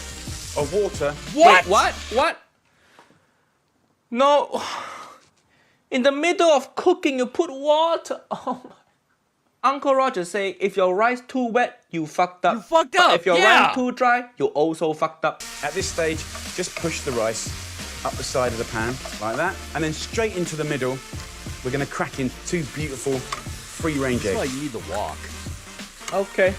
of water. Wait, what? No. In the middle of cooking, you put water. Oh my. Uncle Roger say, if your rice too wet, you fucked up. You fucked But up, if your yeah. rice too dry, you also fucked up. At this stage, just push the rice up the side of the pan, like that, and then straight into the middle. We're gonna crack in 2 beautiful free-range That's why eggs. you need the wok. Okay,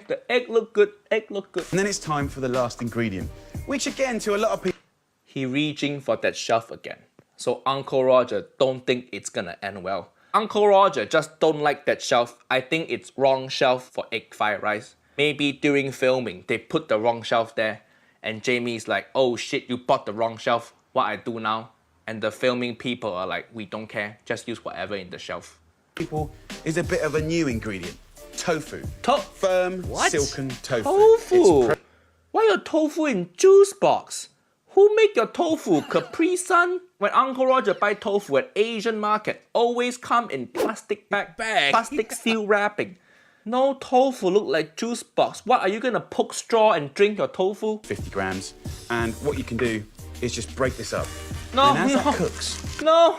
the egg look good, And then it's time for the last ingredient, which again, to a lot of people, He reaching for that shelf again. So Uncle Roger don't think it's gonna end well. Uncle Roger just don't like that shelf. I think it's wrong shelf for egg fried rice. Maybe during filming, they put the wrong shelf there. And Jamie's like, oh shit, you bought the wrong shelf. What I do now? And the filming people are like, we don't care. Just use whatever in the shelf. is a bit of a new ingredient. Tofu. Firm, What? silken tofu. Tofu? It's Why your tofu in juice box? Who make your tofu? Capri Sun? When Uncle Roger buy tofu at Asian market, always come in plastic bag, plastic seal wrapping. No tofu look like juice box. What, are you gonna poke straw and drink your tofu? 50 grams. And what you can do is just break this up. No, and as no. that cooks, No!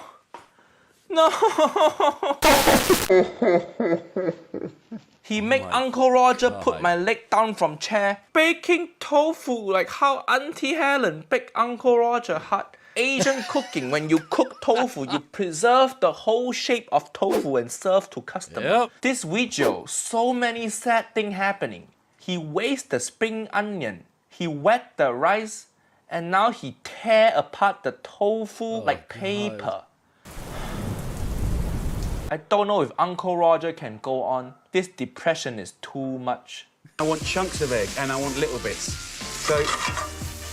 He make Uncle Roger put my leg down from chair. Baking tofu like how Auntie Helen baked Uncle Roger hut. Asian cooking, when you cook tofu, you preserve the whole shape of tofu and serve to customers. Yep. This video, so many sad things happening. He wasted the spring onion. He wet the rice. And now he tear apart the tofu like paper. I don't know if Uncle Roger can go on. This depression is too much. I want chunks of egg and I want little bits. So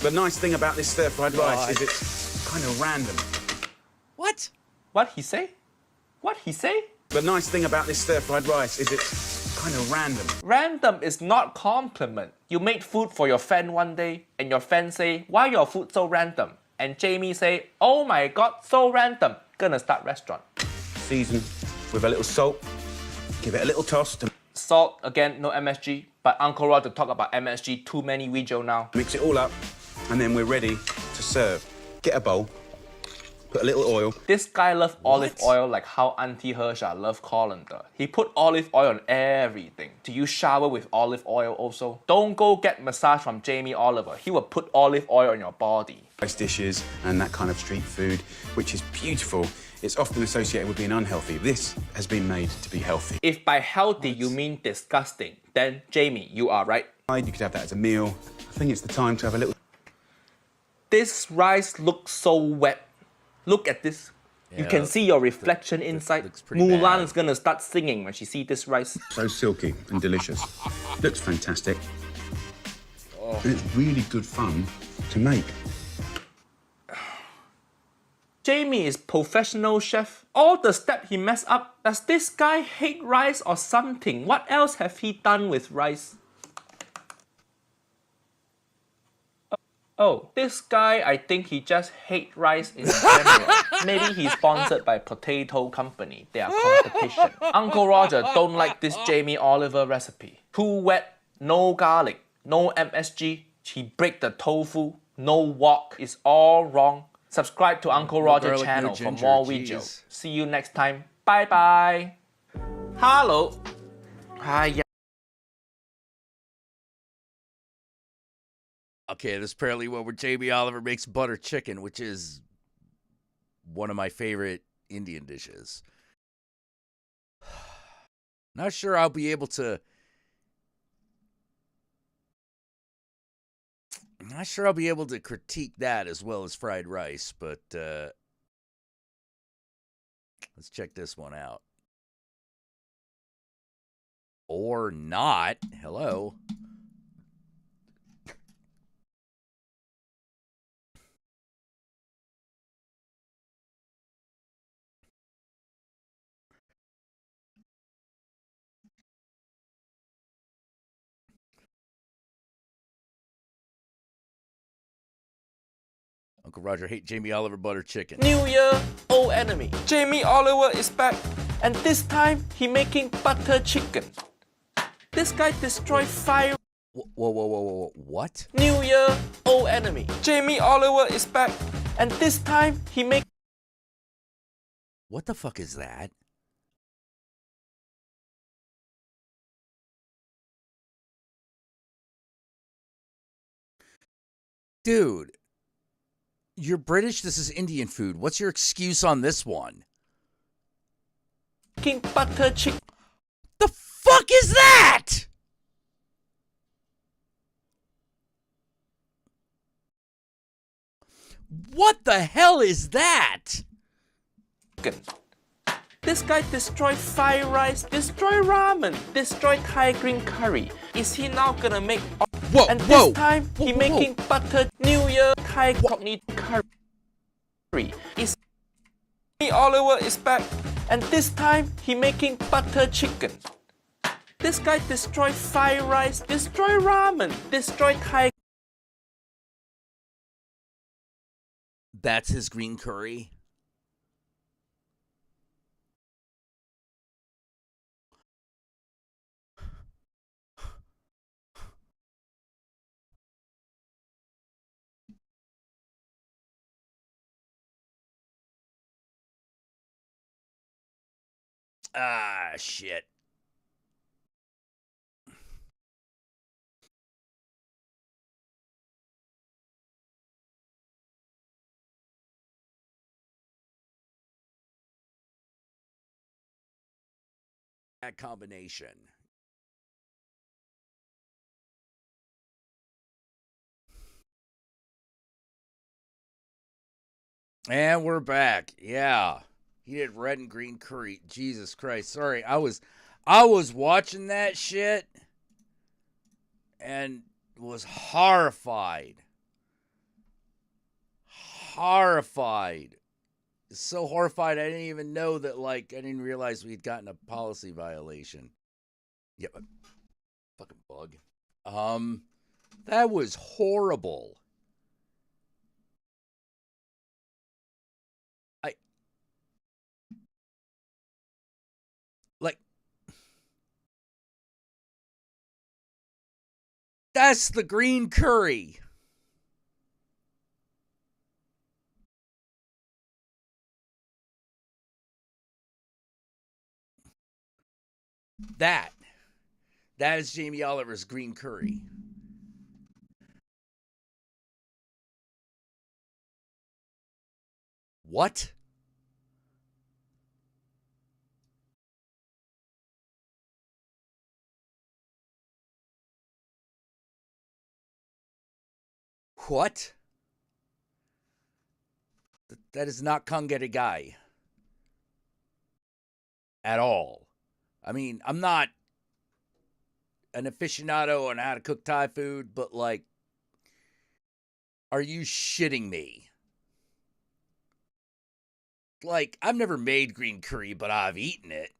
the nice thing about this stir-fried rice is it's kind of random. What? What he say? What he say? The nice thing about this stir-fried rice is it's kind of random. Random is not compliment. You made food for your friend one day and your friend say, why your food so random? And Jamie say, oh my god, so random. Gonna start restaurant. Season with a little salt. Give it a little toss. Salt, again, no MSG. But Uncle Roger talk about MSG too many video now. Mix it all up, and then we're ready to serve. Get a bowl, put a little oil. This guy loves olive oil like how Auntie Hersha love colander. He put olive oil on everything. Do you shower with olive oil also? Don't go get massage from Jamie Oliver. He will put olive oil on your body. Rice dishes and that kind of street food, which is beautiful. It's often associated with being unhealthy. This has been made to be healthy. If by healthy you mean disgusting, then Jamie, you are right. You could have that as a meal. I think it's the time to have a little... This rice looks so wet. Look at this. You can see your reflection inside. Mulan is gonna start singing when she sees this rice. So silky and delicious. Looks fantastic. And it's really good fun to make. Jamie is professional chef. All the steps he messed up. Does this guy hate rice or something? What else have he done with rice? Oh, this guy, I think he just hates rice in general. Maybe he's sponsored by Potato Company. They are competition. Uncle Roger don't like this Jamie Oliver recipe. Too wet, no garlic, no MSG. He break the tofu, no wok. It's all wrong. Subscribe to Uncle Roger channel for more videos. See you next time. Bye bye. Hello. Hi. Okay, this is apparently where Jamie Oliver makes butter chicken, which is one of my favorite Indian dishes. Not sure I'll be able to... I'm not sure I'll be able to critique that as well as fried rice, but let's check this one out. Or not. Hello. Uncle Roger hate Jamie Oliver butter chicken. New year, old enemy. Jamie Oliver is back. And this time, he making butter chicken. This guy destroyed fire. Whoa. What? New year, old enemy. Jamie Oliver is back. And this time, he make... What the fuck is that? Dude. You're British, this is Indian food. What's your excuse on this one? Making butter chicken. The fuck is that? What the hell is that? This guy destroyed fried rice, destroy ramen, destroy Thai green curry. Is he now gonna make... And this time, he making butter New Year Thai cockney curry. Is Oliver is back, and this time he making butter chicken. This guy destroy fried rice, destroy ramen, destroy Thai. That's his green curry. Ah, shit. That combination. And we're back. Yeah. He did red and green curry. Jesus Christ. Sorry. I was watching that shit and was horrified. Horrified. So horrified I didn't even know that, like, I didn't realize we'd gotten a policy violation. Yep. Fucking bug. That was horrible. Like, That's the green curry. That is Jamie Oliver's green curry. What? What? That is not Kangere Guy. At all. I mean, I'm not an aficionado on how to cook Thai food, but like, are you shitting me? Like, I've never made green curry, but I've eaten it.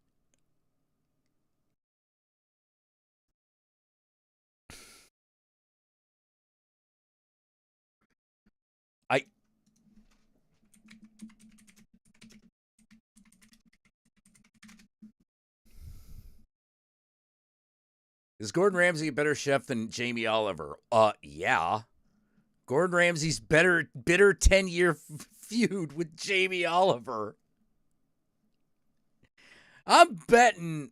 Is Gordon Ramsay a better chef than Jamie Oliver? Yeah. Gordon Ramsay's bitter 10-year feud with Jamie Oliver. I'm betting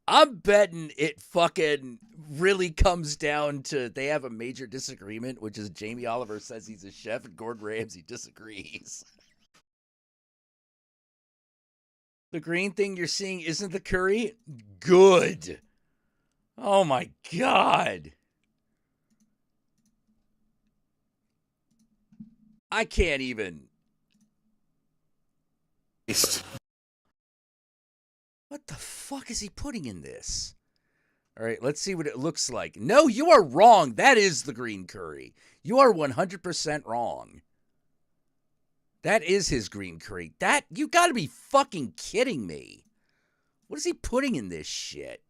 it fucking really comes down to they have a major disagreement, which is Jamie Oliver says he's a chef and Gordon Ramsay disagrees. The green thing you're seeing isn't the curry? Good. Oh my God. I can't even. What the fuck is he putting in this? All right, let's see what it looks like. No, you are wrong. That is the green curry. You are 100% wrong. That is his green curry. You gotta be fucking kidding me. What is he putting in this shit?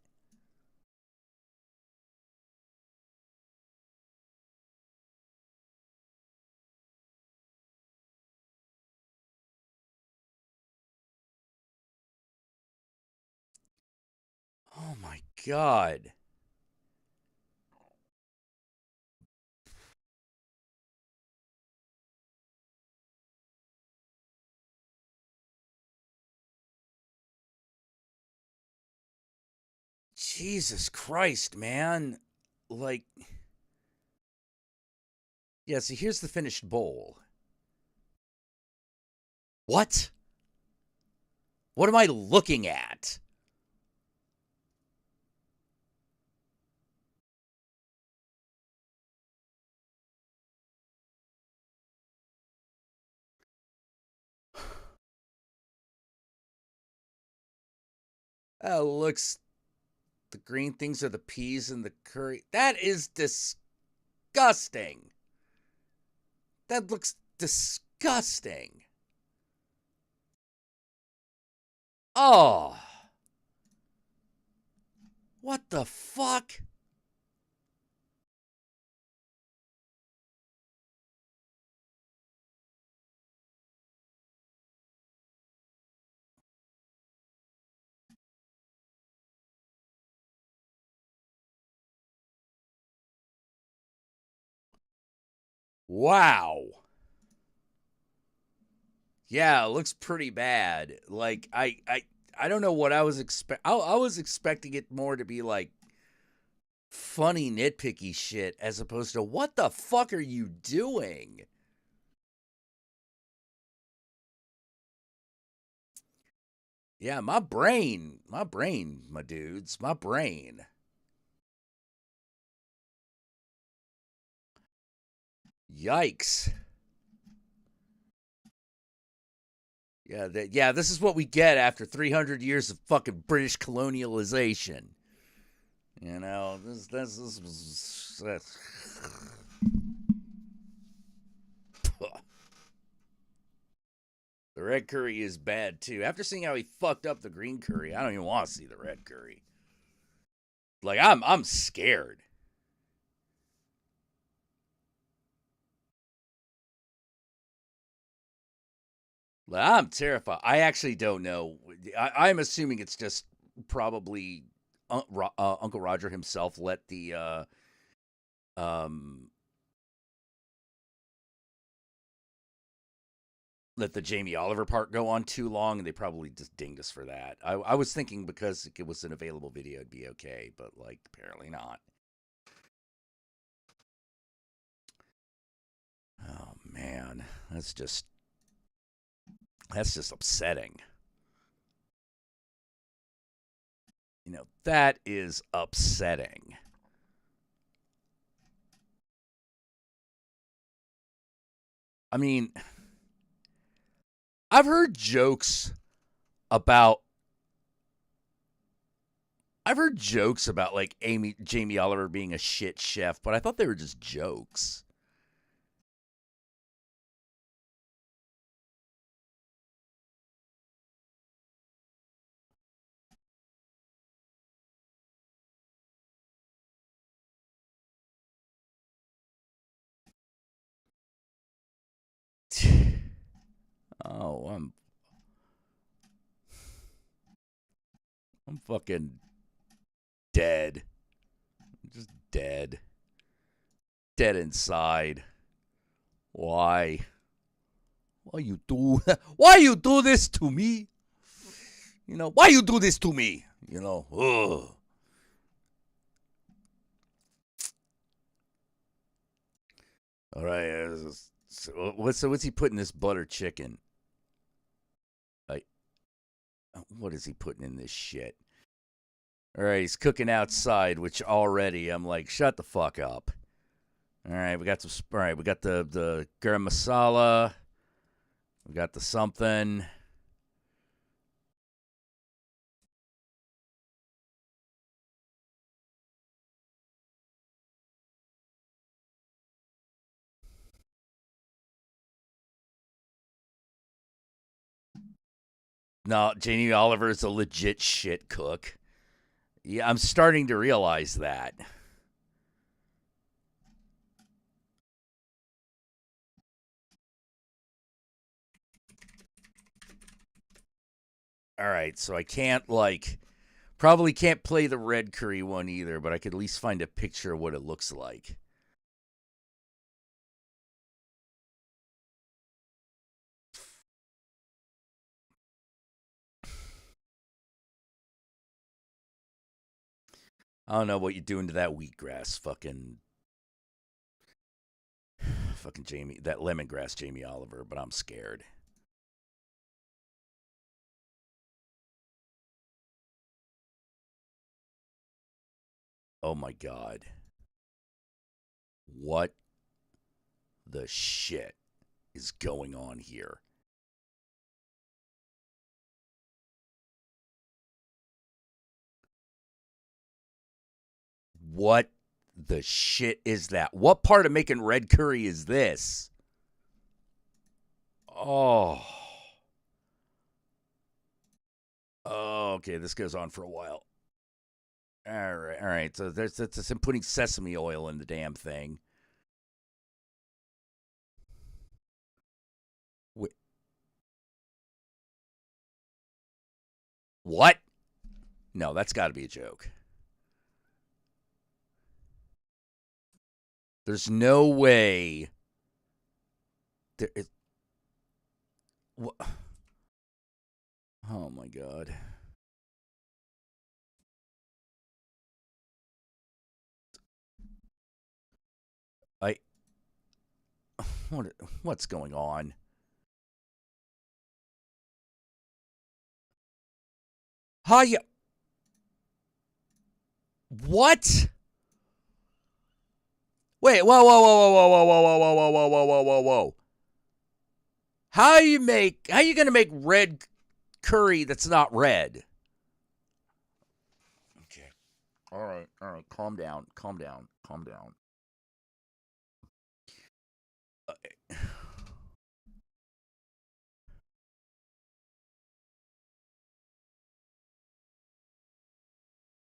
Oh my God. Jesus Christ, man. Like, yeah, see, here's the finished bowl. What? What am I looking at? Oh, looks. The green things are the peas and the curry. That is disgusting. That looks disgusting. Oh. What the fuck? Wow. Yeah, it looks pretty bad. Like I don't know what I was I was expecting it more to be like funny nitpicky shit as opposed to what the fuck are you doing? Yeah, my brain, my dudes, my brain. Yikes. Yeah, this is what we get after 300 years of fucking British colonialization. You know, this was the red curry is bad too. After seeing how he fucked up the green curry, I don't even want to see the red curry. Like I'm scared. Like, I'm terrified. I actually don't know. I'm assuming it's just probably Uncle Roger himself let the Jamie Oliver part go on too long, and they probably just dinged us for that. I was thinking because it was an available video, it'd be okay, but like apparently not. Oh man, that's just upsetting. You know, that is upsetting. I mean, I've heard jokes about like Jamie Oliver being a shit chef, but I thought they were just jokes. Oh, I'm fucking dead. Just dead. Dead inside. Why? Why you do this to me? You know, why you do this to me? You know, ugh. All right. So what's he putting this butter chicken? Like, what is he putting in this shit? All right, he's cooking outside, which already I'm like, shut the fuck up. All right, we got the garam masala. We got the something. No, Jamie Oliver is a legit shit cook. Yeah, I'm starting to realize that. All right, so I probably can't play the red curry one either, but I could at least find a picture of what it looks like. I don't know what you're doing to that wheatgrass, fucking Jamie, that lemongrass Jamie Oliver, but I'm scared. Oh my God. What the shit is going on here? What the shit is that? What part of making red curry is this? Oh. Oh, okay, this goes on for a while. All right. So that's him putting sesame oil in the damn thing. Wait. What? No, that's got to be a joke. There's no way. There is. What? Oh my God. What's going on? Hiya. What? Wait, whoa. How are you gonna make red curry that's not red? Okay. All right. Calm down.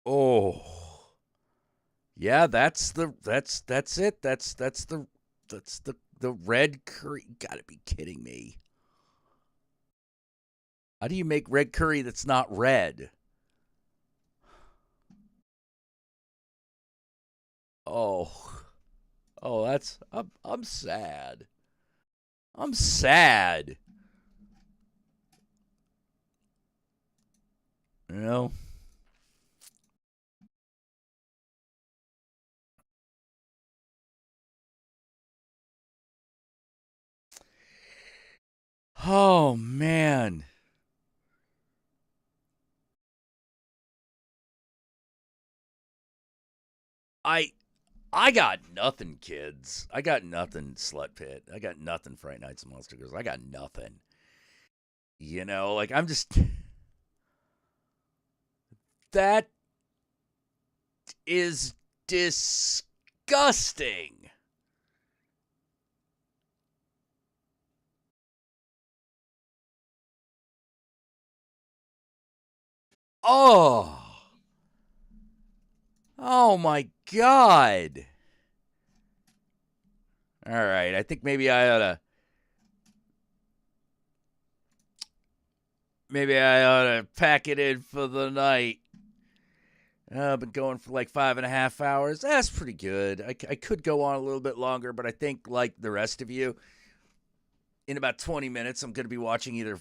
Oh. Yeah, that's it. That's the red curry. You gotta be kidding me. How do you make red curry that's not red? Oh, that's I'm sad. I'm sad. You know. Oh man. I got nothing, kids. I got nothing, Slut Pit. I got nothing, Fright Nights and Monster Girls. I got nothing. You know, like I'm just that is disgusting. Oh. Oh my god. All right, I think maybe I ought to pack it in for the night. I've been going for like 5.5 hours. That's pretty good. I could go on a little bit longer, but I think, like the rest of you, in about 20 minutes, I'm going to be watching either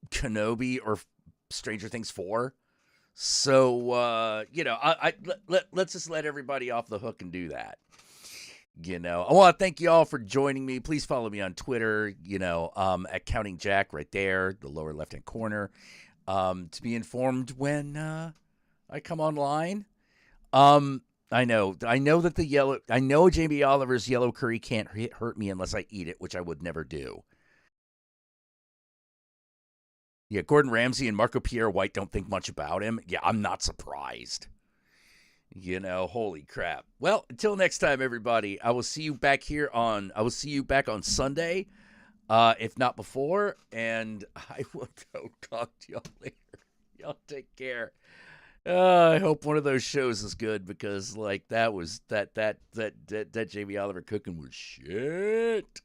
Kenobi or Stranger Things 4. So, let's just let everybody off the hook and do that. You know, I want to thank you all for joining me. Please follow me on Twitter, at Counting Jack right there, the lower left-hand corner, to be informed when I come online. I know that I know Jamie Oliver's yellow curry can't hurt me unless I eat it, which I would never do. Yeah, Gordon Ramsay and Marco Pierre White don't think much about him. Yeah, I'm not surprised. Holy crap. Well, until next time, everybody, I will see you back on Sunday, if not before, and I will talk to y'all later. Y'all take care. I hope one of those shows is good, because like that Jamie Oliver cooking was shit.